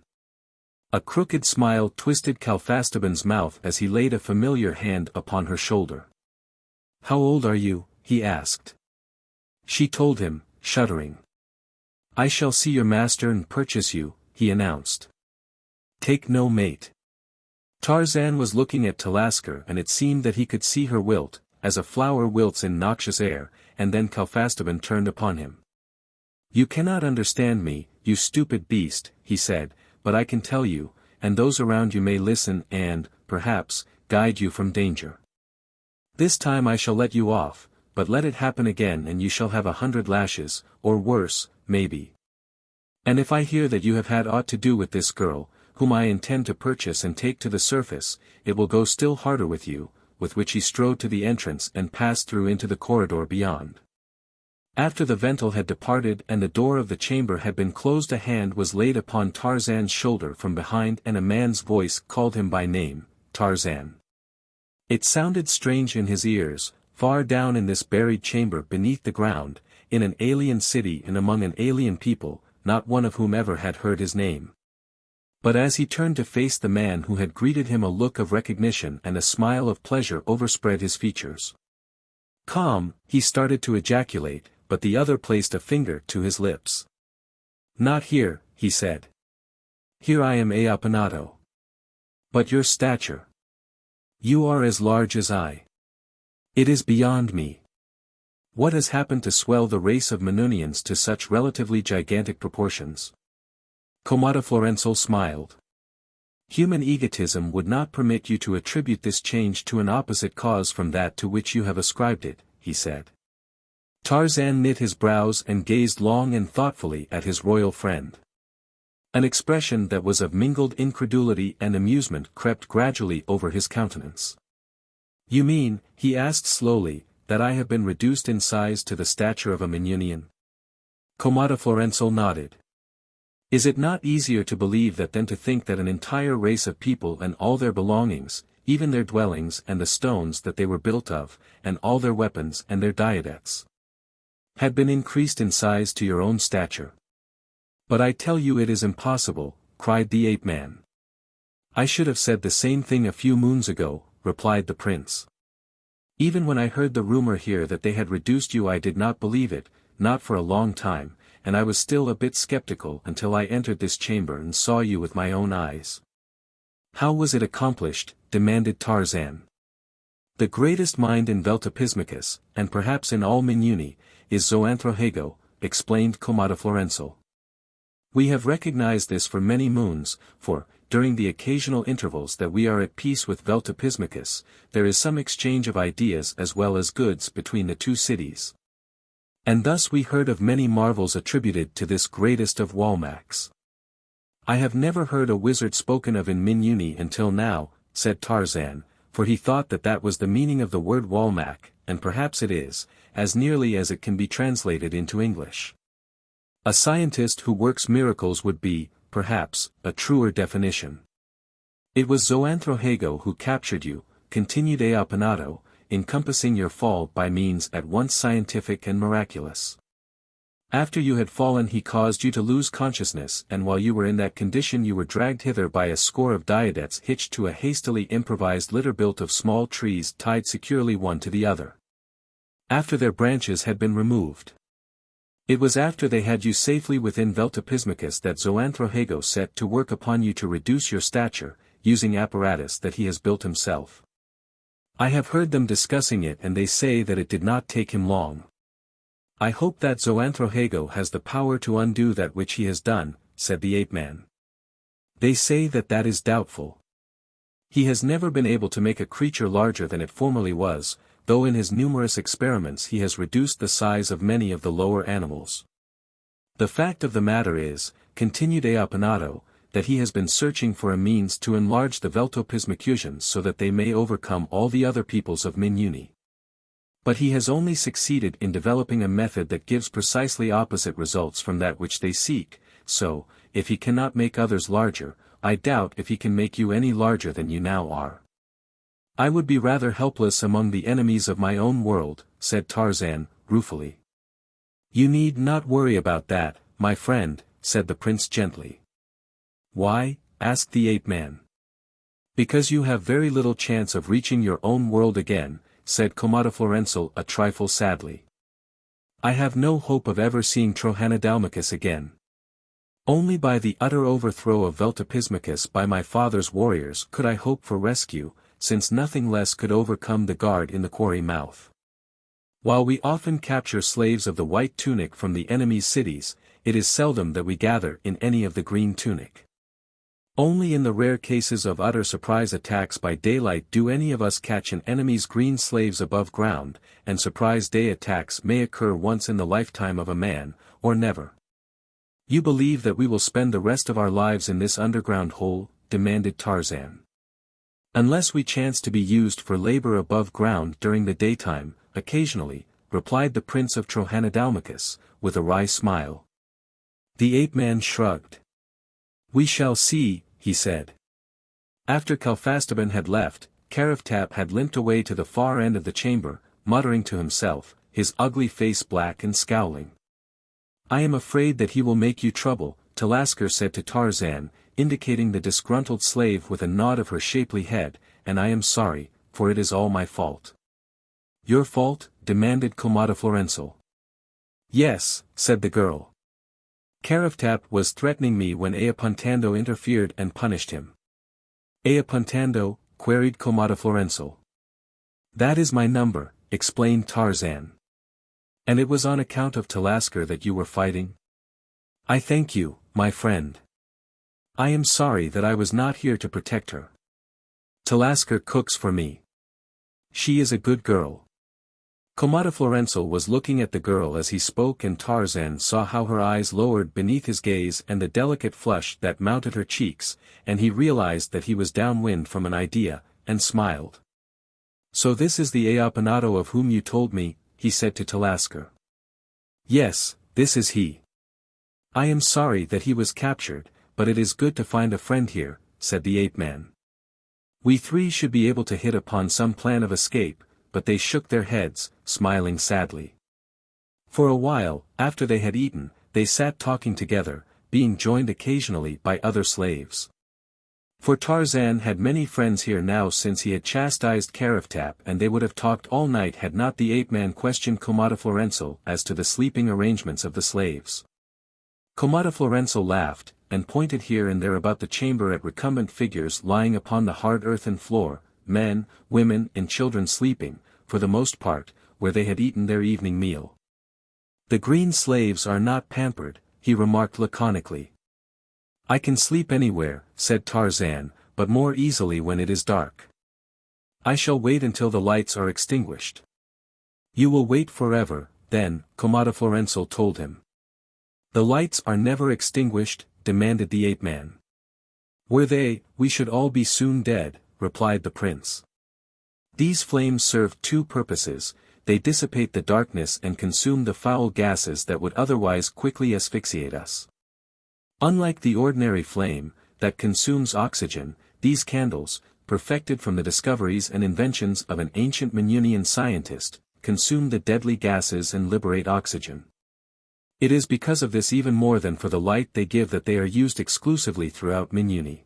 A crooked smile twisted Kalfastaban's mouth as he laid a familiar hand upon her shoulder. "How old are you?" he asked. She told him, shuddering. "I shall see your master and purchase you," he announced. "Take no mate." Tarzan was looking at Talasker, and it seemed that he could see her wilt, as a flower wilts in noxious air, and then Kalfastaban turned upon him. "You cannot understand me, you stupid beast," he said, "but I can tell you, and those around you may listen and, perhaps, guide you from danger. This time I shall let you off, but let it happen again and you shall have 100 lashes, or worse, maybe. And if I hear that you have had aught to do with this girl, whom I intend to purchase and take to the surface, it will go still harder with you," with which he strode to the entrance and passed through into the corridor beyond. After the Vental had departed and the door of the chamber had been closed, a hand was laid upon Tarzan's shoulder from behind and a man's voice called him by name, "Tarzan." It sounded strange in his ears, far down in this buried chamber beneath the ground, in an alien city and among an alien people, not one of whom ever had heard his name. But as he turned to face the man who had greeted him, a look of recognition and a smile of pleasure overspread his features. "Come," he started to ejaculate, but the other placed a finger to his lips. "Not here," he said. "Here I am apanato. But your stature. You are as large as I. It is beyond me. What has happened to swell the race of Minunians to such relatively gigantic proportions?" Komodoflorensal smiled. Human egotism would not permit you to attribute this change to an opposite cause from that to which you have ascribed it, he said. Tarzan knit his brows and gazed long and thoughtfully at his royal friend. An expression that was of mingled incredulity and amusement crept gradually over his countenance. You mean, he asked slowly, that I have been reduced in size to the stature of a Minunian? Komodoflorensal nodded. Is it not easier to believe that than to think that an entire race of people and all their belongings, even their dwellings and the stones that they were built of, and all their weapons and their diadecs, had been increased in size to your own stature? But I tell you it is impossible, cried the ape-man. I should have said the same thing a few moons ago, replied the prince. Even when I heard the rumor here that they had reduced you I did not believe it, not for a long time, and I was still a bit skeptical until I entered this chamber and saw you with my own eyes. How was it accomplished? Demanded Tarzan. The greatest mind in Veltopismakus, and perhaps in all Minuni, is Zoanthrohago, explained Komodoflorensal. We have recognized this for many moons, for, during the occasional intervals that we are at peace with Veltopismakus, there is some exchange of ideas as well as goods between the two cities. And thus we heard of many marvels attributed to this greatest of warlocks. I have never heard a wizard spoken of in Minuni until now, said Tarzan, for he thought that that was the meaning of the word warlock, and perhaps it is, as nearly as it can be translated into English. A scientist who works miracles would be, perhaps, a truer definition. It was Zoanthrohago who captured you, continued ape-man, encompassing your fall by means at once scientific and miraculous. After you had fallen he caused you to lose consciousness, and while you were in that condition you were dragged hither by a score of diadecs hitched to a hastily improvised litter built of small trees tied securely one to the other. After their branches had been removed. It was after they had you safely within Veltopismakus that Zoanthrohago set to work upon you to reduce your stature, using apparatus that he has built himself. I have heard them discussing it and they say that it did not take him long. I hope that Zoanthrohago has the power to undo that which he has done, said the ape-man. They say that that is doubtful. He has never been able to make a creature larger than it formerly was, though in his numerous experiments he has reduced the size of many of the lower animals. The fact of the matter is, continued ape-man, that he has been searching for a means to enlarge the Veltopismakusians so that they may overcome all the other peoples of Minuni. But he has only succeeded in developing a method that gives precisely opposite results from that which they seek, so, if he cannot make others larger, I doubt if he can make you any larger than you now are. I would be rather helpless among the enemies of my own world, said Tarzan, ruefully. You need not worry about that, my friend, said the prince gently. Why? Asked the ape-man. Because you have very little chance of reaching your own world again, said Komodoflorensal a trifle sadly. I have no hope of ever seeing Trohanadalmakus again. Only by the utter overthrow of Veltopismakus by my father's warriors could I hope for rescue, since nothing less could overcome the guard in the quarry mouth. While we often capture slaves of the white tunic from the enemy's cities, it is seldom that we gather in any of the green tunic. Only in the rare cases of utter surprise attacks by daylight do any of us catch an enemy's green slaves above ground, and surprise day attacks may occur once in the lifetime of a man, or never. You believe that we will spend the rest of our lives in this underground hole? Demanded Tarzan. Unless we chance to be used for labor above ground during the daytime, occasionally, replied the prince of Trohanadalmakus, with a wry smile. The ape-man shrugged. We shall see, he said. After Kalfastaban had left, Karaftap had limped away to the far end of the chamber, muttering to himself, his ugly face black and scowling. I am afraid that he will make you trouble, Talasker said to Tarzan, indicating the disgruntled slave with a nod of her shapely head, and I am sorry, for it is all my fault. Your fault? Demanded Komodoflorensal. Yes, said the girl. Karaftap was threatening me when Apuntando interfered and punished him. Apuntando? Queried Komodoflorensal. That is my number, explained Tarzan. And it was on account of Talasker that you were fighting? I thank you, my friend. I am sorry that I was not here to protect her. Talasker cooks for me. She is a good girl. Komodoflorensal was looking at the girl as he spoke, and Tarzan saw how her eyes lowered beneath his gaze and the delicate flush that mounted her cheeks, and he realized that he was downwind from an idea, and smiled. So this is the ape-man of whom you told me, he said to Talasker. Yes, this is he. I am sorry that he was captured, but it is good to find a friend here, said the ape-man. We three should be able to hit upon some plan of escape, but they shook their heads, smiling sadly. For a while, after they had eaten, they sat talking together, being joined occasionally by other slaves. For Tarzan had many friends here now since he had chastised Karaftap, and they would have talked all night had not the ape-man questioned Komodoflorensal as to the sleeping arrangements of the slaves. Komodoflorensal laughed, and pointed here and there about the chamber at recumbent figures lying upon the hard earthen floor, men, women and children sleeping, for the most part, where they had eaten their evening meal. The green slaves are not pampered, he remarked laconically. I can sleep anywhere, said Tarzan, but more easily when it is dark. I shall wait until the lights are extinguished. You will wait forever, then, Komodoflorensal told him. The lights are never extinguished, demanded the ape-man. Were they, we should all be soon dead, replied the prince. These flames serve two purposes: they dissipate the darkness and consume the foul gases that would otherwise quickly asphyxiate us. Unlike the ordinary flame, that consumes oxygen, these candles, perfected from the discoveries and inventions of an ancient Minunian scientist, consume the deadly gases and liberate oxygen. It is because of this even more than for the light they give that they are used exclusively throughout Minuni.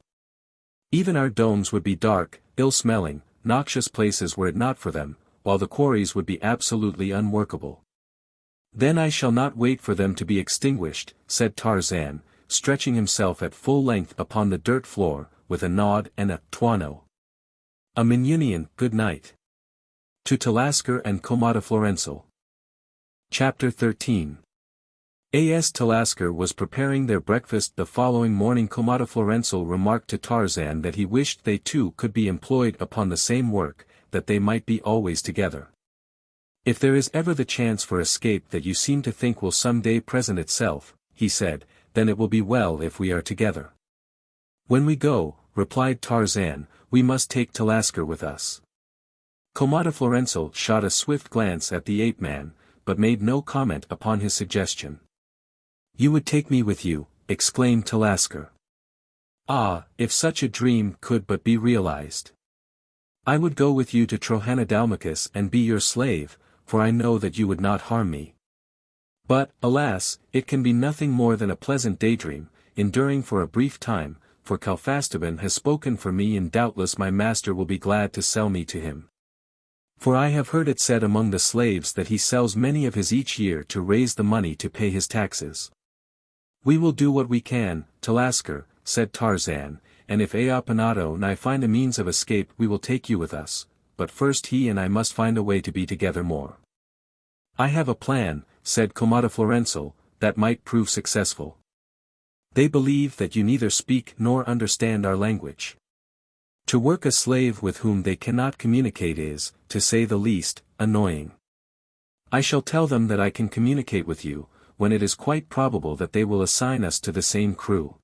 Even our domes would be dark, ill-smelling, noxious places were it not for them, while the quarries would be absolutely unworkable. Then I shall not wait for them to be extinguished, said Tarzan, stretching himself at full length upon the dirt floor, with a nod and a tuano. A Minunian, good night. To Talasker and Komodoflorensal. Chapter 13. As Talasker was preparing their breakfast the following morning, Komodoflorensal remarked to Tarzan that he wished they two could be employed upon the same work, that they might be always together. If there is ever the chance for escape that you seem to think will some day present itself, he said, then it will be well if we are together. When we go, replied Tarzan, we must take Talasker with us. Komodoflorensal shot a swift glance at the ape-man, but made no comment upon his suggestion. You would take me with you, exclaimed Talasker. Ah, if such a dream could but be realized. I would go with you to Trohanadalmakus and be your slave, for I know that you would not harm me. But, alas, it can be nothing more than a pleasant daydream, enduring for a brief time, for Kalfastaban has spoken for me and doubtless my master will be glad to sell me to him. For I have heard it said among the slaves that he sells many of his each year to raise the money to pay his taxes. We will do what we can, Talasker, said Tarzan, and if Ape-man and I find a means of escape we will take you with us, but first he and I must find a way to be together more. I have a plan, said Komodoflorensal, that might prove successful. They believe that you neither speak nor understand our language. To work a slave with whom they cannot communicate is, to say the least, annoying. I shall tell them that I can communicate with you, when it is quite probable that they will assign us to the same crew.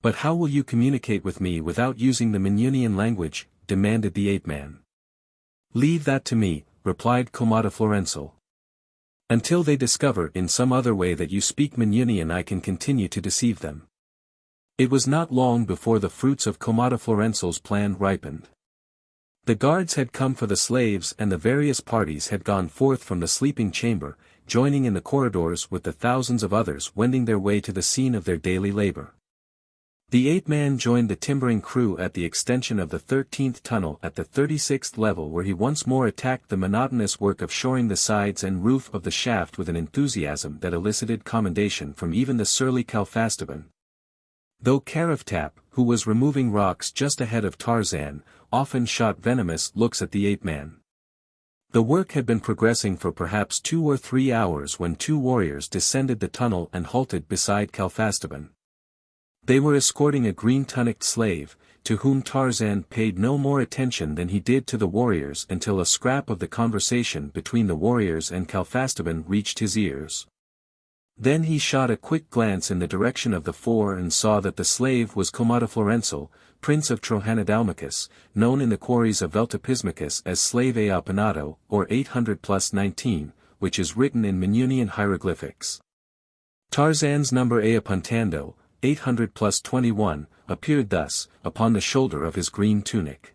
But how will you communicate with me without using the Minunian language, demanded the ape-man. Leave that to me, replied Komodoflorensal. Until they discover in some other way that you speak Minunian I can continue to deceive them. It was not long before the fruits of Komodoflorensal's plan ripened. The guards had come for the slaves and the various parties had gone forth from the sleeping chamber, joining in the corridors with the thousands of others wending their way to the scene of their daily labor. The ape-man joined the timbering crew at the extension of the 13th tunnel at the 36th level, where he once more attacked the monotonous work of shoring the sides and roof of the shaft with an enthusiasm that elicited commendation from even the surly Kalfastaban. Though Karaftap, who was removing rocks just ahead of Tarzan, often shot venomous looks at the ape-man. The work had been progressing for perhaps 2 or 3 hours when 2 warriors descended the tunnel and halted beside Kalfastaban. They were escorting a green-tunicked slave, to whom Tarzan paid no more attention than he did to the warriors until a scrap of the conversation between the warriors and Kalfastaban reached his ears. Then he shot a quick glance in the direction of the four and saw that the slave was Komodoflorensal, prince of Trohanadalmakus, known in the quarries of Veltopismakus as slave Ape-man, or 800+19, which is written in Minunian hieroglyphics. Tarzan's number Ape-man, 800+21, appeared thus, upon the shoulder of his green tunic.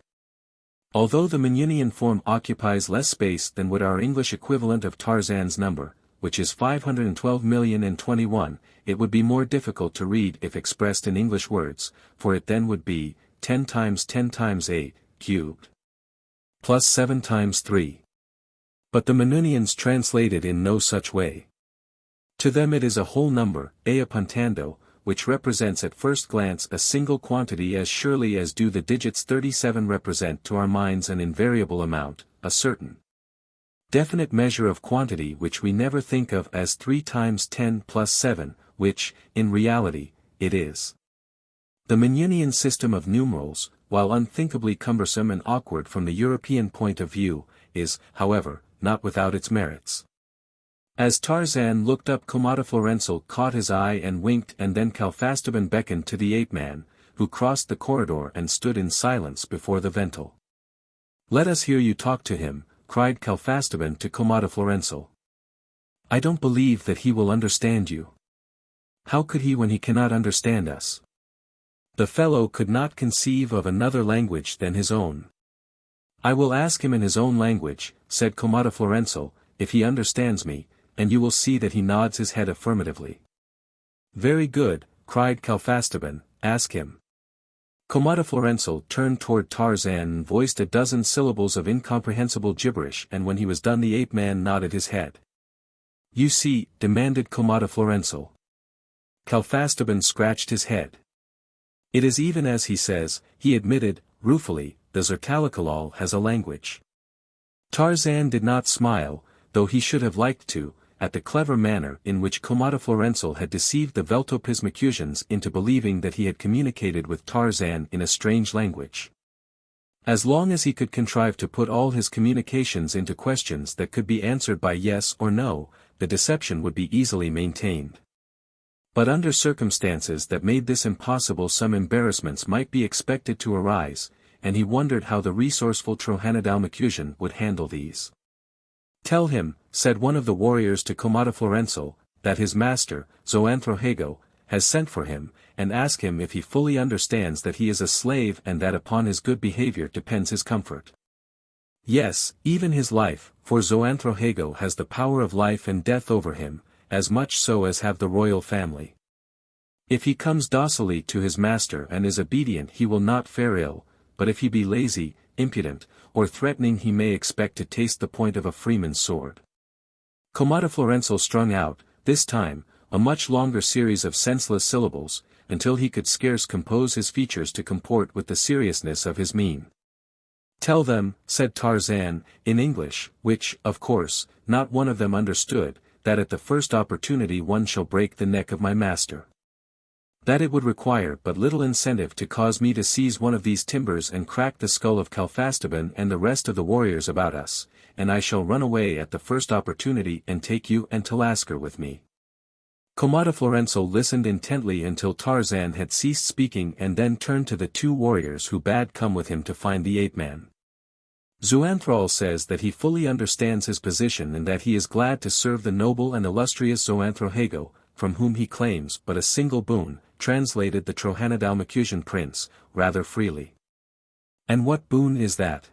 Although the Minunian form occupies less space than would our English equivalent of Tarzan's number, which is 512,021, it would be more difficult to read if expressed in English words, for it then would be 10 times 10 times 8, cubed, plus 7 times 3. But the Minunians translate it in no such way. To them it is a whole number, Ape-man, which represents at first glance a single quantity as surely as do the digits 37 represent to our minds an invariable amount, a certain definite measure of quantity which we never think of as 3 times 10 plus 7, which, in reality, it is. The Minunian system of numerals, while unthinkably cumbersome and awkward from the European point of view, is, however, not without its merits. As Tarzan looked up, Komodoflorensal caught his eye and winked, and then Kalfastaban beckoned to the ape-man, who crossed the corridor and stood in silence before the ventile. "Let us hear you talk to him," cried Kalfastaban to Komodoflorensal. "I don't believe that he will understand you." "How could he when he cannot understand us?" The fellow could not conceive of another language than his own. "I will ask him in his own language," said Komodoflorensal, "if he understands me, and you will see that he nods his head affirmatively." "Very good," cried Kalfastaban, "ask him." Komodoflorensal turned toward Tarzan and voiced a dozen syllables of incomprehensible gibberish, and when he was done the ape-man nodded his head. "You see," demanded Komodoflorensal. Kalfastaban scratched his head. "It is even as he says," he admitted, ruefully, "the Zertalikalal has a language." Tarzan did not smile, though he should have liked to, at the clever manner in which Komodoflorensal had deceived the Veltopismakusians into believing that he had communicated with Tarzan in a strange language. As long as he could contrive to put all his communications into questions that could be answered by yes or no, the deception would be easily maintained. But under circumstances that made this impossible, some embarrassments might be expected to arise, and he wondered how the resourceful Trohanadalmakusian would handle these. "Tell him," said one of the warriors to Komodoflorensal, "that his master, Zoanthrohago, has sent for him, and ask him if he fully understands that he is a slave and that upon his good behavior depends his comfort. Yes, even his life, for Zoanthrohago has the power of life and death over him, as much so as have the royal family. If he comes docilely to his master and is obedient he will not fare ill, but if he be lazy, impudent, or threatening he may expect to taste the point of a freeman's sword." Komodoflorensal strung out, this time, a much longer series of senseless syllables, until he could scarce compose his features to comport with the seriousness of his mien. "Tell them," said Tarzan, in English, which, of course, not one of them understood, "that at the first opportunity one shall break the neck of my master. That it would require but little incentive to cause me to seize one of these timbers and crack the skull of Kalfastaban and the rest of the warriors about us, and I shall run away at the first opportunity and take you and Talasker with me." Komodoflorensal listened intently until Tarzan had ceased speaking and then turned to the two warriors who bade come with him to find the ape-man. "Zoanthrohago says that he fully understands his position and that he is glad to serve the noble and illustrious Zoanthrohago, from whom he claims but a single boon," translated the Trohanadalmakusian prince, rather freely. "And what boon is that?"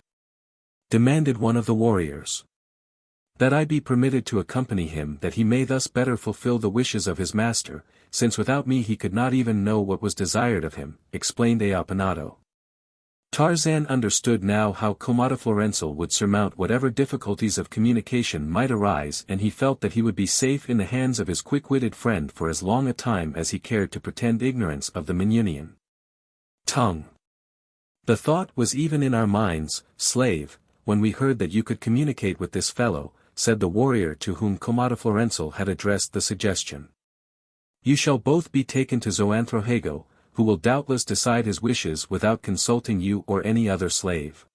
demanded one of the warriors. "That I be permitted to accompany him, that he may thus better fulfill the wishes of his master, since without me he could not even know what was desired of him," explained Ape-man. Tarzan understood now how Komodoflorensal would surmount whatever difficulties of communication might arise, and he felt that he would be safe in the hands of his quick-witted friend for as long a time as he cared to pretend ignorance of the Minunian tongue. "The thought was even in our minds, slave, when we heard that you could communicate with this fellow," said the warrior to whom Komodoflorensal had addressed the suggestion. "You shall both be taken to Zoanthrohago, who will doubtless decide his wishes without consulting you or any other slave.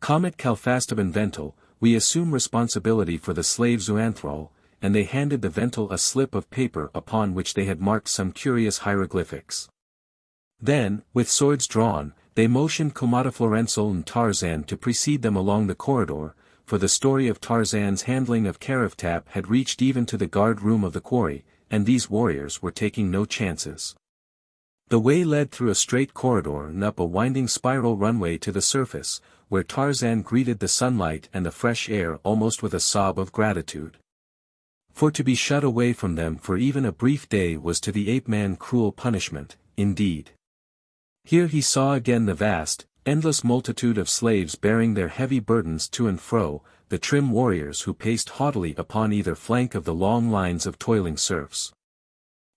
Comet Calfastaban Vental, we assume responsibility for the slave Zoanthrohago, and they handed the Vental a slip of paper upon which they had marked some curious hieroglyphics. Then, with swords drawn, they motioned Komodoflorensal and Tarzan to precede them along the corridor, for the story of Tarzan's handling of Karaftap had reached even to the guard room of the quarry, and these warriors were taking no chances. The way led through a straight corridor and up a winding spiral runway to the surface, where Tarzan greeted the sunlight and the fresh air almost with a sob of gratitude. For to be shut away from them for even a brief day was to the ape-man cruel punishment, indeed. Here he saw again the vast, endless multitude of slaves bearing their heavy burdens to and fro, the trim warriors who paced haughtily upon either flank of the long lines of toiling serfs.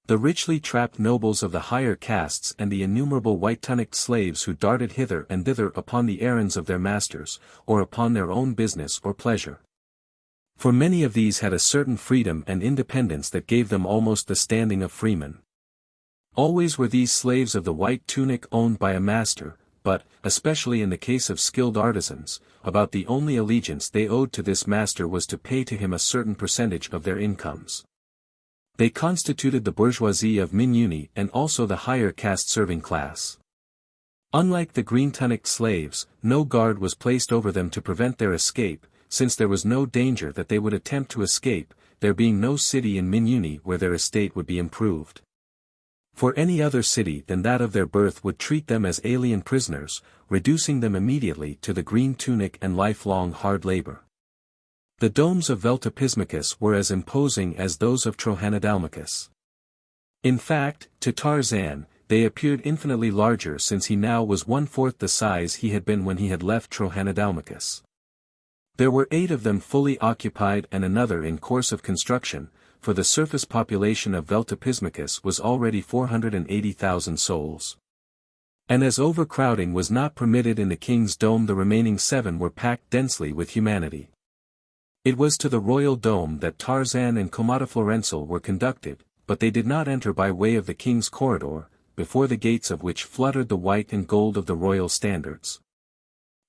The richly trapped nobles of the higher castes and the innumerable white-tunicked slaves who darted hither and thither upon the errands of their masters, or upon their own business or pleasure. For many of these had a certain freedom and independence that gave them almost the standing of freemen. Always were these slaves of the white tunic owned by a master, but, especially in the case of skilled artisans, about the only allegiance they owed to this master was to pay to him a certain percentage of their incomes. They constituted the bourgeoisie of Minuni and also the higher caste serving class. Unlike the green-tunicked slaves, no guard was placed over them to prevent their escape, since there was no danger that they would attempt to escape, there being no city in Minuni where their estate would be improved. For any other city than that of their birth would treat them as alien prisoners, reducing them immediately to the green tunic and lifelong hard labor. The domes of Veltopismakus were as imposing as those of Trohanadalmakus. In fact, to Tarzan, they appeared infinitely larger since he now was 1/4 the size he had been when he had left Trohanadalmakus. There were 8 of them fully occupied and another in course of construction, for the surface population of Veltopismakus was already 480,000 souls. And as overcrowding was not permitted in the king's dome, the remaining 7 were packed densely with humanity. It was to the royal dome that Tarzan and Komodoflorensal were conducted, but they did not enter by way of the king's corridor, before the gates of which fluttered the white and gold of the royal standards.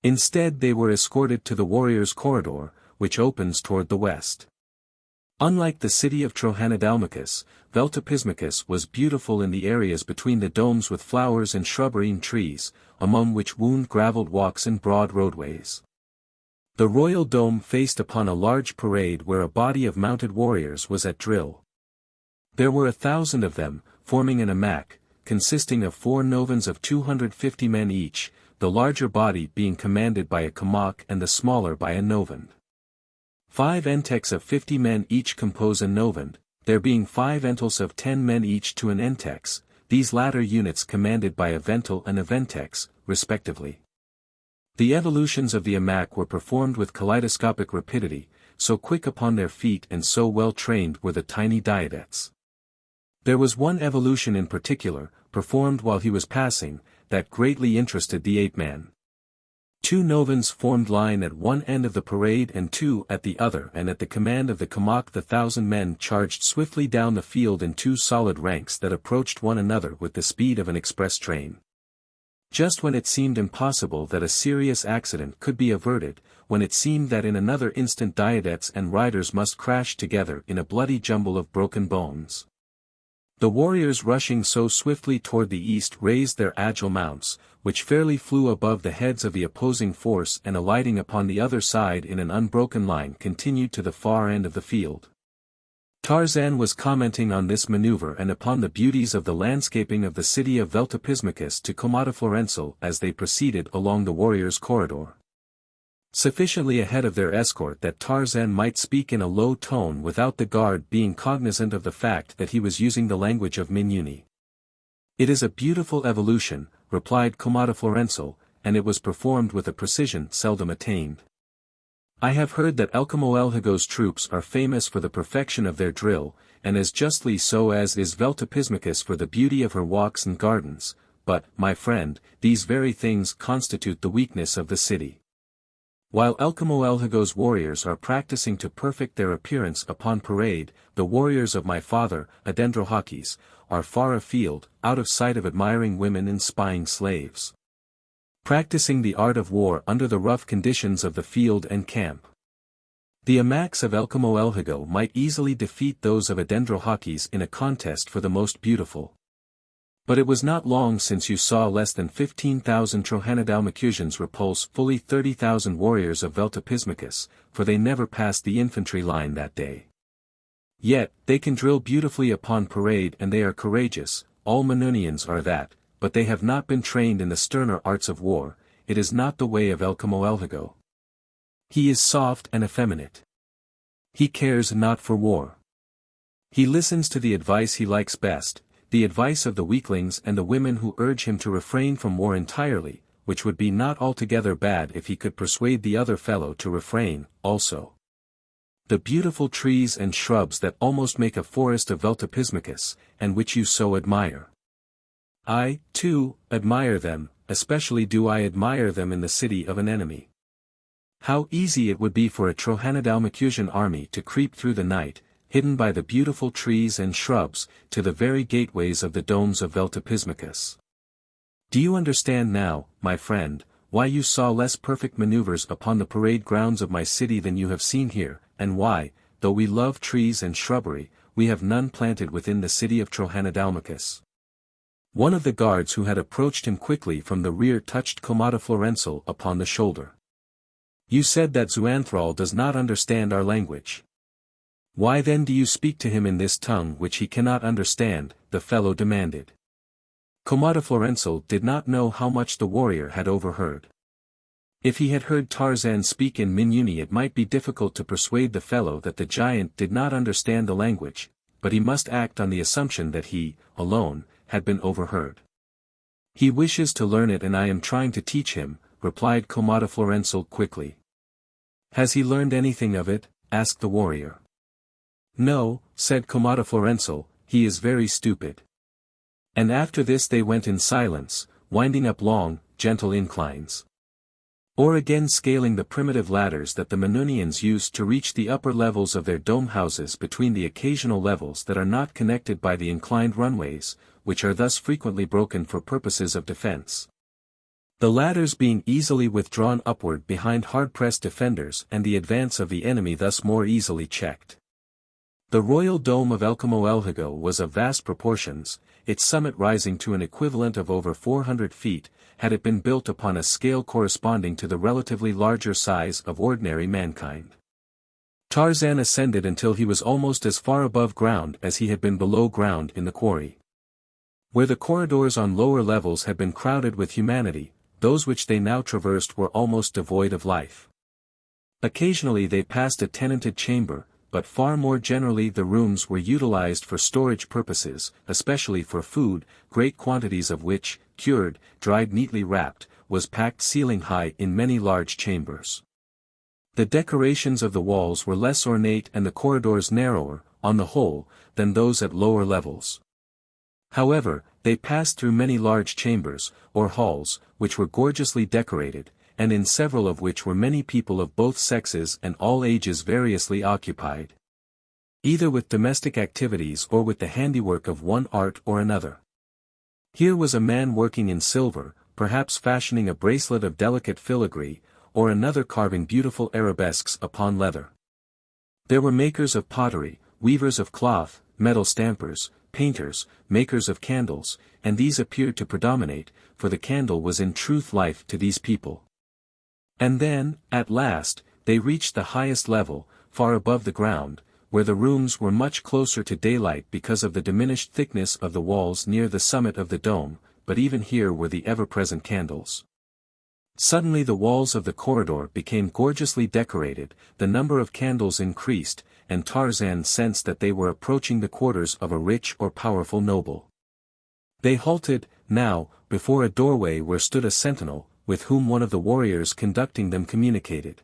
Instead they were escorted to the warriors' corridor, which opens toward the west. Unlike the city of Trohanadalmakus, Veltopismakus was beautiful in the areas between the domes with flowers and shrubbery and trees, among which wound gravelled walks and broad roadways. The royal dome faced upon a large parade where a body of mounted warriors was at drill. There were 1,000 of them, forming an amak, consisting of 4 novans of 250 men each, the larger body being commanded by a kamak and the smaller by a novan. 5 enteks of 50 men each compose a novan, there being 5 entels of 10 men each to an entex, these latter units commanded by a vental and a ventex, respectively. The evolutions of the amak were performed with kaleidoscopic rapidity, so quick upon their feet and so well trained were the tiny diadets. There was one evolution in particular, performed while he was passing, that greatly interested the ape-man. 2 novans formed line at one end of the parade and 2 at the other, and at the command of the kamak the 1,000 men charged swiftly down the field in 2 solid ranks that approached one another with the speed of an express train. Just when it seemed impossible that a serious accident could be averted, when it seemed that in another instant diadets and riders must crash together in a bloody jumble of broken bones. The warriors rushing so swiftly toward the east raised their agile mounts, which fairly flew above the heads of the opposing force and alighting upon the other side in an unbroken line continued to the far end of the field. Tarzan was commenting on this maneuver and upon the beauties of the landscaping of the city of Veltopismakus to Komodoflorensal as they proceeded along the warriors' corridor. Sufficiently ahead of their escort that Tarzan might speak in a low tone without the guard being cognizant of the fact that he was using the language of Minuni. "It is a beautiful evolution," replied Komodoflorensal, "and it was performed with a precision seldom attained. I have heard that Elkamoelhago's troops are famous for the perfection of their drill, and as justly so as is Veltopismakus for the beauty of her walks and gardens, but, my friend, these very things constitute the weakness of the city. While Veltopismakusian's warriors are practicing to perfect their appearance upon parade, the warriors of my father, Adendrohahkis, are far afield, out of sight of admiring women and spying slaves. Practicing the art of war under the rough conditions of the field and camp. The amaks of Veltopismakusian might easily defeat those of Adendrohahkis in a contest for the most beautiful. But it was not long since you saw less than 15,000 Trohanadalmakusians repulse fully 30,000 warriors of Veltopismakus, for they never passed the infantry line that day. Yet, they can drill beautifully upon parade and they are courageous, all Minunians are that, but they have not been trained in the sterner arts of war. It is not the way of Veltopismakusian. He is soft and effeminate. He cares not for war. He listens to the advice he likes best, the advice of the weaklings and the women who urge him to refrain from war entirely, which would be not altogether bad if he could persuade the other fellow to refrain, also. The beautiful trees and shrubs that almost make a forest of Veltopismakus, and which you so admire. I, too, admire them, especially do I admire them in the city of an enemy. How easy it would be for a Trohanadalmakusian army to creep through the night, hidden by the beautiful trees and shrubs, to the very gateways of the domes of Veltopismakus. Do you understand now, my friend, why you saw less perfect maneuvers upon the parade grounds of my city than you have seen here, and why, though we love trees and shrubbery, we have none planted within the city of Trohanadalmakus? One of the guards who had approached him quickly from the rear touched Komodoflorensal upon the shoulder. You said that Zoanthrohago does not understand our language. Why then do you speak to him in this tongue which he cannot understand? The fellow demanded. Komodoflorensal did not know how much the warrior had overheard. If he had heard Tarzan speak in Minuni it might be difficult to persuade the fellow that the giant did not understand the language, but he must act on the assumption that he, alone, had been overheard. He wishes to learn it and I am trying to teach him, replied Komodoflorensal quickly. Has he learned anything of it? Asked the warrior. No, said Komodoflorensal, he is very stupid. And after this they went in silence, winding up long, gentle inclines. Or again scaling the primitive ladders that the Minunians used to reach the upper levels of their dome houses between the occasional levels that are not connected by the inclined runways, which are thus frequently broken for purposes of defense. The ladders being easily withdrawn upward behind hard-pressed defenders and the advance of the enemy thus more easily checked. The royal dome of Veltopismakusian was of vast proportions, its summit rising to an equivalent of over 400 feet, had it been built upon a scale corresponding to the relatively larger size of ordinary mankind. Tarzan ascended until he was almost as far above ground as he had been below ground in the quarry. Where the corridors on lower levels had been crowded with humanity, those which they now traversed were almost devoid of life. Occasionally they passed a tenanted chamber, but far more generally the rooms were utilized for storage purposes, especially for food, great quantities of which, cured, dried neatly wrapped, was packed ceiling high in many large chambers. The decorations of the walls were less ornate and the corridors narrower, on the whole, than those at lower levels. However, they passed through many large chambers, or halls, which were gorgeously decorated, and in several of which were many people of both sexes and all ages variously occupied, either with domestic activities or with the handiwork of one art or another. Here was a man working in silver, perhaps fashioning a bracelet of delicate filigree, or another carving beautiful arabesques upon leather. There were makers of pottery, weavers of cloth, metal stampers, painters, makers of candles, and these appeared to predominate, for the candle was in truth life to these people. And then, at last, they reached the highest level, far above the ground, where the rooms were much closer to daylight because of the diminished thickness of the walls near the summit of the dome, but even here were the ever-present candles. Suddenly the walls of the corridor became gorgeously decorated, the number of candles increased, and Tarzan sensed that they were approaching the quarters of a rich or powerful noble. They halted, now, before a doorway where stood a sentinel, with whom one of the warriors conducting them communicated.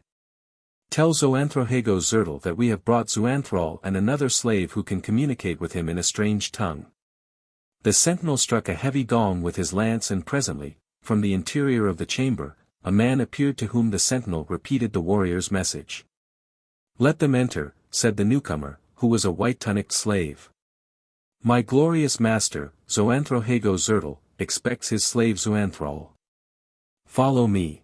Tell Zoanthrohago Zertal that we have brought Zoanthrohago and another slave who can communicate with him in a strange tongue. The sentinel struck a heavy gong with his lance and presently, from the interior of the chamber, a man appeared to whom the sentinel repeated the warrior's message. "Let them enter," said the newcomer, who was a white-tunicked slave. "My glorious master, Zoanthrohago Zertal, expects his slave Zoanthral. Follow me."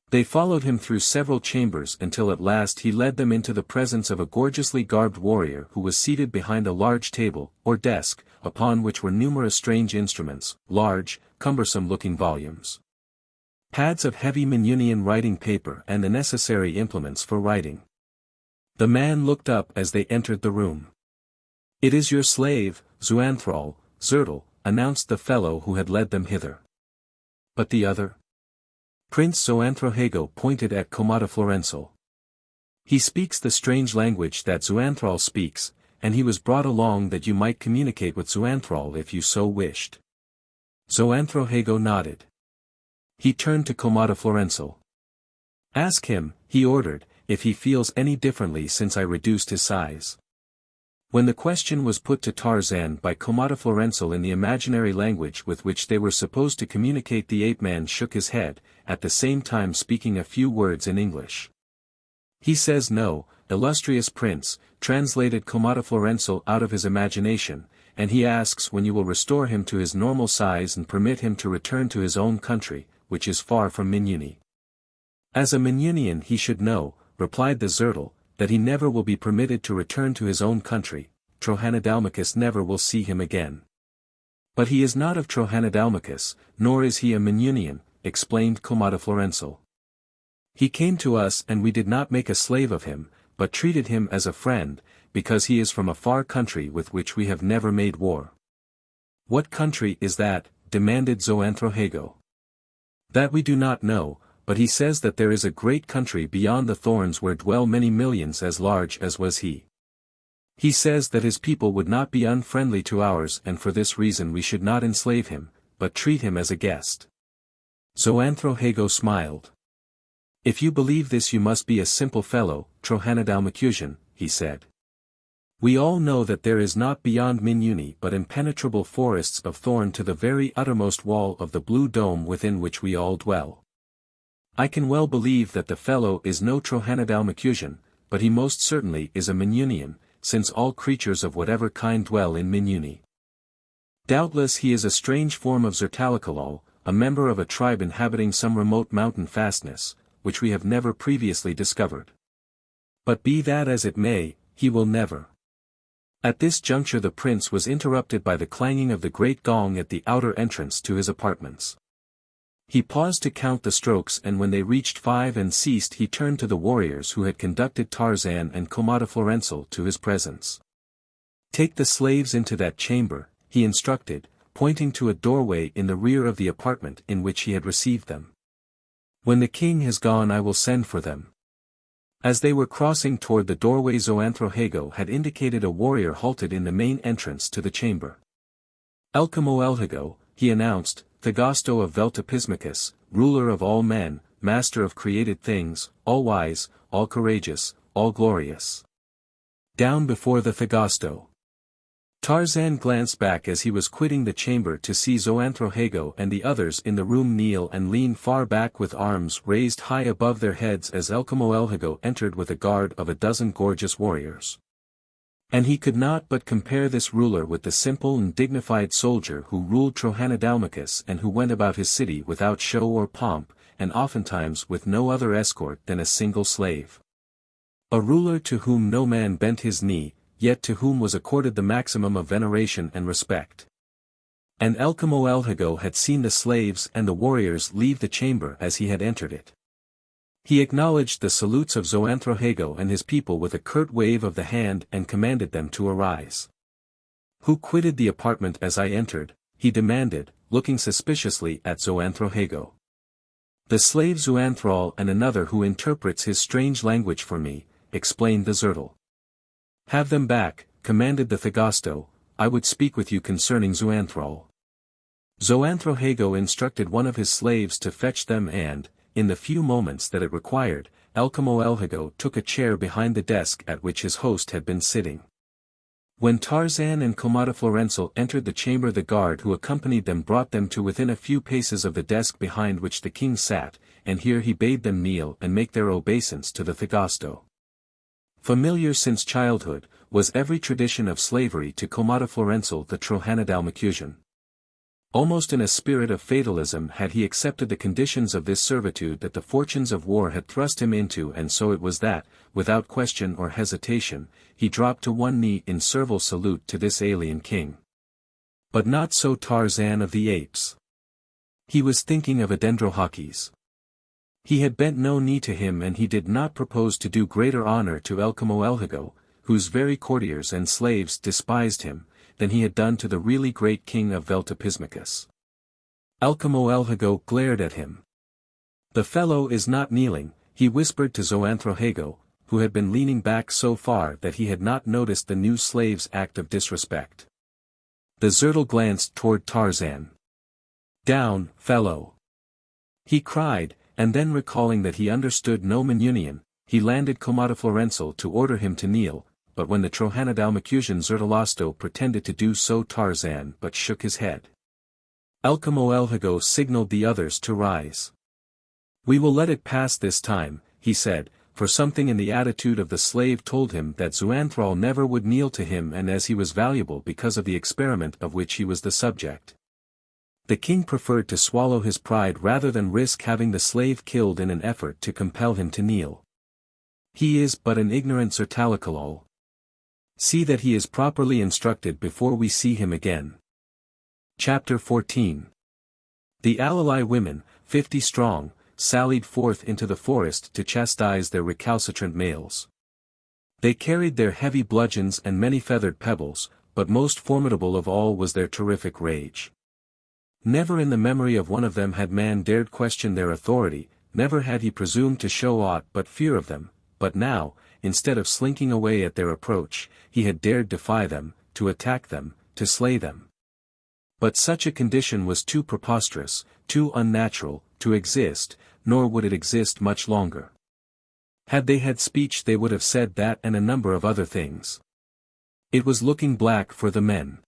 They followed him through several chambers until at last he led them into the presence of a gorgeously garbed warrior who was seated behind a large table, or desk, upon which were numerous strange instruments, large, cumbersome-looking volumes, pads of heavy Minunian writing paper and the necessary implements for writing. The man looked up as they entered the room. "It is your slave, Zoanthral, Zertal," announced the fellow who had led them hither. "But the other?" Prince Zoanthrohago pointed at Komodoflorensal. "He speaks the strange language that Zoanthral speaks, and he was brought along that you might communicate with Zoanthral if you so wished." Zoanthrohago nodded. He turned to Komodoflorensal. "Ask him," he ordered, "if he feels any differently since I reduced his size." When the question was put to Tarzan by Komodoflorensal in the imaginary language with which they were supposed to communicate, the ape-man shook his head, at the same time speaking a few words in English. "He says no, illustrious prince," translated Komodoflorensal out of his imagination, "and he asks when you will restore him to his normal size and permit him to return to his own country, which is far from Minuni." "As a Minunian he should know," replied the Zertal, "that he never will be permitted to return to his own country. Trohanadalmakus never will see him again." "But he is not of Trohanadalmakus, nor is he a Minunian," explained Komodoflorensal. "He came to us and we did not make a slave of him, but treated him as a friend, because he is from a far country with which we have never made war." "What country is that?" demanded Zoanthrohago. "That we do not know, but he says that there is a great country beyond the thorns where dwell many millions as large as was he. He says that his people would not be unfriendly to ours, and for this reason we should not enslave him, but treat him as a guest." Zoanthrohago smiled. "If you believe this you must be a simple fellow, Trohanadalmakusian," he said. "We all know that there is not beyond Minuni but impenetrable forests of thorn to the very uttermost wall of the blue dome within which we all dwell. I can well believe that the fellow is no Trohanadalmakusian, but he most certainly is a Minunian, since all creatures of whatever kind dwell in Minuni. Doubtless he is a strange form of Zertalikalal, a member of a tribe inhabiting some remote mountain fastness, which we have never previously discovered. But be that as it may, he will never." At this juncture the prince was interrupted by the clanging of the great gong at the outer entrance to his apartments. He paused to count the strokes, and when they reached 5 and ceased he turned to the warriors who had conducted Tarzan and Komodoflorensal to his presence. "Take the slaves into that chamber," he instructed, pointing to a doorway in the rear of the apartment in which he had received them. "When the king has gone I will send for them." As they were crossing toward the doorway Zoanthrohago had indicated a warrior halted in the main entrance to the chamber. "Elkomodoflorensal," he announced, "Thagasto of Veltopismakus, ruler of all men, master of created things, all-wise, all-courageous, all-glorious." Down before the Thagasto. Tarzan glanced back as he was quitting the chamber to see Zoanthrohago and the others in the room kneel and lean far back with arms raised high above their heads as Elkomodoflorensal entered with a guard of a dozen gorgeous warriors. And he could not but compare this ruler with the simple and dignified soldier who ruled Trohanadalmakus and who went about his city without show or pomp, and oftentimes with no other escort than a single slave. A ruler to whom no man bent his knee, yet to whom was accorded the maximum of veneration and respect. And Elkomodoflorensal had seen the slaves and the warriors leave the chamber as he had entered it. He acknowledged the salutes of Zoanthrohago and his people with a curt wave of the hand and commanded them to arise. "Who quitted the apartment as I entered?" he demanded, looking suspiciously at Zoanthrohago. "The slave Zoanthral and another who interprets his strange language for me," explained the Zertal. "Have them back," commanded the Thagasto, "I would speak with you concerning Zoanthral." Zoanthrohago instructed one of his slaves to fetch them and, in the few moments that it required, Elkomodoflorensal took a chair behind the desk at which his host had been sitting. When Tarzan and Komodoflorensal entered the chamber, the guard who accompanied them brought them to within a few paces of the desk behind which the king sat, and here he bade them kneel and make their obeisance to the Thagasto. Familiar since childhood, was every tradition of slavery to Komodoflorensal the Trohanadalmakusian. Almost in a spirit of fatalism had he accepted the conditions of this servitude that the fortunes of war had thrust him into, and so it was that, without question or hesitation, he dropped to one knee in servile salute to this alien king. But not so Tarzan of the Apes. He was thinking of Adendrohahkis. He had bent no knee to him, and he did not propose to do greater honor to Komodoflorensal, whose very courtiers and slaves despised him, than he had done to the really great king of Veltopismakus. Komodoflorensal glared at him. "The fellow is not kneeling," he whispered to Zoanthrohago, who had been leaning back so far that he had not noticed the new slave's act of disrespect. The Zertal glanced toward Tarzan. "Down, fellow!" he cried, and then recalling that he understood no Minunian, he landed Komodoflorensal to order him to kneel, but when the Trohanadalmakusian Zertalasto pretended to do so, Tarzan but shook his head. Komodoflorensal signaled the others to rise. "We will let it pass this time," he said, for something in the attitude of the slave told him that Zoanthrohago never would kneel to him, and as he was valuable because of the experiment of which he was the subject. The king preferred to swallow his pride rather than risk having the slave killed in an effort to compel him to kneel. "He is but an ignorant Zertalakalol. See that he is properly instructed before we see him again." Chapter 14. The Alalai women, 50 strong, sallied forth into the forest to chastise their recalcitrant males. They carried their heavy bludgeons and many feathered pebbles, but most formidable of all was their terrific rage. Never in the memory of one of them had man dared question their authority, never had he presumed to show aught but fear of them, but now, instead of slinking away at their approach, he had dared defy them, to attack them, to slay them. But such a condition was too preposterous, too unnatural, to exist, nor would it exist much longer. Had they had speech they would have said that and a number of other things. It was looking black for the men.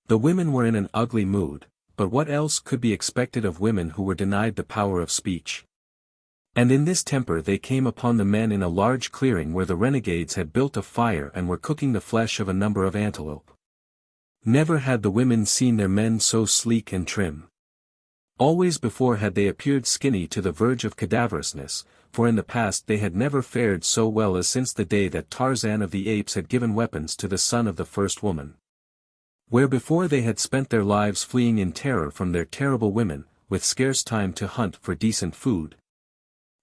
The women were in an ugly mood, but what else could be expected of women who were denied the power of speech? And in this temper they came upon the men in a large clearing where the renegades had built a fire and were cooking the flesh of a number of antelope. Never had the women seen their men so sleek and trim. Always before had they appeared skinny to the verge of cadaverousness, for in the past they had never fared so well as since the day that Tarzan of the Apes had given weapons to the son of the first woman. Where before they had spent their lives fleeing in terror from their terrible women, with scarce time to hunt for decent food.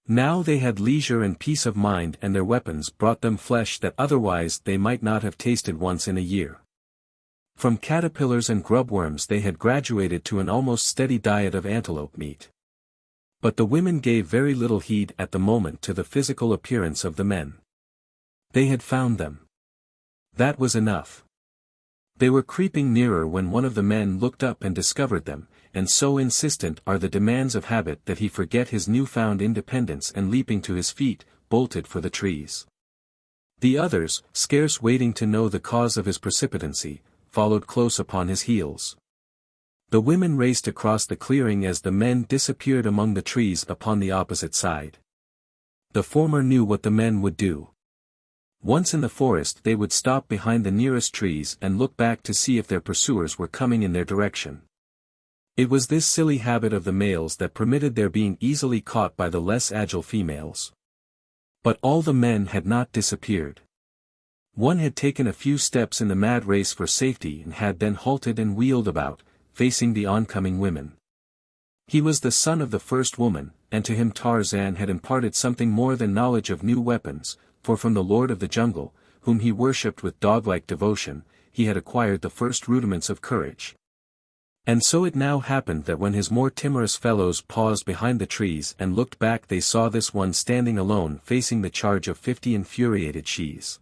Now they had leisure and peace of mind, and their weapons brought them flesh that otherwise they might not have tasted once in a year. From caterpillars and grubworms they had graduated to an almost steady diet of antelope meat. But the women gave very little heed at the moment to the physical appearance of the men. They had found them. That was enough. They were creeping nearer when one of the men looked up and discovered them, and so insistent are the demands of habit that he forget his newfound independence and leaping to his feet, bolted for the trees. The others, scarce waiting to know the cause of his precipitancy, followed close upon his heels. The women raced across the clearing as the men disappeared among the trees upon the opposite side. The former knew what the men would do. Once in the forest they would stop behind the nearest trees and look back to see if their pursuers were coming in their direction. It was this silly habit of the males that permitted their being easily caught by the less agile females. But all the men had not disappeared. One had taken a few steps in the mad race for safety and had then halted and wheeled about, facing the oncoming women. He was the son of the first woman, and to him Tarzan had imparted something more than knowledge of new weapons, for from the Lord of the Jungle, whom he worshipped with dog-like devotion, he had acquired the first rudiments of courage. And so it now happened that when his more timorous fellows paused behind the trees and looked back they saw this one standing alone facing the charge of 50 infuriated shes.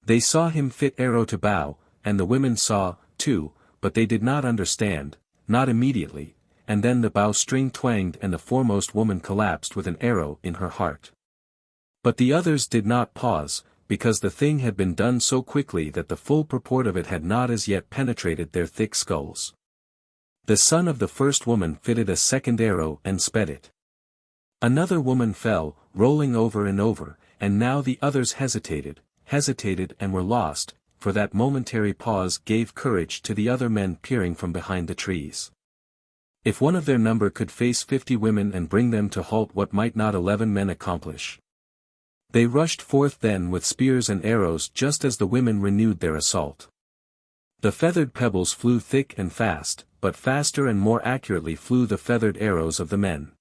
They saw him fit arrow to bow, and the women saw, too, but they did not understand, not immediately, and then the bowstring twanged and the foremost woman collapsed with an arrow in her heart. But the others did not pause, because the thing had been done so quickly that the full purport of it had not as yet penetrated their thick skulls. The son of the first woman fitted a second arrow and sped it. Another woman fell, rolling over and over, and now the others hesitated and were lost, for that momentary pause gave courage to the other men peering from behind the trees. If one of their number could face 50 women and bring them to halt, what might not 11 men accomplish? They rushed forth then with spears and arrows just as the women renewed their assault. The feathered pebbles flew thick and fast, but faster and more accurately flew the feathered arrows of the men.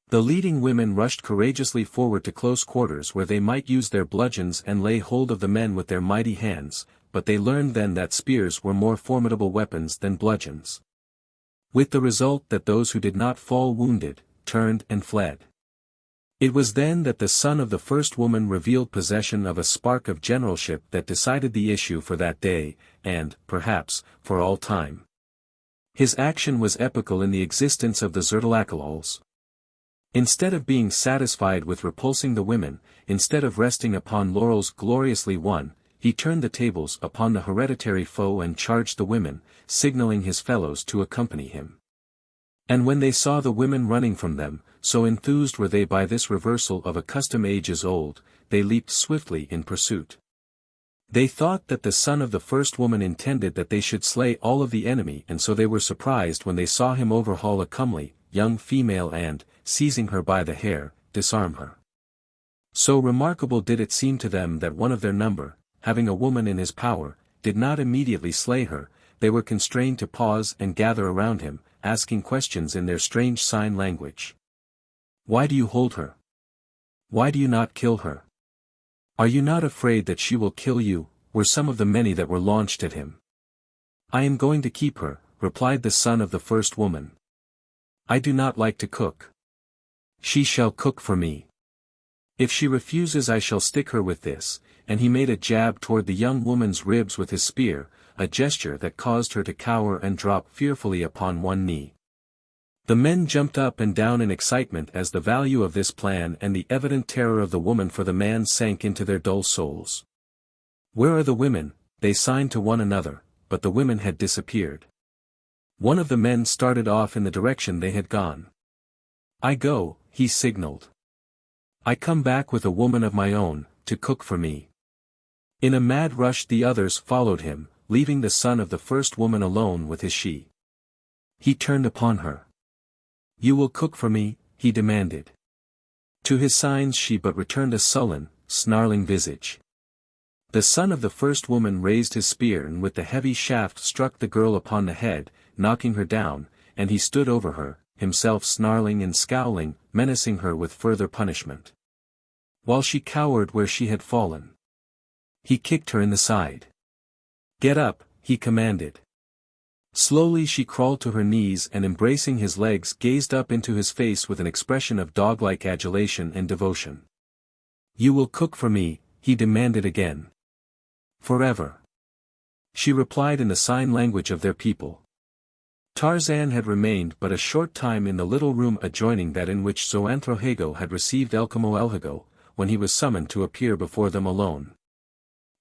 The leading women rushed courageously forward to close quarters where they might use their bludgeons and lay hold of the men with their mighty hands, but they learned then that spears were more formidable weapons than bludgeons. With the result that those who did not fall wounded, turned and fled. It was then that the son of the first woman revealed possession of a spark of generalship that decided the issue for that day, and, perhaps, for all time. His action was epochal in the existence of the Zoanthrohagos. Instead of being satisfied with repulsing the women, instead of resting upon laurels gloriously won, he turned the tables upon the hereditary foe and charged the women, signaling his fellows to accompany him. And when they saw the women running from them, so enthused were they by this reversal of a custom ages old, they leaped swiftly in pursuit. They thought that the son of the first woman intended that they should slay all of the enemy, and so they were surprised when they saw him overhaul a comely, young female and, seizing her by the hair, disarm her. So remarkable did it seem to them that one of their number, having a woman in his power, did not immediately slay her. They were constrained to pause and gather around him, asking questions in their strange sign language. Why do you hold her? Why do you not kill her? Are you not afraid that she will kill you? Were some of the many that were launched at him. I am going to keep her, replied the son of the first woman. I do not like to cook. She shall cook for me. If she refuses I shall stick her with this, and he made a jab toward the young woman's ribs with his spear, a gesture that caused her to cower and drop fearfully upon one knee. The men jumped up and down in excitement as the value of this plan and the evident terror of the woman for the man sank into their dull souls. Where are the women? They signed to one another, but the women had disappeared. One of the men started off in the direction they had gone. I go, he signaled. I come back with a woman of my own, to cook for me. In a mad rush the others followed him, leaving the son of the first woman alone with his she. He turned upon her. You will cook for me, he demanded. To his signs she but returned a sullen, snarling visage. The son of the first woman raised his spear and with the heavy shaft struck the girl upon the head, knocking her down, and he stood over her, himself snarling and scowling, menacing her with further punishment. While she cowered where she had fallen. He kicked her in the side. Get up, he commanded. Slowly she crawled to her knees and embracing his legs gazed up into his face with an expression of dog-like adulation and devotion. You will cook for me, he demanded again. Forever. She replied in the sign language of their people. Tarzan had remained but a short time in the little room adjoining that in which Zoanthrohago had received Komodoflorensal, when he was summoned to appear before them alone.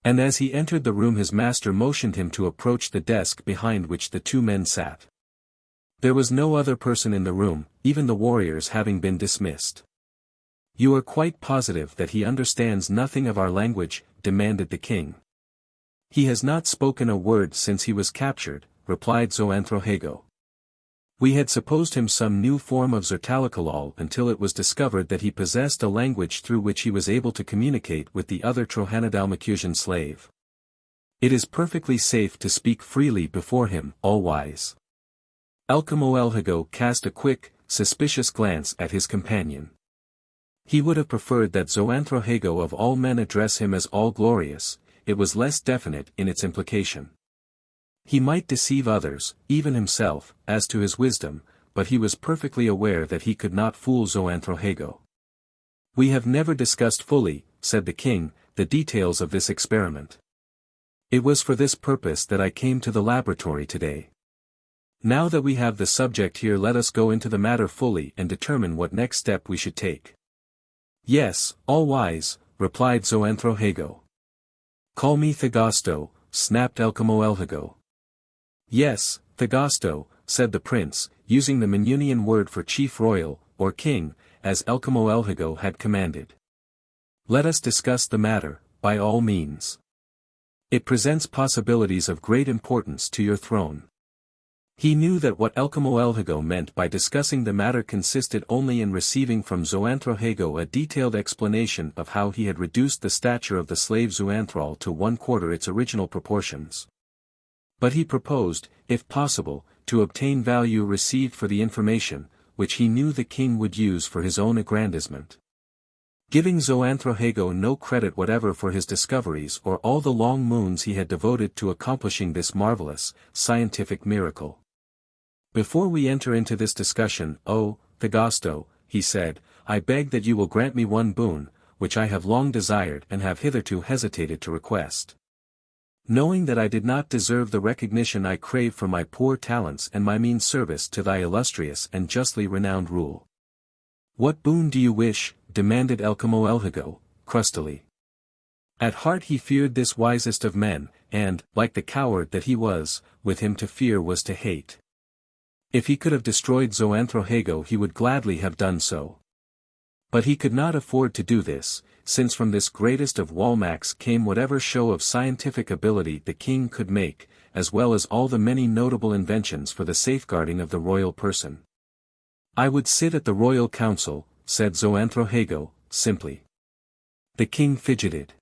And as he entered the room his master motioned him to approach the desk behind which the two men sat. There was no other person in the room, even the warriors having been dismissed. You are quite positive that he understands nothing of our language? Demanded the king. He has not spoken a word since he was captured, replied Zoanthrohago. We had supposed him some new form of Zoanthrohagos until it was discovered that he possessed a language through which he was able to communicate with the other Trohanadalmakusian slave. It is perfectly safe to speak freely before him, all-wise. Komodoflorensal cast a quick, suspicious glance at his companion. He would have preferred that Zoanthrohago of all men address him as all-glorious, it was less definite in its implication. He might deceive others, even himself, as to his wisdom, but he was perfectly aware that he could not fool Zoanthrohago. We have never discussed fully, said the king, the details of this experiment. It was for this purpose that I came to the laboratory today. Now that we have the subject here, let us go into the matter fully and determine what next step we should take. Yes, all-wise, replied Zoanthrohago. Call me Thagasto, snapped Elkomoelhago. Yes, Thagasto, said the prince, using the Minunian word for chief royal, or king, as Elkomoelhago had commanded. Let us discuss the matter, by all means. It presents possibilities of great importance to your throne. He knew that what Elkomoelhago meant by discussing the matter consisted only in receiving from Zoanthrohago a detailed explanation of how he had reduced the stature of the slave Zoanthral to 1/4 its original proportions. But he proposed, if possible, to obtain value received for the information, which he knew the king would use for his own aggrandizement. Giving Zoanthrohago no credit whatever for his discoveries or all the long moons he had devoted to accomplishing this marvelous, scientific miracle. Before we enter into this discussion, O Thagasto, he said, I beg that you will grant me one boon, which I have long desired and have hitherto hesitated to request. Knowing that I did not deserve the recognition I crave for my poor talents and my mean service to thy illustrious and justly renowned rule. What boon do you wish? Demanded Elkomoelhago, crustily. At heart he feared this wisest of men, and, like the coward that he was, with him to fear was to hate. If he could have destroyed Zoanthrohago he would gladly have done so. But he could not afford to do this, since from this greatest of Walmaks came whatever show of scientific ability the king could make, as well as all the many notable inventions for the safeguarding of the royal person. I would sit at the royal council, said Zoanthrohago, simply. The king fidgeted.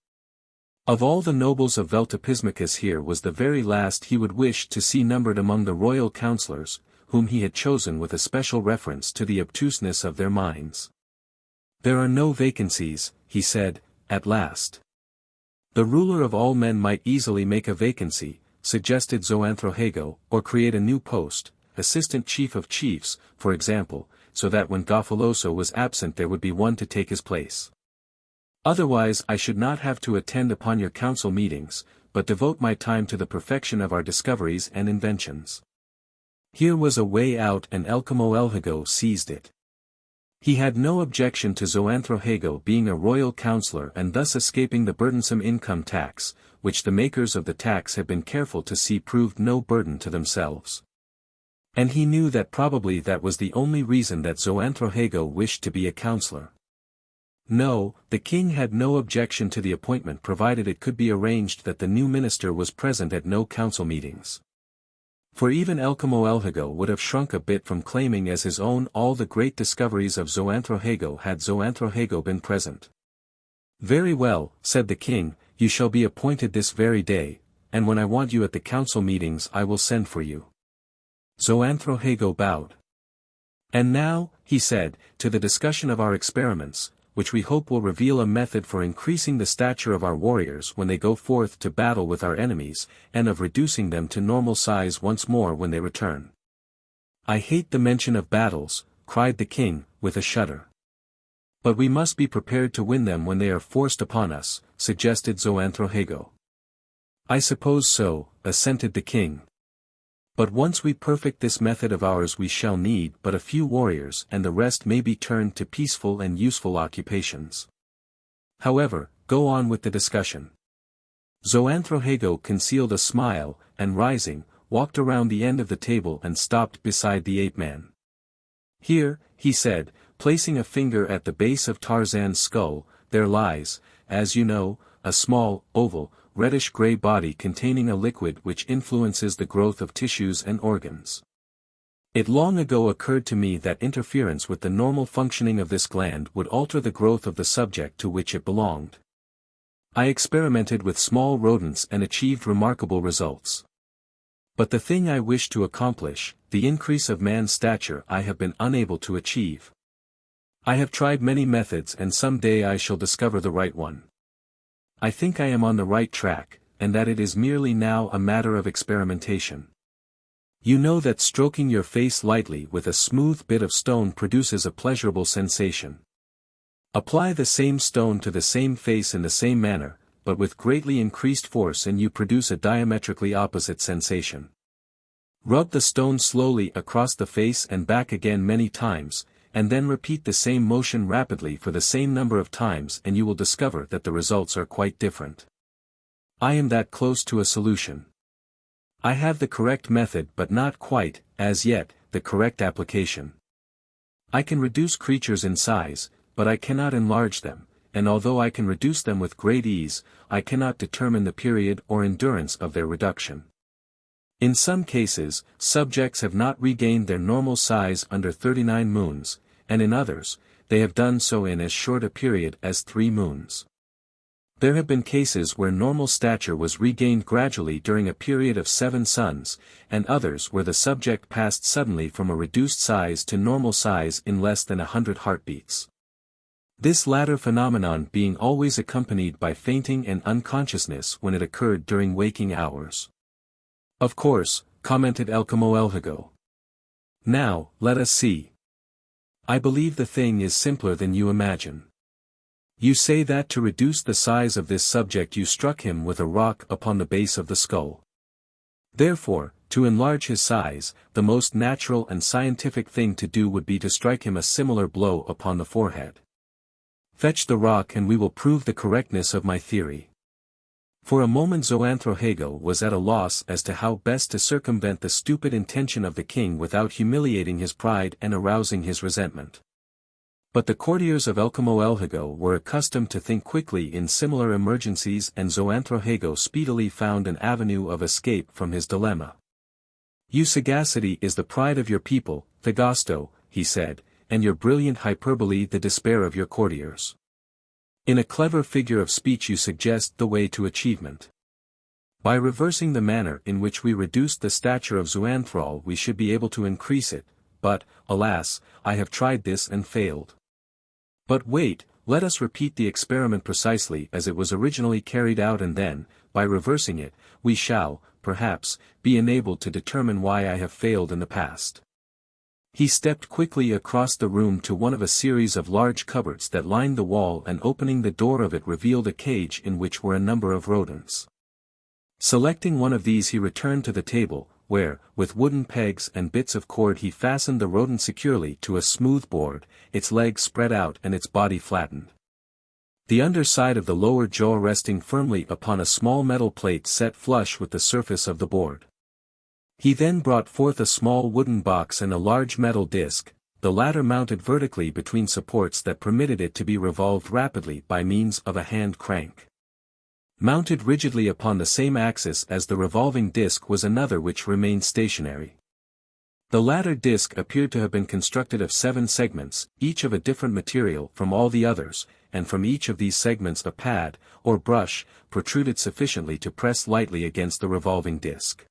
Of all the nobles of Veltopismakus here was the very last he would wish to see numbered among the royal councillors, whom he had chosen with a special reference to the obtuseness of their minds. There are no vacancies, he said, at last. The ruler of all men might easily make a vacancy, suggested Zoanthrohago, or create a new post, assistant chief of chiefs, for example, so that when Gofaloso was absent there would be one to take his place. Otherwise I should not have to attend upon your council meetings, but devote my time to the perfection of our discoveries and inventions. Here was a way out and Elkomoelhago seized it. He had no objection to Zoanthrohago being a royal councillor and thus escaping the burdensome income tax, which the makers of the tax had been careful to see proved no burden to themselves. And he knew that probably that was the only reason that Zoanthrohago wished to be a councillor. No, the king had no objection to the appointment provided it could be arranged that the new minister was present at no council meetings. For even Elkomoelhago would have shrunk a bit from claiming as his own all the great discoveries of Zoanthrohago had Zoanthrohago been present. Very well, said the king, you shall be appointed this very day, and when I want you at the council meetings I will send for you. Zoanthrohago bowed. And now, he said, to the discussion of our experiments, which we hope will reveal a method for increasing the stature of our warriors when they go forth to battle with our enemies, and of reducing them to normal size once more when they return. I hate the mention of battles, cried the king, with a shudder. But we must be prepared to win them when they are forced upon us, suggested Zoanthrohago. I suppose so, assented the king. But once we perfect this method of ours we shall need but a few warriors and the rest may be turned to peaceful and useful occupations. However, go on with the discussion. Zoanthrohago concealed a smile, and rising, walked around the end of the table and stopped beside the ape-man. Here, he said, placing a finger at the base of Tarzan's skull, there lies, as you know, a small, oval, reddish-gray body containing a liquid which influences the growth of tissues and organs. It long ago occurred to me that interference with the normal functioning of this gland would alter the growth of the subject to which it belonged. I experimented with small rodents and achieved remarkable results. But the thing I wish to accomplish, the increase of man's stature, I have been unable to achieve. I have tried many methods and some day I shall discover the right one. I think I am on the right track, and that it is merely now a matter of experimentation. You know that stroking your face lightly with a smooth bit of stone produces a pleasurable sensation. Apply the same stone to the same face in the same manner, but with greatly increased force and you produce a diametrically opposite sensation. Rub the stone slowly across the face and back again many times, and then repeat the same motion rapidly for the same number of times and you will discover that the results are quite different. I am that close to a solution. I have the correct method but not quite, as yet, the correct application. I can reduce creatures in size, but I cannot enlarge them, and although I can reduce them with great ease, I cannot determine the period or endurance of their reduction. In some cases, subjects have not regained their normal size under 39 moons, and in others, they have done so in as short a period as 3 moons. There have been cases where normal stature was regained gradually during a period of 7 suns, and others where the subject passed suddenly from a reduced size to normal size in less than 100 heartbeats. This latter phenomenon being always accompanied by fainting and unconsciousness when it occurred during waking hours. Of course, commented Komodoflorensal. Now, let us see. I believe the thing is simpler than you imagine. You say that to reduce the size of this subject you struck him with a rock upon the base of the skull. Therefore, to enlarge his size, the most natural and scientific thing to do would be to strike him a similar blow upon the forehead. Fetch the rock and we will prove the correctness of my theory. For a moment Zoanthrohago was at a loss as to how best to circumvent the stupid intention of the king without humiliating his pride and arousing his resentment. But the courtiers of Komodoflorensal were accustomed to think quickly in similar emergencies and Zoanthrohago speedily found an avenue of escape from his dilemma. Your sagacity is the pride of your people, Thagasto, he said, and your brilliant hyperbole the despair of your courtiers. In a clever figure of speech you suggest the way to achievement. By reversing the manner in which we reduced the stature of Zoanthrohago we should be able to increase it, but, alas, I have tried this and failed. But wait, let us repeat the experiment precisely as it was originally carried out and then, by reversing it, we shall, perhaps, be enabled to determine why I have failed in the past. He stepped quickly across the room to one of a series of large cupboards that lined the wall and opening the door of it revealed a cage in which were a number of rodents. Selecting one of these he returned to the table, where, with wooden pegs and bits of cord he fastened the rodent securely to a smooth board, its legs spread out and its body flattened. The underside of the lower jaw resting firmly upon a small metal plate set flush with the surface of the board. He then brought forth a small wooden box and a large metal disc, the latter mounted vertically between supports that permitted it to be revolved rapidly by means of a hand crank. Mounted rigidly upon the same axis as the revolving disc was another which remained stationary. The latter disc appeared to have been constructed of 7 segments, each of a different material from all the others, and from each of these segments a pad, or brush, protruded sufficiently to press lightly against the revolving disc.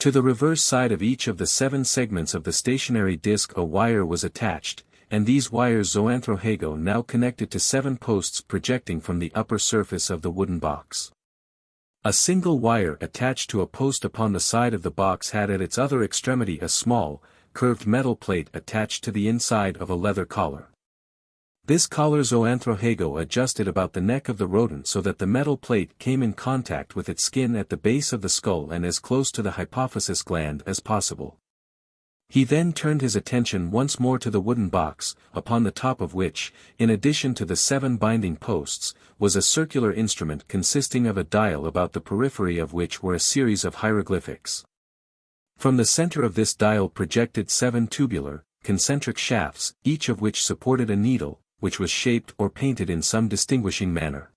To the reverse side of each of the 7 segments of the stationary disc a wire was attached, and these wires Zoanthrohago now connected to 7 posts projecting from the upper surface of the wooden box. A single wire attached to a post upon the side of the box had at its other extremity a small, curved metal plate attached to the inside of a leather collar. This collar Zoanthrohago adjusted about the neck of the rodent so that the metal plate came in contact with its skin at the base of the skull and as close to the hypophysis gland as possible. He then turned his attention once more to the wooden box, upon the top of which, in addition to the 7 binding posts, was a circular instrument consisting of a dial about the periphery of which were a series of hieroglyphics. From the center of this dial projected 7 tubular, concentric shafts, each of which supported a needle, which was shaped or painted in some distinguishing manner.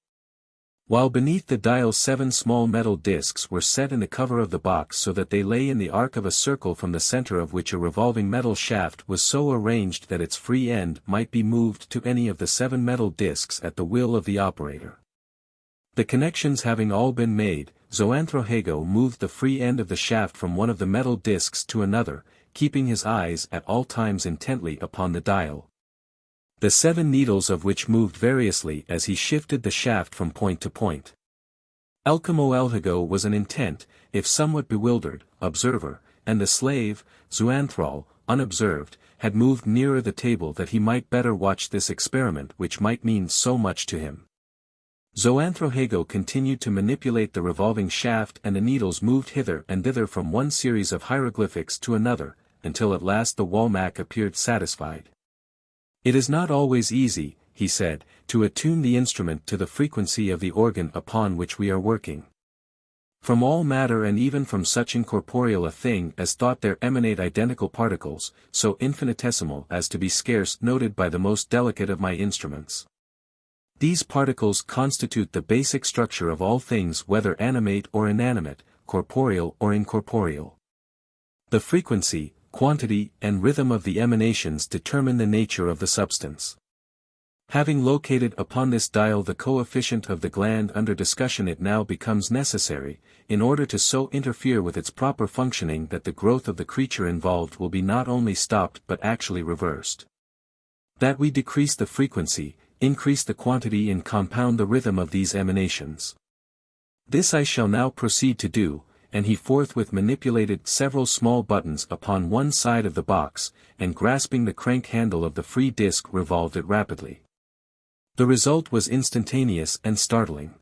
While beneath the dial 7 small metal discs were set in the cover of the box so that they lay in the arc of a circle from the center of which a revolving metal shaft was so arranged that its free end might be moved to any of the 7 metal discs at the will of the operator. The connections having all been made, Zoanthrohago moved the free end of the shaft from one of the metal discs to another, keeping his eyes at all times intently upon the dial. The 7 needles of which moved variously as he shifted the shaft from point to point. Komodoflorensal was an intent, if somewhat bewildered, observer, and the slave, Zoanthrohago, unobserved, had moved nearer the table that he might better watch this experiment which might mean so much to him. Zoanthrohago continued to manipulate the revolving shaft and the needles moved hither and thither from one series of hieroglyphics to another, until at last the Walmak appeared satisfied. It is not always easy, he said, to attune the instrument to the frequency of the organ upon which we are working. From all matter and even from such incorporeal a thing as thought there emanate identical particles, so infinitesimal as to be scarce noted by the most delicate of my instruments. These particles constitute the basic structure of all things whether animate or inanimate, corporeal or incorporeal. The frequency, quantity, and rhythm of the emanations determine the nature of the substance. Having located upon this dial the coefficient of the gland under discussion, it now becomes necessary, in order to so interfere with its proper functioning that the growth of the creature involved will be not only stopped but actually reversed. That we decrease the frequency, increase the quantity and compound the rhythm of these emanations. This I shall now proceed to do, and he forthwith manipulated several small buttons upon one side of the box, and grasping the crank handle of the free disc revolved it rapidly. The result was instantaneous and startling.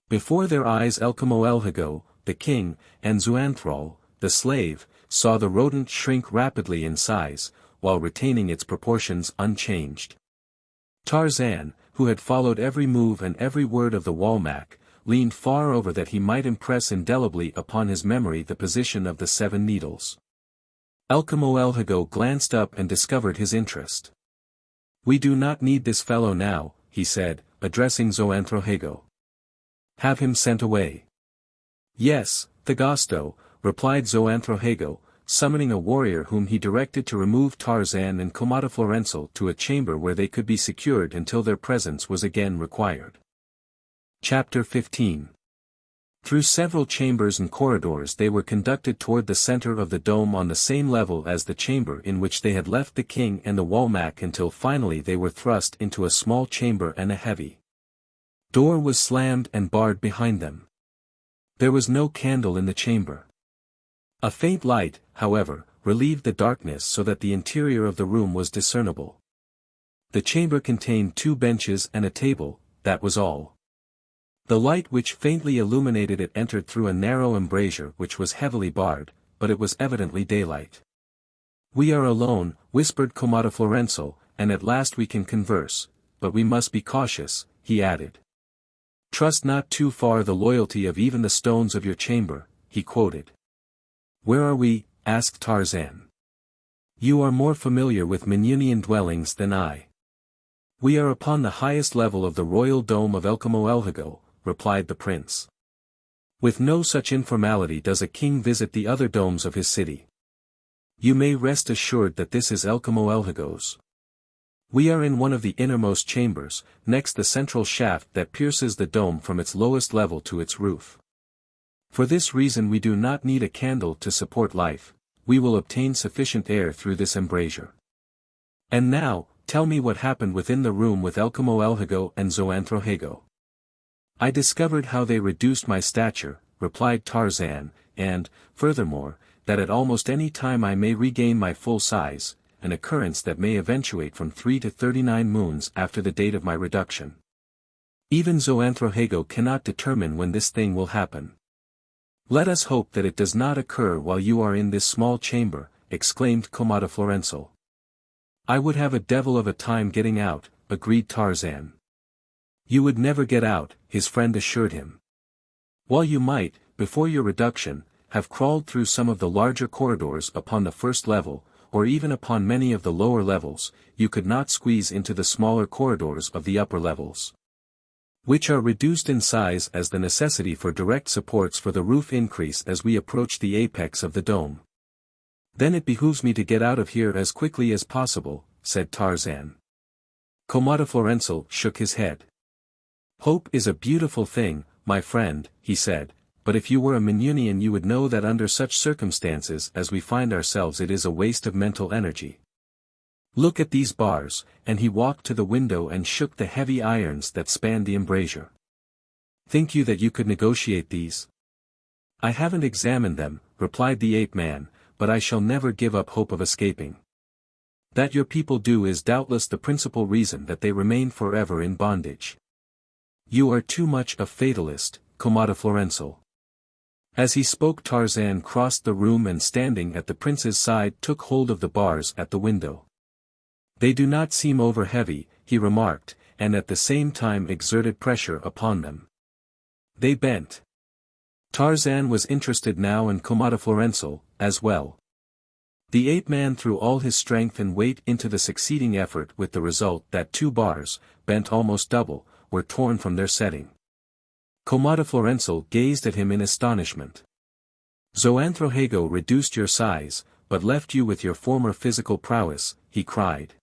Before their eyes Komodoflorensal, the king, and Zoanthrohago, the slave, saw the rodent shrink rapidly in size, while retaining its proportions unchanged. Tarzan, who had followed every move and every word of the Walmak, leaned far over that he might impress indelibly upon his memory the position of the 7 needles. Komodoflorensal glanced up and discovered his interest. "We do not need this fellow now," he said, addressing Zoanthrohago. "Have him sent away." "Yes, Thagasto," replied Zoanthrohago, summoning a warrior whom he directed to remove Tarzan and Komodoflorensal to a chamber where they could be secured until their presence was again required. Chapter 15. Through several chambers and corridors they were conducted toward the center of the dome on the same level as the chamber in which they had left the king and the Walmak until finally they were thrust into a small chamber and a heavy door was slammed and barred behind them. There was no candle in the chamber. A faint light, however, relieved the darkness so that the interior of the room was discernible. The chamber contained 2 benches and a table, that was all. The light which faintly illuminated it entered through a narrow embrasure which was heavily barred, but it was evidently daylight. "We are alone," whispered Komodoflorensal, "and at last we can converse, but we must be cautious," he added. "Trust not too far the loyalty of even the stones of your chamber," he quoted. "Where are we?" asked Tarzan. "You are more familiar with Minunian dwellings than I." "We are upon the highest level of the royal dome of Komodoflorensal," replied the prince. "With no such informality does a king visit the other domes of his city. You may rest assured that this is Komodoflorensal. We are in one of the innermost chambers, next the central shaft that pierces the dome from its lowest level to its roof. For this reason we do not need a candle to support life, we will obtain sufficient air through this embrasure. And now, tell me what happened within the room with Komodoflorensal and Zoanthrohago." "I discovered how they reduced my stature," replied Tarzan, "and, furthermore, that at almost any time I may regain my full size, an occurrence that may eventuate from 3 to 39 moons after the date of my reduction. Even Zoanthrohago cannot determine when this thing will happen." "Let us hope that it does not occur while you are in this small chamber," exclaimed Komodoflorensal. "I would have a devil of a time getting out," agreed Tarzan. "You would never get out," his friend assured him. "While you might, before your reduction, have crawled through some of the larger corridors upon the first level, or even upon many of the lower levels, you could not squeeze into the smaller corridors of the upper levels, which are reduced in size as the necessity for direct supports for the roof increase as we approach the apex of the dome. Then it behooves me to get out of here as quickly as possible," said Tarzan. Komodoflorensal shook his head. "Hope is a beautiful thing, my friend," he said, "but if you were a Minunian you would know that under such circumstances as we find ourselves it is a waste of mental energy. Look at these bars," and he walked to the window and shook the heavy irons that spanned the embrasure. "Think you that you could negotiate these?" "I haven't examined them," replied the ape-man, "but I shall never give up hope of escaping. That your people do is doubtless the principal reason that they remain forever in bondage. You are too much a fatalist, Komodoflorensal." As he spoke Tarzan crossed the room and standing at the prince's side took hold of the bars at the window. They do not seem over-heavy, he remarked, and at the same time exerted pressure upon them. They bent. Tarzan was interested now in Komodoflorensal, as well. The ape-man threw all his strength and weight into the succeeding effort with the result that 2 bars, bent almost double, were torn from their setting. Komodoflorensal gazed at him in astonishment. Zoanthrohago reduced your size, but left you with your former physical prowess, he cried.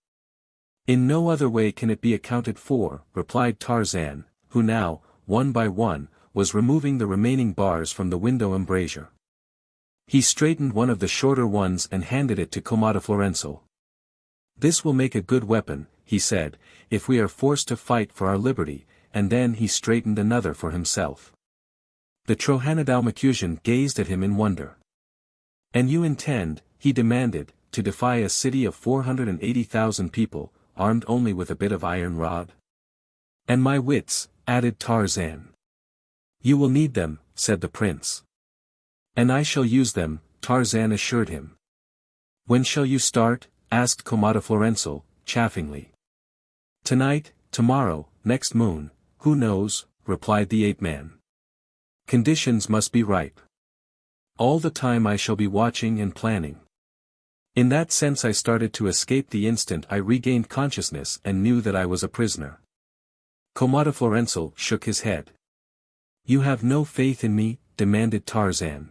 In no other way can it be accounted for, replied Tarzan, who now, one by one, was removing the remaining bars from the window embrasure. He straightened one of the shorter ones and handed it to Komodoflorensal. This will make a good weapon, he said, if we are forced to fight for our liberty, and then he straightened another for himself. The Trohanadalmakusian gazed at him in wonder. And you intend, he demanded, to defy a city of 480,000 people, armed only with a bit of iron rod? And my wits, added Tarzan. You will need them, said the prince. And I shall use them, Tarzan assured him. When shall you start? Asked Komodoflorensal, chaffingly. Tonight, tomorrow, next moon, who knows, replied the ape-man. Conditions must be ripe. All the time I shall be watching and planning. In that sense I started to escape the instant I regained consciousness and knew that I was a prisoner. Komodoflorensal shook his head. You have no faith in me? Demanded Tarzan.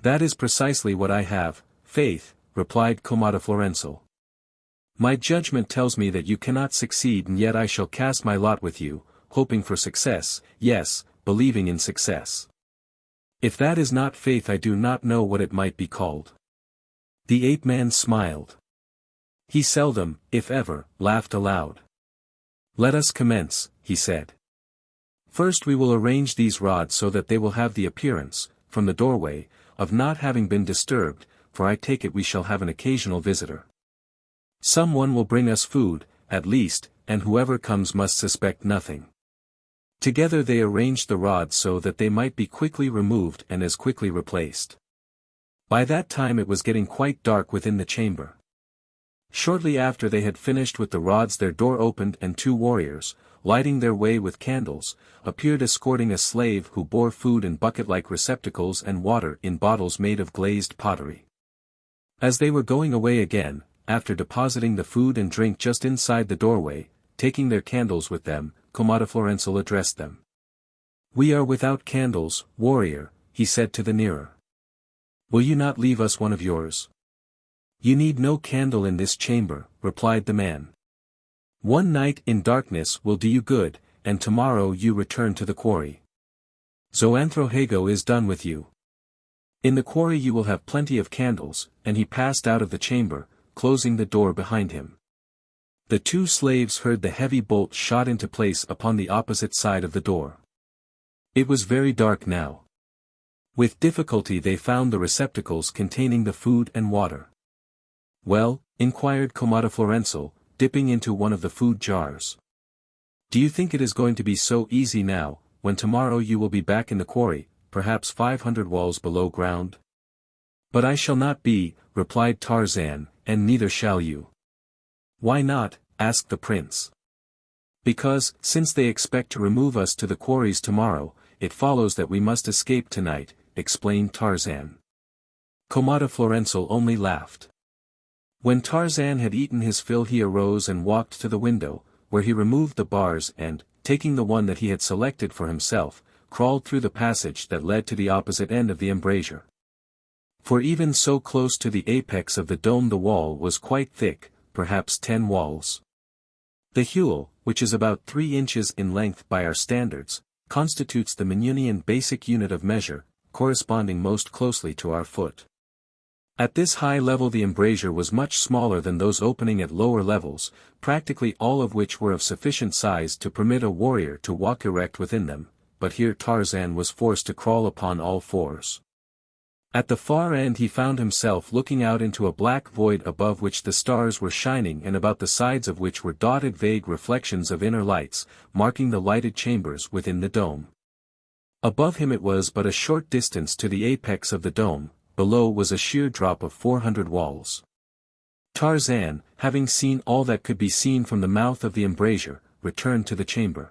That is precisely what I have, faith, replied Komodoflorensal. My judgment tells me that you cannot succeed, and yet I shall cast my lot with you, hoping for success, yes, believing in success. If that is not faith I do not know what it might be called. The ape-man smiled. He seldom, if ever, laughed aloud. Let us commence, he said. First we will arrange these rods so that they will have the appearance, from the doorway, of not having been disturbed, for I take it we shall have an occasional visitor. Someone will bring us food, at least, and whoever comes must suspect nothing. Together they arranged the rods so that they might be quickly removed and as quickly replaced. By that time it was getting quite dark within the chamber. Shortly after they had finished with the rods their door opened and 2 warriors, lighting their way with candles, appeared escorting a slave who bore food in bucket-like receptacles and water in bottles made of glazed pottery. As they were going away again, after depositing the food and drink just inside the doorway, taking their candles with them, Komodoflorensal addressed them. We are without candles, warrior, he said to the nearer. Will you not leave us one of yours? You need no candle in this chamber, replied the man. One night in darkness will do you good, and tomorrow you return to the quarry. Zoanthrohago is done with you. In the quarry you will have plenty of candles, and he passed out of the chamber, closing the door behind him. The 2 slaves heard the heavy bolt shot into place upon the opposite side of the door. It was very dark now. With difficulty they found the receptacles containing the food and water. Well, inquired Komodoflorensal, dipping into one of the food jars. Do you think it is going to be so easy now, when tomorrow you will be back in the quarry, perhaps 500 walls below ground? But I shall not be, replied Tarzan, and neither shall you. Why not? Asked the prince. Because, since they expect to remove us to the quarries tomorrow, it follows that we must escape tonight, explained Tarzan. Komodoflorensal only laughed. When Tarzan had eaten his fill he arose and walked to the window, where he removed the bars and, taking the one that he had selected for himself, crawled through the passage that led to the opposite end of the embrasure. For even so close to the apex of the dome the wall was quite thick, perhaps 10 walls. The huel, which is about 3 inches in length by our standards, constitutes the Minunian basic unit of measure, corresponding most closely to our foot. At this high level the embrasure was much smaller than those opening at lower levels, practically all of which were of sufficient size to permit a warrior to walk erect within them, but here Tarzan was forced to crawl upon all 4s. At the far end he found himself looking out into a black void above which the stars were shining and about the sides of which were dotted vague reflections of inner lights, marking the lighted chambers within the dome. Above him it was but a short distance to the apex of the dome, below was a sheer drop of 400 walls. Tarzan, having seen all that could be seen from the mouth of the embrasure, returned to the chamber.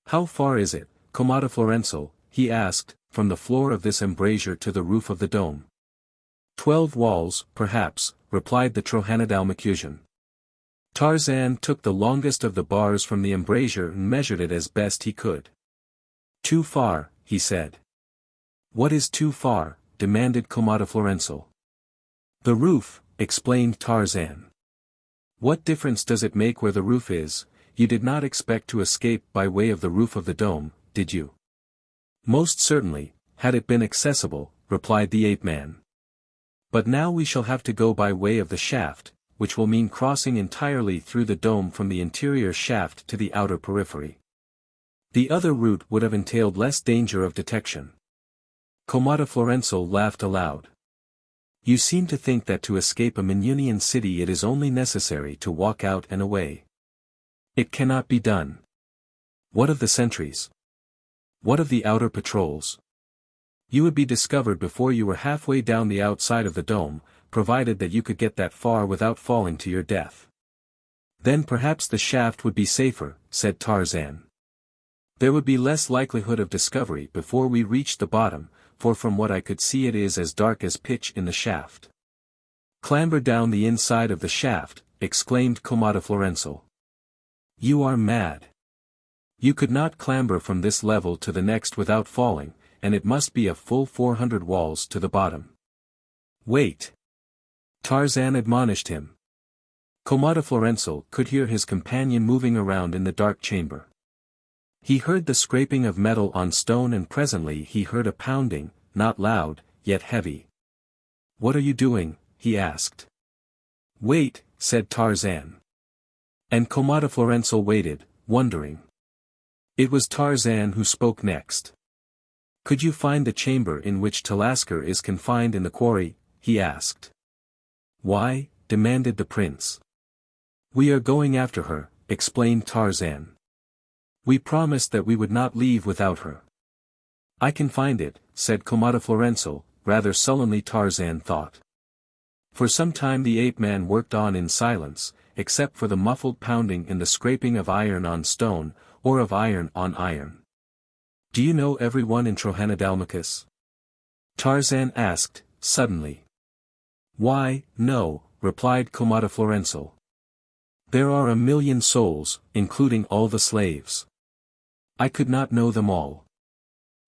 "How far is it, Komodoflorensal?" he asked, "from the floor of this embrasure to the roof of the dome?" 12 walls, perhaps," replied the Trohanadalmakusian. Tarzan took the longest of the bars from the embrasure and measured it as best he could. "Too far," he said. "What is too far?" demanded Komodoflorensal. "The roof," explained Tarzan. "What difference does it make where the roof is? You did not expect to escape by way of the roof of the dome, did you?" "Most certainly, had it been accessible," replied the ape-man. "But now we shall have to go by way of the shaft, which will mean crossing entirely through the dome from the interior shaft to the outer periphery. The other route would have entailed less danger of detection." Komodoflorensal laughed aloud. "You seem to think that to escape a Minunian city it is only necessary to walk out and away. It cannot be done. What of the sentries? What of the outer patrols? You would be discovered before you were halfway down the outside of the dome, provided that you could get that far without falling to your death." "Then perhaps the shaft would be safer," said Tarzan. "There would be less likelihood of discovery before we reached the bottom, for from what I could see it is as dark as pitch in the shaft." "Clamber down the inside of the shaft," exclaimed Komodoflorensal. "You are mad. You could not clamber from this level to the next without falling, and it must be a full 400 walls to the bottom." "Wait!" Tarzan admonished him. Komodoflorensal could hear his companion moving around in the dark chamber. He heard the scraping of metal on stone and presently he heard a pounding, not loud, yet heavy. "What are you doing?" he asked. "Wait," said Tarzan. And Komodoflorensal waited, wondering. It was Tarzan who spoke next. "Could you find the chamber in which Talasker is confined in the quarry?" he asked. "Why?" demanded the prince. "We are going after her," explained Tarzan. "We promised that we would not leave without her." "I can find it," said Komodoflorensal, rather sullenly Tarzan thought. For some time the ape-man worked on in silence, except for the muffled pounding and the scraping of iron on stone, or of iron on iron. "Do you know everyone in Trohanadalmakus?" Tarzan asked, suddenly. "Why, no," replied Komodoflorensal. "There are 1,000,000 souls, including all the slaves. I could not know them all."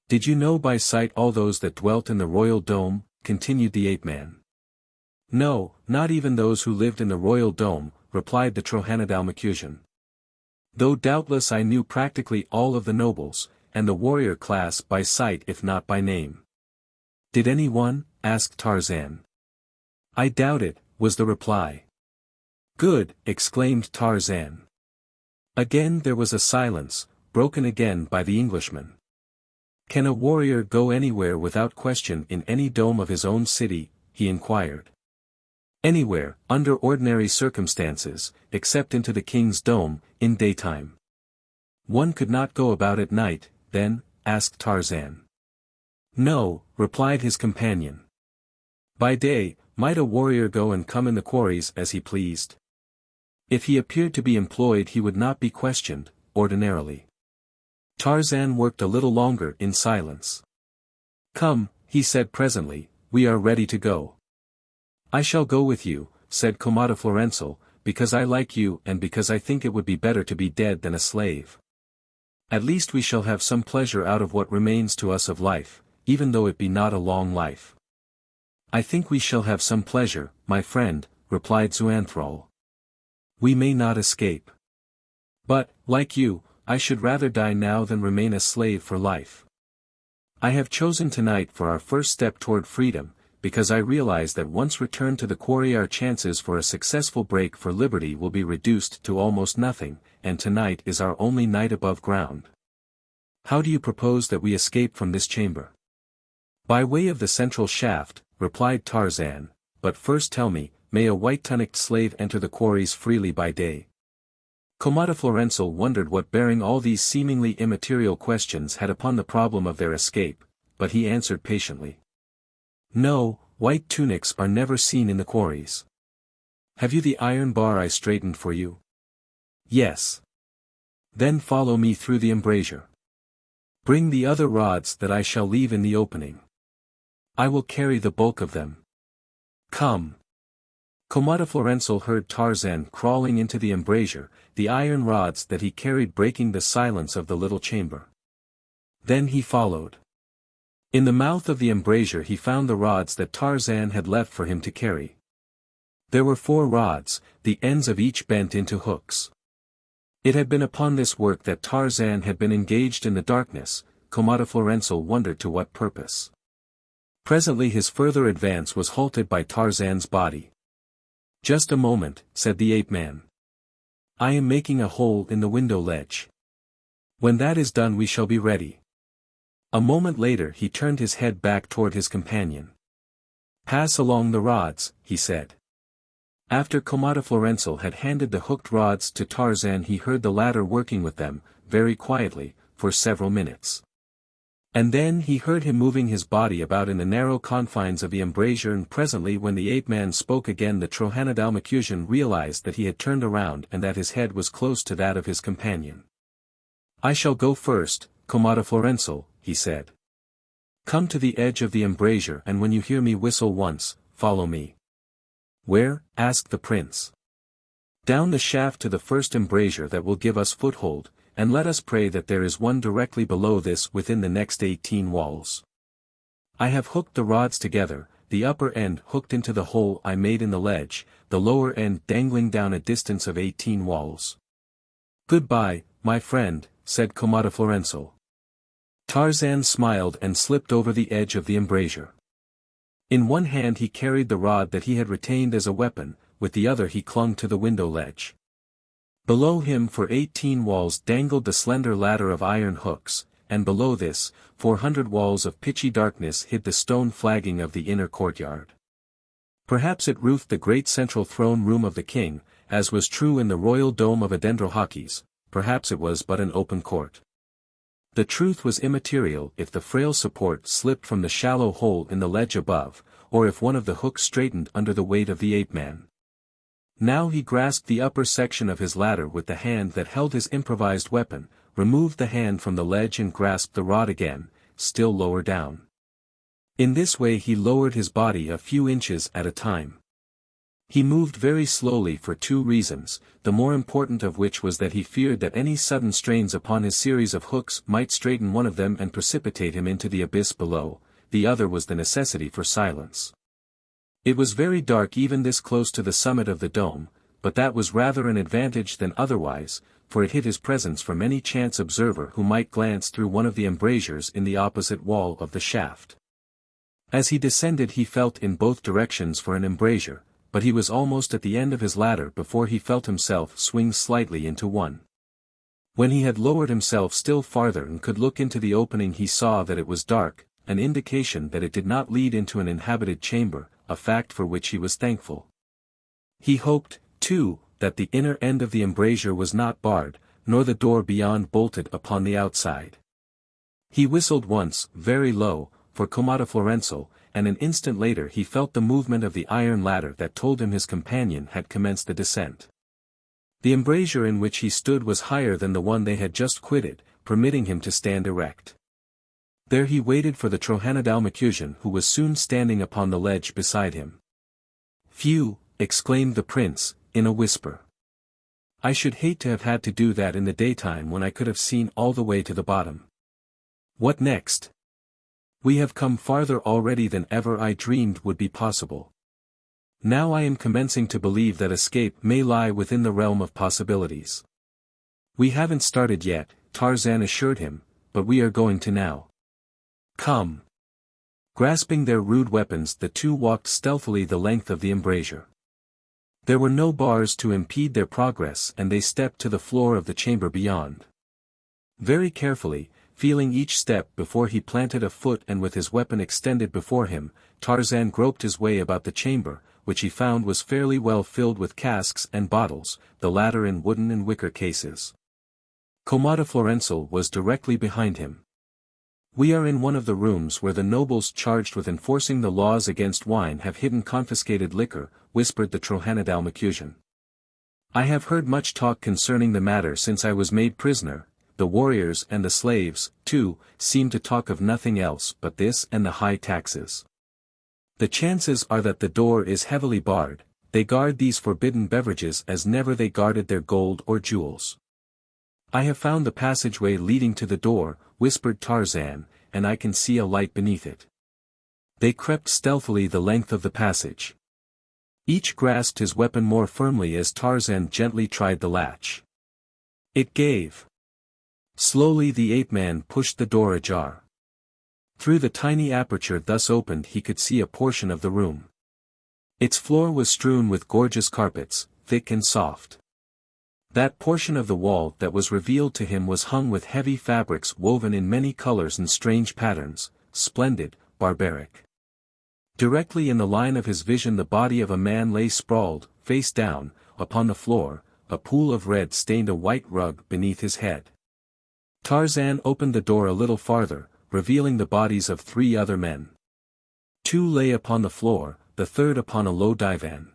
"Did you know by sight all those that dwelt in the royal dome?" continued the ape-man. "No, not even those who lived in the royal dome," replied the Trohanadalmakusian. "Though doubtless I knew practically all of the nobles, and the warrior class by sight if not by name." "Did anyone?" asked Tarzan. "I doubt it," was the reply. "Good," exclaimed Tarzan. Again there was a silence, broken again by the Englishman. "Can a warrior go anywhere without question in any dome of his own city?" he inquired. "Anywhere, under ordinary circumstances, except into the king's dome, in daytime." "One could not go about at night, then?" asked Tarzan. "No," replied his companion. "By day, might a warrior go and come in the quarries as he pleased? If he appeared to be employed he would not be questioned, ordinarily." Tarzan worked a little longer in silence. "Come," he said presently, "we are ready to go." "I shall go with you," said Komodoflorensal, "because I like you and because I think it would be better to be dead than a slave. At least we shall have some pleasure out of what remains to us of life, even though it be not a long life." "I think we shall have some pleasure, my friend," replied Zoanthrohago. "We may not escape. But, like you, I should rather die now than remain a slave for life. I have chosen tonight for our first step toward freedom, because I realize that once returned to the quarry our chances for a successful break for liberty will be reduced to almost nothing, and tonight is our only night above ground. How do you propose that we escape from this chamber?" "By way of the central shaft," replied Tarzan, "but first tell me, may a white-tunicked slave enter the quarries freely by day?" Komodoflorensal wondered what bearing all these seemingly immaterial questions had upon the problem of their escape, but he answered patiently. "No, white tunics are never seen in the quarries." Have you the iron bar I straightened for you? Yes. Then follow me through the embrasure. Bring the other rods that I shall leave in the opening. I will carry the bulk of them. Come. Komodoflorensal heard Tarzan crawling into the embrasure, the iron rods that he carried breaking the silence of the little chamber. Then he followed. In the mouth of the embrasure he found the rods that Tarzan had left for him to carry. There were 4 rods, the ends of each bent into hooks. It had been upon this work that Tarzan had been engaged in the darkness. Komodoflorensal wondered to what purpose. Presently his further advance was halted by Tarzan's body. Just a moment, said the ape-man. I am making a hole in the window ledge. When that is done we shall be ready. A moment later he turned his head back toward his companion. Pass along the rods, he said. After Komodoflorensal had handed the hooked rods to Tarzan he heard the latter working with them, very quietly, for several minutes. And then he heard him moving his body about in the narrow confines of the embrasure, and presently when the ape-man spoke again the Trohanadalmakusian realized that he had turned around and that his head was close to that of his companion. I shall go first, Komodoflorensal, he said. Come to the edge of the embrasure and when you hear me whistle once, follow me. Where? Asked the prince. Down the shaft to the first embrasure that will give us foothold, and let us pray that there is one directly below this within the next 18 walls. I have hooked the rods together, the upper end hooked into the hole I made in the ledge, the lower end dangling down a distance of 18 walls. Goodbye, my friend, said Komodoflorensal. Tarzan smiled and slipped over the edge of the embrasure. In one hand he carried the rod that he had retained as a weapon, with the other he clung to the window ledge. Below him for 18 walls dangled the slender ladder of iron hooks, and below this, 400 walls of pitchy darkness hid the stone flagging of the inner courtyard. Perhaps it roofed the great central throne room of the king, as was true in the royal dome of Adendrohahkis, perhaps it was but an open court. The truth was immaterial if the frail support slipped from the shallow hole in the ledge above, or if one of the hooks straightened under the weight of the ape-man. Now he grasped the upper section of his ladder with the hand that held his improvised weapon, removed the hand from the ledge and grasped the rod again, still lower down. In this way he lowered his body a few inches at a time. He moved very slowly for 2 reasons, the more important of which was that he feared that any sudden strains upon his series of hooks might straighten one of them and precipitate him into the abyss below, the other was the necessity for silence. It was very dark even this close to the summit of the dome, but that was rather an advantage than otherwise, for it hid his presence from any chance observer who might glance through one of the embrasures in the opposite wall of the shaft. As he descended he felt in both directions for an embrasure, but he was almost at the end of his ladder before he felt himself swing slightly into one. When he had lowered himself still farther and could look into the opening he saw that it was dark, an indication that it did not lead into an inhabited chamber, a fact for which he was thankful. He hoped, too, that the inner end of the embrasure was not barred, nor the door beyond bolted upon the outside. He whistled once, very low, for Komodoflorensal, and an instant later he felt the movement of the iron ladder that told him his companion had commenced the descent. The embrasure in which he stood was higher than the one they had just quitted, permitting him to stand erect. There he waited for the Trohanadalmakusian who was soon standing upon the ledge beside him. Phew, exclaimed the prince, in a whisper. I should hate to have had to do that in the daytime when I could have seen all the way to the bottom. What next? We have come farther already than ever I dreamed would be possible. Now I am commencing to believe that escape may lie within the realm of possibilities. We haven't started yet, Tarzan assured him, but we are going to now. Come. Grasping their rude weapons the two walked stealthily the length of the embrasure. There were no bars to impede their progress and they stepped to the floor of the chamber beyond. Very carefully, feeling each step before he planted a foot and with his weapon extended before him, Tarzan groped his way about the chamber, which he found was fairly well filled with casks and bottles, the latter in wooden and wicker cases. Komodoflorensal was directly behind him. "We are in one of the rooms where the nobles charged with enforcing the laws against wine have hidden confiscated liquor," whispered the Trohanadalmakusian. "I have heard much talk concerning the matter since I was made prisoner. The warriors and the slaves, too, seem to talk of nothing else but this and the high taxes. The chances are that the door is heavily barred. They guard these forbidden beverages as never they guarded their gold or jewels." "I have found the passageway leading to the door," whispered Tarzan, "and I can see a light beneath it." They crept stealthily the length of the passage. Each grasped his weapon more firmly as Tarzan gently tried the latch. It gave. Slowly the ape-man pushed the door ajar. Through the tiny aperture thus opened he could see a portion of the room. Its floor was strewn with gorgeous carpets, thick and soft. That portion of the wall that was revealed to him was hung with heavy fabrics woven in many colors and strange patterns, splendid, barbaric. Directly in the line of his vision the body of a man lay sprawled, face down, upon the floor, a pool of red stained a white rug beneath his head. Tarzan opened the door a little farther, revealing the bodies of 3 other men. 2 lay upon the floor, the third upon a low divan.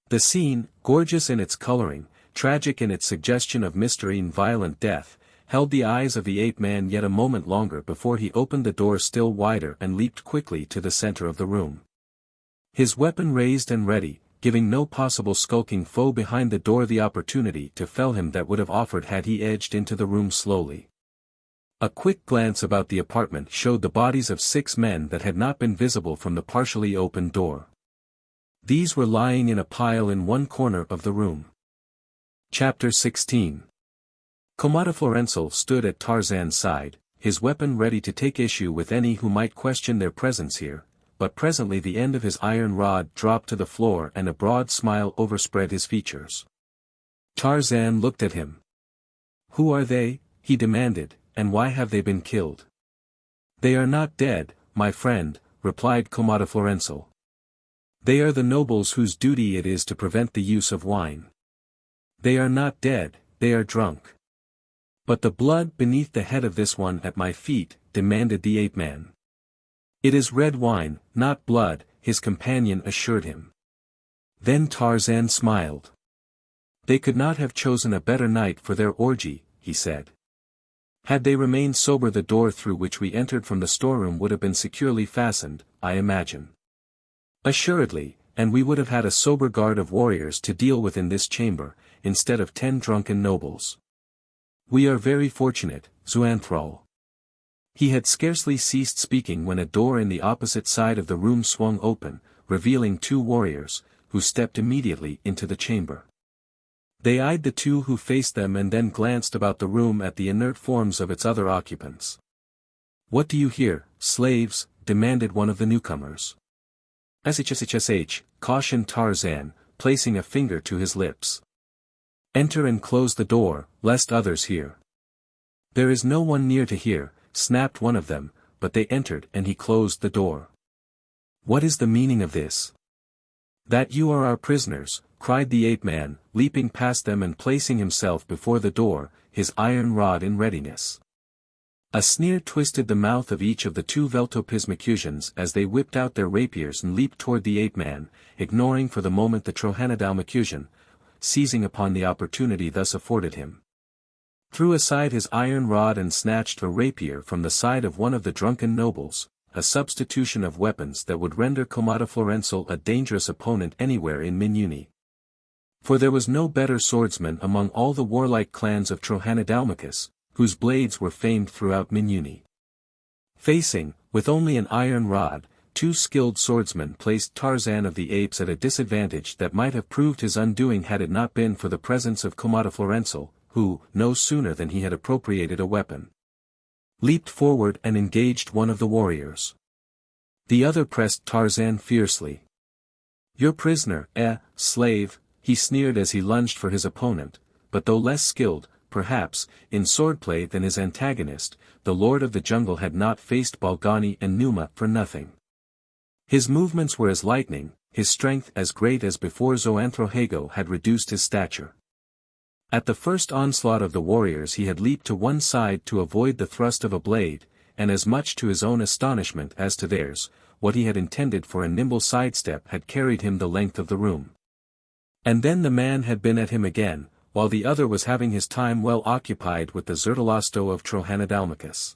The scene, gorgeous in its coloring, tragic in its suggestion of mystery and violent death, held the eyes of the ape-man yet a moment longer before he opened the door still wider and leaped quickly to the center of the room. His weapon raised and ready, giving no possible skulking foe behind the door the opportunity to fell him that would have offered had he edged into the room slowly. A quick glance about the apartment showed the bodies of 6 men that had not been visible from the partially opened door. These were lying in a pile in one corner of the room. Chapter 16. Komodoflorensal stood at Tarzan's side, his weapon ready to take issue with any who might question their presence here, but presently the end of his iron rod dropped to the floor and a broad smile overspread his features. Tarzan looked at him. "Who are they?" he demanded, "and why have they been killed?" "They are not dead, my friend," replied Komodoflorensal. "They are the nobles whose duty it is to prevent the use of wine. They are not dead, they are drunk." "But the blood beneath the head of this one at my feet," demanded the ape-man. "It is red wine, not blood," his companion assured him. Then Tarzan smiled. "They could not have chosen a better night for their orgy," he said. "Had they remained sober the door through which we entered from the storeroom would have been securely fastened, I imagine." "Assuredly, and we would have had a sober guard of warriors to deal with in this chamber, instead of 10 drunken nobles. We are very fortunate, Zoanthrohago." He had scarcely ceased speaking when a door in the opposite side of the room swung open, revealing 2 warriors, who stepped immediately into the chamber. They eyed the 2 who faced them and then glanced about the room at the inert forms of its other occupants. "What do you hear, slaves?" demanded one of the newcomers. "Shh, cautioned Tarzan, placing a finger to his lips. "Enter and close the door, lest others hear." "There is no one near to hear," snapped one of them, but they entered and he closed the door. "What is the meaning of this?" "That you are our prisoners," cried the ape-man, leaping past them and placing himself before the door, his iron rod in readiness. A sneer twisted the mouth of each of the 2 Veltopismakusians as they whipped out their rapiers and leaped toward the ape-man, ignoring for the moment the Trohanadalmakusian, seizing upon the opportunity thus afforded him. Threw aside his iron rod and snatched a rapier from the side of one of the drunken nobles, a substitution of weapons that would render Komodoflorensal a dangerous opponent anywhere in Minuni. For there was no better swordsman among all the warlike clans of Trohanadalmakus, whose blades were famed throughout Minuni. Facing, with only an iron rod, 2 skilled swordsmen placed Tarzan of the Apes at a disadvantage that might have proved his undoing had it not been for the presence of Komodoflorensal, who, no sooner than he had appropriated a weapon, leaped forward and engaged one of the warriors. The other pressed Tarzan fiercely. "Your prisoner, slave," he sneered as he lunged for his opponent, but though less skilled, perhaps, in swordplay than his antagonist, the lord of the jungle had not faced Balgani and Numa for nothing. His movements were as lightning, his strength as great as before Zoanthrohago had reduced his stature. At the first onslaught of the warriors he had leaped to one side to avoid the thrust of a blade, and as much to his own astonishment as to theirs, what he had intended for a nimble sidestep had carried him the length of the room. And then the man had been at him again, while the other was having his time well occupied with the Zertalasto of Trohanadalmakus.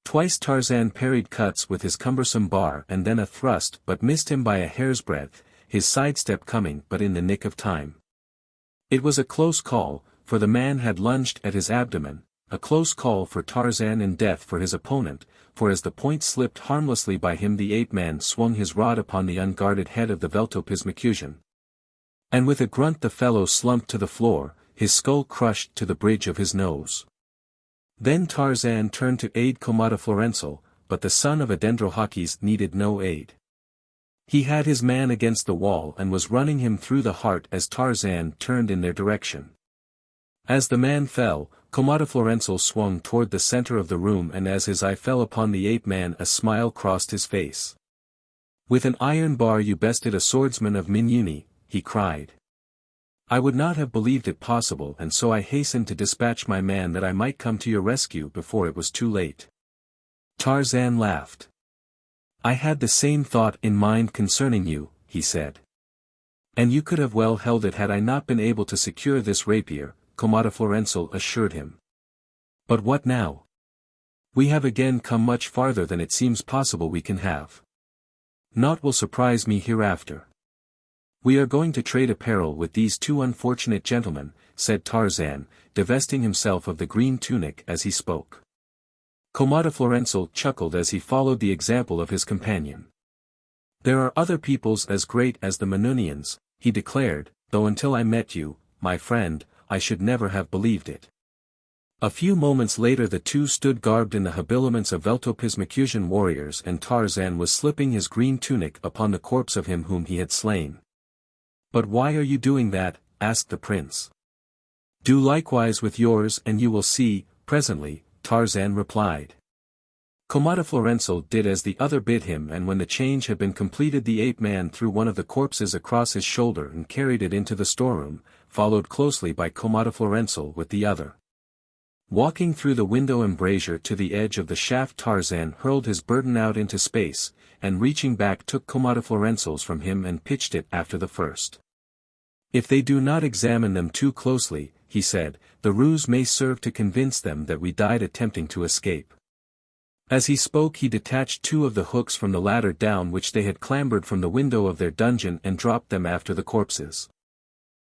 Twice Tarzan parried cuts with his cumbersome bar and then a thrust but missed him by a hair's breadth, his sidestep coming but in the nick of time. It was a close call, for the man had lunged at his abdomen, a close call for Tarzan and death for his opponent, for as the point slipped harmlessly by him the ape-man swung his rod upon the unguarded head of the Veltopismakusian. And with a grunt the fellow slumped to the floor, his skull crushed to the bridge of his nose. Then Tarzan turned to aid Komodoflorensal, but the son of Adendrohahkis needed no aid. He had his man against the wall and was running him through the heart as Tarzan turned in their direction. As the man fell, Komodoflorensal swung toward the center of the room and as his eye fell upon the ape-man a smile crossed his face. "With an iron bar you bested a swordsman of Minuni," he cried. "I would not have believed it possible and so I hastened to dispatch my man that I might come to your rescue before it was too late." Tarzan laughed. "I had the same thought in mind concerning you," he said. "And you could have well held it had I not been able to secure this rapier," Komodoflorensal assured him. "But what now? We have again come much farther than it seems possible we can have. Naught will surprise me hereafter. We are going to trade apparel with these two unfortunate gentlemen," said Tarzan, divesting himself of the green tunic as he spoke. Komodoflorensal chuckled as he followed the example of his companion. "There are other peoples as great as the Minunians," he declared, "though until I met you, my friend, I should never have believed it." A few moments later the two stood garbed in the habiliments of Veltopismakusian warriors and Tarzan was slipping his green tunic upon the corpse of him whom he had slain. "But why are you doing that?" asked the prince. "Do likewise with yours and you will see, presently," Tarzan replied. Komodoflorensal did as the other bid him and when the change had been completed the ape-man threw one of the corpses across his shoulder and carried it into the storeroom, followed closely by Komodoflorensal with the other. Walking through the window embrasure to the edge of the shaft Tarzan hurled his burden out into space, and reaching back took Komodoflorensal's from him and pitched it after the first. "If they do not examine them too closely," he said, "the ruse may serve to convince them that we died attempting to escape." As he spoke he detached two of the hooks from the ladder down which they had clambered from the window of their dungeon and dropped them after the corpses.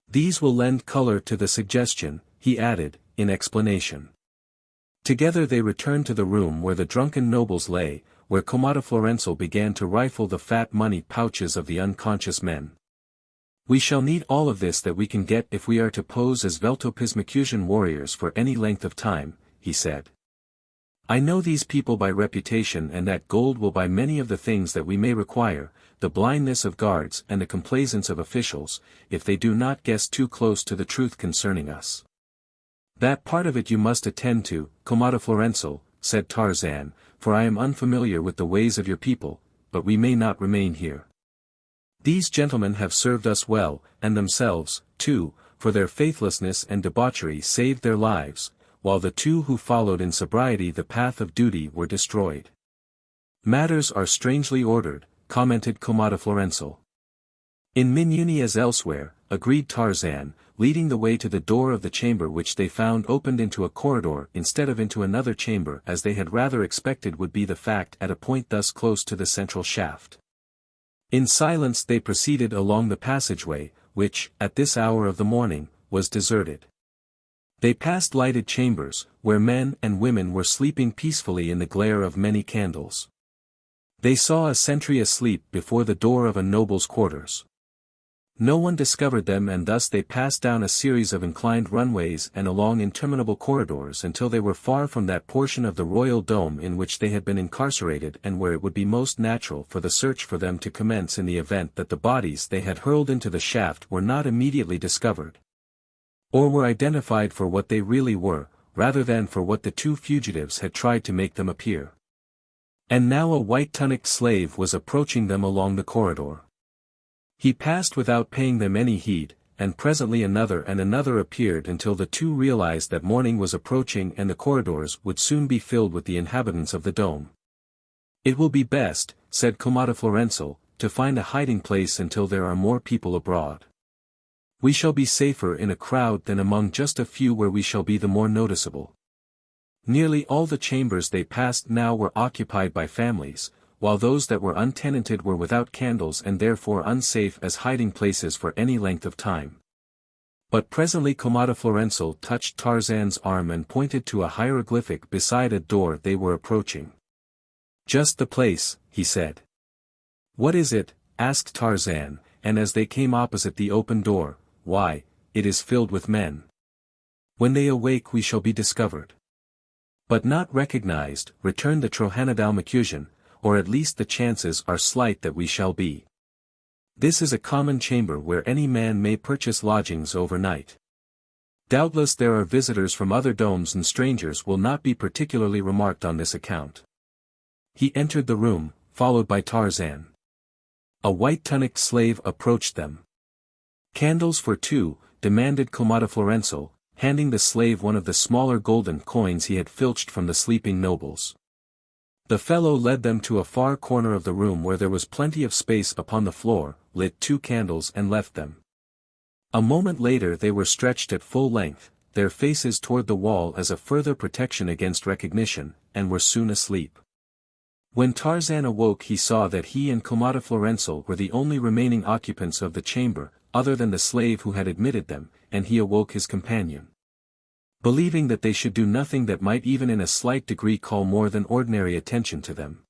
"These will lend color to the suggestion," he added, in explanation. Together they returned to the room where the drunken nobles lay, where Komodoflorensal began to rifle the fat money pouches of the unconscious men. "We shall need all of this that we can get if we are to pose as Veltopismakusian warriors for any length of time," he said. "I know these people by reputation and that gold will buy many of the things that we may require, the blindness of guards and the complaisance of officials, if they do not guess too close to the truth concerning us." "That part of it you must attend to, Komodoflorensal," said Tarzan, "for I am unfamiliar with the ways of your people, but we may not remain here. These gentlemen have served us well, and themselves, too, for their faithlessness and debauchery saved their lives, while the two who followed in sobriety the path of duty were destroyed." "Matters are strangely ordered," commented Komodoflorensal. "In Minuni as elsewhere," agreed Tarzan, leading the way to the door of the chamber which they found opened into a corridor instead of into another chamber as they had rather expected would be the fact at a point thus close to the central shaft. In silence they proceeded along the passageway, which, at this hour of the morning, was deserted. They passed lighted chambers, where men and women were sleeping peacefully in the glare of many candles. They saw a sentry asleep before the door of a noble's quarters. No one discovered them and thus they passed down a series of inclined runways and along interminable corridors until they were far from that portion of the royal dome in which they had been incarcerated and where it would be most natural for the search for them to commence in the event that the bodies they had hurled into the shaft were not immediately discovered, or were identified for what they really were, rather than for what the two fugitives had tried to make them appear. And now a white-tunicked slave was approaching them along the corridor. He passed without paying them any heed, and presently another and another appeared until the two realized that morning was approaching and the corridors would soon be filled with the inhabitants of the dome. "It will be best," said Komodoflorensal, "to find a hiding place until there are more people abroad. We shall be safer in a crowd than among just a few where we shall be the more noticeable." Nearly all the chambers they passed now were occupied by families, while those that were untenanted were without candles and therefore unsafe as hiding places for any length of time. But presently Komodoflorensal touched Tarzan's arm and pointed to a hieroglyphic beside a door they were approaching. "Just the place," he said. "What is it?" asked Tarzan, and as they came opposite the open door, "Why, it is filled with men. When they awake we shall be discovered." "But not recognized," returned the Trohanadalmakusian, "or at least the chances are slight that we shall be. This is a common chamber where any man may purchase lodgings overnight. Doubtless there are visitors from other domes and strangers will not be particularly remarked on this account." He entered the room, followed by Tarzan. A white-tunicked slave approached them. "Candles for two," demanded Komodoflorensal, handing the slave one of the smaller golden coins he had filched from the sleeping nobles. The fellow led them to a far corner of the room where there was plenty of space upon the floor, lit 2 candles and left them. A moment later they were stretched at full length, their faces toward the wall as a further protection against recognition, and were soon asleep. When Tarzan awoke he saw that he and Komodoflorensal were the only remaining occupants of the chamber, other than the slave who had admitted them, and he awoke his companion. Believing that they should do nothing that might even in a slight degree call more than ordinary attention to them.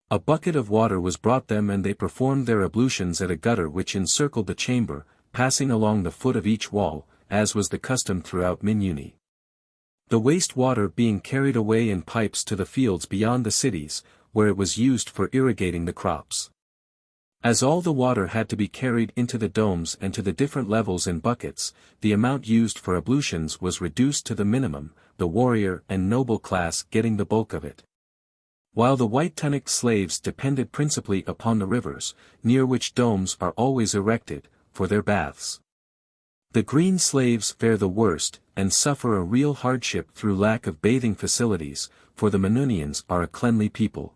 A bucket of water was brought them and they performed their ablutions at a gutter which encircled the chamber, passing along the foot of each wall, as was the custom throughout Minuni. The waste water being carried away in pipes to the fields beyond the cities, where it was used for irrigating the crops. As all the water had to be carried into the domes and to the different levels in buckets, the amount used for ablutions was reduced to the minimum, the warrior and noble class getting the bulk of it. While the white-tunicked slaves depended principally upon the rivers, near which domes are always erected, for their baths. The green slaves fare the worst, and suffer a real hardship through lack of bathing facilities, for the Minunians are a cleanly people.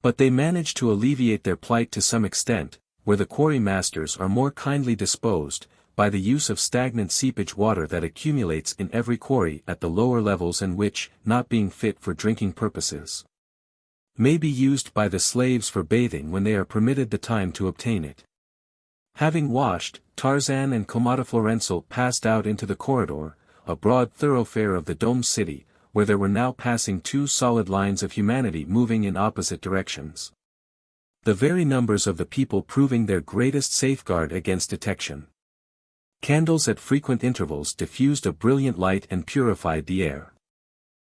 But they manage to alleviate their plight to some extent, where the quarry masters are more kindly disposed, by the use of stagnant seepage water that accumulates in every quarry at the lower levels and which, not being fit for drinking purposes, may be used by the slaves for bathing when they are permitted the time to obtain it. Having washed, Tarzan and Komodoflorensal passed out into the corridor, a broad thoroughfare of the domed city, where there were now passing 2 solid lines of humanity moving in opposite directions. The very numbers of the people proving their greatest safeguard against detection. Candles at frequent intervals diffused a brilliant light and purified the air.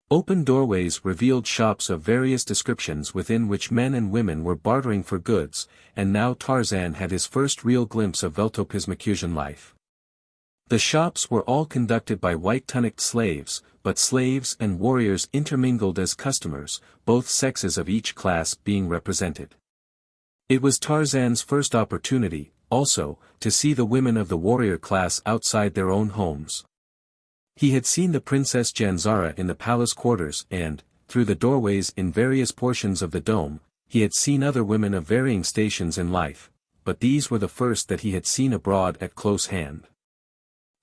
Open doorways revealed shops of various descriptions within which men and women were bartering for goods, and now Tarzan had his first real glimpse of Veltopismakusian life. The shops were all conducted by white-tunicked slaves, but slaves and warriors intermingled as customers, both sexes of each class being represented. It was Tarzan's first opportunity, also, to see the women of the warrior class outside their own homes. He had seen the Princess Janzara in the palace quarters and, through the doorways in various portions of the dome, he had seen other women of varying stations in life, but these were the first that he had seen abroad at close hand.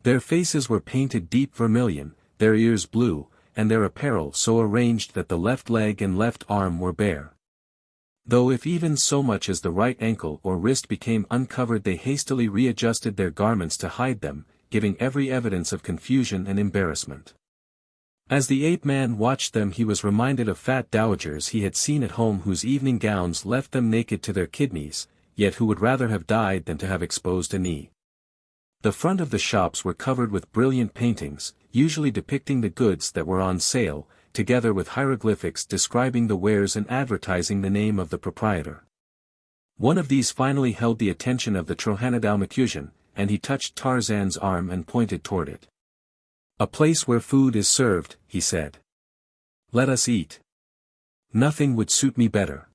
Their faces were painted deep vermilion, their ears blue, and their apparel so arranged that the left leg and left arm were bare. Though if even so much as the right ankle or wrist became uncovered they hastily readjusted their garments to hide them, giving every evidence of confusion and embarrassment. As the ape-man watched them he was reminded of fat dowagers he had seen at home whose evening gowns left them naked to their kidneys, yet who would rather have died than to have exposed a knee. The front of the shops were covered with brilliant paintings, usually depicting the goods that were on sale, together with hieroglyphics describing the wares and advertising the name of the proprietor. One of these finally held the attention of the Trohanadalmakusian, and he touched Tarzan's arm and pointed toward it. "A place where food is served," he said. "Let us eat. Nothing would suit me better."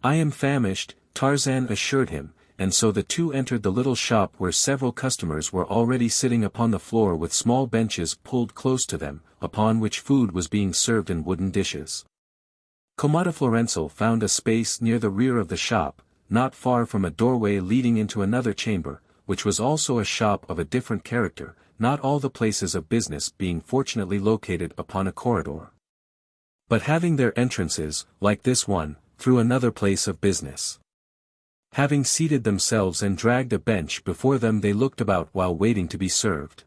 "I am famished," Tarzan assured him, and so the two entered the little shop where several customers were already sitting upon the floor with small benches pulled close to them, upon which food was being served in wooden dishes. Komodoflorensal found a space near the rear of the shop, not far from a doorway leading into another chamber, which was also a shop of a different character, not all the places of business being fortunately located upon a corridor, but having their entrances, like this one, through another place of business. Having seated themselves and dragged a bench before them, they looked about while waiting to be served.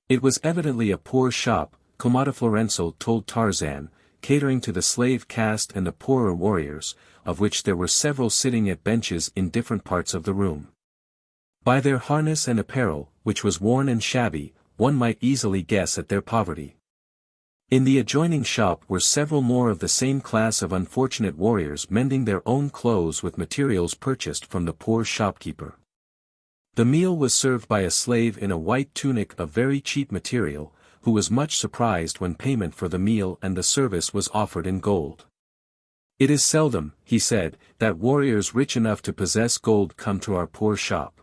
It was evidently a poor shop, Komodoflorensal told Tarzan, catering to the slave caste and the poorer warriors, of which there were several sitting at benches in different parts of the room. By their harness and apparel, which was worn and shabby, one might easily guess at their poverty. In the adjoining shop were several more of the same class of unfortunate warriors mending their own clothes with materials purchased from the poor shopkeeper. The meal was served by a slave in a white tunic of very cheap material, who was much surprised when payment for the meal and the service was offered in gold. "It is seldom," he said, "that warriors rich enough to possess gold come to our poor shop.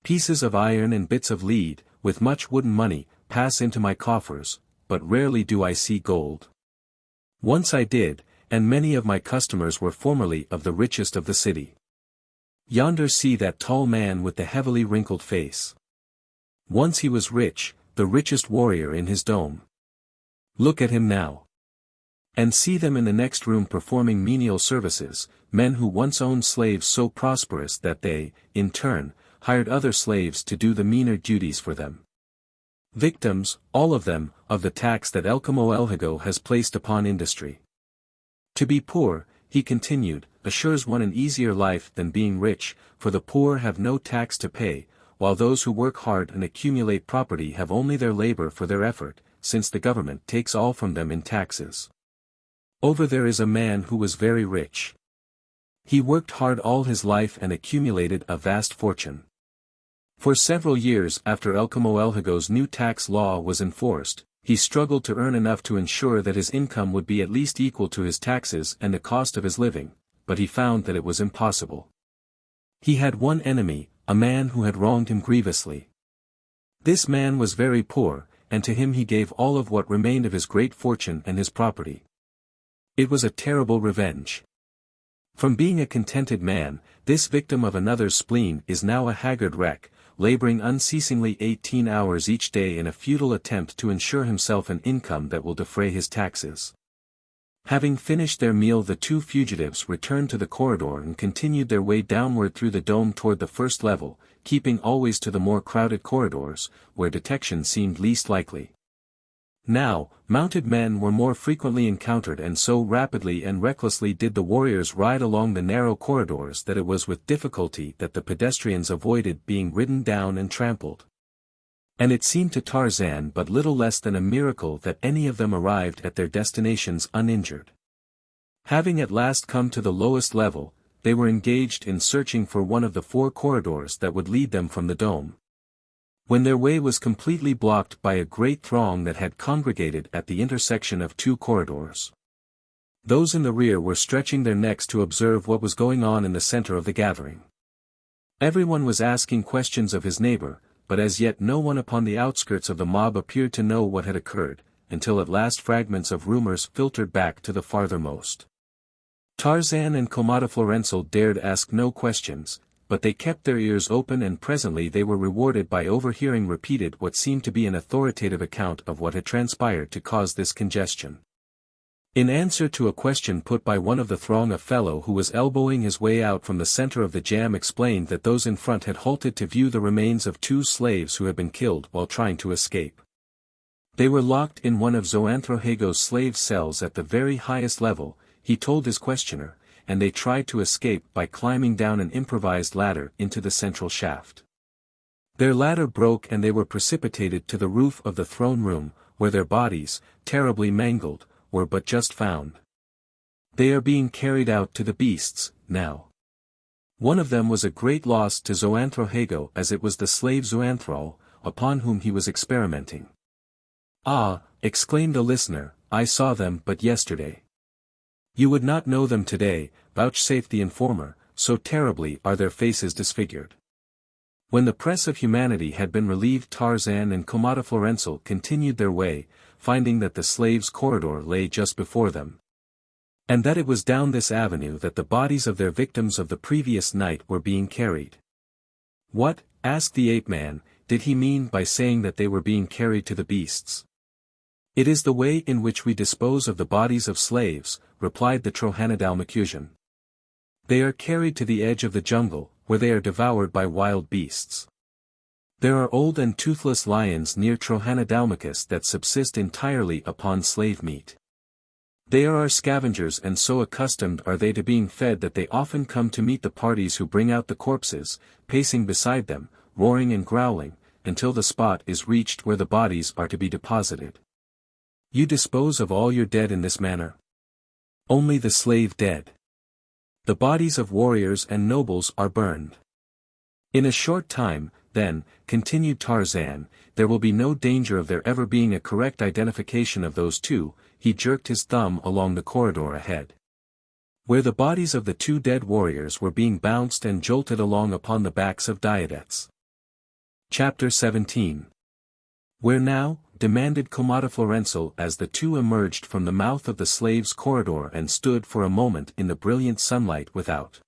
Pieces of iron and bits of lead, with much wooden money, pass into my coffers, but rarely do I see gold. Once I did, and many of my customers were formerly of the richest of the city. Yonder see that tall man with the heavily wrinkled face. Once he was rich, the richest warrior in his dome. Look at him now. And see them in the next room performing menial services, men who once owned slaves so prosperous that they, in turn, hired other slaves to do the meaner duties for them. Victims, all of them, of the tax that Komodoflorensal has placed upon industry. To be poor," he continued, "assures one an easier life than being rich, for the poor have no tax to pay, while those who work hard and accumulate property have only their labor for their effort, since the government takes all from them in taxes. Over there is a man who was very rich. He worked hard all his life and accumulated a vast fortune. For several years after Komodoflorensal new tax law was enforced, he struggled to earn enough to ensure that his income would be at least equal to his taxes and the cost of his living, but he found that it was impossible. He had one enemy, a man who had wronged him grievously. This man was very poor, and to him he gave all of what remained of his great fortune and his property. It was a terrible revenge. From being a contented man, this victim of another's spleen is now a haggard wreck, laboring unceasingly 18 hours each day in a futile attempt to ensure himself an income that will defray his taxes." Having finished their meal, the two fugitives returned to the corridor and continued their way downward through the dome toward the first level, keeping always to the more crowded corridors, where detection seemed least likely. Now, mounted men were more frequently encountered, and so rapidly and recklessly did the warriors ride along the narrow corridors that it was with difficulty that the pedestrians avoided being ridden down and trampled. And it seemed to Tarzan but little less than a miracle that any of them arrived at their destinations uninjured. Having at last come to the lowest level, they were engaged in searching for one of the 4 corridors that would lead them from the dome, when their way was completely blocked by a great throng that had congregated at the intersection of 2 corridors. Those in the rear were stretching their necks to observe what was going on in the center of the gathering. Everyone was asking questions of his neighbor, but as yet no one upon the outskirts of the mob appeared to know what had occurred, until at last fragments of rumors filtered back to the farthermost. Tarzan and Komodoflorensal dared ask no questions, but they kept their ears open, and presently they were rewarded by overhearing repeated what seemed to be an authoritative account of what had transpired to cause this congestion. In answer to a question put by one of the throng, a fellow who was elbowing his way out from the center of the jam explained that those in front had halted to view the remains of 2 slaves who had been killed while trying to escape. They were locked in one of Zoanthrohago's slave cells at the very highest level, he told his questioner, and they tried to escape by climbing down an improvised ladder into the central shaft. Their ladder broke and they were precipitated to the roof of the throne room, where their bodies, terribly mangled, were but just found. They are being carried out to the beasts, now. One of them was a great loss to Zoanthrohago, as it was the slave Zoanthro, upon whom he was experimenting. "Ah," exclaimed a listener, "I saw them but yesterday." "You would not know them today," vouchsafed the informer, so terribly are their faces disfigured. When the press of humanity had been relieved, Tarzan and Komodoflorensal continued their way, finding that the slaves' corridor lay just before them, and that it was down this avenue that the bodies of their victims of the previous night were being carried. What, asked the ape-man, did he mean by saying that they were being carried to the beasts? It is the way in which we dispose of the bodies of slaves, replied the Trohanadalmakusian. They are carried to the edge of the jungle, where they are devoured by wild beasts. There are old and toothless lions near Trohanadalmakus that subsist entirely upon slave meat. They are our scavengers, and so accustomed are they to being fed that they often come to meet the parties who bring out the corpses, pacing beside them, roaring and growling, until the spot is reached where the bodies are to be deposited. You dispose of all your dead in this manner? Only the slave dead. The bodies of warriors and nobles are burned. In a short time, then, continued Tarzan, there will be no danger of there ever being a correct identification of those two. He jerked his thumb along the corridor ahead, where the bodies of the two dead warriors were being bounced and jolted along upon the backs of diodetes. Chapter 17. Where now? Demanded Komodoflorensal as the two emerged from the mouth of the slaves' corridor and stood for a moment in the brilliant sunlight without.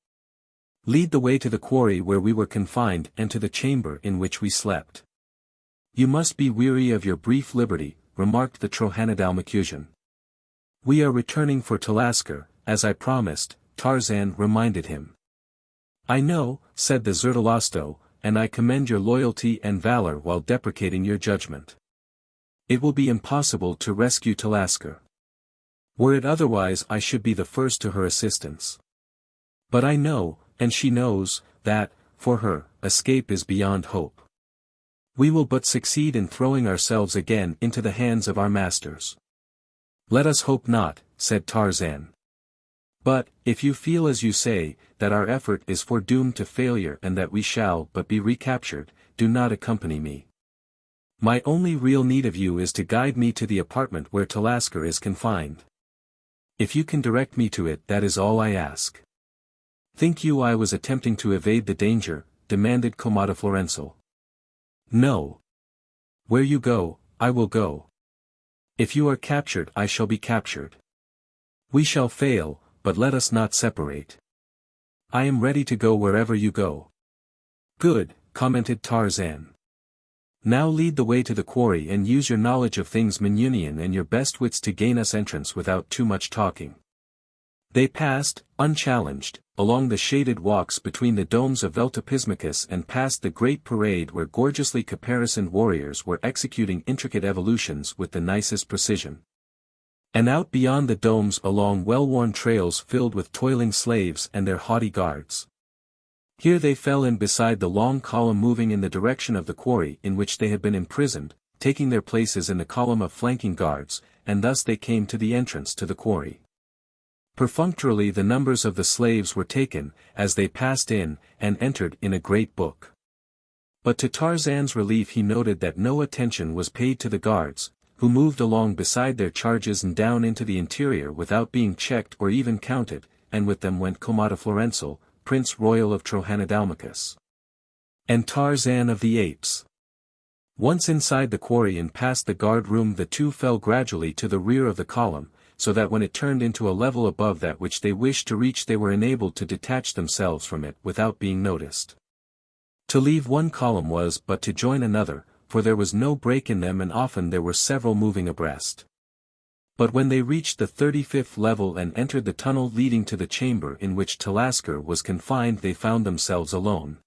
Lead the way to the quarry where we were confined and to the chamber in which we slept. You must be weary of your brief liberty, remarked the Trohanadalmakusian. We are returning for Tlasker, as I promised, Tarzan reminded him. I know, said the Zertolosto, and I commend your loyalty and valor while deprecating your judgment. It will be impossible to rescue Tlasker. Were it otherwise, I should be the first to her assistance. But I know, and she knows, that, for her, escape is beyond hope. We will but succeed in throwing ourselves again into the hands of our masters. Let us hope not, said Tarzan. But, if you feel as you say, that our effort is foredoomed to failure and that we shall but be recaptured, do not accompany me. My only real need of you is to guide me to the apartment where Tlasker is confined. If you can direct me to it, that is all I ask. Think you I was attempting to evade the danger? Demanded Komodoflorensal. No. Where you go, I will go. If you are captured, I shall be captured. We shall fail, but let us not separate. I am ready to go wherever you go. Good, commented Tarzan. Now lead the way to the quarry and use your knowledge of things Minunian and your best wits to gain us entrance without too much talking. They passed, unchallenged, along the shaded walks between the domes of Veltopismakus and past the great parade where gorgeously caparisoned warriors were executing intricate evolutions with the nicest precision. And out beyond the domes along well-worn trails filled with toiling slaves and their haughty guards. Here they fell in beside the long column moving in the direction of the quarry in which they had been imprisoned, taking their places in the column of flanking guards, and thus they came to the entrance to the quarry. Perfunctorily the numbers of the slaves were taken, as they passed in, and entered in a great book. But to Tarzan's relief he noted that no attention was paid to the guards, who moved along beside their charges and down into the interior without being checked or even counted, and with them went Komodoflorensal, Prince Royal of Trohanadalmakus, and Tarzan of the Apes. Once inside the quarry and past the guard room the two fell gradually to the rear of the column, so that when it turned into a level above that which they wished to reach they were enabled to detach themselves from it without being noticed. To leave one column was but to join another, for there was no break in them and often there were several moving abreast. But when they reached the 35th level and entered the tunnel leading to the chamber in which Tlasker was confined they found themselves alone.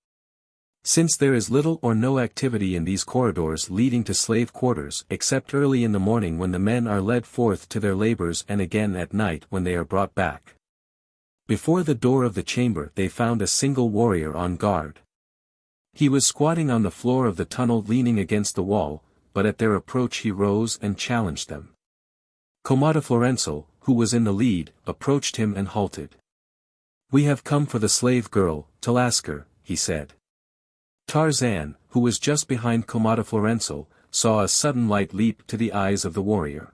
Since there is little or no activity in these corridors leading to slave quarters except early in the morning when the men are led forth to their labors and again at night when they are brought back. Before the door of the chamber they found a single warrior on guard. He was squatting on the floor of the tunnel leaning against the wall, but at their approach he rose and challenged them. Komodoflorensal, who was in the lead, approached him and halted. We have come for the slave girl, Tlasker, he said. Tarzan, who was just behind Komodoflorensal, saw a sudden light leap to the eyes of the warrior.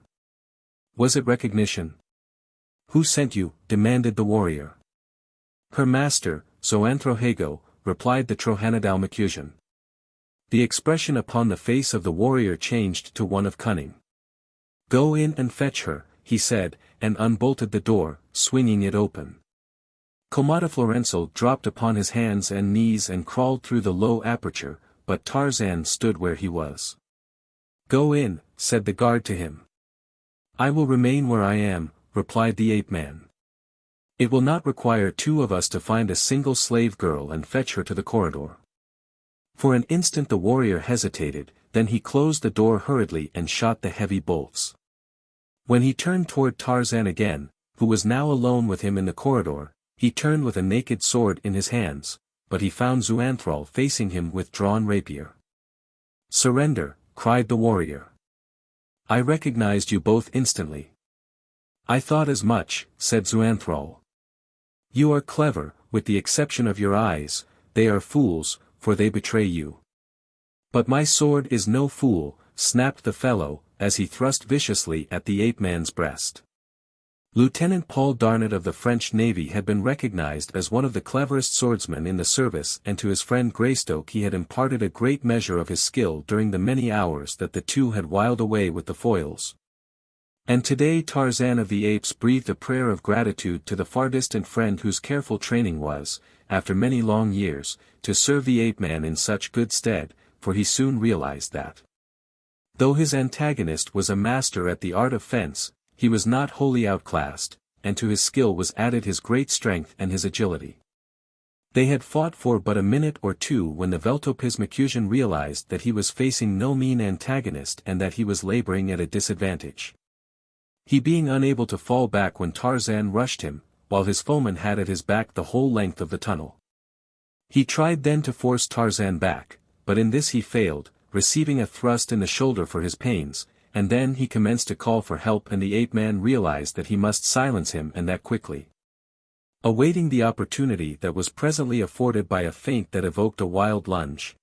Was it recognition? Who sent you? Demanded the warrior. Her master, Zoanthrohago, replied the Trohanadalmakusian. The expression upon the face of the warrior changed to one of cunning. "Go in and fetch her," he said, and unbolted the door, swinging it open. Komodoflorensal dropped upon his hands and knees and crawled through the low aperture, but Tarzan stood where he was. "Go in," said the guard to him. "I will remain where I am," replied the ape-man. "It will not require two of us to find a single slave girl and fetch her to the corridor." For an instant the warrior hesitated, then he closed the door hurriedly and shot the heavy bolts. When he turned toward Tarzan again, who was now alone with him in the corridor, he turned with a naked sword in his hands, but he found Zoanthral facing him with drawn rapier. "Surrender," cried the warrior. "I recognized you both instantly." "I thought as much," said Zoanthral. "You are clever, with the exception of your eyes, they are fools, for they betray you." "But my sword is no fool," snapped the fellow, as he thrust viciously at the ape-man's breast. Lieutenant Paul Darnat of the French Navy had been recognized as one of the cleverest swordsmen in the service, and to his friend Greystoke he had imparted a great measure of his skill during the many hours that the two had whiled away with the foils. And today Tarzan of the Apes breathed a prayer of gratitude to the far distant friend whose careful training was, after many long years, to serve the ape-man in such good stead, for he soon realized that, though his antagonist was a master at the art of fence, he was not wholly outclassed, and to his skill was added his great strength and his agility. They had fought for but a minute or two when the Veltopismakusian realized that he was facing no mean antagonist and that he was laboring at a disadvantage. He being unable to fall back when Tarzan rushed him, while his foeman had at his back the whole length of the tunnel. He tried then to force Tarzan back, but in this he failed, receiving a thrust in the shoulder for his pains, and then he commenced to call for help and the ape-man realized that he must silence him and that quickly. Awaiting the opportunity that was presently afforded by a feint that evoked a wild lunge,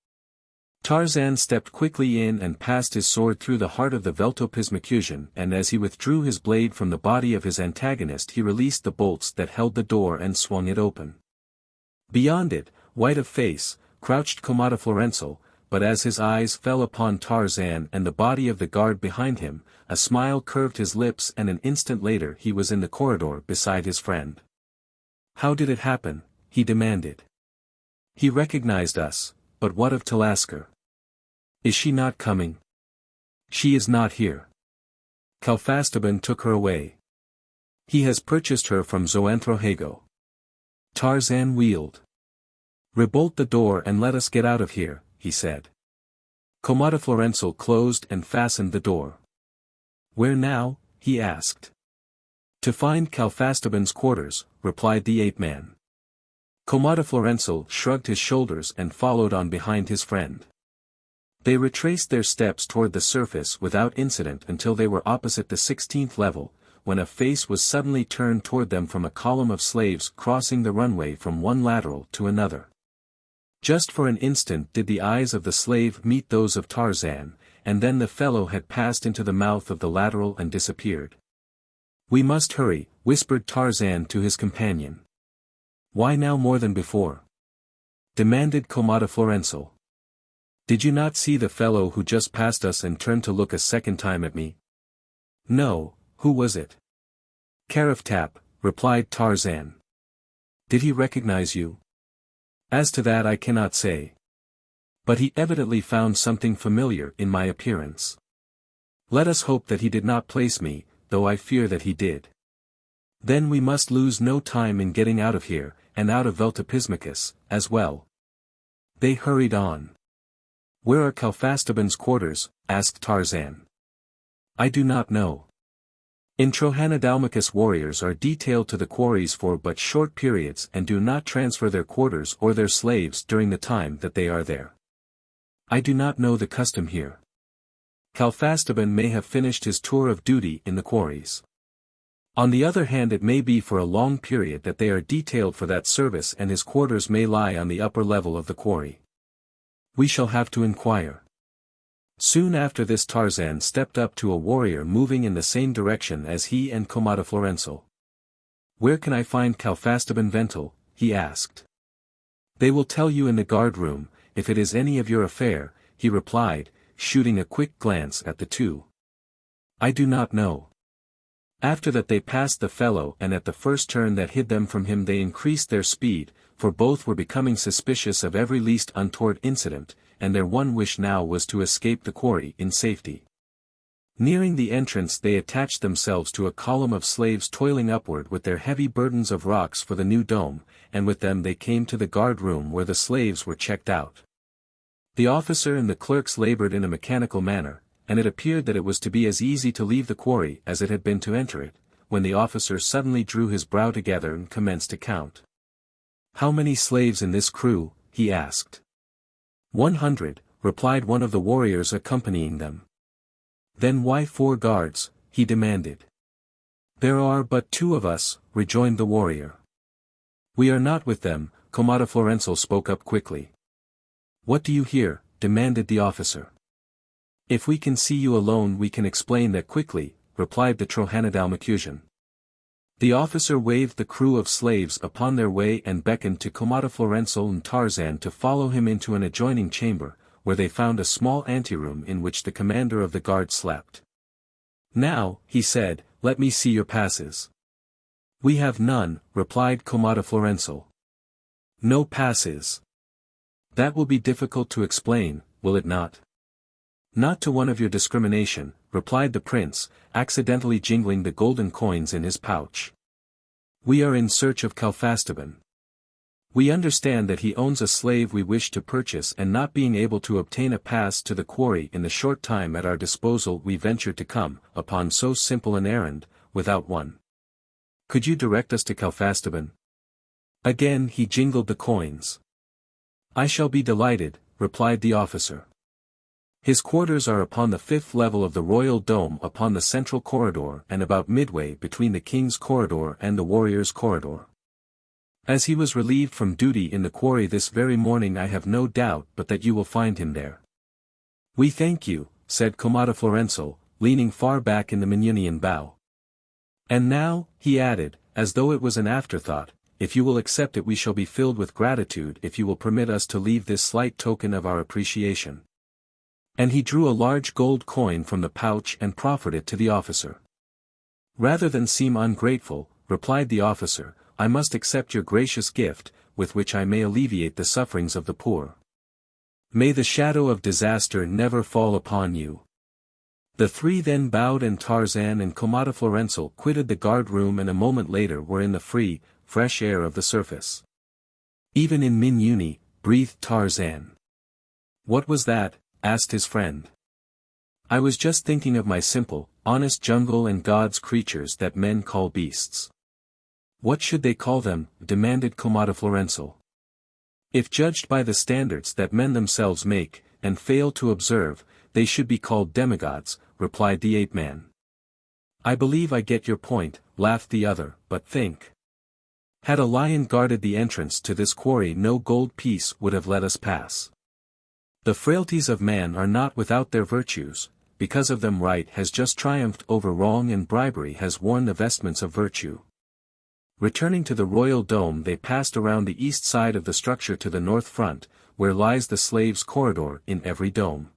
Tarzan stepped quickly in and passed his sword through the heart of the Veltopismakusian, and as he withdrew his blade from the body of his antagonist he released the bolts that held the door and swung it open. Beyond it, white of face, crouched Komodoflorensal, but as his eyes fell upon Tarzan and the body of the guard behind him, a smile curved his lips and an instant later he was in the corridor beside his friend. "How did it happen?" he demanded. "He recognized us, but what of Talasker? Is she not coming?" "She is not here. Kalfastaban took her away. He has purchased her from Zoanthrohago." Tarzan wheeled. "Rebolt the door and let us get out of here," he said. Komodoflorensal closed and fastened the door. "Where now?" he asked. "To find Kalfastaban's quarters," replied the ape-man. Komodoflorensal shrugged his shoulders and followed on behind his friend. They retraced their steps toward the surface without incident until they were opposite the 16th level, when a face was suddenly turned toward them from a column of slaves crossing the runway from one lateral to another. Just for an instant did the eyes of the slave meet those of Tarzan, and then the fellow had passed into the mouth of the lateral and disappeared. "We must hurry," whispered Tarzan to his companion. "Why now more than before?" demanded Komodoflorensal. "Did you not see the fellow who just passed us and turned to look a second time at me?" "No, who was it?" "Karaftap," replied Tarzan. "Did he recognize you?" "As to that I cannot say. But he evidently found something familiar in my appearance. Let us hope that he did not place me, though I fear that he did. Then we must lose no time in getting out of here, and out of Veltopismakus, as well." They hurried on. "Where are Kalfastaban's quarters?" asked Tarzan. "I do not know. In Trohanadalmakus warriors are detailed to the quarries for but short periods and do not transfer their quarters or their slaves during the time that they are there. I do not know the custom here. Kalfastaban may have finished his tour of duty in the quarries. On the other hand it may be for a long period that they are detailed for that service and his quarters may lie on the upper level of the quarry. We shall have to inquire." Soon after this Tarzan stepped up to a warrior moving in the same direction as he and Komodoflorensal. "Where can I find Kalfastaban Vental?" he asked. They will tell you in the guard room, if it is any of your affair, he replied, shooting a quick glance at the two. I do not know. After that they passed the fellow, and at the first turn that hid them from him they increased their speed, for both were becoming suspicious of every least untoward incident, and their one wish now was to escape the quarry in safety. Nearing the entrance they attached themselves to a column of slaves toiling upward with their heavy burdens of rocks for the new dome, and with them they came to the guard room where the slaves were checked out. The officer and the clerks labored in a mechanical manner, and it appeared that it was to be as easy to leave the quarry as it had been to enter it, when the officer suddenly drew his brow together and commenced to count. How many slaves in this crew? He asked. 100, replied one of the warriors accompanying them. Then why 4 guards? He demanded. There are but 2 of us, rejoined the warrior. We are not with them, Komodoflorensal spoke up quickly. What do you hear? Demanded the officer. If we can see you alone we can explain that quickly, replied the Trohanadalmakusian. The officer waved the crew of slaves upon their way and beckoned to Komodoflorensal and Tarzan to follow him into an adjoining chamber, where they found a small anteroom in which the commander of the guard slept. Now, he said, let me see your passes. We have none, replied Komodoflorensal. No passes. That will be difficult to explain, will it not? Not to one of your discrimination, replied the prince, accidentally jingling the golden coins in his pouch. We are in search of Kalfastaban. We understand that he owns a slave we wish to purchase, and not being able to obtain a pass to the quarry in the short time at our disposal we ventured to come, upon so simple an errand, without one. Could you direct us to Kalfastaban? Again he jingled the coins. I shall be delighted, replied the officer. His quarters are upon the 5th level of the royal dome upon the central corridor and about midway between the king's corridor and the warrior's corridor. As he was relieved from duty in the quarry this very morning I have no doubt but that you will find him there. We thank you, said Komodoflorensal, leaning far back in the Minunian bow. And now, he added, as though it was an afterthought, if you will accept it we shall be filled with gratitude if you will permit us to leave this slight token of our appreciation. And he drew a large gold coin from the pouch and proffered it to the officer. Rather than seem ungrateful, replied the officer, I must accept your gracious gift, with which I may alleviate the sufferings of the poor. May the shadow of disaster never fall upon you. The 3 then bowed and Tarzan and Komodoflorensal quitted the guard room and a moment later were in the free, fresh air of the surface. Even in Minuni, breathed Tarzan. What was that? Asked his friend. I was just thinking of my simple, honest jungle and God's creatures that men call beasts. What should they call them? Demanded Komodoflorensal. If judged by the standards that men themselves make, and fail to observe, they should be called demigods, replied the ape-man. I believe I get your point, laughed the other, but think. Had a lion guarded the entrance to this quarry no gold piece would have let us pass. The frailties of man are not without their virtues, because of them right has just triumphed over wrong and bribery has worn the vestments of virtue. Returning to the royal dome they passed around the east side of the structure to the north front, where lies the slaves' corridor in every dome.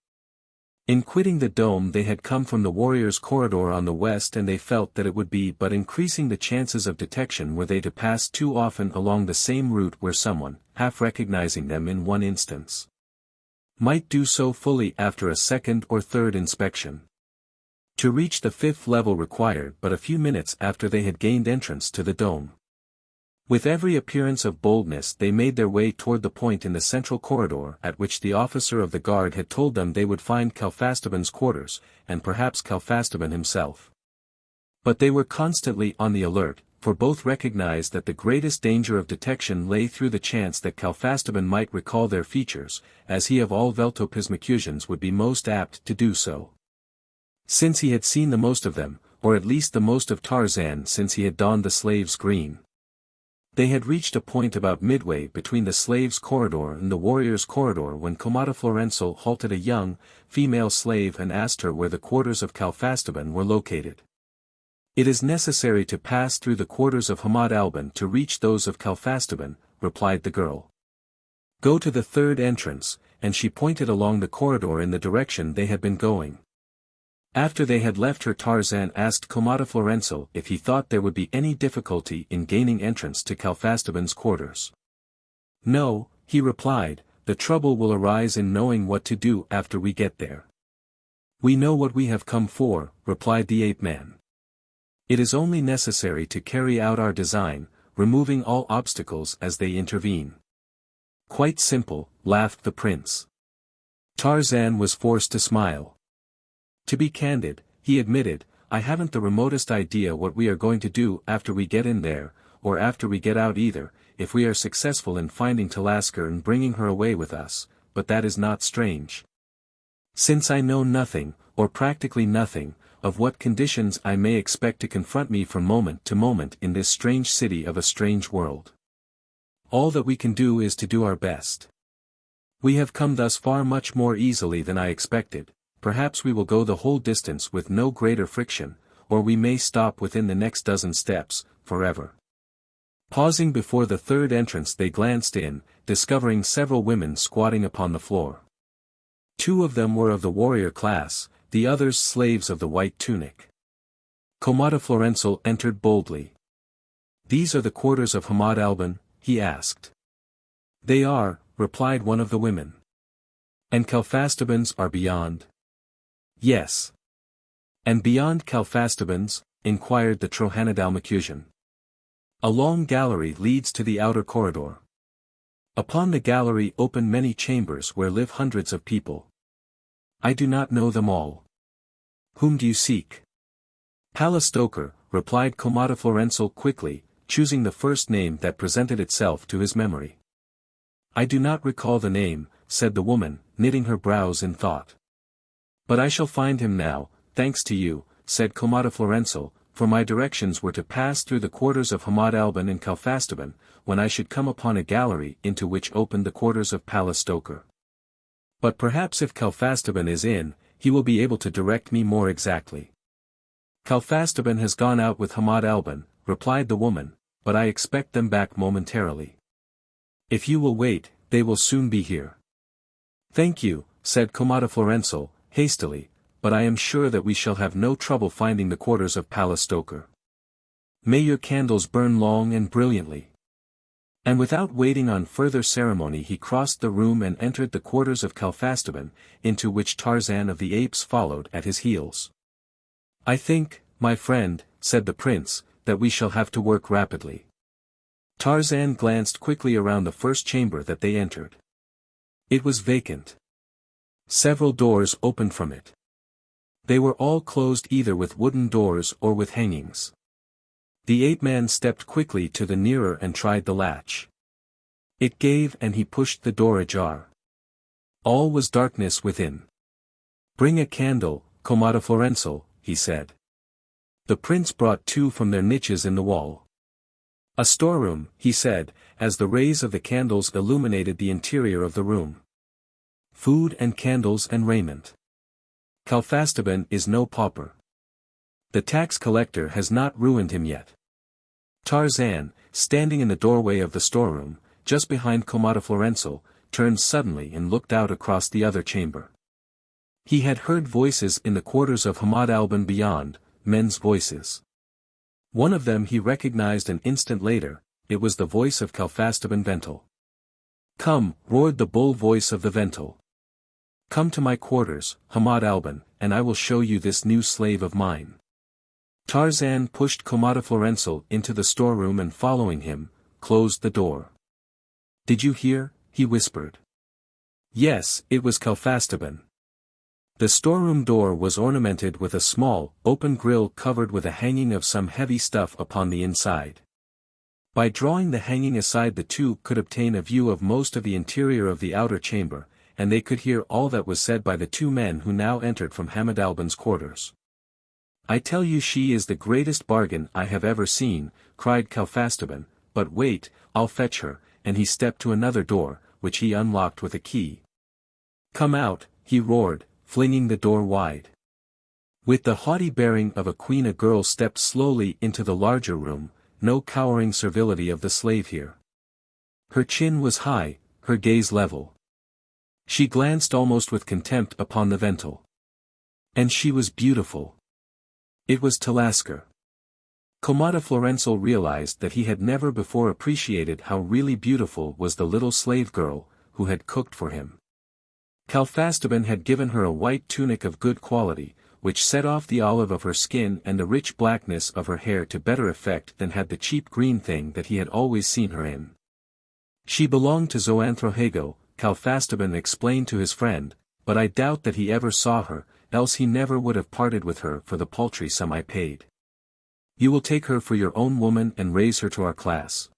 In quitting the dome they had come from the warriors' corridor on the west and they felt that it would be but increasing the chances of detection were they to pass too often along the same route where someone, half recognizing them in one instance, might do so fully after a second or third inspection. To reach the 5th level required but a few minutes after they had gained entrance to the dome. With every appearance of boldness they made their way toward the point in the central corridor at which the officer of the guard had told them they would find Kalfastaban's quarters, and perhaps Kalfastaban himself. But they were constantly on the alert, for both recognized that the greatest danger of detection lay through the chance that Kalfastaban might recall their features, as he of all Veltopismakusians would be most apt to do so. Since he had seen the most of them, or at least the most of Tarzan since he had donned the slave's green. They had reached a point about midway between the slave's corridor and the warrior's corridor when Komodoflorensal halted a young, female slave and asked her where the quarters of Kalfastaban were located. It is necessary to pass through the quarters of Hamad Alban to reach those of Kalfastaban, replied the girl. Go to the third entrance, and she pointed along the corridor in the direction they had been going. After they had left her, Tarzan asked Komodoflorensal if he thought there would be any difficulty in gaining entrance to Kalfastaban's quarters. No, he replied, the trouble will arise in knowing what to do after we get there. We know what we have come for, replied the ape-man. It is only necessary to carry out our design, removing all obstacles as they intervene. Quite simple, laughed the prince. Tarzan was forced to smile. To be candid, he admitted, I haven't the remotest idea what we are going to do after we get in there, or after we get out either, if we are successful in finding Talasker and bringing her away with us, but that is not strange. Since I know nothing, or practically nothing, of what conditions I may expect to confront me from moment to moment in this strange city of a strange world. All that we can do is to do our best. We have come thus far much more easily than I expected, perhaps we will go the whole distance with no greater friction, or we may stop within the next dozen steps, forever. Pausing before the third entrance they glanced in, discovering several women squatting upon the floor. 2 of them were of the warrior class, the others slaves of the white tunic. Komodoflorensal entered boldly. These are the quarters of Hamad Alban, he asked. They are, replied one of the women. And Kalfastaban's are beyond? Yes. And beyond Kalfastaban's? Inquired the Trohanadalmakusian. A long gallery leads to the outer corridor. Upon the gallery open many chambers where live hundreds of people. I do not know them all. Whom do you seek? Palastoker, replied Komodoflorensal quickly, choosing the first name that presented itself to his memory. I do not recall the name, said the woman, knitting her brows in thought. But I shall find him now, thanks to you, said Komodoflorensal, for my directions were to pass through the quarters of Hamad Alban and Kalfastaban, when I should come upon a gallery into which opened the quarters of Palastoker. But perhaps if Kalfastaban is in, he will be able to direct me more exactly. Kalfastaban has gone out with Hamad Alban, replied the woman, but I expect them back momentarily. If you will wait, they will soon be here. Thank you, said Komodoflorensal, hastily, but I am sure that we shall have no trouble finding the quarters of Palastoker. May your candles burn long and brilliantly. And without waiting on further ceremony he crossed the room and entered the quarters of Kalfastaban, into which Tarzan of the Apes followed at his heels. I think, my friend, said the prince, that we shall have to work rapidly. Tarzan glanced quickly around the first chamber that they entered. It was vacant. Several doors opened from it. They were all closed either with wooden doors or with hangings. The ape-man stepped quickly to the nearer and tried the latch. It gave and he pushed the door ajar. All was darkness within. Bring a candle, Komodoflorensal, he said. The prince brought 2 from their niches in the wall. A storeroom, he said, as the rays of the candles illuminated the interior of the room. Food and candles and raiment. Kalfastaban is no pauper. The tax collector has not ruined him yet. Tarzan, standing in the doorway of the storeroom, just behind Komodoflorensal, turned suddenly and looked out across the other chamber. He had heard voices in the quarters of Hamad Alban beyond, men's voices. One of them he recognized an instant later, it was the voice of Kalfastaban Vental. Come, roared the bull voice of the Vental. Come to my quarters, Hamad Alban, and I will show you this new slave of mine. Tarzan pushed Komodoflorensal into the storeroom and following him, closed the door. Did you hear? He whispered. Yes, it was Kalfastaban. The storeroom door was ornamented with a small, open grill covered with a hanging of some heavy stuff upon the inside. By drawing the hanging aside the 2 could obtain a view of most of the interior of the outer chamber, and they could hear all that was said by the 2 men who now entered from Hamad Alban's quarters. I tell you she is the greatest bargain I have ever seen, cried Kalfastaban, but wait, I'll fetch her, and he stepped to another door, which he unlocked with a key. Come out, he roared, flinging the door wide. With the haughty bearing of a queen a girl stepped slowly into the larger room, no cowering servility of the slave here. Her chin was high, her gaze level. She glanced almost with contempt upon the Vental. And she was beautiful. It was Talasker. Komodoflorensal realized that he had never before appreciated how really beautiful was the little slave girl, who had cooked for him. Kalfastaban had given her a white tunic of good quality, which set off the olive of her skin and the rich blackness of her hair to better effect than had the cheap green thing that he had always seen her in. She belonged to Zoanthrohago, Kalfastaban explained to his friend, but I doubt that he ever saw her, else he never would have parted with her for the paltry sum I paid. You will take her for your own woman and raise her to our class?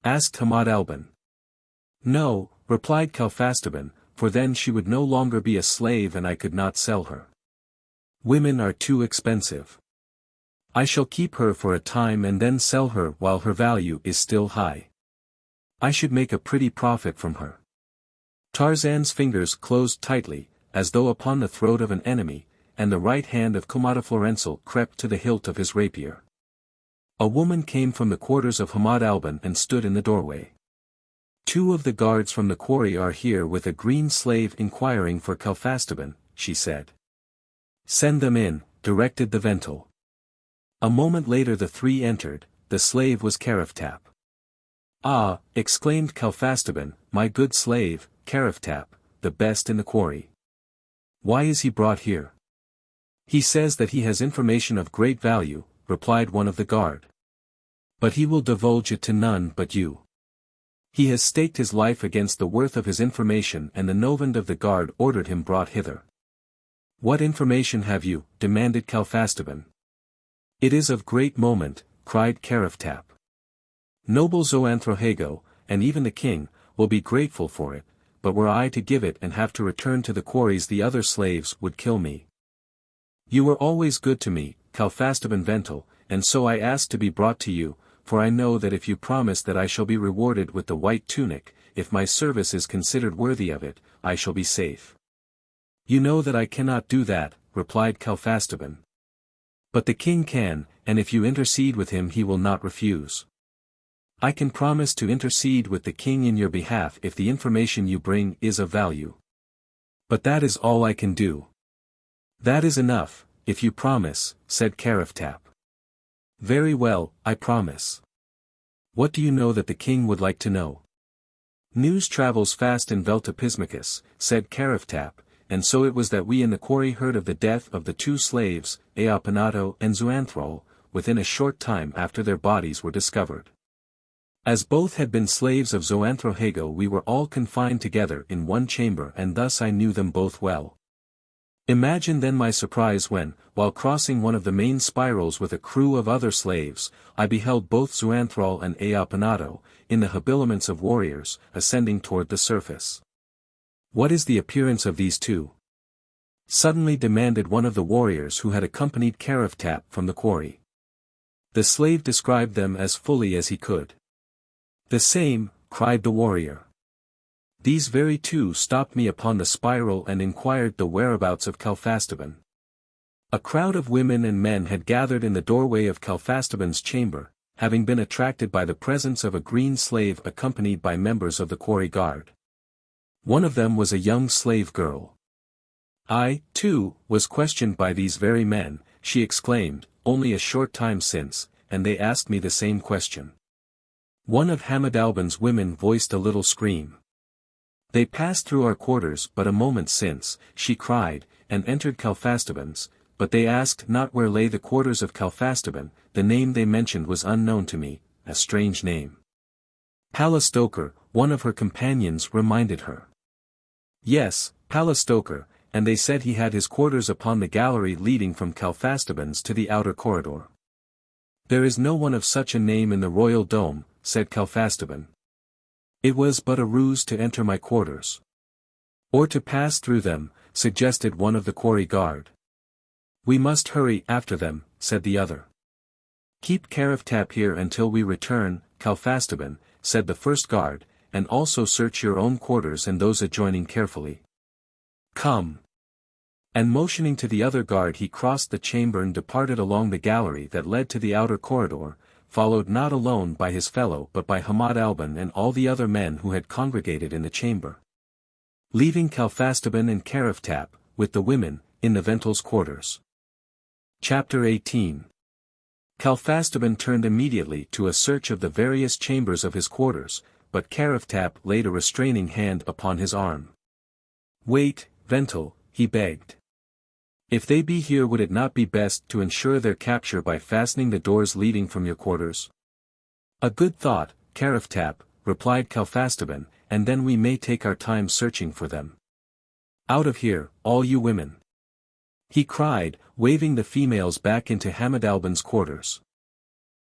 Asked Hamad Alban. No, replied Kalfastaban, for then she would no longer be a slave and I could not sell her. Women are too expensive. I shall keep her for a time and then sell her while her value is still high. I should make a pretty profit from her. Tarzan's fingers closed tightly, as though upon the throat of an enemy, and the right hand of Komodoflorensal crept to the hilt of his rapier. A woman came from the quarters of Hamad Alban and stood in the doorway. Two of the guards from the quarry are here with a green slave inquiring for Kalfastaban, she said. Send them in, directed the Vental. A moment later the three entered. The slave was Karaftap. Ah, exclaimed Kalfastaban, my good slave, Karaftap, the best in the quarry. Why is he brought here? He says that he has information of great value, replied one of the guard. But he will divulge it to none but you. He has staked his life against the worth of his information and the novand of the guard ordered him brought hither. What information have you? Demanded Kalfastaban. It is of great moment, cried Karaftap. Noble Zoanthrohago, and even the king, will be grateful for it, but were I to give it and have to return to the quarries the other slaves would kill me. You were always good to me, Kalfastaban Vental, and so I asked to be brought to you, for I know that if you promise that I shall be rewarded with the white tunic, if my service is considered worthy of it, I shall be safe. You know that I cannot do that, replied Kalfastaban. But the king can, and if you intercede with him he will not refuse. I can promise to intercede with the king in your behalf if the information you bring is of value. But that is all I can do. That is enough, if you promise, said Karaftap. Very well, I promise. What do you know that the king would like to know? News travels fast in Veltopismakus, said Karaftap, and so it was that we in the quarry heard of the death of the two slaves, Ape-man and Zoanthrohago, within a short time after their bodies were discovered. As both had been slaves of Zoanthrohago we were all confined together in one chamber and thus I knew them both well. Imagine then my surprise when, while crossing one of the main spirals with a crew of other slaves, I beheld both Zoanthrohago and Ape-man, in the habiliments of warriors, ascending toward the surface. What is the appearance of these two? Suddenly demanded one of the warriors who had accompanied Karaftap from the quarry. The slave described them as fully as he could. The same, cried the warrior. These very two stopped me upon the spiral and inquired the whereabouts of Kalfastaban. A crowd of women and men had gathered in the doorway of Kalfastaban's chamber, having been attracted by the presence of a green slave accompanied by members of the quarry guard. One of them was a young slave girl. I, too, was questioned by these very men, she exclaimed, only a short time since, and they asked me the same question. One of Hamad Alban's women voiced a little scream. They passed through our quarters but a moment since, she cried, and entered Kalfastaban's, but they asked not where lay the quarters of Kalfastaban, the name they mentioned was unknown to me, a strange name. Palastoker, one of her companions reminded her. Yes, Palastoker, and they said he had his quarters upon the gallery leading from Kalfastaban's to the outer corridor. There is no one of such a name in the royal dome, said Kalfastaban. It was but a ruse to enter my quarters. Or to pass through them, suggested one of the quarry guard. We must hurry after them, said the other. Keep Karaftap here until we return, Kalfastaban, said the first guard, and also search your own quarters and those adjoining carefully. Come. And motioning to the other guard he crossed the chamber and departed along the gallery that led to the outer corridor, followed not alone by his fellow but by Hamadalban and all the other men who had congregated in the chamber. Leaving Kalfastaban and Karaftap, with the women, in the Vental's quarters. Chapter 18. Kalfastaban turned immediately to a search of the various chambers of his quarters, but Karaftap laid a restraining hand upon his arm. "Wait, Vental," he begged. "If they be here, would it not be best to ensure their capture by fastening the doors leading from your quarters?" "A good thought, Karaftap," replied Kalfastaban, "and then we may take our time searching for them. Out of here, all you women!" he cried, waving the females back into Hamadalban's quarters.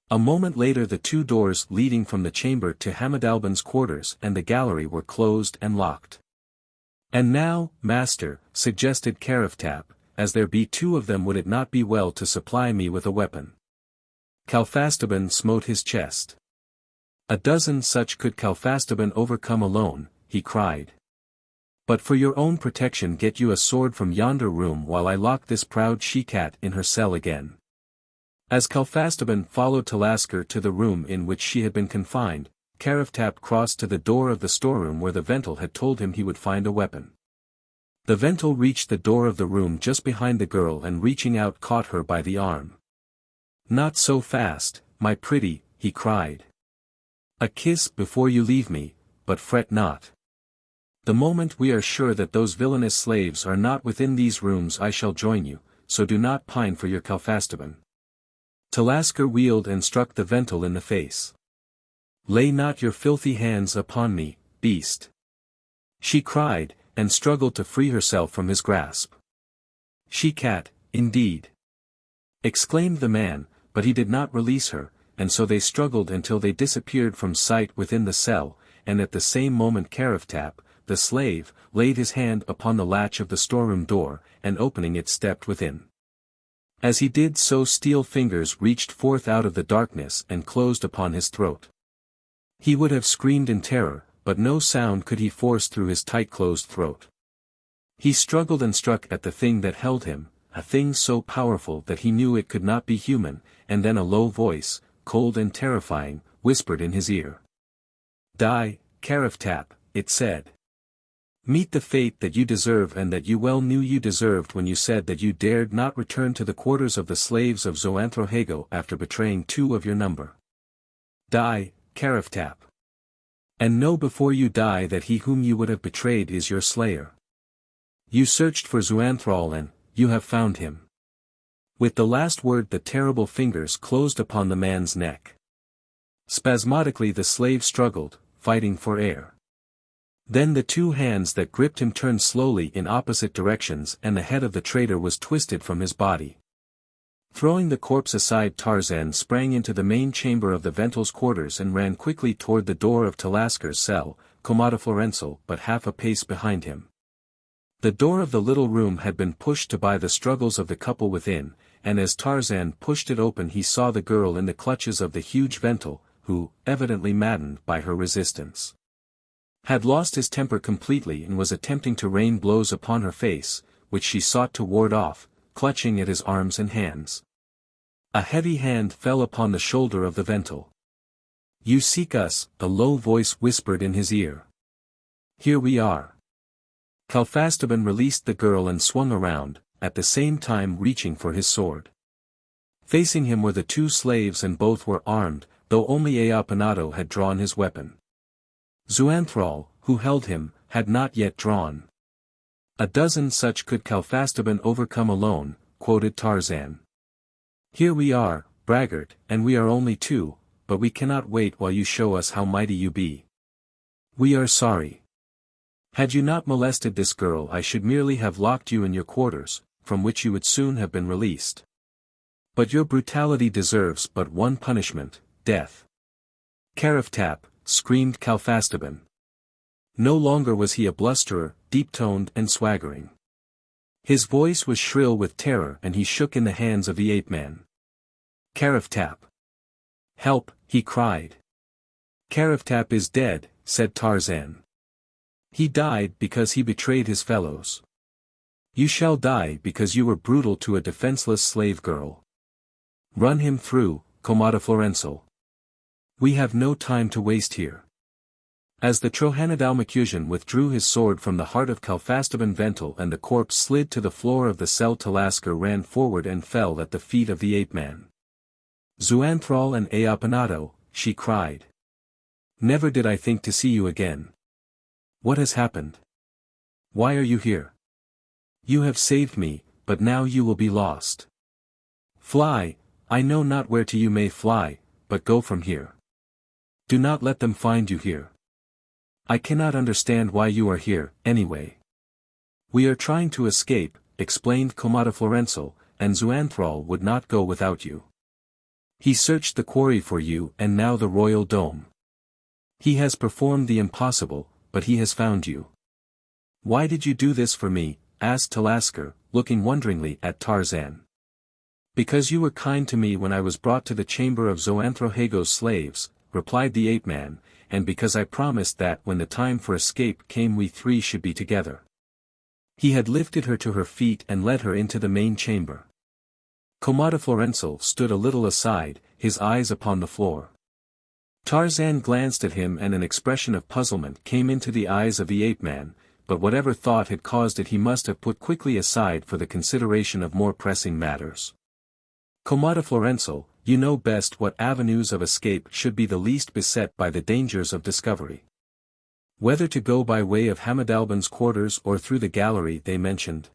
A moment later the two doors leading from the chamber to Hamadalban's quarters and the gallery were closed and locked. "And now, master," suggested Karaftap, "as there be two of them, would it not be well to supply me with a weapon?" Kalfastaban smote his chest. "A dozen such could Kalfastaban overcome alone," he cried. "But for your own protection get you a sword from yonder room while I lock this proud she-cat in her cell again." As Kalfastaban followed Talasker to the room in which she had been confined, Karaftap crossed to the door of the storeroom where the Vental had told him he would find a weapon. The Vental reached the door of the room just behind the girl and reaching out caught her by the arm. "Not so fast, my pretty," he cried. "A kiss before you leave me, but fret not. The moment we are sure that those villainous slaves are not within these rooms I shall join you, so do not pine for your Kalfastaban." Talasker wheeled and struck the Vental in the face. "Lay not your filthy hands upon me, beast!" she cried, and struggled to free herself from his grasp. "She-cat, indeed!" exclaimed the man, but he did not release her, and so they struggled until they disappeared from sight within the cell, and at the same moment Karaftap, the slave, laid his hand upon the latch of the storeroom door, and opening it stepped within. As he did so steel fingers reached forth out of the darkness and closed upon his throat. He would have screamed in terror, but no sound could he force through his tight-closed throat. He struggled and struck at the thing that held him, a thing so powerful that he knew it could not be human, and then a low voice, cold and terrifying, whispered in his ear. "Die, Karaftap," it said. "Meet the fate that you deserve and that you well knew you deserved when you said that you dared not return to the quarters of the slaves of Zoanthrohago after betraying two of your number. Die, Karaftap. And know before you die that he whom you would have betrayed is your slayer. You searched for Zoanthral and, you have found him." With the last word the terrible fingers closed upon the man's neck. Spasmodically the slave struggled, fighting for air. Then the two hands that gripped him turned slowly in opposite directions and the head of the traitor was twisted from his body. Throwing the corpse aside, Tarzan sprang into the main chamber of the Vental's quarters and ran quickly toward the door of Talasker's cell, Komodoflorensal but half a pace behind him. The door of the little room had been pushed to by the struggles of the couple within, and as Tarzan pushed it open he saw the girl in the clutches of the huge Vental, who, evidently maddened by her resistance, had lost his temper completely and was attempting to rain blows upon her face, which she sought to ward off, clutching at his arms and hands. A heavy hand fell upon the shoulder of the Vental. "You seek us," a low voice whispered in his ear. "Here we are." Kalfastaban released the girl and swung around, at the same time reaching for his sword. Facing him were the two slaves and both were armed, though only Eapanado had drawn his weapon. Zoanthral, who held him, had not yet drawn. "A dozen such could Kalfastaban overcome alone," quoted Tarzan. "Here we are, braggart, and we are only two, but we cannot wait while you show us how mighty you be. We are sorry. Had you not molested this girl I should merely have locked you in your quarters, from which you would soon have been released. But your brutality deserves but one punishment, death." "Karaftap," screamed Kalfastaban. No longer was he a blusterer, deep-toned and swaggering. His voice was shrill with terror and he shook in the hands of the ape-man. "Karaftap. Help," he cried. "Karaftap is dead," said Tarzan. "He died because he betrayed his fellows. You shall die because you were brutal to a defenseless slave girl. Run him through, Komodoflorensal." We have no time to waste here. As the Trohanadalmakusian withdrew his sword from the heart of Kalfastaban Ventil and the corpse slid to the floor of the cell, Talasker ran forward and fell at the feet of the ape-man. Zoanthral and Aopanato, she cried. Never did I think to see you again. What has happened? Why are you here? You have saved me, but now you will be lost. Fly, I know not where to you may fly, but go from here. Do not let them find you here. I cannot understand why you are here, anyway. We are trying to escape, explained Komodoflorensal, and Zoanthral would not go without you. He searched the quarry for you and now the royal dome. He has performed the impossible, but he has found you. Why did you do this for me? Asked Talasker, looking wonderingly at Tarzan. Because you were kind to me when I was brought to the chamber of Zoanthrohago's slaves, replied the ape-man, and because I promised that when the time for escape came we three should be together. He had lifted her to her feet and led her into the main chamber. Komodoflorensal stood a little aside, his eyes upon the floor. Tarzan glanced at him and an expression of puzzlement came into the eyes of the ape-man, but whatever thought had caused it he must have put quickly aside for the consideration of more pressing matters. Komodoflorensal, you know best what avenues of escape should be the least beset by the dangers of discovery. Whether to go by way of Hamadalban's quarters or through the gallery they mentioned.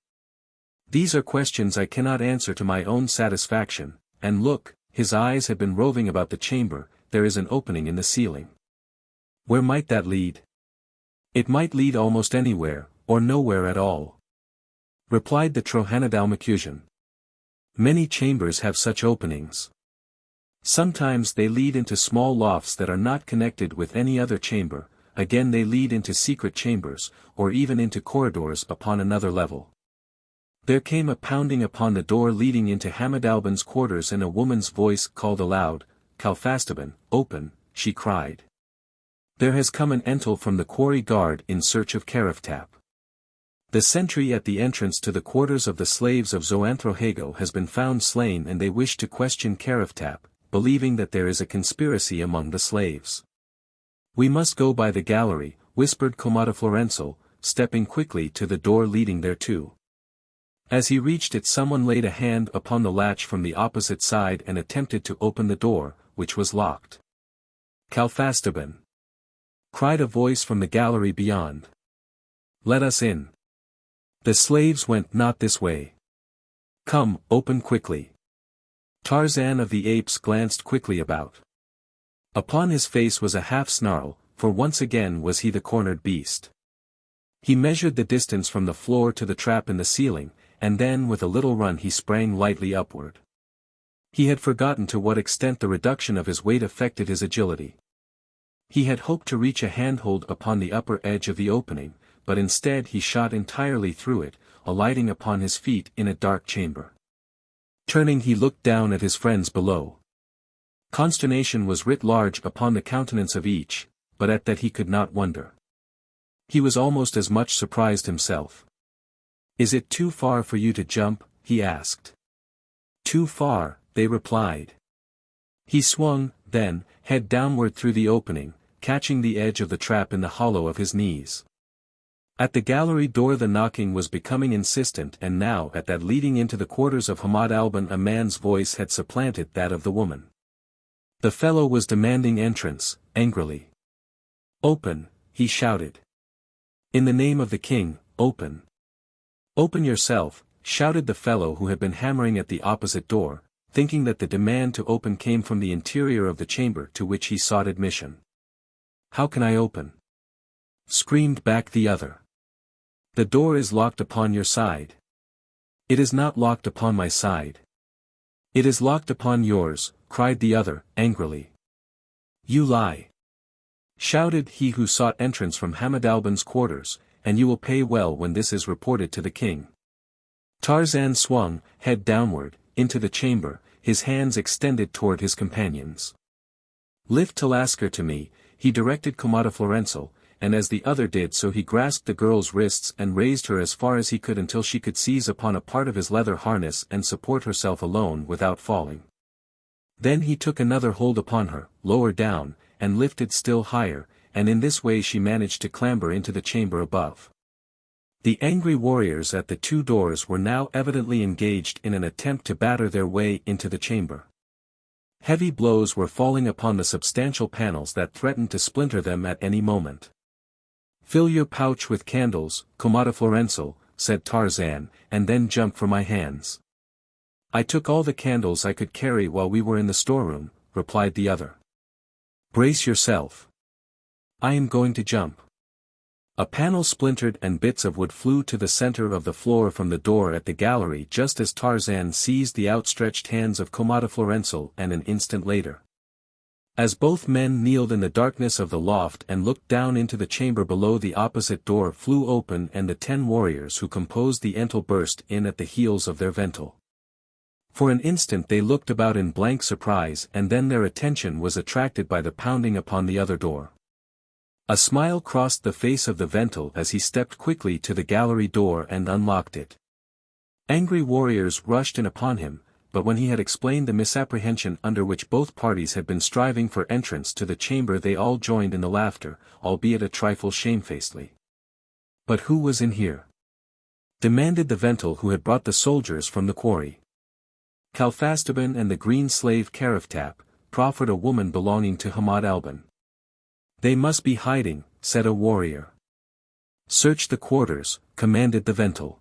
These are questions I cannot answer to my own satisfaction, and look, his eyes had been roving about the chamber, there is an opening in the ceiling. Where might that lead? It might lead almost anywhere, or nowhere at all. Replied the Trohanadalmakusian. Many chambers have such openings. Sometimes they lead into small lofts that are not connected with any other chamber, again they lead into secret chambers, or even into corridors upon another level. There came a pounding upon the door leading into Hamadalban's quarters and a woman's voice called aloud, Kalfastaban, open, she cried. There has come an entel from the quarry guard in search of Karaftap. The sentry at the entrance to the quarters of the slaves of Zoanthrohago has been found slain and they wish to question Karaftap, believing that there is a conspiracy among the slaves. We must go by the gallery, whispered Komodoflorensal, stepping quickly to the door leading thereto. As he reached it someone laid a hand upon the latch from the opposite side and attempted to open the door, which was locked. Kalfastaban! Cried a voice from the gallery beyond. Let us in. The slaves went not this way. Come, open quickly. Tarzan of the Apes glanced quickly about. Upon his face was a half-snarl, for once again was he the cornered beast. He measured the distance from the floor to the trap in the ceiling, and then with a little run he sprang lightly upward. He had forgotten to what extent the reduction of his weight affected his agility. He had hoped to reach a handhold upon the upper edge of the opening, but instead he shot entirely through it, alighting upon his feet in a dark chamber. Turning he looked down at his friends below. Consternation was writ large upon the countenance of each, but at that he could not wonder. He was almost as much surprised himself. Is it too far for you to jump? He asked. Too far, they replied. He swung, then, head downward through the opening, catching the edge of the trap in the hollow of his knees. At the gallery door the knocking was becoming insistent and now at that leading into the quarters of Hamadalban a man's voice had supplanted that of the woman. The fellow was demanding entrance, angrily. Open, he shouted. In the name of the king, open. Open yourself, shouted the fellow who had been hammering at the opposite door, thinking that the demand to open came from the interior of the chamber to which he sought admission. How can I open? Screamed back the other. The door is locked upon your side. It is not locked upon my side. It is locked upon yours, cried the other, angrily. You lie. Shouted he who sought entrance from Hamadalban's quarters, and you will pay well when this is reported to the king. Tarzan swung, head downward, into the chamber, his hands extended toward his companions. Lift Talasker to me, he directed Komodoflorensal, and as the other did so he grasped the girl's wrists and raised her as far as he could until she could seize upon a part of his leather harness and support herself alone without falling. Then he took another hold upon her, lower down, and lifted still higher, and in this way she managed to clamber into the chamber above. The angry warriors at the two doors were now evidently engaged in an attempt to batter their way into the chamber. Heavy blows were falling upon the substantial panels that threatened to splinter them at any moment. "Fill your pouch with candles, Komodoflorensal," said Tarzan, "and then jump for my hands." "I took all the candles I could carry while we were in the storeroom," replied the other. "Brace yourself. I am going to jump." A panel splintered and bits of wood flew to the center of the floor from the door at the gallery just as Tarzan seized the outstretched hands of Komodoflorensal, and an instant later. As both men kneeled in the darkness of the loft and looked down into the chamber below, the opposite door flew open and the 10 warriors who composed the entel burst in at the heels of their ventel. For an instant they looked about in blank surprise, and then their attention was attracted by the pounding upon the other door. A smile crossed the face of the ventel as he stepped quickly to the gallery door and unlocked it. Angry warriors rushed in upon him, but when he had explained the misapprehension under which both parties had been striving for entrance to the chamber, they all joined in the laughter, albeit a trifle shamefacedly. "But who was in here?" demanded the ventel who had brought the soldiers from the quarry. Kalfastaban and the green slave Karaftap, proffered a woman belonging to Hamad Alban. "They must be hiding," said a warrior. "Search the quarters," commanded the ventel.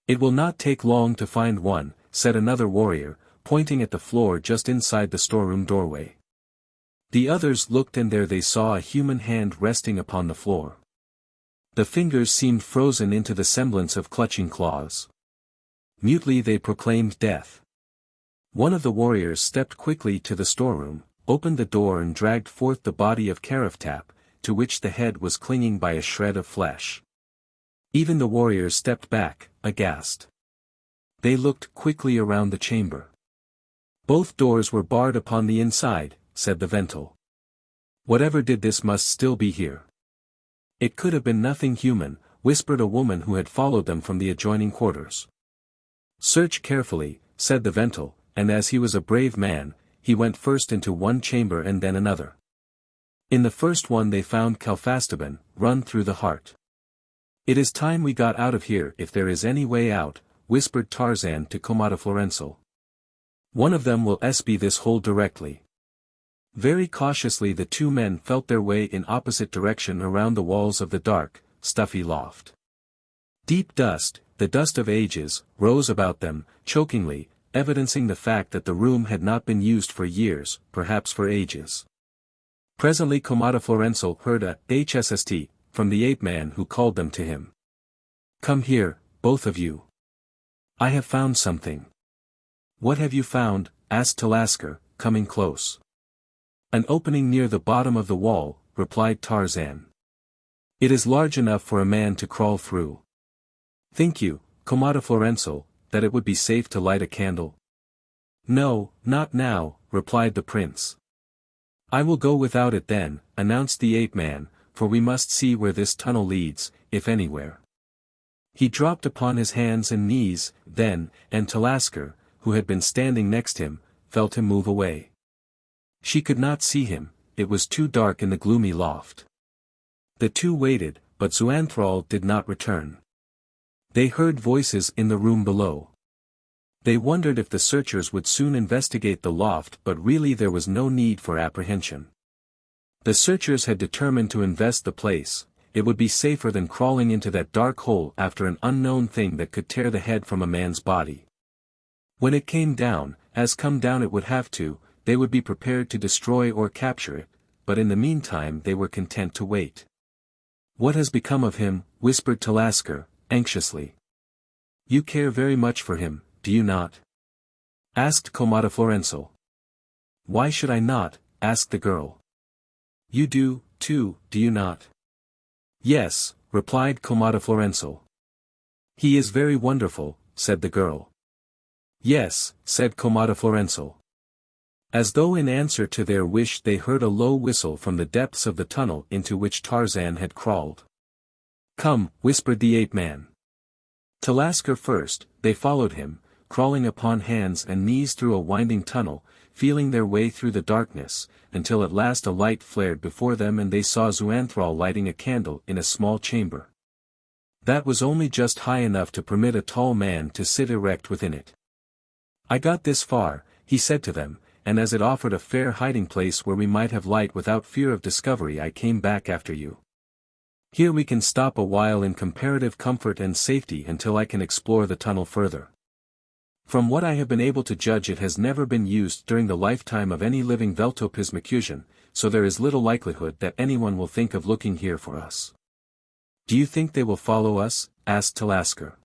"It will not take long to find one," said another warrior, pointing at the floor just inside the storeroom doorway. The others looked, and there they saw a human hand resting upon the floor. The fingers seemed frozen into the semblance of clutching claws. Mutely they proclaimed death. One of the warriors stepped quickly to the storeroom, opened the door and dragged forth the body of Karaftap, to which the head was clinging by a shred of flesh. Even the warriors stepped back, aghast. They looked quickly around the chamber. "Both doors were barred upon the inside," said the ventel. "Whatever did this must still be here." "It could have been nothing human," whispered a woman who had followed them from the adjoining quarters. "Search carefully," said the ventel, and as he was a brave man, he went first into one chamber and then another. In the first one they found Kalfastaban, run through the heart. "It is time we got out of here if there is any way out," whispered Tarzan to Komodoflorensal. "One of them will be this hole directly." Very cautiously the two men felt their way in opposite direction around the walls of the dark, stuffy loft. Deep dust, the dust of ages, rose about them, chokingly, evidencing the fact that the room had not been used for years, perhaps for ages. Presently Komodoflorensal heard a "hsst" from the ape-man who called them to him. "Come here, both of you. I have found something." "What have you found?" asked Talasker, coming close. "An opening near the bottom of the wall," replied Tarzan. "It is large enough for a man to crawl through. Think you, Komodoflorensal, that it would be safe to light a candle?" "No, not now," replied the prince. "I will go without it then," announced the ape-man, "for we must see where this tunnel leads, if anywhere." He dropped upon his hands and knees, then, and Talasker, who had been standing next him, felt him move away. She could not see him, it was too dark in the gloomy loft. The two waited, but Zoanthrohago did not return. They heard voices in the room below. They wondered if the searchers would soon investigate the loft, but really there was no need for apprehension. The searchers had determined to invest the place. It would be safer than crawling into that dark hole after an unknown thing that could tear the head from a man's body. When it came down, as come down it would have to, they would be prepared to destroy or capture it, but in the meantime they were content to wait. "What has become of him?" whispered Talasker, anxiously. "You care very much for him, do you not?" asked Komodoflorensal. "Why should I not?" asked the girl. "You do, too, do you not?" "Yes," replied Komodoflorensal. "He is very wonderful," said the girl. "Yes," said Komodoflorensal. As though in answer to their wish they heard a low whistle from the depths of the tunnel into which Tarzan had crawled. "Come," whispered the ape-man. Talasker first, they followed him, crawling upon hands and knees through a winding tunnel, feeling their way through the darkness, until at last a light flared before them and they saw Zoanthrohago lighting a candle in a small chamber. That was only just high enough to permit a tall man to sit erect within it. "I got this far," he said to them, "and as it offered a fair hiding place where we might have light without fear of discovery, I came back after you. Here we can stop a while in comparative comfort and safety until I can explore the tunnel further. From what I have been able to judge, it has never been used during the lifetime of any living Veltopismakusian, so there is little likelihood that anyone will think of looking here for us." "Do you think they will follow us?" asked Talasker.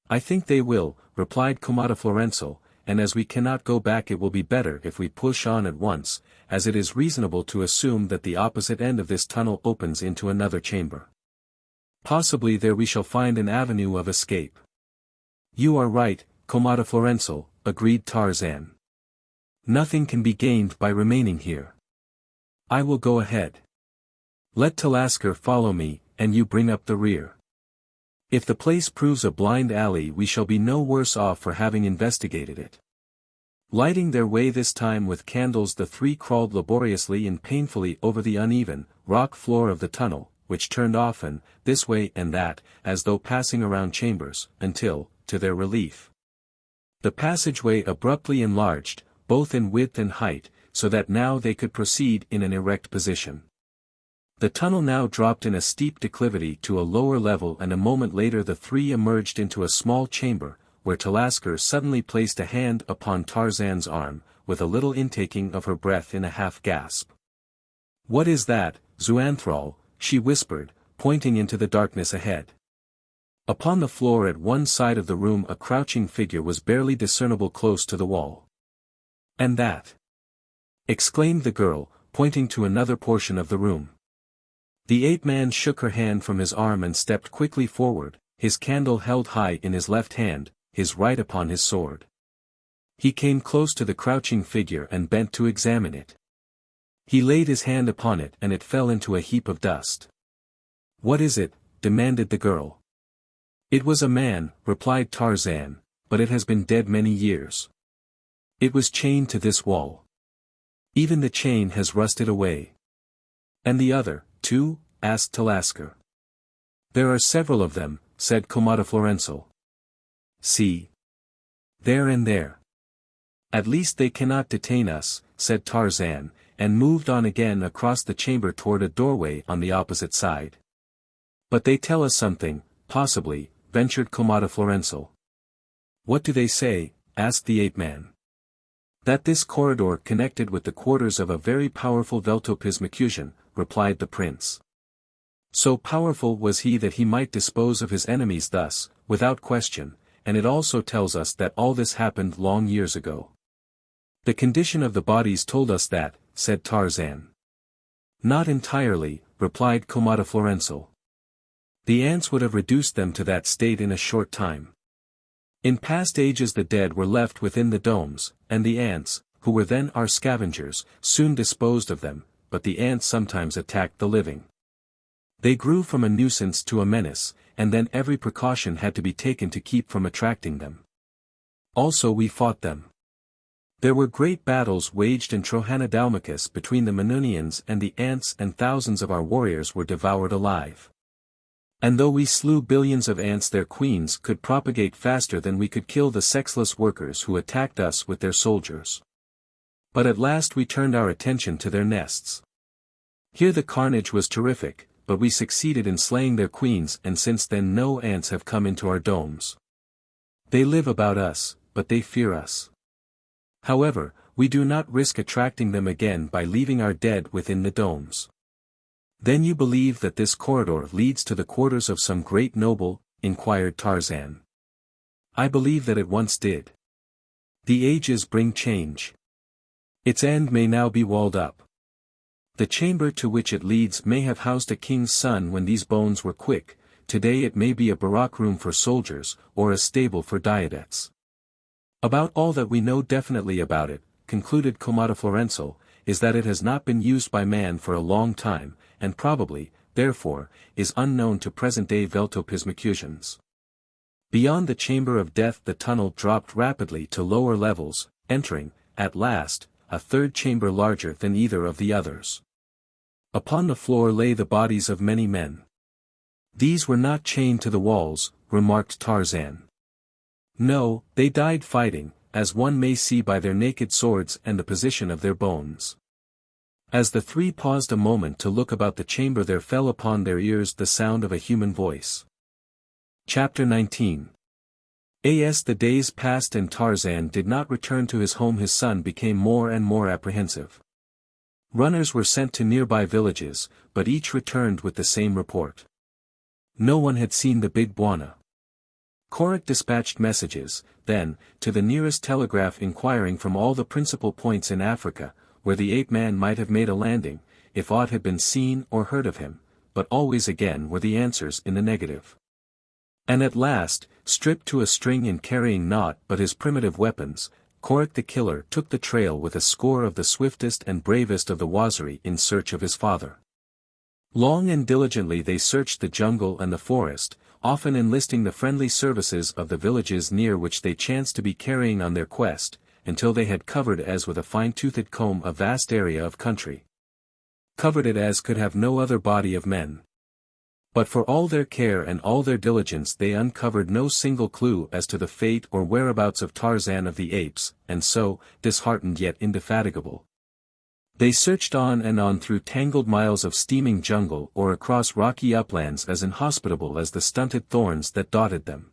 "I think they will," replied Komodoflorensal, "and as we cannot go back, it will be better if we push on at once, as it is reasonable to assume that the opposite end of this tunnel opens into another chamber. Possibly there we shall find an avenue of escape." "You are right, Komodoflorensal," agreed Tarzan. "Nothing can be gained by remaining here. I will go ahead. Let Talasker follow me, and you bring up the rear. If the place proves a blind alley, we shall be no worse off for having investigated it." Lighting their way this time with candles, the three crawled laboriously and painfully over the uneven, rock floor of the tunnel, which turned often, this way and that, as though passing around chambers, until, to their relief, the passageway abruptly enlarged, both in width and height, so that now they could proceed in an erect position. The tunnel now dropped in a steep declivity to a lower level, and a moment later the three emerged into a small chamber, where Talasker suddenly placed a hand upon Tarzan's arm, with a little intaking of her breath in a half-gasp. "What is that, Zoanthrohago?" she whispered, pointing into the darkness ahead. Upon the floor at one side of the room a crouching figure was barely discernible close to the wall. "And that?" exclaimed the girl, pointing to another portion of the room. The ape-man shook her hand from his arm and stepped quickly forward, his candle held high in his left hand, his right upon his sword. He came close to the crouching figure and bent to examine it. He laid his hand upon it and it fell into a heap of dust. "What is it?" demanded the girl. "It was a man," replied Tarzan, "but it has been dead many years. It was chained to this wall. Even the chain has rusted away." "And the other, too?" asked Talasker. "There are several of them," said Komodoflorensal. "See. There and there. At least they cannot detain us," said Tarzan, and moved on again across the chamber toward a doorway on the opposite side. "But they tell us something, possibly," ventured Komodoflorensal. "What do they say?" asked the ape-man. "That this corridor connected with the quarters of a very powerful Veltopismakusian," replied the prince. "So powerful was he that he might dispose of his enemies thus, without question, and it also tells us that all this happened long years ago." "The condition of the bodies told us that," said Tarzan. "Not entirely," replied Komodoflorensal. "The ants would have reduced them to that state in a short time. In past ages the dead were left within the domes, and the ants, who were then our scavengers, soon disposed of them, but the ants sometimes attacked the living. They grew from a nuisance to a menace, and then every precaution had to be taken to keep from attracting them. Also we fought them. There were great battles waged in Trohanadalmakus between the Minunians and the ants, and thousands of our warriors were devoured alive. And though we slew billions of ants, their queens could propagate faster than we could kill the sexless workers who attacked us with their soldiers. But at last we turned our attention to their nests. Here the carnage was terrific, but we succeeded in slaying their queens, and since then no ants have come into our domes. They live about us, but they fear us. However, we do not risk attracting them again by leaving our dead within the domes." "Then you believe that this corridor leads to the quarters of some great noble?" inquired Tarzan. "I believe that it once did. The ages bring change. Its end may now be walled up. The chamber to which it leads may have housed a king's son when these bones were quick, today it may be a barrack room for soldiers, or a stable for diadettes. About all that we know definitely about it," concluded Komodoflorensal, "is that it has not been used by man for a long time, and probably, therefore, is unknown to present-day Veltopismakusians." Beyond the chamber of death the tunnel dropped rapidly to lower levels, entering, at last, a third chamber larger than either of the others. Upon the floor lay the bodies of many men. These were not chained to the walls, remarked Tarzan. No, they died fighting, as one may see by their naked swords and the position of their bones. As the three paused a moment to look about the chamber, there fell upon their ears the sound of a human voice. Chapter 19. As the days passed and Tarzan did not return to his home, his son became more and more apprehensive. Runners were sent to nearby villages, but each returned with the same report. No one had seen the big bwana. Korik dispatched messages, then, to the nearest telegraph inquiring from all the principal points in Africa, where the ape-man might have made a landing, if aught had been seen or heard of him, but always again were the answers in the negative. And at last, stripped to a string and carrying naught but his primitive weapons, Korik the killer took the trail with a score of the swiftest and bravest of the Waziri in search of his father. Long and diligently they searched the jungle and the forest, often enlisting the friendly services of the villages near which they chanced to be carrying on their quest, until they had covered as with a fine-toothed comb a vast area of country. Covered it as could have no other body of men. But for all their care and all their diligence they uncovered no single clue as to the fate or whereabouts of Tarzan of the Apes, and so, disheartened yet indefatigable, they searched on and on through tangled miles of steaming jungle or across rocky uplands as inhospitable as the stunted thorns that dotted them.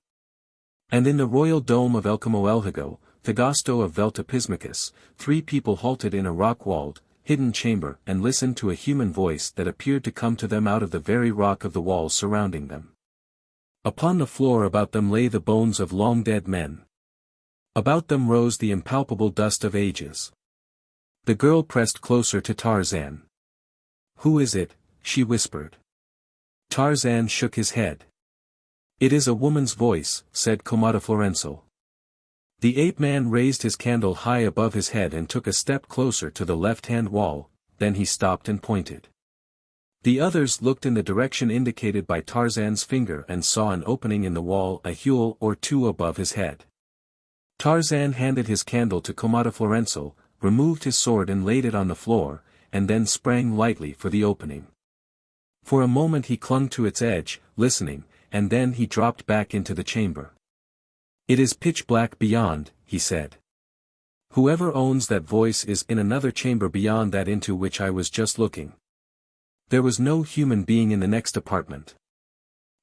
And in the royal dome of Komodoflorensal, Thagasto of Veltopismakus, three people halted in a rock-walled, hidden chamber and listened to a human voice that appeared to come to them out of the very rock of the walls surrounding them. Upon the floor about them lay the bones of long-dead men. About them rose the impalpable dust of ages. The girl pressed closer to Tarzan. "Who is it?" she whispered. Tarzan shook his head. "It is a woman's voice," said Komodoflorensal. The ape-man raised his candle high above his head and took a step closer to the left-hand wall, then he stopped and pointed. The others looked in the direction indicated by Tarzan's finger and saw an opening in the wall a hule or two above his head. Tarzan handed his candle to Komodoflorensal, removed his sword and laid it on the floor, and then sprang lightly for the opening. For a moment he clung to its edge, listening, and then he dropped back into the chamber. "It is pitch black beyond," he said. "Whoever owns that voice is in another chamber beyond that into which I was just looking. There was no human being in the next apartment."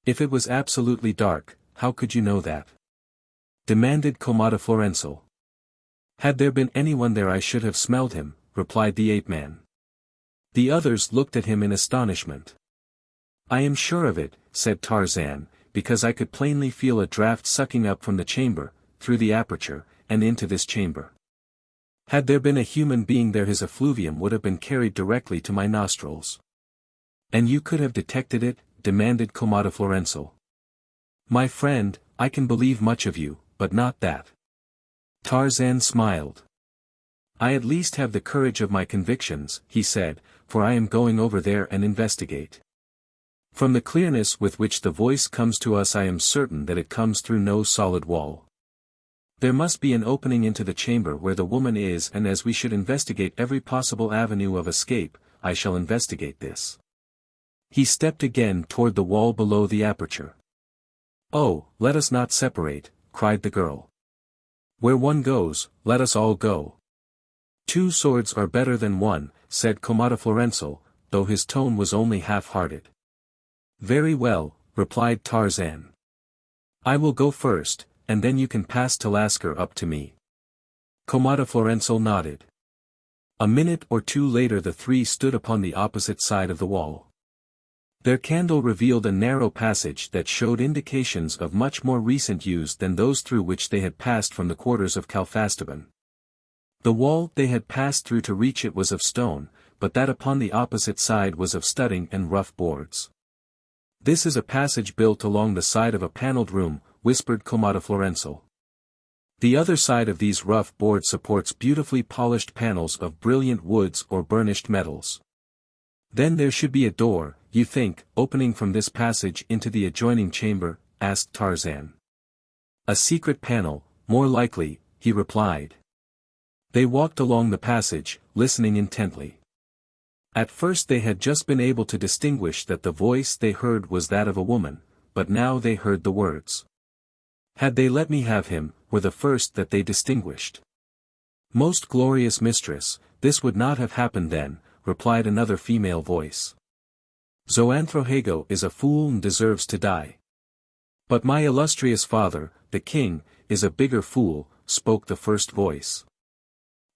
"If it was absolutely dark, how could you know that?" demanded Komodoflorensal. "Had there been anyone there I should have smelled him," replied the ape-man. The others looked at him in astonishment. "I am sure of it," said Tarzan, "because I could plainly feel a draught sucking up from the chamber, through the aperture, and into this chamber. Had there been a human being there his effluvium would have been carried directly to my nostrils." "And you could have detected it?" demanded Komodoflorensal. "My friend, I can believe much of you, but not that." Tarzan smiled. "I at least have the courage of my convictions," he said, "for I am going over there and investigate. From the clearness with which the voice comes to us I am certain that it comes through no solid wall. There must be an opening into the chamber where the woman is, and as we should investigate every possible avenue of escape, I shall investigate this." He stepped again toward the wall below the aperture. "Oh, let us not separate," cried the girl. "Where one goes, let us all go." "Two swords are better than one," said Komodoflorensal, though his tone was only half-hearted. "Very well," replied Tarzan. "I will go first, and then you can pass Talasker up to me." Komodoflorensal nodded. A minute or two later the three stood upon the opposite side of the wall. Their candle revealed a narrow passage that showed indications of much more recent use than those through which they had passed from the quarters of Calfastaban. The wall they had passed through to reach it was of stone, but that upon the opposite side was of studding and rough boards. "This is a passage built along the side of a panelled room," whispered Komodoflorensal. "The other side of these rough boards supports beautifully polished panels of brilliant woods or burnished metals. Then there should be a door, you think, opening from this passage into the adjoining chamber?" asked Tarzan. "A secret panel, more likely," he replied. They walked along the passage, listening intently. At first they had just been able to distinguish that the voice they heard was that of a woman, but now they heard the words. "Had they let me have him," were the first that they distinguished. "Most glorious mistress, this would not have happened then," replied another female voice. "Zoanthrohago is a fool and deserves to die. But my illustrious father, the king, is a bigger fool," spoke the first voice.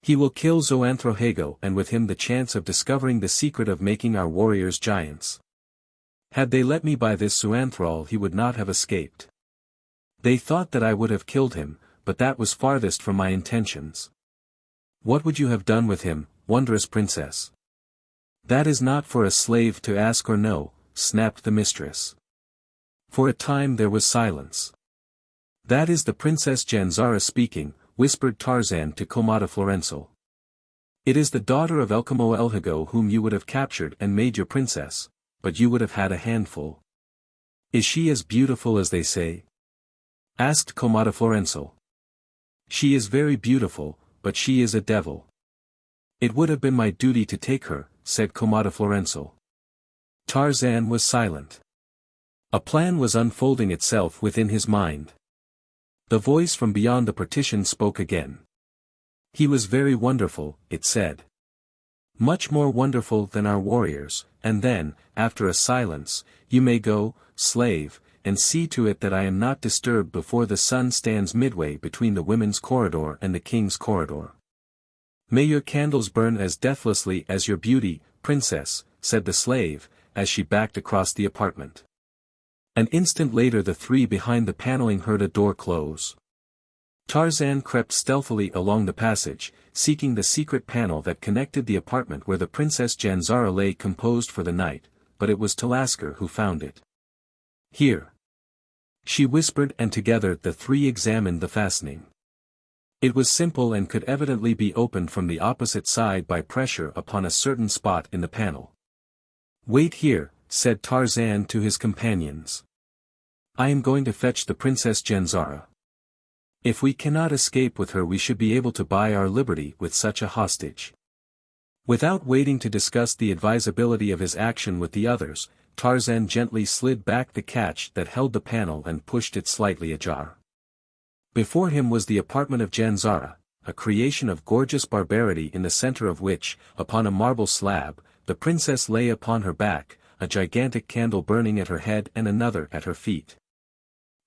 "He will kill Zoanthrohago and with him the chance of discovering the secret of making our warriors giants. Had they let me by this Zoanthral he would not have escaped. They thought that I would have killed him, but that was farthest from my intentions." "What would you have done with him, wondrous princess?" "That is not for a slave to ask or know," snapped the mistress. For a time there was silence. "That is the Princess Janzara speaking," whispered Tarzan to Komodoflorensal. "It is the daughter of Elkamoelhago whom you would have captured and made your princess, but you would have had a handful." "Is she as beautiful as they say?" asked Komodoflorensal. "She is very beautiful, but she is a devil." "It would have been my duty to take her," said Komodoflorensal. Tarzan was silent. A plan was unfolding itself within his mind. The voice from beyond the partition spoke again. "He was very wonderful," it said. "Much more wonderful than our warriors," and then, after a silence, "You may go, slave, and see to it that I am not disturbed before the sun stands midway between the women's corridor and the king's corridor." "May your candles burn as deathlessly as your beauty, princess," said the slave, as she backed across the apartment. An instant later the three behind the paneling heard a door close. Tarzan crept stealthily along the passage, seeking the secret panel that connected the apartment where the Princess Janzara lay composed for the night, but it was Talasker who found it. "Here," she whispered, and together the three examined the fastening. It was simple and could evidently be opened from the opposite side by pressure upon a certain spot in the panel. "Wait here," said Tarzan to his companions. "I am going to fetch the Princess Janzara. If we cannot escape with her we should be able to buy our liberty with such a hostage." Without waiting to discuss the advisability of his action with the others, Tarzan gently slid back the catch that held the panel and pushed it slightly ajar. Before him was the apartment of Janzara, a creation of gorgeous barbarity in the center of which, upon a marble slab, the princess lay upon her back, a gigantic candle burning at her head and another at her feet.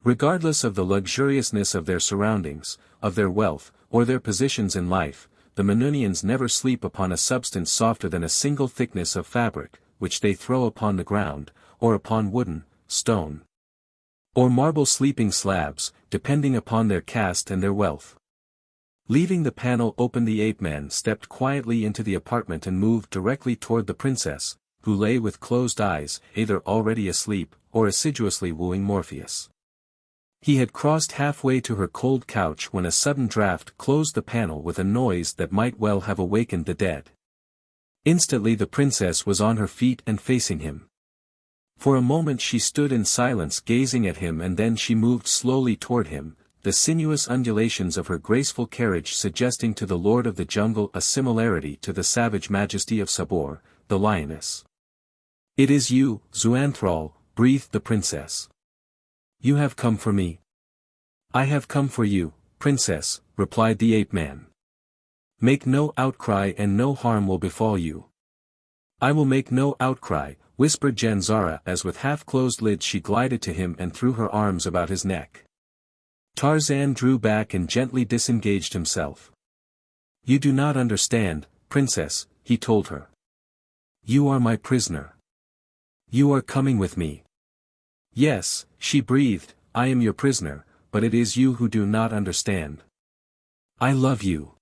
Regardless of the luxuriousness of their surroundings, of their wealth, or their positions in life, the Minunians never sleep upon a substance softer than a single thickness of fabric, which they throw upon the ground, or upon wooden, stone, or marble sleeping slabs, depending upon their caste and their wealth. Leaving the panel open, the ape-man stepped quietly into the apartment and moved directly toward the princess, who lay with closed eyes, either already asleep, or assiduously wooing Morpheus. He had crossed halfway to her cold couch when a sudden draught closed the panel with a noise that might well have awakened the dead. Instantly the princess was on her feet and facing him. For a moment she stood in silence gazing at him, and then she moved slowly toward him, the sinuous undulations of her graceful carriage suggesting to the lord of the jungle a similarity to the savage majesty of Sabor, the lioness. "It is you, Zoanthral," breathed the princess. "You have come for me." "I have come for you, princess," replied the ape-man. "Make no outcry and no harm will befall you." "I will make no outcry," whispered Janzara as with half-closed lids she glided to him and threw her arms about his neck. Tarzan drew back and gently disengaged himself. "You do not understand, princess," he told her. "You are my prisoner. You are coming with me." "Yes," she breathed, "I am your prisoner, but it is you who do not understand. I love you.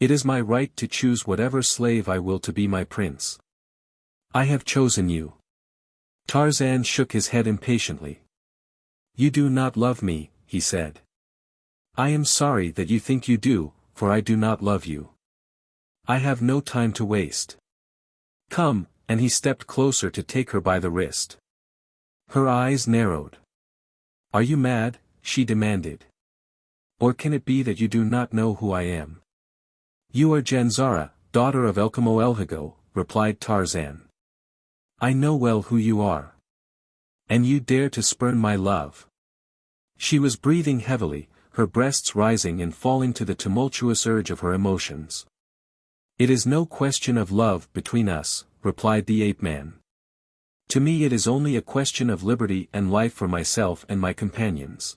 It is my right to choose whatever slave I will to be my prince. I have chosen you." Tarzan shook his head impatiently. "You do not love me," he said. "I am sorry that you think you do, for I do not love you. I have no time to waste. Come," and he stepped closer to take her by the wrist. Her eyes narrowed. "Are you mad?" she demanded. "Or can it be that you do not know who I am?" You are Janzara, daughter of Komodoflorensal, replied Tarzan. I know well who you are. And you dare to spurn my love. She was breathing heavily, her breasts rising and falling to the tumultuous urge of her emotions. It is no question of love between us, replied the ape-man. To me it is only a question of liberty and life for myself and my companions.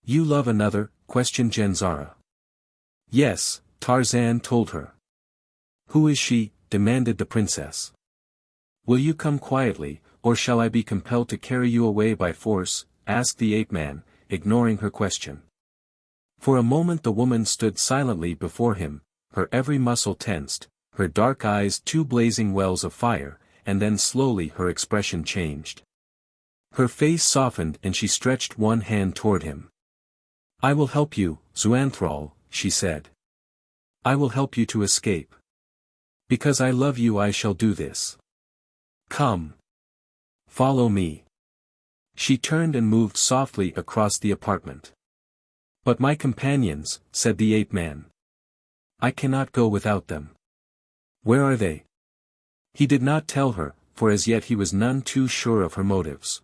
You love another? Questioned Janzara. Yes, Tarzan told her. Who is she? Demanded the princess. Will you come quietly, or shall I be compelled to carry you away by force? Asked the ape-man, ignoring her question. For a moment the woman stood silently before him, her every muscle tensed, her dark eyes two blazing wells of fire, and then slowly her expression changed. Her face softened and she stretched one hand toward him. I will help you, Zoanthrohago, she said. I will help you to escape. Because I love you I shall do this. Come. Follow me. She turned and moved softly across the apartment. But my companions, said the ape-man. I cannot go without them. Where are they? He did not tell her, for as yet he was none too sure of her motives.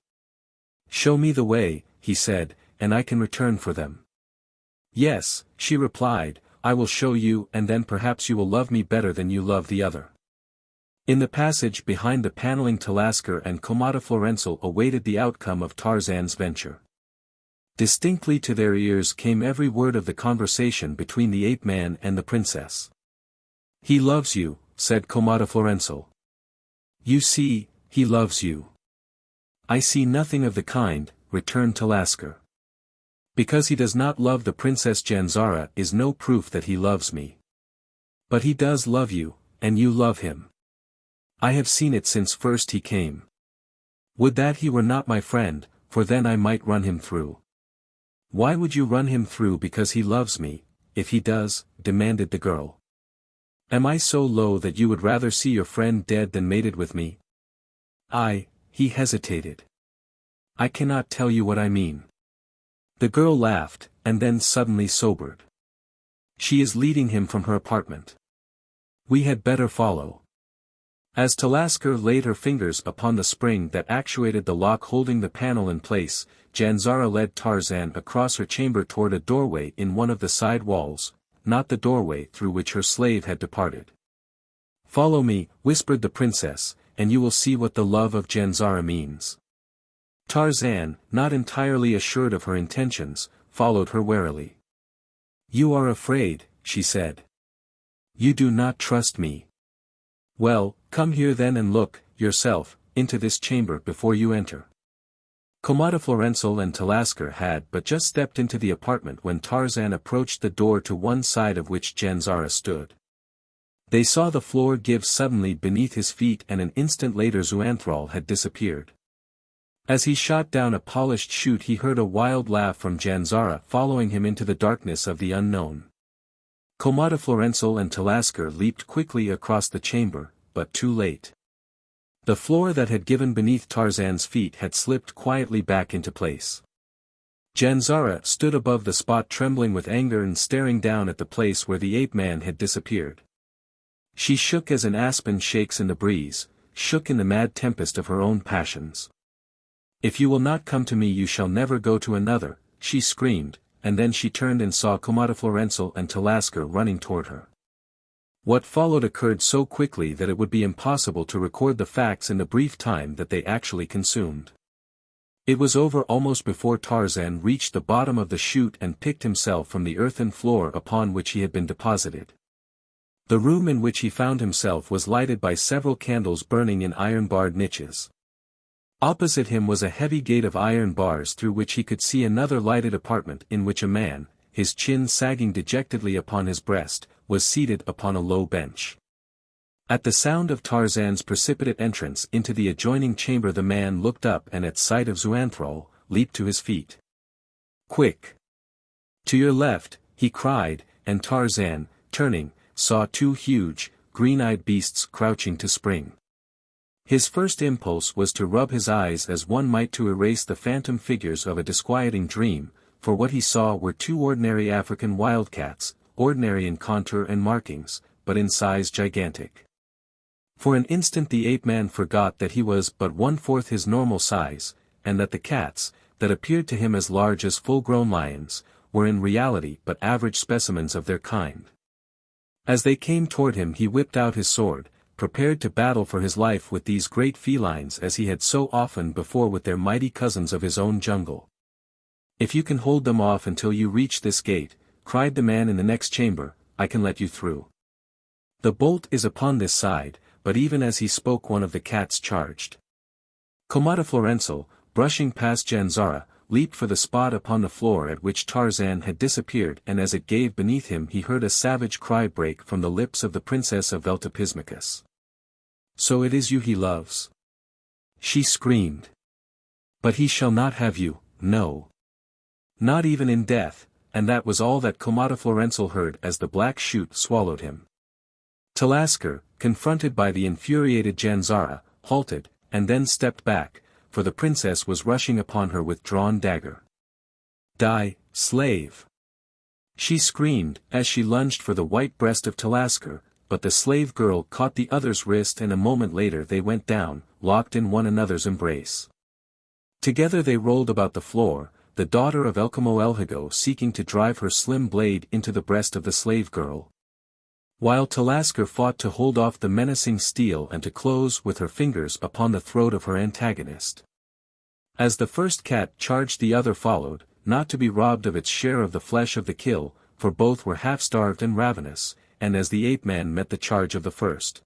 Show me the way, he said, and I can return for them. Yes, she replied, I will show you and then perhaps you will love me better than you love the other. In the passage behind the paneling Talasker and Komodoflorensal awaited the outcome of Tarzan's venture. Distinctly to their ears came every word of the conversation between the ape-man and the princess. He loves you, said Komodoflorensal. You see, he loves you. I see nothing of the kind, returned Talasker. Because he does not love the Princess Janzara is no proof that he loves me. But he does love you, and you love him. I have seen it since first he came. Would that he were not my friend, for then I might run him through. Why would you run him through because he loves me, if he does? Demanded the girl. Am I so low that you would rather see your friend dead than mated with me? He hesitated. I cannot tell you what I mean. The girl laughed, and then suddenly sobered. She is leading him from her apartment. We had better follow. As Talasker laid her fingers upon the spring that actuated the lock holding the panel in place, Janzara led Tarzan across her chamber toward a doorway in one of the side walls, not the doorway through which her slave had departed. Follow me, whispered the princess, and you will see what the love of Janzara means. Tarzan, not entirely assured of her intentions, followed her warily. You are afraid, she said. You do not trust me. Well, come here then and look, yourself, into this chamber before you enter. Komodoflorensal and Talasker had but just stepped into the apartment when Tarzan approached the door to one side of which Janzara stood. They saw the floor give suddenly beneath his feet and an instant later Zoanthrohago had disappeared. As he shot down a polished chute he heard a wild laugh from Janzara following him into the darkness of the unknown. Komodoflorensal and Talasker leaped quickly across the chamber, but too late. The floor that had given beneath Tarzan's feet had slipped quietly back into place. Janzara stood above the spot trembling with anger and staring down at the place where the ape-man had disappeared. She shook as an aspen shakes in the breeze, shook in the mad tempest of her own passions. If you will not come to me you shall never go to another, she screamed, and then she turned and saw Komodoflorensal and Talasker running toward her. What followed occurred so quickly that it would be impossible to record the facts in the brief time that they actually consumed. It was over almost before Tarzan reached the bottom of the chute and picked himself from the earthen floor upon which he had been deposited. The room in which he found himself was lighted by several candles burning in iron-barred niches. Opposite him was a heavy gate of iron bars through which he could see another lighted apartment in which a man, his chin sagging dejectedly upon his breast, was seated upon a low bench. At the sound of Tarzan's precipitate entrance into the adjoining chamber the man looked up and at sight of Zoanthrohago, leaped to his feet. Quick! To your left, he cried, and Tarzan, turning, saw two huge, green-eyed beasts crouching to spring. His first impulse was to rub his eyes as one might to erase the phantom figures of a disquieting dream, for what he saw were two ordinary African wildcats, ordinary in contour and markings, but in size gigantic. For an instant the ape-man forgot that he was but one-fourth his normal size, and that the cats, that appeared to him as large as full-grown lions, were in reality but average specimens of their kind. As they came toward him he whipped out his sword, prepared to battle for his life with these great felines as he had so often before with their mighty cousins of his own jungle. "If you can hold them off until you reach this gate," cried the man in the next chamber, "I can let you through. The bolt is upon this side," but even as he spoke one of the cats charged. Komodoflorensal, brushing past Janzara, leaped for the spot upon the floor at which Tarzan had disappeared, and as it gave beneath him he heard a savage cry break from the lips of the princess of Veltopismakus. "So it is you he loves?" she screamed. "But he shall not have you, no. Not even in death," and that was all that Komodoflorensal heard as the black chute swallowed him. Tlasker, confronted by the infuriated Janzara, halted, and then stepped back, for the princess was rushing upon her with drawn dagger. "Die, slave!" she screamed, as she lunged for the white breast of Tlasker, but the slave girl caught the other's wrist and a moment later they went down, locked in one another's embrace. Together they rolled about the floor, the daughter of Komodoflorensal seeking to drive her slim blade into the breast of the slave girl, while Tlasker fought to hold off the menacing steel and to close with her fingers upon the throat of her antagonist. As the first cat charged the other followed, not to be robbed of its share of the flesh of the kill, for both were half-starved and ravenous, and as the ape-man met the charge of the first,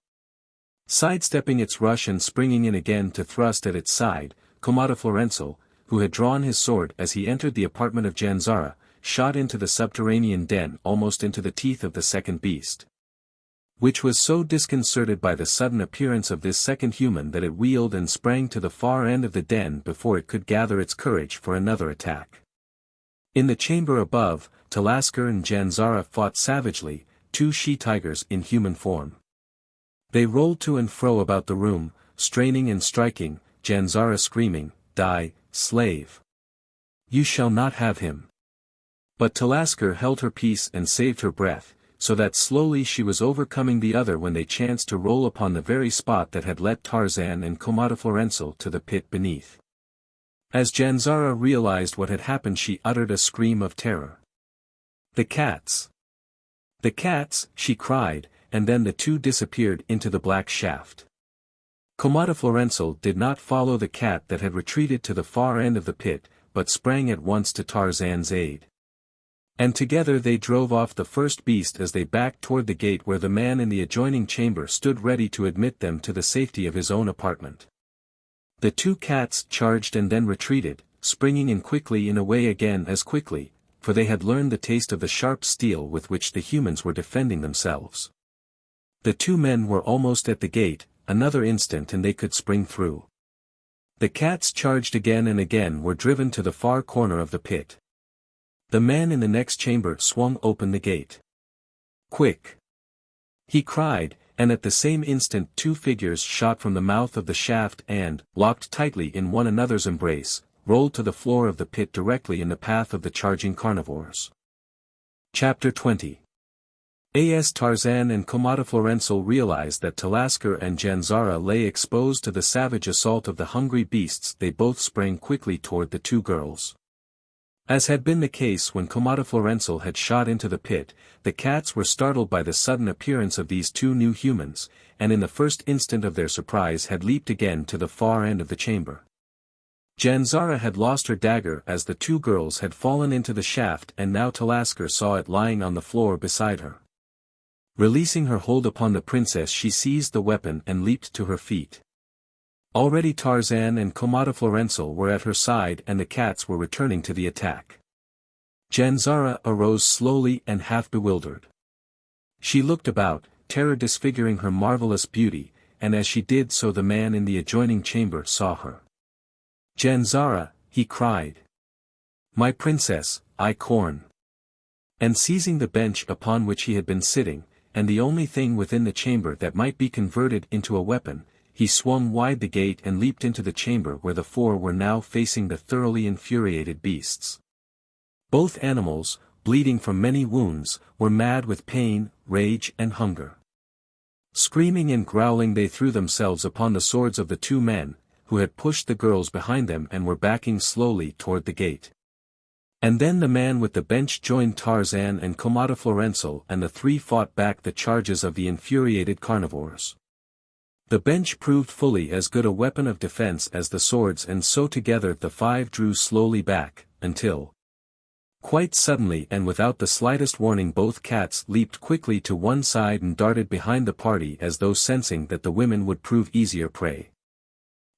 sidestepping its rush and springing in again to thrust at its side, Komodoflorensal, who had drawn his sword as he entered the apartment of Janzara, shot into the subterranean den almost into the teeth of the second beast, which was so disconcerted by the sudden appearance of this second human that it wheeled and sprang to the far end of the den before it could gather its courage for another attack. In the chamber above, Tlasker and Janzara fought savagely, two she-tigers in human form. They rolled to and fro about the room, straining and striking, Janzara screaming, "Die, slave! You shall not have him!" But Tlasker held her peace and saved her breath, so that slowly she was overcoming the other when they chanced to roll upon the very spot that had led Tarzan and Komodoflorensal to the pit beneath. As Janzara realized what had happened she uttered a scream of terror. "The cats! The cats!" she cried, and then the two disappeared into the black shaft. Komodoflorensal did not follow the cat that had retreated to the far end of the pit, but sprang at once to Tarzan's aid. And together they drove off the first beast as they backed toward the gate where the man in the adjoining chamber stood ready to admit them to the safety of his own apartment. The two cats charged and then retreated, springing in quickly and away again as quickly, for they had learned the taste of the sharp steel with which the humans were defending themselves. The two men were almost at the gate, another instant and they could spring through. The cats charged again and again were driven to the far corner of the pit. The man in the next chamber swung open the gate. "Quick!" he cried, and at the same instant two figures shot from the mouth of the shaft and, locked tightly in one another's embrace, rolled to the floor of the pit directly in the path of the charging carnivores. Chapter 20. As Tarzan and Komodoflorensal realized that Tlasker and Janzara lay exposed to the savage assault of the hungry beasts, they both sprang quickly toward the two girls. As had been the case when Komodoflorensal had shot into the pit, the cats were startled by the sudden appearance of these two new humans, and in the first instant of their surprise had leaped again to the far end of the chamber. Janzara had lost her dagger as the two girls had fallen into the shaft, and now Tlasker saw it lying on the floor beside her. Releasing her hold upon the princess, she seized the weapon and leaped to her feet. Already Tarzan and Komodoflorensal were at her side and the cats were returning to the attack. Janzara arose slowly and half bewildered. She looked about, terror disfiguring her marvelous beauty, and as she did so the man in the adjoining chamber saw her. "Janzara," he cried. "My princess, I corn." And seizing the bench upon which he had been sitting, and the only thing within the chamber that might be converted into a weapon, he swung wide the gate and leaped into the chamber where the four were now facing the thoroughly infuriated beasts. Both animals, bleeding from many wounds, were mad with pain, rage and hunger. Screaming and growling they threw themselves upon the swords of the two men, who had pushed the girls behind them and were backing slowly toward the gate. And then the man with the bench joined Tarzan and Komodoflorensal, and the three fought back the charges of the infuriated carnivores. The bench proved fully as good a weapon of defense as the swords, and so together the five drew slowly back, until, quite suddenly and without the slightest warning, both cats leaped quickly to one side and darted behind the party as though sensing that the women would prove easier prey.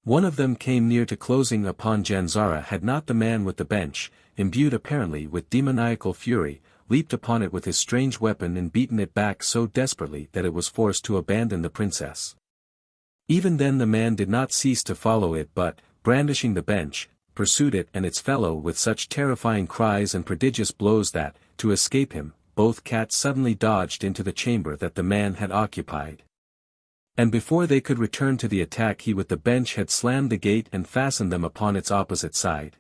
One of them came near to closing upon Janzara had not the man with the bench, imbued apparently with demoniacal fury, leaped upon it with his strange weapon and beaten it back so desperately that it was forced to abandon the princess. Even then the man did not cease to follow it, but, brandishing the bench, pursued it and its fellow with such terrifying cries and prodigious blows that, to escape him, both cats suddenly dodged into the chamber that the man had occupied. And before they could return to the attack, he with the bench had slammed the gate and fastened them upon its opposite side.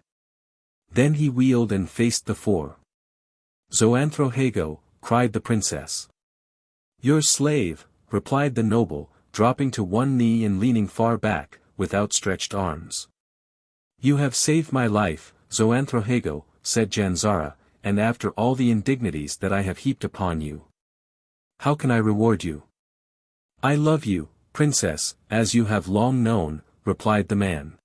Then he wheeled and faced the four. "Zoanthrohago," cried the princess. "Your slave," replied the noble, dropping to one knee and leaning far back, with outstretched arms. "You have saved my life, Zoanthrohago," said Janzara, "and after all the indignities that I have heaped upon you, how can I reward you?" "I love you, princess, as you have long known," replied the man.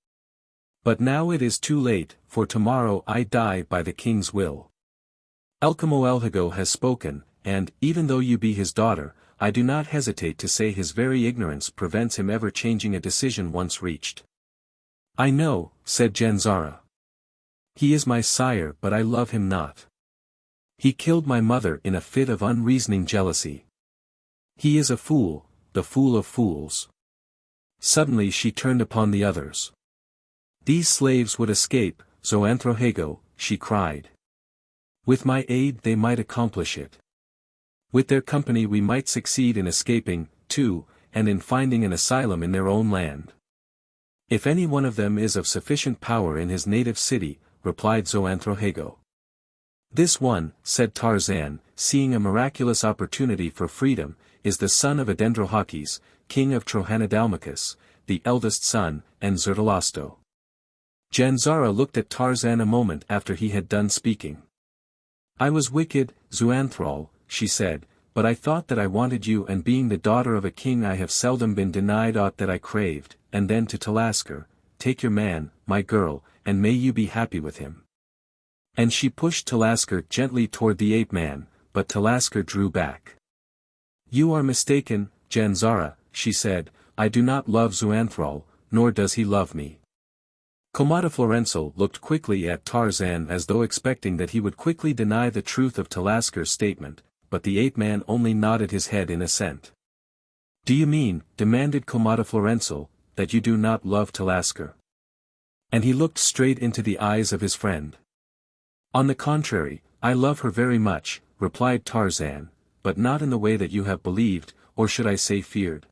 "But now it is too late, for tomorrow I die by the king's will. Elkamoelhago has spoken, and, even though you be his daughter, I do not hesitate to say his very ignorance prevents him ever changing a decision once reached." "I know," said Janzara. "He is my sire, but I love him not. He killed my mother in a fit of unreasoning jealousy. He is a fool, the fool of fools." Suddenly she turned upon the others. "These slaves would escape, Zoanthrohago," she cried. "With my aid they might accomplish it. With their company we might succeed in escaping, too, and in finding an asylum in their own land. If any one of them is of sufficient power in his native city," replied Zoanthrohago. "This one," said Tarzan, seeing a miraculous opportunity for freedom, "is the son of Adendrohahkis, king of Trohanadalmakus, the eldest son, and Zertalasto." Janzara looked at Tarzan a moment after he had done speaking. "I was wicked, Zoanthral," she said, "but I thought that I wanted you, and being the daughter of a king I have seldom been denied aught that I craved." And then to Talasker, "Take your man, my girl, and may you be happy with him." And she pushed Talasker gently toward the ape-man, but Talasker drew back. "You are mistaken, Janzara," she said, "I do not love Zoanthral, nor does he love me." Komodoflorensal looked quickly at Tarzan as though expecting that he would quickly deny the truth of Talasker's statement, but the ape-man only nodded his head in assent. "Do you mean," demanded Komodoflorensal, "that you do not love Talasker?" And he looked straight into the eyes of his friend. "On the contrary, I love her very much," replied Tarzan, "but not in the way that you have believed, or should I say feared.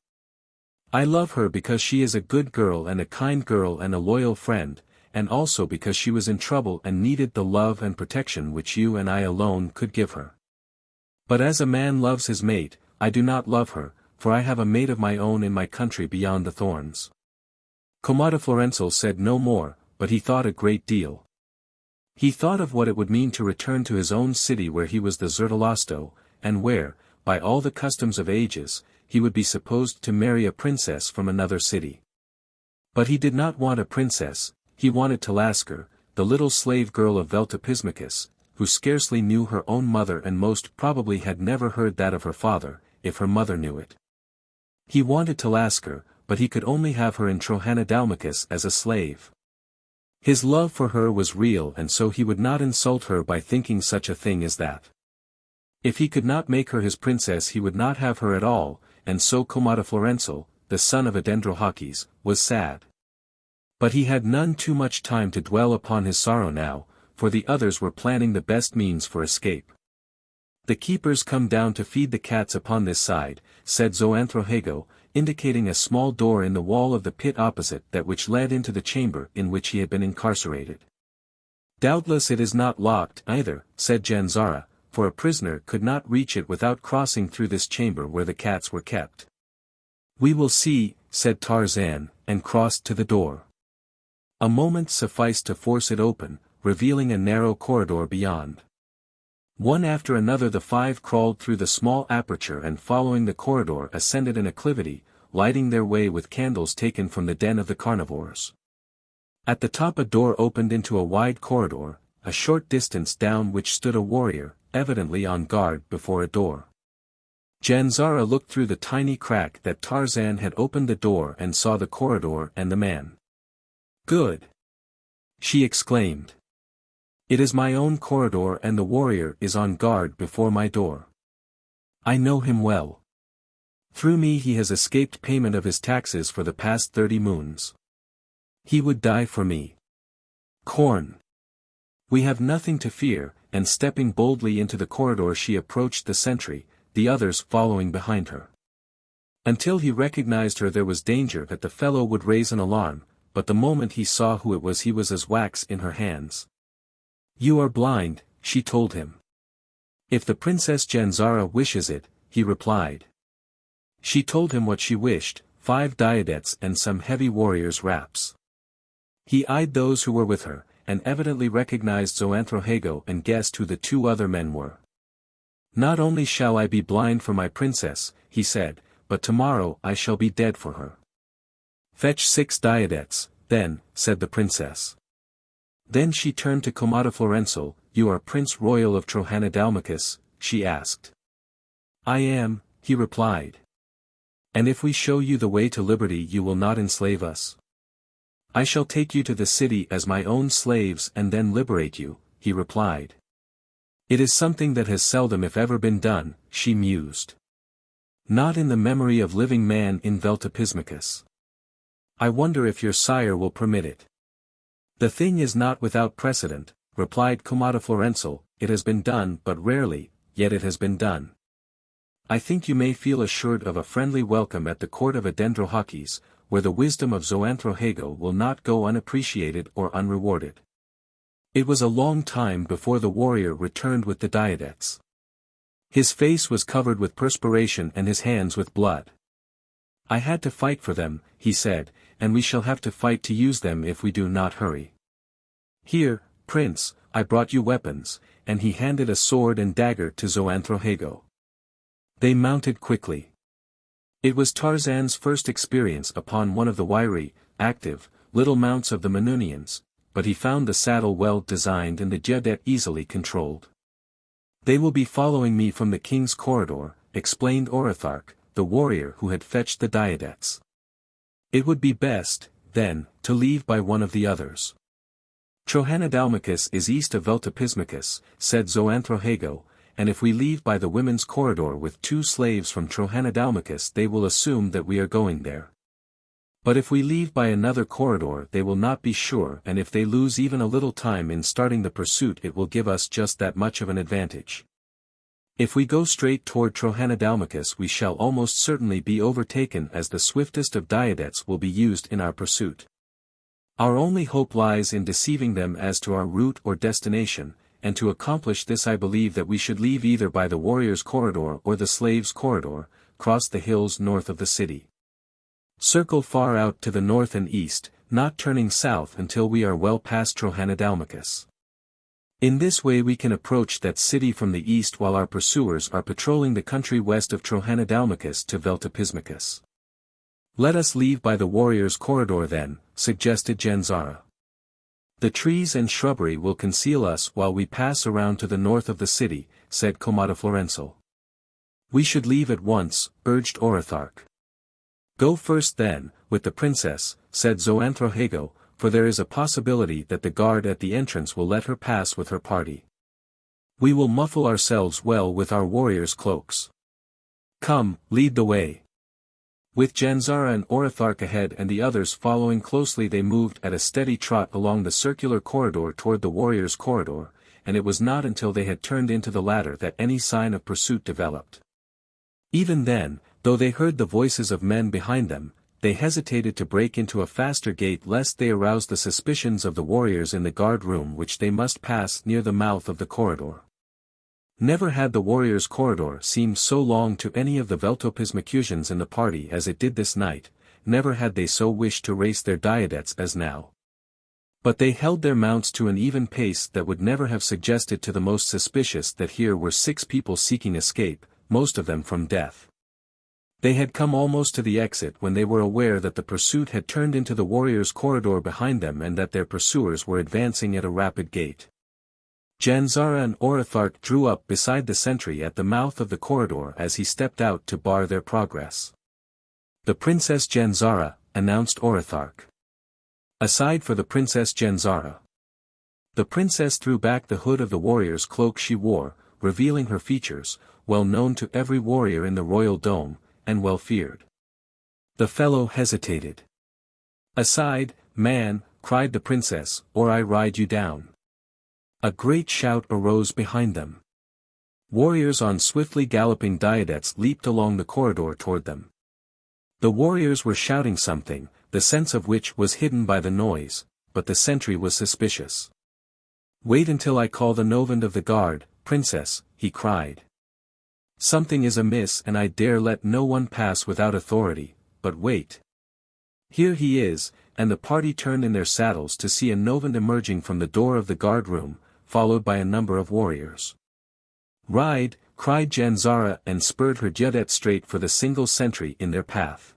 I love her because she is a good girl and a kind girl and a loyal friend, and also because she was in trouble and needed the love and protection which you and I alone could give her. But as a man loves his mate, I do not love her, for I have a mate of my own in my country beyond the thorns." Komodoflorensal said no more, but he thought a great deal. He thought of what it would mean to return to his own city where he was the Zertalasto, and where, by all the customs of ages, he would be supposed to marry a princess from another city. But he did not want a princess, he wanted Talasker, the little slave girl of Veltopismakus, who scarcely knew her own mother and most probably had never heard that of her father, if her mother knew it. He wanted Talasker, but he could only have her in Trohanadalmakus as a slave. His love for her was real, and so he would not insult her by thinking such a thing as that. If he could not make her his princess he would not have her at all, and so Komodoflorensal, the son of Adendrohahkis, was sad. But he had none too much time to dwell upon his sorrow now, for the others were planning the best means for escape. "The keepers come down to feed the cats upon this side," said Zoanthrohago, indicating a small door in the wall of the pit opposite that which led into the chamber in which he had been incarcerated. "Doubtless it is not locked either," said Janzara, for a prisoner could not reach it without crossing through this chamber where the cats were kept. "We will see," said Tarzan, and crossed to the door. A moment sufficed to force it open, revealing a narrow corridor beyond. One after another the five crawled through the small aperture and following the corridor ascended an acclivity, lighting their way with candles taken from the den of the carnivores. At the top a door opened into a wide corridor, a short distance down which stood a warrior, evidently on guard before a door. Janzara looked through the tiny crack that Tarzan had opened the door and saw the corridor and the man. "Good!" she exclaimed. "It is my own corridor and the warrior is on guard before my door. I know him well. Through me he has escaped payment of his taxes for the past 30 moons. He would die for me. Corn. We have nothing to fear," and stepping boldly into the corridor she approached the sentry, the others following behind her. Until he recognized her there was danger that the fellow would raise an alarm, but the moment he saw who it was he was as wax in her hands. "You are blind," she told him. "If the Princess Janzara wishes it," he replied. She told him what she wished, 5 diadettes and some heavy warriors' wraps. He eyed those who were with her, and evidently recognized Zoanthrohago and guessed who the 2 other men were. "Not only shall I be blind for my princess," he said, "but tomorrow I shall be dead for her." "Fetch 6 diadettes, then," said the princess. Then she turned to Komodoflorensal. "You are Prince Royal of Trohanadalmakus?" she asked. "I am," he replied. "And if we show you the way to liberty you will not enslave us?" "I shall take you to the city as my own slaves and then liberate you," he replied. "It is something that has seldom if ever been done," she mused. "Not in the memory of living man in Veltopismakus. I wonder if your sire will permit it." "The thing is not without precedent," replied Komodoflorensal, "it has been done but rarely, yet it has been done. I think you may feel assured of a friendly welcome at the court of Adendrohahkis, where the wisdom of Zoanthrohago will not go unappreciated or unrewarded." It was a long time before the warrior returned with the diadettes. His face was covered with perspiration and his hands with blood. "I had to fight for them," he said, "and we shall have to fight to use them if we do not hurry. Here, Prince, I brought you weapons," and he handed a sword and dagger to Zoanthrohago. They mounted quickly. It was Tarzan's first experience upon one of the wiry, active, little mounts of the Minunians, but he found the saddle well designed and the diadette easily controlled. "They will be following me from the king's corridor," explained Orothark, the warrior who had fetched the diadettes. "It would be best, then, to leave by one of the others." "Trohanadalmakus is east of Veltopismakus," said Zoanthrohago, "and if we leave by the women's corridor with 2 slaves from Trohanadalmakus they will assume that we are going there. But if we leave by another corridor they will not be sure, and if they lose even a little time in starting the pursuit it will give us just that much of an advantage. If we go straight toward Trohanadalmakus we shall almost certainly be overtaken as the swiftest of diadettes will be used in our pursuit. Our only hope lies in deceiving them as to our route or destination, and to accomplish this I believe that we should leave either by the warrior's corridor or the slave's corridor, cross the hills north of the city. Circle far out to the north and east, not turning south until we are well past Trohanadalmakus. In this way we can approach that city from the east while our pursuers are patrolling the country west of Trohanadalmakus to Veltopismakus." "Let us leave by the warrior's corridor then," suggested Janzara. "The trees and shrubbery will conceal us while we pass around to the north of the city," said Komodoflorensal. "We should leave at once," urged Orothark. "Go first then, with the princess," said Zoanthrohago, "for there is a possibility that the guard at the entrance will let her pass with her party. We will muffle ourselves well with our warriors' cloaks. Come, lead the way." With Janzara and Orothark ahead and the others following closely they moved at a steady trot along the circular corridor toward the warriors' corridor, and it was not until they had turned into the latter that any sign of pursuit developed. Even then, though they heard the voices of men behind them, they hesitated to break into a faster gait lest they arouse the suspicions of the warriors in the guard room which they must pass near the mouth of the corridor. Never had the warriors' corridor seemed so long to any of the Veltopismakusians in the party as it did this night, never had they so wished to race their diadetes as now. But they held their mounts to an even pace that would never have suggested to the most suspicious that here were 6 people seeking escape, most of them from death. They had come almost to the exit when they were aware that the pursuit had turned into the warriors' corridor behind them and that their pursuers were advancing at a rapid gait. Janzara and Orathark drew up beside the sentry at the mouth of the corridor as he stepped out to bar their progress. "The Princess Janzara," announced Orathark. "Aside for the Princess Janzara." The princess threw back the hood of the warrior's cloak she wore, revealing her features, well known to every warrior in the royal dome, and well feared. The fellow hesitated. "Aside, man," cried the princess, "or I ride you down." A great shout arose behind them. Warriors on swiftly galloping diadetes leaped along the corridor toward them. The warriors were shouting something, the sense of which was hidden by the noise, but the sentry was suspicious. "Wait until I call the novand of the guard, princess," he cried. "Something is amiss and I dare let no one pass without authority, but wait. Here he is," and the party turned in their saddles to see a novand emerging from the door of the guard-room, followed by a number of warriors. "Ride," cried Janzara and spurred her diadete straight for the single sentry in their path.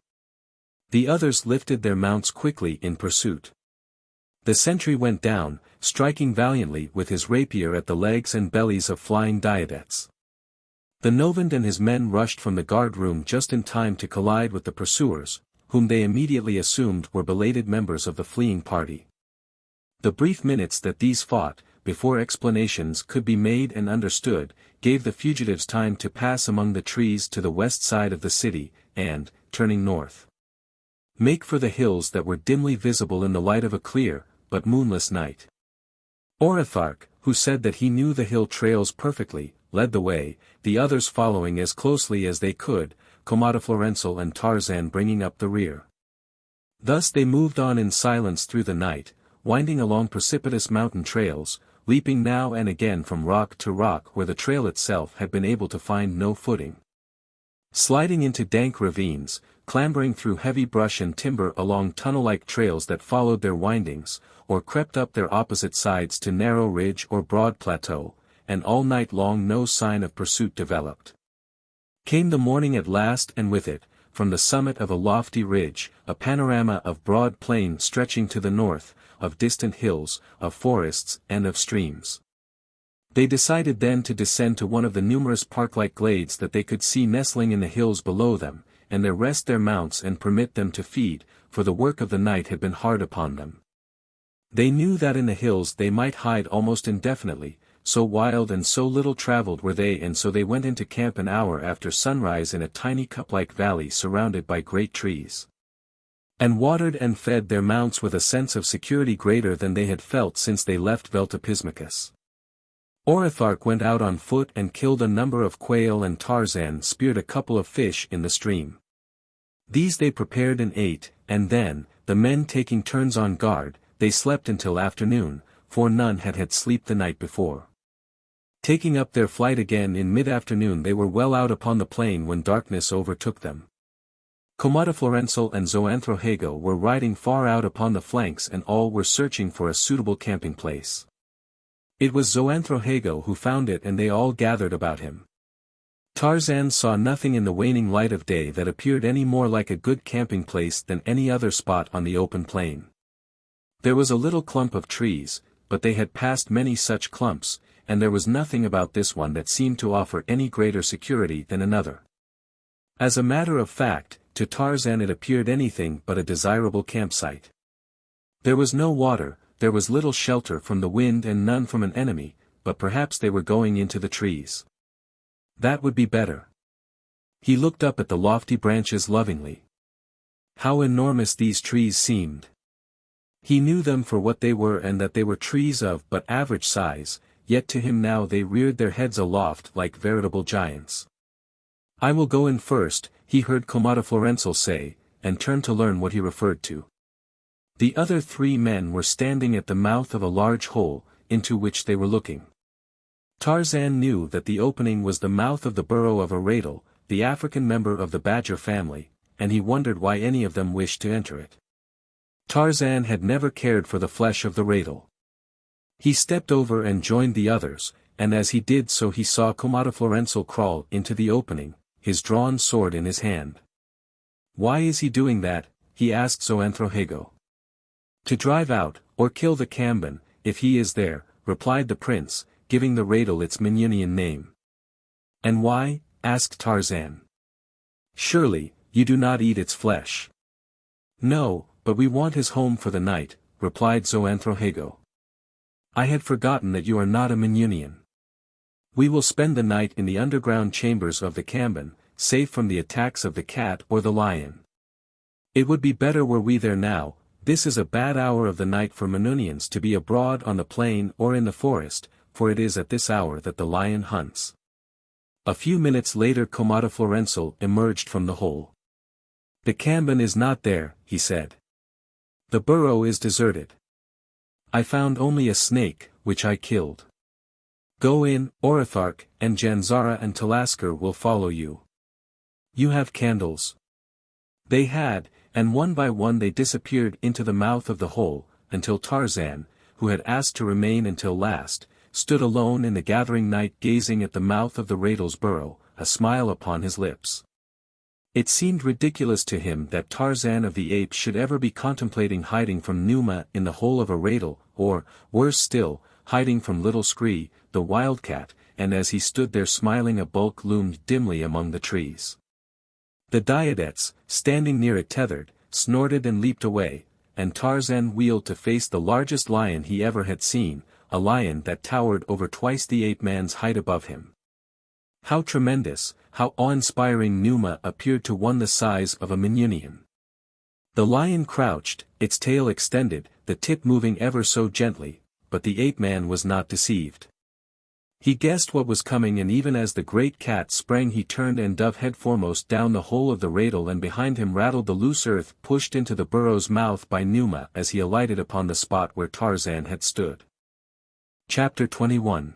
The others lifted their mounts quickly in pursuit. The sentry went down, striking valiantly with his rapier at the legs and bellies of flying diadetes. The novand and his men rushed from the guard-room just in time to collide with the pursuers, whom they immediately assumed were belated members of the fleeing party. The brief minutes that these fought, before explanations could be made and understood, gave the fugitives time to pass among the trees to the west side of the city, and, turning north, make for the hills that were dimly visible in the light of a clear, but moonless night. Orathark, who said that he knew the hill trails perfectly, led the way, the others following as closely as they could, Komodoflorensal and Tarzan bringing up the rear. Thus they moved on in silence through the night, winding along precipitous mountain trails, leaping now and again from rock to rock where the trail itself had been able to find no footing. Sliding into dank ravines, clambering through heavy brush and timber along tunnel-like trails that followed their windings, or crept up their opposite sides to narrow ridge or broad plateau, and all night long no sign of pursuit developed. Came the morning at last and with it, from the summit of a lofty ridge, a panorama of broad plain stretching to the north, of distant hills, of forests, and of streams. They decided then to descend to one of the numerous park-like glades that they could see nestling in the hills below them, and there rest their mounts and permit them to feed, for the work of the night had been hard upon them. They knew that in the hills they might hide almost indefinitely, so wild and so little traveled were they, and so they went into camp an hour after sunrise in a tiny cup-like valley surrounded by great trees, and watered and fed their mounts with a sense of security greater than they had felt since they left Veltopismakus. Orathark went out on foot and killed a number of quail, and Tarzan speared a couple of fish in the stream. These they prepared and ate, and then, the men taking turns on guard, they slept until afternoon, for none had had sleep the night before. Taking up their flight again in mid-afternoon, they were well out upon the plain when darkness overtook them. Komodoflorensal and Zoanthrohago were riding far out upon the flanks, and all were searching for a suitable camping place. It was Zoanthrohago who found it, and they all gathered about him. Tarzan saw nothing in the waning light of day that appeared any more like a good camping place than any other spot on the open plain. There was a little clump of trees, but they had passed many such clumps, and there was nothing about this one that seemed to offer any greater security than another. As a matter of fact, to Tarzan it appeared anything but a desirable campsite. There was no water, there was little shelter from the wind and none from an enemy, but perhaps they were going into the trees. That would be better. He looked up at the lofty branches lovingly. How enormous these trees seemed. He knew them for what they were, and that they were trees of but average size, yet to him now they reared their heads aloft like veritable giants. "I will go in first," he heard Komodoflorensal say, and turned to learn what he referred to. The other 3 men were standing at the mouth of a large hole, into which they were looking. Tarzan knew that the opening was the mouth of the burrow of a radal, the African member of the badger family, and he wondered why any of them wished to enter it. Tarzan had never cared for the flesh of the radal. He stepped over and joined the others, and as he did so he saw Komodoflorensal crawl into the opening, his drawn sword in his hand. "Why is he doing that?" he asked Zoanthrohago. "To drive out, or kill the Kamban, if he is there," replied the prince, giving the radal its Minunian name. "And why?" asked Tarzan. "Surely, you do not eat its flesh." "No, but we want his home for the night," replied Zoanthrohago. "I had forgotten that you are not a Minunian. We will spend the night in the underground chambers of the Kamban, safe from the attacks of the cat or the lion. It would be better were we there now. This is a bad hour of the night for Minunians to be abroad on the plain or in the forest, for it is at this hour that the lion hunts." A few minutes later Komodoflorensal emerged from the hole. "The Kamban is not there," he said. "The burrow is deserted. I found only a snake, which I killed. Go in, Orothark, and Janzara and Talasker will follow you. You have candles." They had, and one by one they disappeared into the mouth of the hole, until Tarzan, who had asked to remain until last, stood alone in the gathering night gazing at the mouth of the radal's burrow, a smile upon his lips. It seemed ridiculous to him that Tarzan of the Apes should ever be contemplating hiding from Numa in the hole of a radal, or, worse still, hiding from little Scree, the wildcat, and as he stood there smiling a bulk loomed dimly among the trees. The Dyadettes, standing near it tethered, snorted and leaped away, and Tarzan wheeled to face the largest lion he ever had seen, a lion that towered over twice the ape-man's height above him. How tremendous, how awe-inspiring Numa appeared to one the size of a Minunian. The lion crouched, its tail extended, the tip moving ever so gently, but the ape-man was not deceived. He guessed what was coming, and even as the great cat sprang he turned and dove headforemost down the hole of the radal, and behind him rattled the loose earth pushed into the burrow's mouth by Numa as he alighted upon the spot where Tarzan had stood. Chapter 21.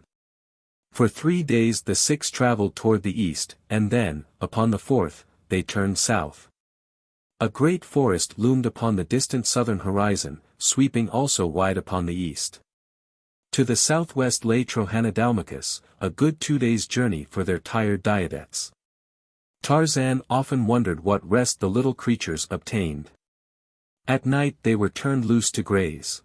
For 3 days the six traveled toward the east, and then, upon the fourth, they turned south. A great forest loomed upon the distant southern horizon, sweeping also wide upon the east. To the southwest lay Trohanadalmakus, a good 2 days' journey for their tired Dyadettes. Tarzan often wondered what rest the little creatures obtained. At night they were turned loose to graze.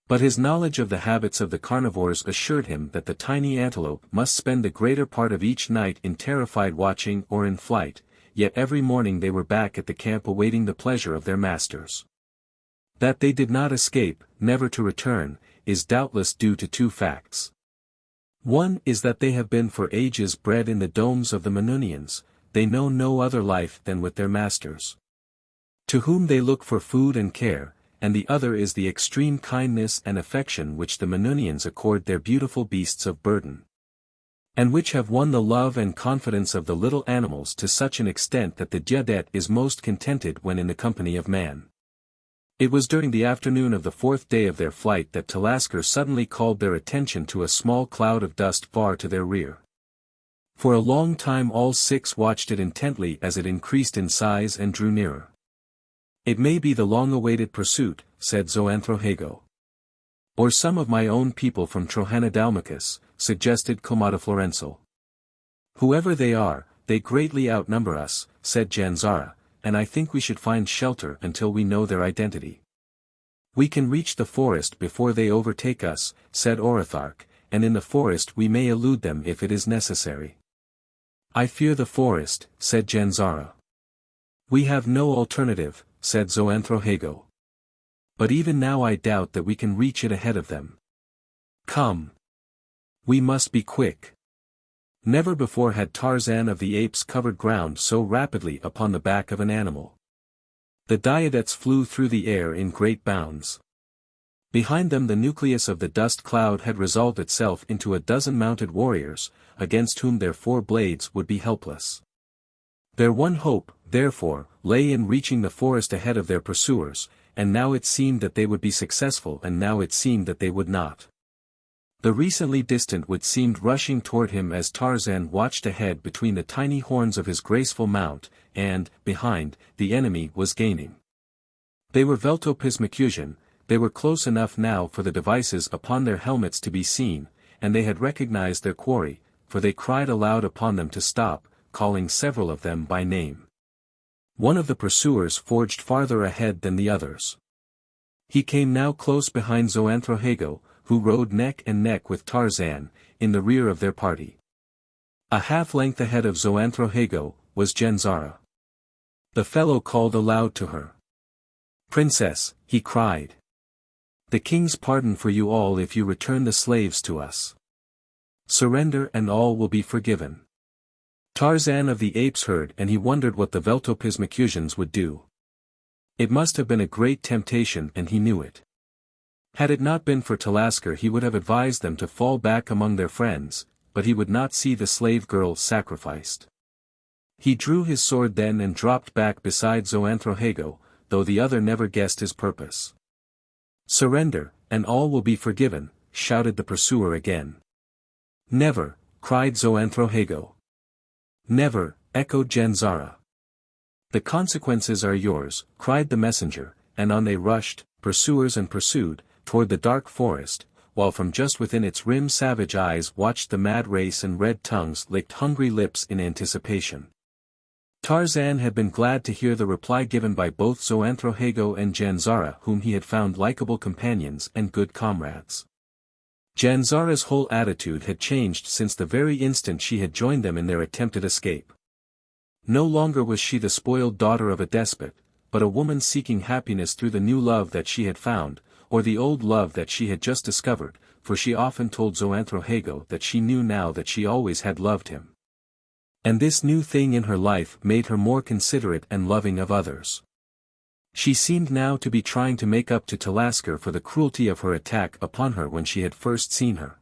But his knowledge of the habits of the carnivores assured him that the tiny antelope must spend the greater part of each night in terrified watching or in flight, yet every morning they were back at the camp awaiting the pleasure of their masters. That they did not escape, never to return, is doubtless due to 2 facts. One is that they have been for ages bred in the domes of the Minunians, they know no other life than with their masters, to whom they look for food and care, and the other is the extreme kindness and affection which the Minunians accord their beautiful beasts of burden, and which have won the love and confidence of the little animals to such an extent that the Dyadet is most contented when in the company of man. It was during the afternoon of the 4th day of their flight that Talasker suddenly called their attention to a small cloud of dust far to their rear. For a long time all 6 watched it intently as it increased in size and drew nearer. "It may be the long-awaited pursuit," said Zoanthrohago. "Or some of my own people from Trohanadalmakus," suggested Komodoflorensal. "Whoever they are, they greatly outnumber us," said Janzara, "and I think we should find shelter until we know their identity." "We can reach the forest before they overtake us," said Orothark, "and in the forest we may elude them if it is necessary." "I fear the forest," said Janzara. "We have no alternative," said Zoanthrohago. "But even now I doubt that we can reach it ahead of them. Come. We must be quick." Never before had Tarzan of the Apes covered ground so rapidly upon the back of an animal. The Dyadettes flew through the air in great bounds. Behind them the nucleus of the dust cloud had resolved itself into a dozen mounted warriors, against whom their 4 blades would be helpless. Their one hope, therefore, lay in reaching the forest ahead of their pursuers, and now it seemed that they would be successful and now it seemed that they would not. The recently distant wood seemed rushing toward him as Tarzan watched ahead between the tiny horns of his graceful mount, and, behind, the enemy was gaining. They were Veltopismakusian, they were close enough now for the devices upon their helmets to be seen, and they had recognized their quarry, for they cried aloud upon them to stop, calling several of them by name. One of the pursuers forged farther ahead than the others. He came now close behind Zoanthrohago, who rode neck and neck with Tarzan, in the rear of their party. A half-length ahead of Zoanthrohago, was Genzara. The fellow called aloud to her. "Princess," he cried. "The king's pardon for you all if you return the slaves to us. Surrender and all will be forgiven." Tarzan of the apes heard and he wondered what the Veltopismakusians would do. It must have been a great temptation and he knew it. Had it not been for Talisker he would have advised them to fall back among their friends, but he would not see the slave girl sacrificed. He drew his sword then and dropped back beside Zoanthrohago, though the other never guessed his purpose. "Surrender, and all will be forgiven," shouted the pursuer again. "Never," cried Zoanthrohago. "Never," echoed Genzara. "The consequences are yours," cried the messenger, and on they rushed, pursuers and pursued, toward the dark forest, while from just within its rim savage eyes watched the mad race and red tongues licked hungry lips in anticipation. Tarzan had been glad to hear the reply given by both Zoanthrohago and Genzara, whom he had found likable companions and good comrades. Genzara's whole attitude had changed since the very instant she had joined them in their attempted escape. No longer was she the spoiled daughter of a despot, but a woman seeking happiness through the new love that she had found, or the old love that she had just discovered, for she often told Zoanthrohago that she knew now that she always had loved him. And this new thing in her life made her more considerate and loving of others. She seemed now to be trying to make up to Talisker for the cruelty of her attack upon her when she had first seen her.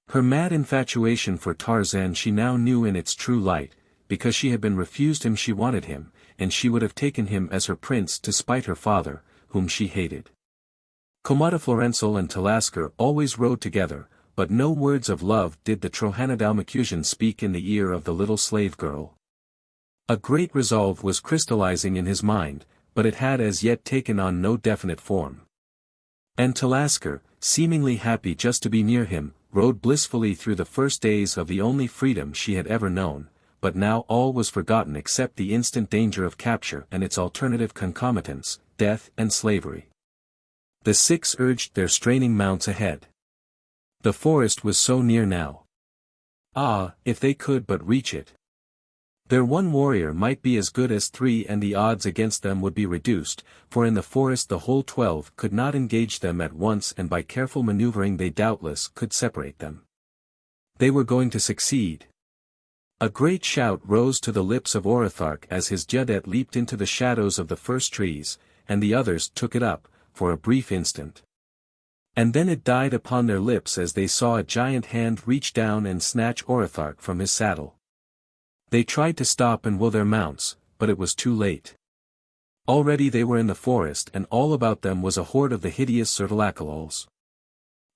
Her mad infatuation for Tarzan she now knew in its true light, because she had been refused him she wanted him, and she would have taken him as her prince to spite her father, whom she hated. Komodoflorensal and Talisker always rode together, but no words of love did the Trohanadalmakusian speak in the ear of the little slave girl. A great resolve was crystallizing in his mind, but it had as yet taken on no definite form. And Talisker, seemingly happy just to be near him, rode blissfully through the first days of the only freedom she had ever known, but now all was forgotten except the instant danger of capture and its alternative concomitants, death and slavery. The six urged their straining mounts ahead. The forest was so near now. Ah, if they could but reach it. Their one warrior might be as good as 3 and the odds against them would be reduced, for in the forest the whole 12 could not engage them at once and by careful maneuvering they doubtless could separate them. They were going to succeed. A great shout rose to the lips of Orothark as his Judet leaped into the shadows of the first trees, and the others took it up, for a brief instant. And then it died upon their lips as they saw a giant hand reach down and snatch Orothark from his saddle. They tried to stop and will their mounts, but it was too late. Already they were in the forest and all about them was a horde of the hideous Surtalakalals.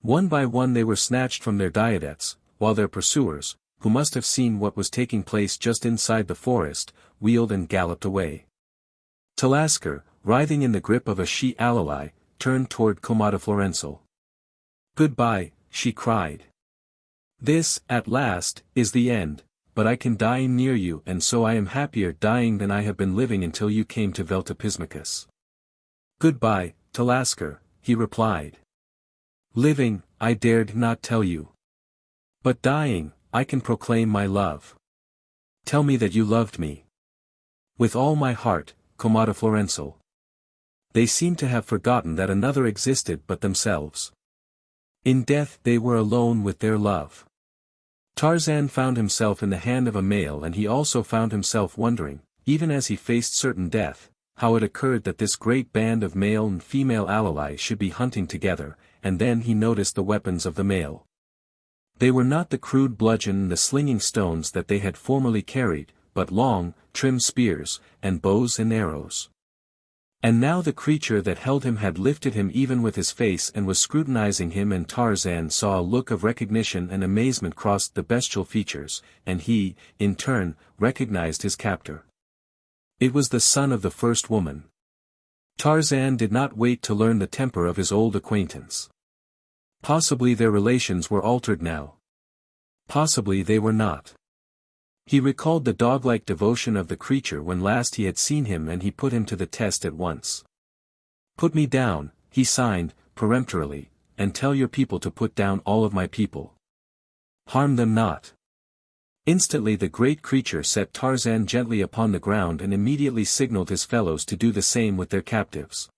One by one they were snatched from their diadets, while their pursuers, who must have seen what was taking place just inside the forest, wheeled and galloped away. Talisker, writhing in the grip of a she-alalai, turned toward Komodoflorensal. "Goodbye," she cried. "This, at last, is the end, but I can die near you and so I am happier dying than I have been living until you came to Veltopismakus." "Goodbye, Talisker," he replied. "Living, I dared not tell you. But dying, I can proclaim my love. Tell me that you loved me." "With all my heart, Komodoflorensal." They seemed to have forgotten that another existed but themselves. In death they were alone with their love. Tarzan found himself in the hand of a male and he also found himself wondering, even as he faced certain death, how it occurred that this great band of male and female alalai should be hunting together, and then he noticed the weapons of the male. They were not the crude bludgeon and the slinging stones that they had formerly carried, but long, trim spears, and bows and arrows. And now the creature that held him had lifted him even with his face and was scrutinizing him, and Tarzan saw a look of recognition and amazement cross the bestial features, and he, in turn, recognized his captor. It was the son of the first woman. Tarzan did not wait to learn the temper of his old acquaintance. Possibly their relations were altered now. Possibly they were not. He recalled the dog-like devotion of the creature when last he had seen him, and he put him to the test at once. "Put me down," he signed, peremptorily, "and tell your people to put down all of my people. Harm them not." Instantly the great creature set Tarzan gently upon the ground and immediately signaled his fellows to do the same with their captives.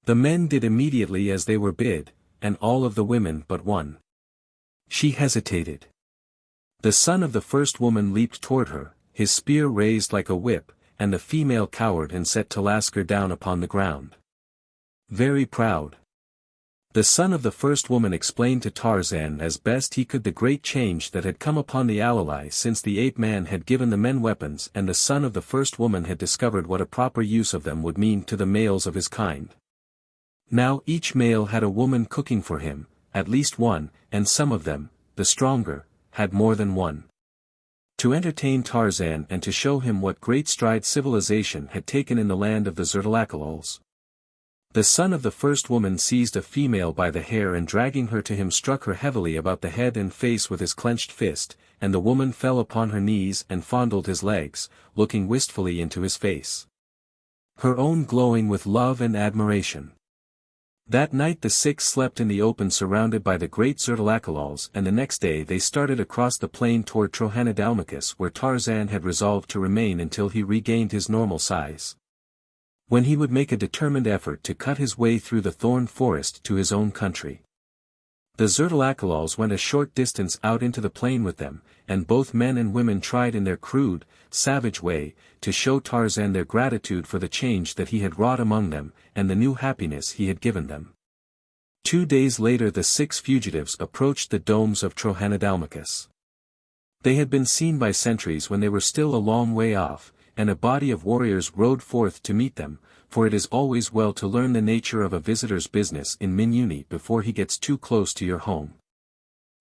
The men did immediately as they were bid, and all of the women but one. She hesitated. The son of the first woman leaped toward her, his spear raised like a whip, and the female cowered and set Telasker down upon the ground. Very proud. The son of the first woman explained to Tarzan as best he could the great change that had come upon the Alalai since the ape-man had given the men weapons, and the son of the first woman had discovered what a proper use of them would mean to the males of his kind. Now each male had a woman cooking for him, at least one, and some of them, the stronger, had more than one. To entertain Tarzan and to show him what great strides civilization had taken in the land of the Zoanthrohagos. The son of the first woman seized a female by the hair and dragging her to him struck her heavily about the head and face with his clenched fist, and the woman fell upon her knees and fondled his legs, looking wistfully into his face. Her own glowing with love and admiration. That night the six slept in the open surrounded by the great Zoanthrohagos, and the next day they started across the plain toward Trohanadalmakus, where Tarzan had resolved to remain until he regained his normal size. When he would make a determined effort to cut his way through the thorn forest to his own country. The Zoanthrohagos went a short distance out into the plain with them, and both men and women tried in their crude, savage way, to show Tarzan their gratitude for the change that he had wrought among them, and the new happiness he had given them. 2 days later the 6 fugitives approached the domes of Trohanadalmakus. They had been seen by sentries when they were still a long way off, and a body of warriors rode forth to meet them, for it is always well to learn the nature of a visitor's business in Minuni before he gets too close to your home.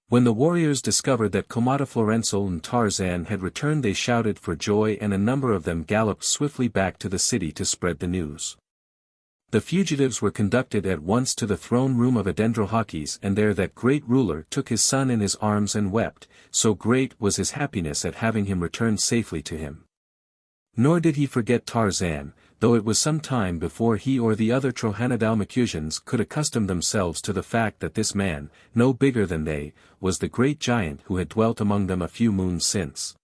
When the warriors discovered that Komodoflorensal and Tarzan had returned they shouted for joy, and a number of them galloped swiftly back to the city to spread the news. The fugitives were conducted at once to the throne room of Adendrohahkis, and there that great ruler took his son in his arms and wept, so great was his happiness at having him return safely to him. Nor did he forget Tarzan, though it was some time before he or the other Trohanadalmakusians could accustom themselves to the fact that this man, no bigger than they, was the great giant who had dwelt among them a few moons since.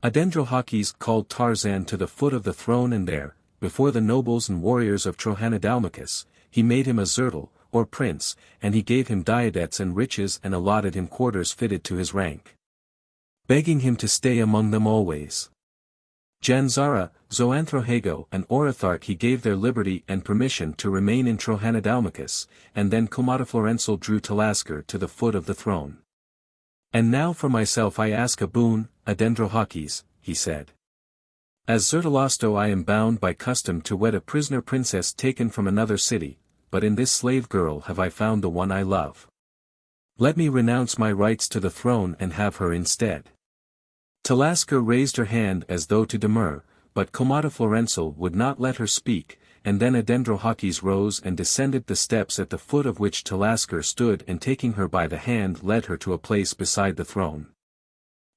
Adendrohahkis called Tarzan to the foot of the throne, and there, before the nobles and warriors of Trohanadalmakus, he made him a zertal, or prince, and he gave him diadetes and riches and allotted him quarters fitted to his rank. Begging him to stay among them always. Janzara, Zoanthrohago and Orathark he gave their liberty and permission to remain in Trohanadalmakus, and then Komodoflorensal drew Telasker to the foot of the throne. "And now for myself I ask a boon, Adendrohahkis," he said. "As Zertalasto I am bound by custom to wed a prisoner princess taken from another city, but in this slave girl have I found the one I love. Let me renounce my rights to the throne and have her instead." Telasker raised her hand as though to demur, but Komodoflorensal would not let her speak, and then Adendrohahkis rose and descended the steps at the foot of which Telasker stood, and taking her by the hand led her to a place beside the throne.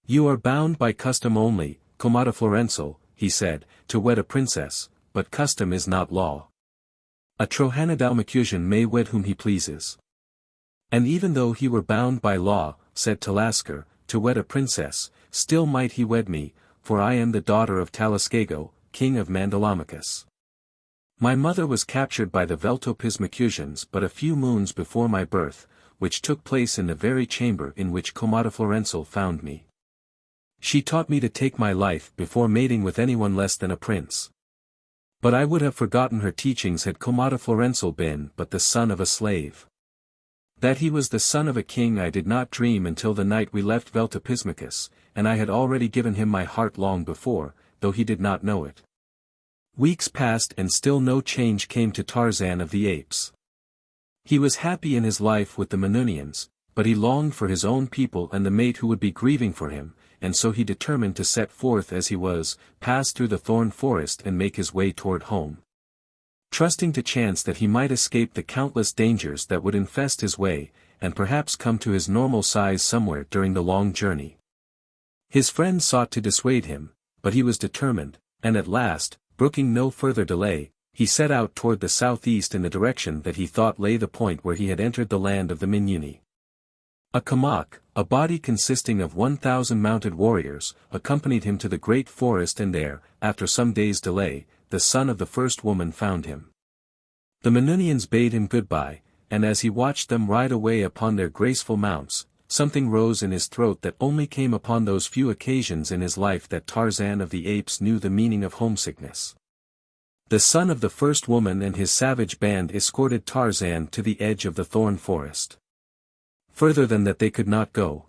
"You are bound by custom only, Komodoflorensal," he said, "to wed a princess, but custom is not law. A Trohanadalmakusian may wed whom he pleases." "And even though he were bound by law," said Telasker, "to wed a princess, still might he wed me, for I am the daughter of Telaskago, king of Mandalamakus. My mother was captured by the Veltopismakusians but a few moons before my birth, which took place in the very chamber in which Komodoflorensal found me. She taught me to take my life before mating with anyone less than a prince. But I would have forgotten her teachings had Komodoflorensal been but the son of a slave. That he was the son of a king I did not dream until the night we left Veltopismakus, and I had already given him my heart long before, though he did not know it. Weeks passed and still no change came to Tarzan of the Apes. He was happy in his life with the Minunians, but he longed for his own people and the mate who would be grieving for him, and so he determined to set forth as he was, pass through the thorn forest and make his way toward home. Trusting to chance that he might escape the countless dangers that would infest his way, and perhaps come to his normal size somewhere during the long journey. His friends sought to dissuade him, but he was determined, and at last, brooking no further delay, he set out toward the southeast in the direction that he thought lay the point where he had entered the land of the Minuni. A kamak, a body consisting of 1,000 mounted warriors, accompanied him to the great forest, and there, after some days' delay, the son of the first woman found him. The Minunians bade him goodbye, and as he watched them ride away upon their graceful mounts, something rose in his throat that only came upon those few occasions in his life that Tarzan of the Apes knew the meaning of homesickness. The son of the first woman and his savage band escorted Tarzan to the edge of the thorn forest. Further than that they could not go.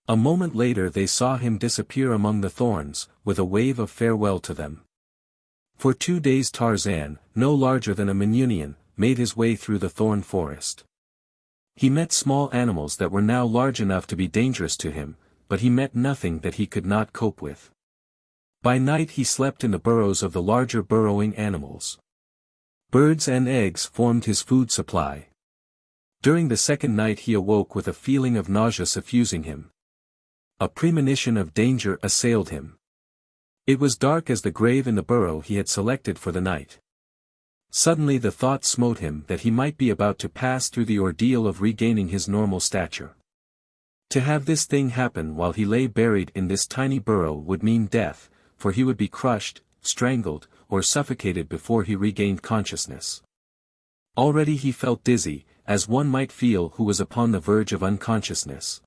A moment later they saw him disappear among the thorns, with a wave of farewell to them. For 2 days Tarzan, no larger than a Minunian, made his way through the thorn forest. He met small animals that were now large enough to be dangerous to him, but he met nothing that he could not cope with. By night he slept in the burrows of the larger burrowing animals. Birds and eggs formed his food supply. During the second night he awoke with a feeling of nausea suffusing him. A premonition of danger assailed him. It was dark as the grave in the burrow he had selected for the night. Suddenly the thought smote him that he might be about to pass through the ordeal of regaining his normal stature. To have this thing happen while he lay buried in this tiny burrow would mean death, for he would be crushed, strangled, or suffocated before he regained consciousness. Already he felt dizzy, as one might feel who was upon the verge of unconsciousness.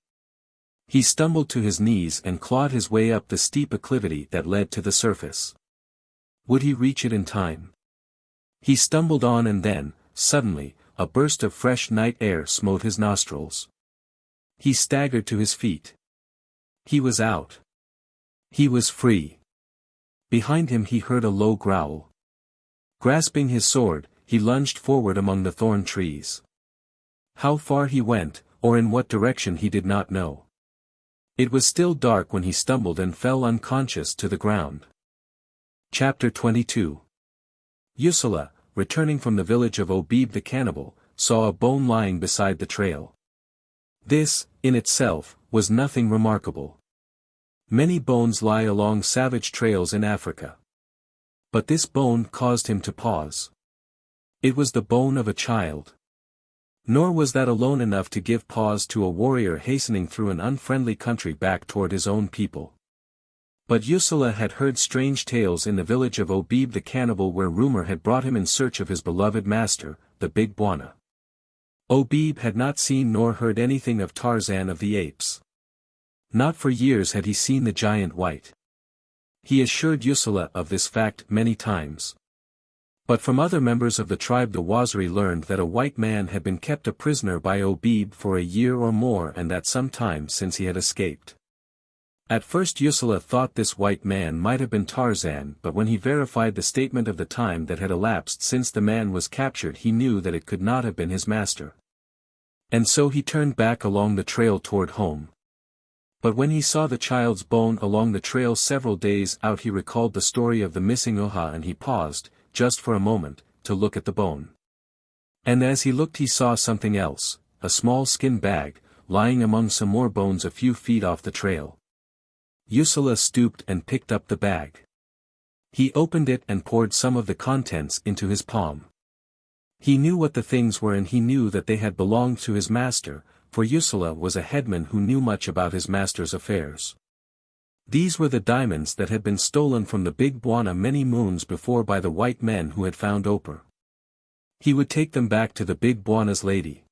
He stumbled to his knees and clawed his way up the steep acclivity that led to the surface. Would he reach it in time? He stumbled on, and then, suddenly, a burst of fresh night air smote his nostrils. He staggered to his feet. He was out. He was free. Behind him he heard a low growl. Grasping his sword, he lunged forward among the thorn trees. How far he went, or in what direction he did not know. It was still dark when he stumbled and fell unconscious to the ground. Chapter 22. Yusula, returning from the village of Obib the cannibal, saw a bone lying beside the trail. This, in itself, was nothing remarkable. Many bones lie along savage trails in Africa. But this bone caused him to pause. It was the bone of a child. Nor was that alone enough to give pause to a warrior hastening through an unfriendly country back toward his own people. But Yusula had heard strange tales in the village of Obib the cannibal, where rumor had brought him in search of his beloved master, the big Bwana. Obib had not seen nor heard anything of Tarzan of the Apes. Not for years had he seen the giant white. He assured Yusula of this fact many times. But from other members of the tribe the Waziri learned that a white man had been kept a prisoner by Obib for a year or more, and that some time since he had escaped. At first Yusula thought this white man might have been Tarzan, but when he verified the statement of the time that had elapsed since the man was captured, he knew that it could not have been his master. And so he turned back along the trail toward home. But when he saw the child's bone along the trail several days out, he recalled the story of the missing Uha, and he paused, just for a moment, to look at the bone. And as he looked he saw something else, a small skin bag, lying among some more bones a few feet off the trail. Yusula stooped and picked up the bag. He opened it and poured some of the contents into his palm. He knew what the things were, and he knew that they had belonged to his master, for Yusula was a headman who knew much about his master's affairs. These were the diamonds that had been stolen from the big Bwana many moons before by the white men who had found Oprah. He would take them back to the big Bwana's lady.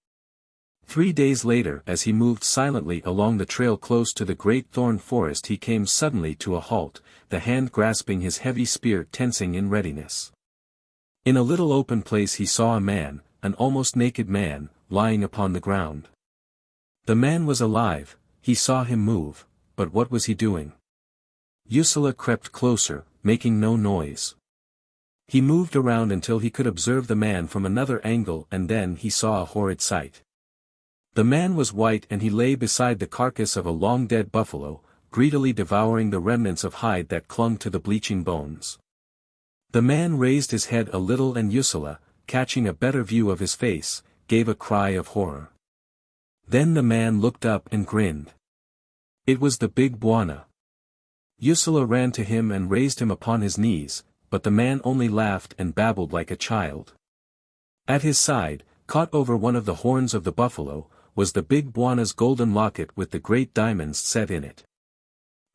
3 days later, as he moved silently along the trail close to the great thorn forest, he came suddenly to a halt, the hand grasping his heavy spear tensing in readiness. In a little open place he saw a man, an almost naked man, lying upon the ground. The man was alive, he saw him move, but what was he doing? Yusula crept closer, making no noise. He moved around until he could observe the man from another angle, and then he saw a horrid sight. The man was white and he lay beside the carcass of a long-dead buffalo, greedily devouring the remnants of hide that clung to the bleaching bones. The man raised his head a little and Ursula, catching a better view of his face, gave a cry of horror. Then the man looked up and grinned. It was the big Bwana. Ursula ran to him and raised him upon his knees, but the man only laughed and babbled like a child. At his side, caught over one of the horns of the buffalo, was the big Bwana's golden locket with the great diamonds set in it.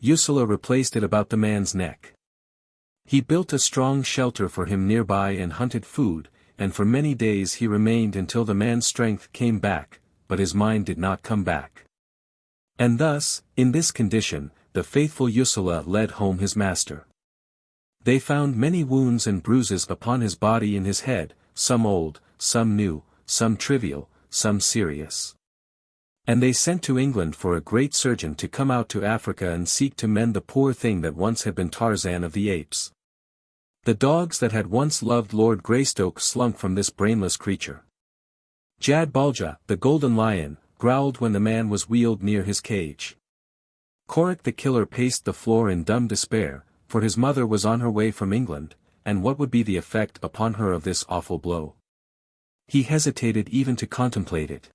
Ursula replaced it about the man's neck. He built a strong shelter for him nearby and hunted food, and for many days he remained until the man's strength came back, but his mind did not come back. And thus, in this condition, the faithful Ursula led home his master. They found many wounds and bruises upon his body and his head, some old, some new, some trivial, some serious. And they sent to England for a great surgeon to come out to Africa and seek to mend the poor thing that once had been Tarzan of the apes. The dogs that had once loved Lord Greystoke slunk from this brainless creature. Jad Balja, the golden lion, growled when the man was wheeled near his cage. Korik the killer paced the floor in dumb despair, for his mother was on her way from England, and what would be the effect upon her of this awful blow? He hesitated even to contemplate it.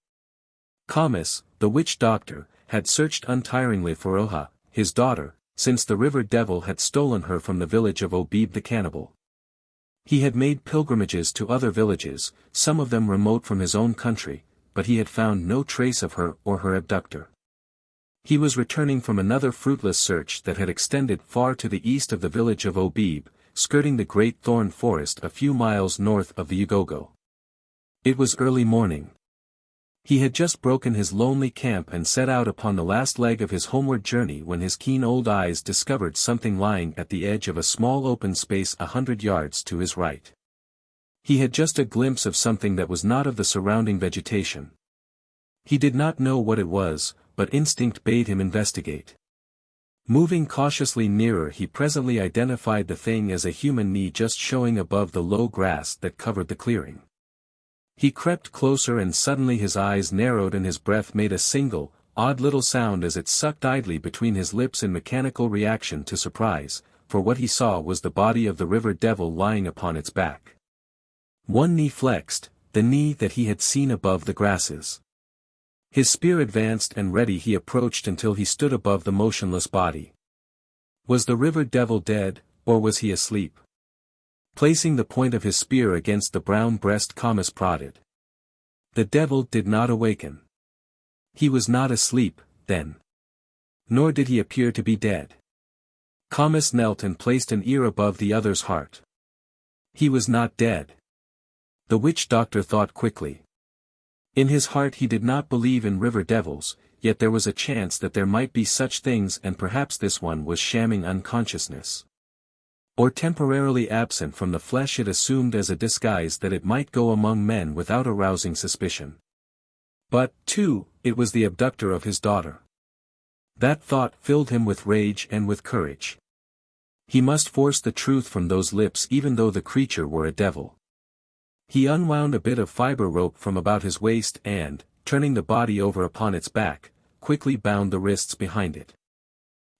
Kamis, the witch doctor, had searched untiringly for Oha, his daughter, since the river devil had stolen her from the village of Obib the cannibal. He had made pilgrimages to other villages, some of them remote from his own country, but he had found no trace of her or her abductor. He was returning from another fruitless search that had extended far to the east of the village of Obib, skirting the great thorn forest a few miles north of the Ugogo. It was early morning. He had just broken his lonely camp and set out upon the last leg of his homeward journey when his keen old eyes discovered something lying at the edge of a small open space 100 yards to his right. He had just a glimpse of something that was not of the surrounding vegetation. He did not know what it was, but instinct bade him investigate. Moving cautiously nearer, he presently identified the thing as a human knee just showing above the low grass that covered the clearing. He crept closer and suddenly his eyes narrowed and his breath made a single, odd little sound as it sucked idly between his lips in mechanical reaction to surprise, for what he saw was the body of the river devil lying upon its back. One knee flexed, the knee that he had seen above the grasses. His spear advanced and ready he approached until he stood above the motionless body. Was the river devil dead, or was he asleep? Placing the point of his spear against the brown breast, Kamis prodded. The devil did not awaken. He was not asleep, then. Nor did he appear to be dead. Kamis knelt and placed an ear above the other's heart. He was not dead. The witch doctor thought quickly. In his heart he did not believe in river devils, yet there was a chance that there might be such things, and perhaps this one was shamming unconsciousness. Or temporarily absent from the flesh, it assumed as a disguise that it might go among men without arousing suspicion. But, too, it was the abductor of his daughter. That thought filled him with rage and with courage. He must force the truth from those lips even though the creature were a devil. He unwound a bit of fiber rope from about his waist and, turning the body over upon its back, quickly bound the wrists behind it.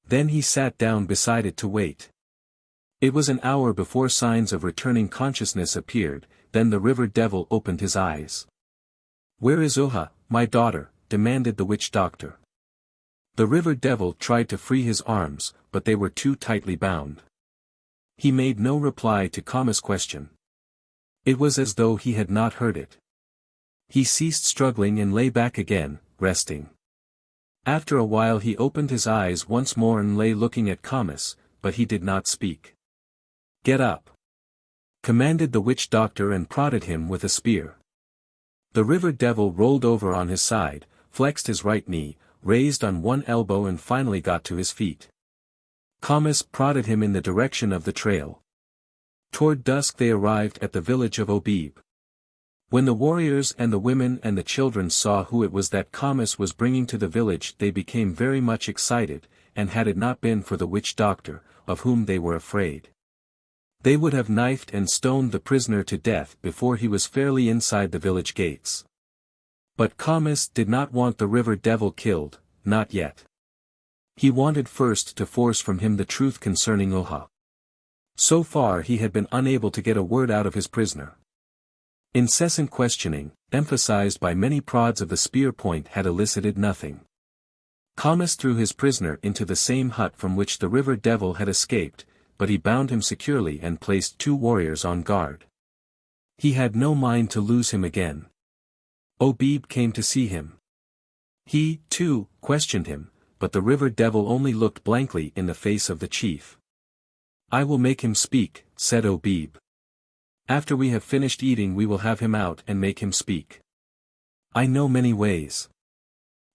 Then he sat down beside it to wait. It was an hour before signs of returning consciousness appeared, then the river devil opened his eyes. "Where is Oha, my daughter?" demanded the witch doctor. The river devil tried to free his arms, but they were too tightly bound. He made no reply to Kamis' question. It was as though he had not heard it. He ceased struggling and lay back again, resting. After a while he opened his eyes once more and lay looking at Kamis, but he did not speak. "Get up," commanded the witch doctor and prodded him with a spear. The river devil rolled over on his side, flexed his right knee, raised on one elbow and finally got to his feet. Kamis prodded him in the direction of the trail. Toward dusk they arrived at the village of Obib. When the warriors and the women and the children saw who it was that Kamis was bringing to the village, they became very much excited, and had it not been for the witch doctor, of whom they were afraid. They would have knifed and stoned the prisoner to death before he was fairly inside the village gates. But Khamis did not want the river devil killed, not yet. He wanted first to force from him the truth concerning Oha. So far he had been unable to get a word out of his prisoner. Incessant questioning, emphasized by many prods of the spear point, had elicited nothing. Khamis threw his prisoner into the same hut from which the river devil had escaped, but he bound him securely and placed 2 warriors on guard. He had no mind to lose him again. Obib came to see him. He, too, questioned him, but the river devil only looked blankly in the face of the chief. "I will make him speak," said Obib. "After we have finished eating we will have him out and make him speak. I know many ways."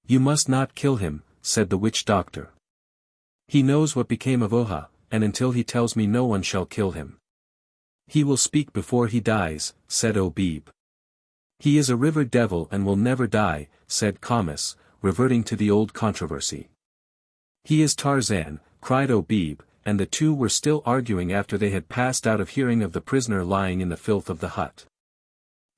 "You must not kill him," said the witch doctor. "He knows what became of Oha, and until he tells me no one shall kill him." "He will speak before he dies," said Obib. "He is a river devil and will never die," said Khamis, reverting to the old controversy. "He is Tarzan," cried Obib, and the two were still arguing after they had passed out of hearing of the prisoner lying in the filth of the hut.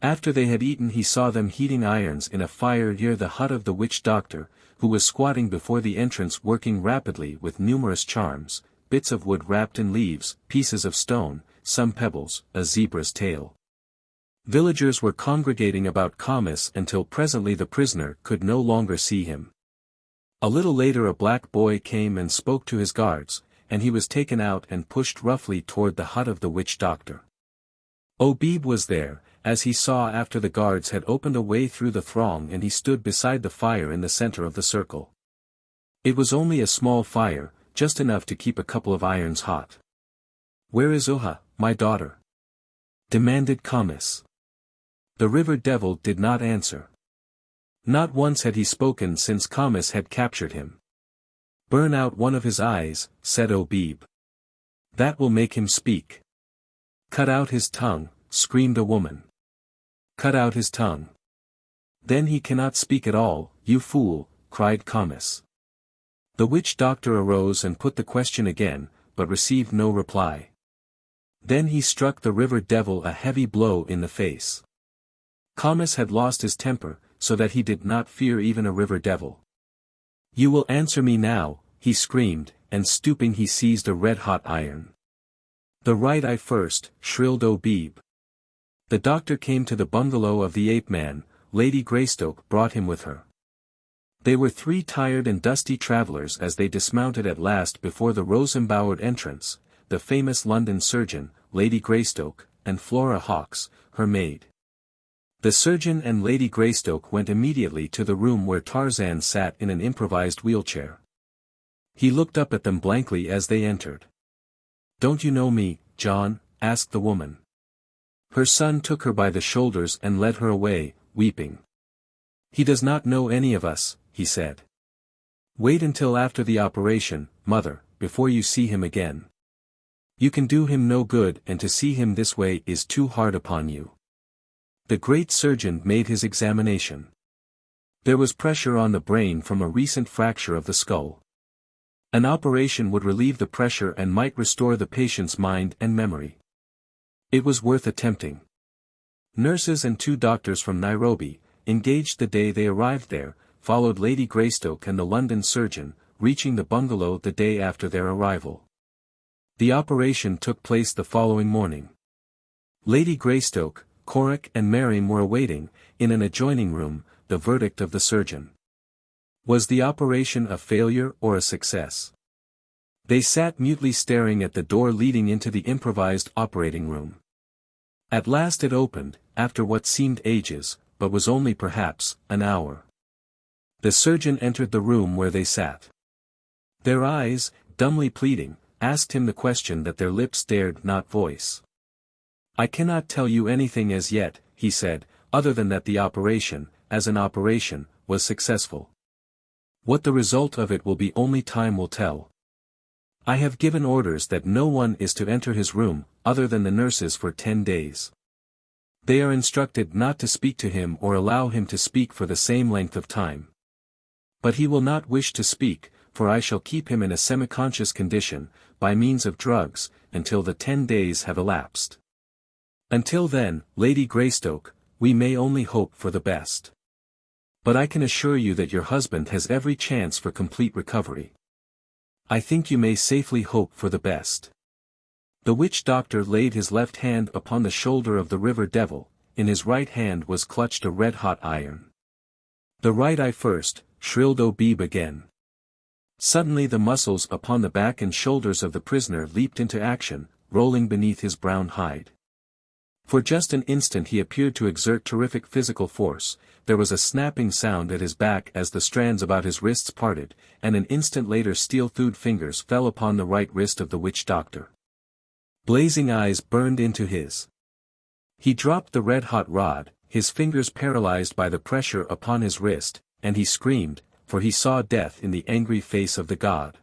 After they had eaten he saw them heating irons in a fire near the hut of the witch doctor, who was squatting before the entrance working rapidly with numerous charms, bits of wood wrapped in leaves, pieces of stone, some pebbles, a zebra's tail. Villagers were congregating about Khamis until presently the prisoner could no longer see him. A little later a black boy came and spoke to his guards, and he was taken out and pushed roughly toward the hut of the witch doctor. Obib was there, as he saw after the guards had opened a way through the throng, and he stood beside the fire in the center of the circle. It was only a small fire, just enough to keep a couple of irons hot. "Where is Oha, my daughter?" demanded Khamis. The river devil did not answer. Not once had he spoken since Khamis had captured him. "Burn out one of his eyes," said Obib. "That will make him speak." "Cut out his tongue," screamed a woman. "Cut out his tongue." "Then he cannot speak at all, you fool," cried Khamis. The witch doctor arose and put the question again, but received no reply. Then he struck the river devil a heavy blow in the face. Khamis had lost his temper, so that he did not fear even a river devil. "You will answer me now," he screamed, and stooping he seized a red-hot iron. "The right eye first," shrilled Obib. The doctor came to the bungalow of the ape-man. Lady Greystoke brought him with her. They were 3 tired and dusty travelers as they dismounted at last before the rose-embowered entrance, the famous London surgeon, Lady Greystoke, and Flora Hawkes, her maid. The surgeon and Lady Greystoke went immediately to the room where Tarzan sat in an improvised wheelchair. He looked up at them blankly as they entered. "Don't you know me, John?" asked the woman. Her son took her by the shoulders and led her away, weeping. "He does not know any of us," he said. "Wait until after the operation, mother, before you see him again. You can do him no good, and to see him this way is too hard upon you." The great surgeon made his examination. There was pressure on the brain from a recent fracture of the skull. An operation would relieve the pressure and might restore the patient's mind and memory. It was worth attempting. Nurses and 2 doctors from Nairobi, engaged the day they arrived there, followed Lady Greystoke and the London surgeon, reaching the bungalow the day after their arrival. The operation took place the following morning. Lady Greystoke, Corrick and Miriam were awaiting, in an adjoining room, the verdict of the surgeon. Was the operation a failure or a success? They sat mutely staring at the door leading into the improvised operating room. At last it opened, after what seemed ages, but was only perhaps an hour. The surgeon entered the room where they sat. Their eyes, dumbly pleading, asked him the question that their lips dared not voice. "I cannot tell you anything as yet," he said, "other than that the operation, as an operation, was successful. What the result of it will be only time will tell. I have given orders that no one is to enter his room, other than the nurses for 10 days. They are instructed not to speak to him or allow him to speak for the same length of time. But he will not wish to speak, for I shall keep him in a semi-conscious condition, by means of drugs, until the 10 days have elapsed. Until then, Lady Greystoke, we may only hope for the best. But I can assure you that your husband has every chance for complete recovery. I think you may safely hope for the best." The witch-doctor laid his left hand upon the shoulder of the river devil, in his right hand was clutched a red-hot iron. "The right eye first," shrilled Obib again. Suddenly the muscles upon the back and shoulders of the prisoner leaped into action, rolling beneath his brown hide. For just an instant he appeared to exert terrific physical force. There was a snapping sound at his back as the strands about his wrists parted, and an instant later steel-thewed fingers fell upon the right wrist of the witch-doctor. Blazing eyes burned into his. He dropped the red-hot rod, his fingers paralyzed by the pressure upon his wrist, and he screamed, for he saw death in the angry face of the god.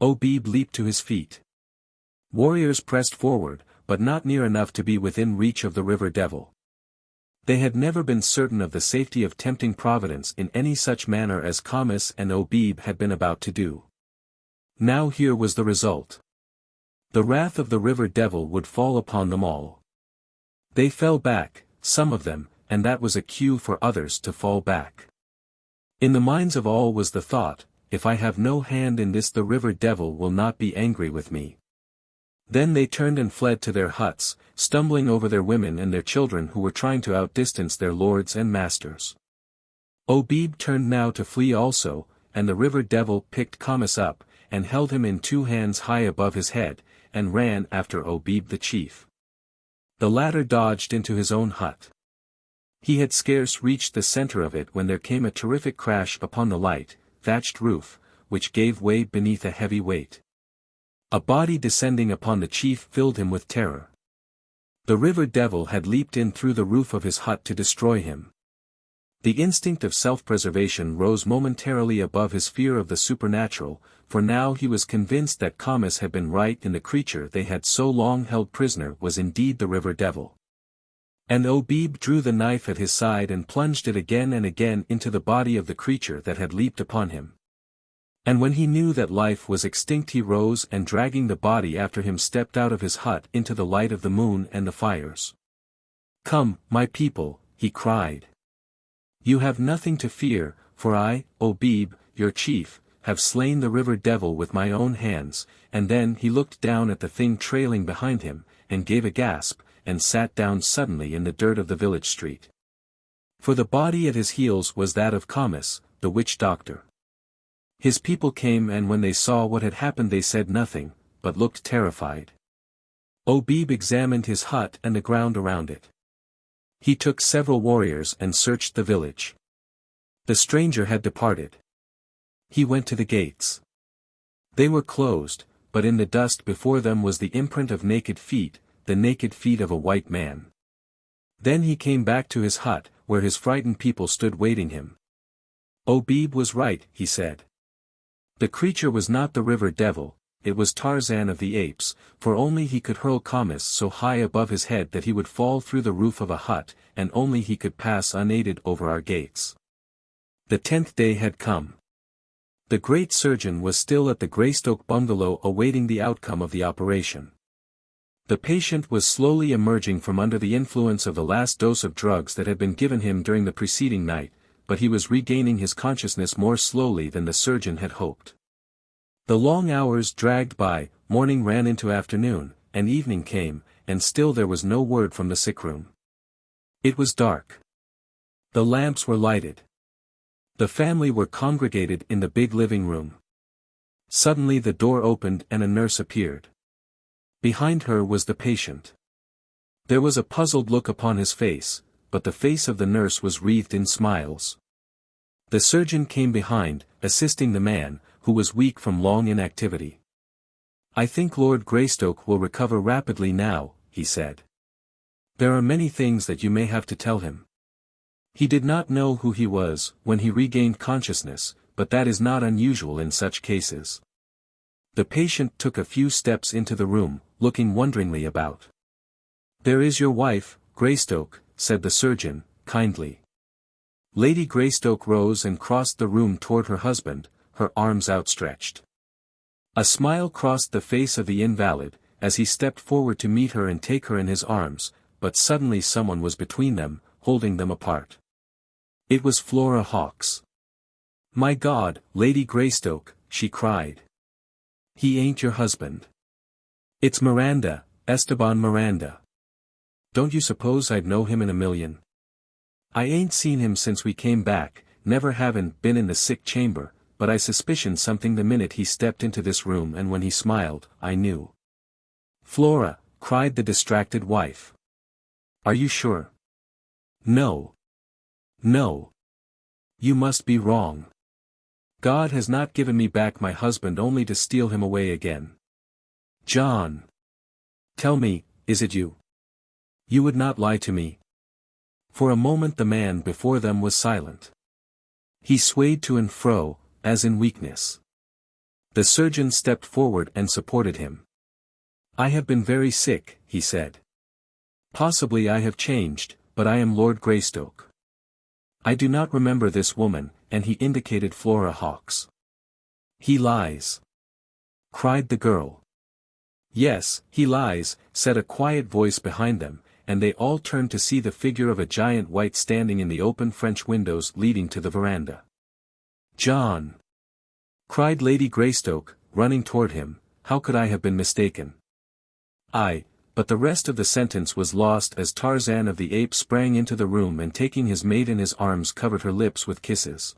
Obib leaped to his feet. Warriors pressed forward, but not near enough to be within reach of the river devil. They had never been certain of the safety of tempting Providence in any such manner as Khamis and Obib had been about to do. Now here was the result. The wrath of the river devil would fall upon them all. They fell back, some of them, and that was a cue for others to fall back. In the minds of all was the thought, if I have no hand in this the river devil will not be angry with me. Then they turned and fled to their huts, stumbling over their women and their children who were trying to outdistance their lords and masters. Obib turned now to flee also, and the river devil picked Khamis up, and held him in 2 hands high above his head, and ran after Obib the chief. The latter dodged into his own hut. He had scarce reached the center of it when there came a terrific crash upon the light, thatched roof, which gave way beneath a heavy weight. A body descending upon the chief filled him with terror. The river devil had leaped in through the roof of his hut to destroy him. The instinct of self-preservation rose momentarily above his fear of the supernatural, for now he was convinced that Khamis had been right in the creature they had so long held prisoner was indeed the river devil. And Obib drew the knife at his side and plunged it again and again into the body of the creature that had leaped upon him. And when he knew that life was extinct he rose and dragging the body after him stepped out of his hut into the light of the moon and the fires. "Come, my people," he cried. "You have nothing to fear, for I, Obib, your chief, have slain the river devil with my own hands," and then he looked down at the thing trailing behind him, and gave a gasp, and sat down suddenly in the dirt of the village street. For the body at his heels was that of Khamis, the witch-doctor. His people came and when they saw what had happened they said nothing, but looked terrified. Obib examined his hut and the ground around it. He took several warriors and searched the village. The stranger had departed. He went to the gates. They were closed, but in the dust before them was the imprint of naked feet, the naked feet of a white man. Then he came back to his hut, where his frightened people stood waiting him. Obib was right, he said. The creature was not the river devil, it was Tarzan of the apes, for only he could hurl Khamis so high above his head that he would fall through the roof of a hut, and only he could pass unaided over our gates. The 10th day had come. The great surgeon was still at the Greystoke bungalow awaiting the outcome of the operation. The patient was slowly emerging from under the influence of the last dose of drugs that had been given him during the preceding night, but he was regaining his consciousness more slowly than the surgeon had hoped. The long hours dragged by, morning ran into afternoon, and evening came, and still there was no word from the sickroom. It was dark. The lamps were lighted. The family were congregated in the big living room. Suddenly the door opened and a nurse appeared. Behind her was the patient. There was a puzzled look upon his face, but the face of the nurse was wreathed in smiles. The surgeon came behind, assisting the man, who was weak from long inactivity. "I think Lord Greystoke will recover rapidly now," he said. "There are many things that you may have to tell him." He did not know who he was when he regained consciousness, but that is not unusual in such cases. The patient took a few steps into the room, looking wonderingly about. "There is your wife, Greystoke," said the surgeon, kindly. Lady Greystoke rose and crossed the room toward her husband her arms outstretched. A smile crossed the face of the invalid, as he stepped forward to meet her and take her in his arms, but suddenly someone was between them, holding them apart. It was Flora Hawkes. "My God, Lady Greystoke," she cried. "He ain't your husband. It's Miranda, Esteban Miranda. Don't you suppose I'd know him in a million? I ain't seen him since we came back, never haven't been in the sick chamber, but I suspicioned something the minute he stepped into this room, and when he smiled, I knew." "Flora," cried the distracted wife. "Are you sure?" "No. No. You must be wrong. God has not given me back my husband only to steal him away again. John. Tell me, is it you? You would not lie to me." For a moment the man before them was silent. He swayed to and fro, as in weakness. The surgeon stepped forward and supported him. "I have been very sick," he said. "Possibly I have changed, but I am Lord Greystoke. I do not remember this woman," and he indicated Flora Hawkes. "He lies," cried the girl. "Yes, he lies," said a quiet voice behind them, and they all turned to see the figure of a giant white standing in the open French windows leading to the veranda. "John!" cried Lady Greystoke, running toward him, "how could I have been mistaken?" But the rest of the sentence was lost as Tarzan of the Apes sprang into the room and taking his mate in his arms covered her lips with kisses.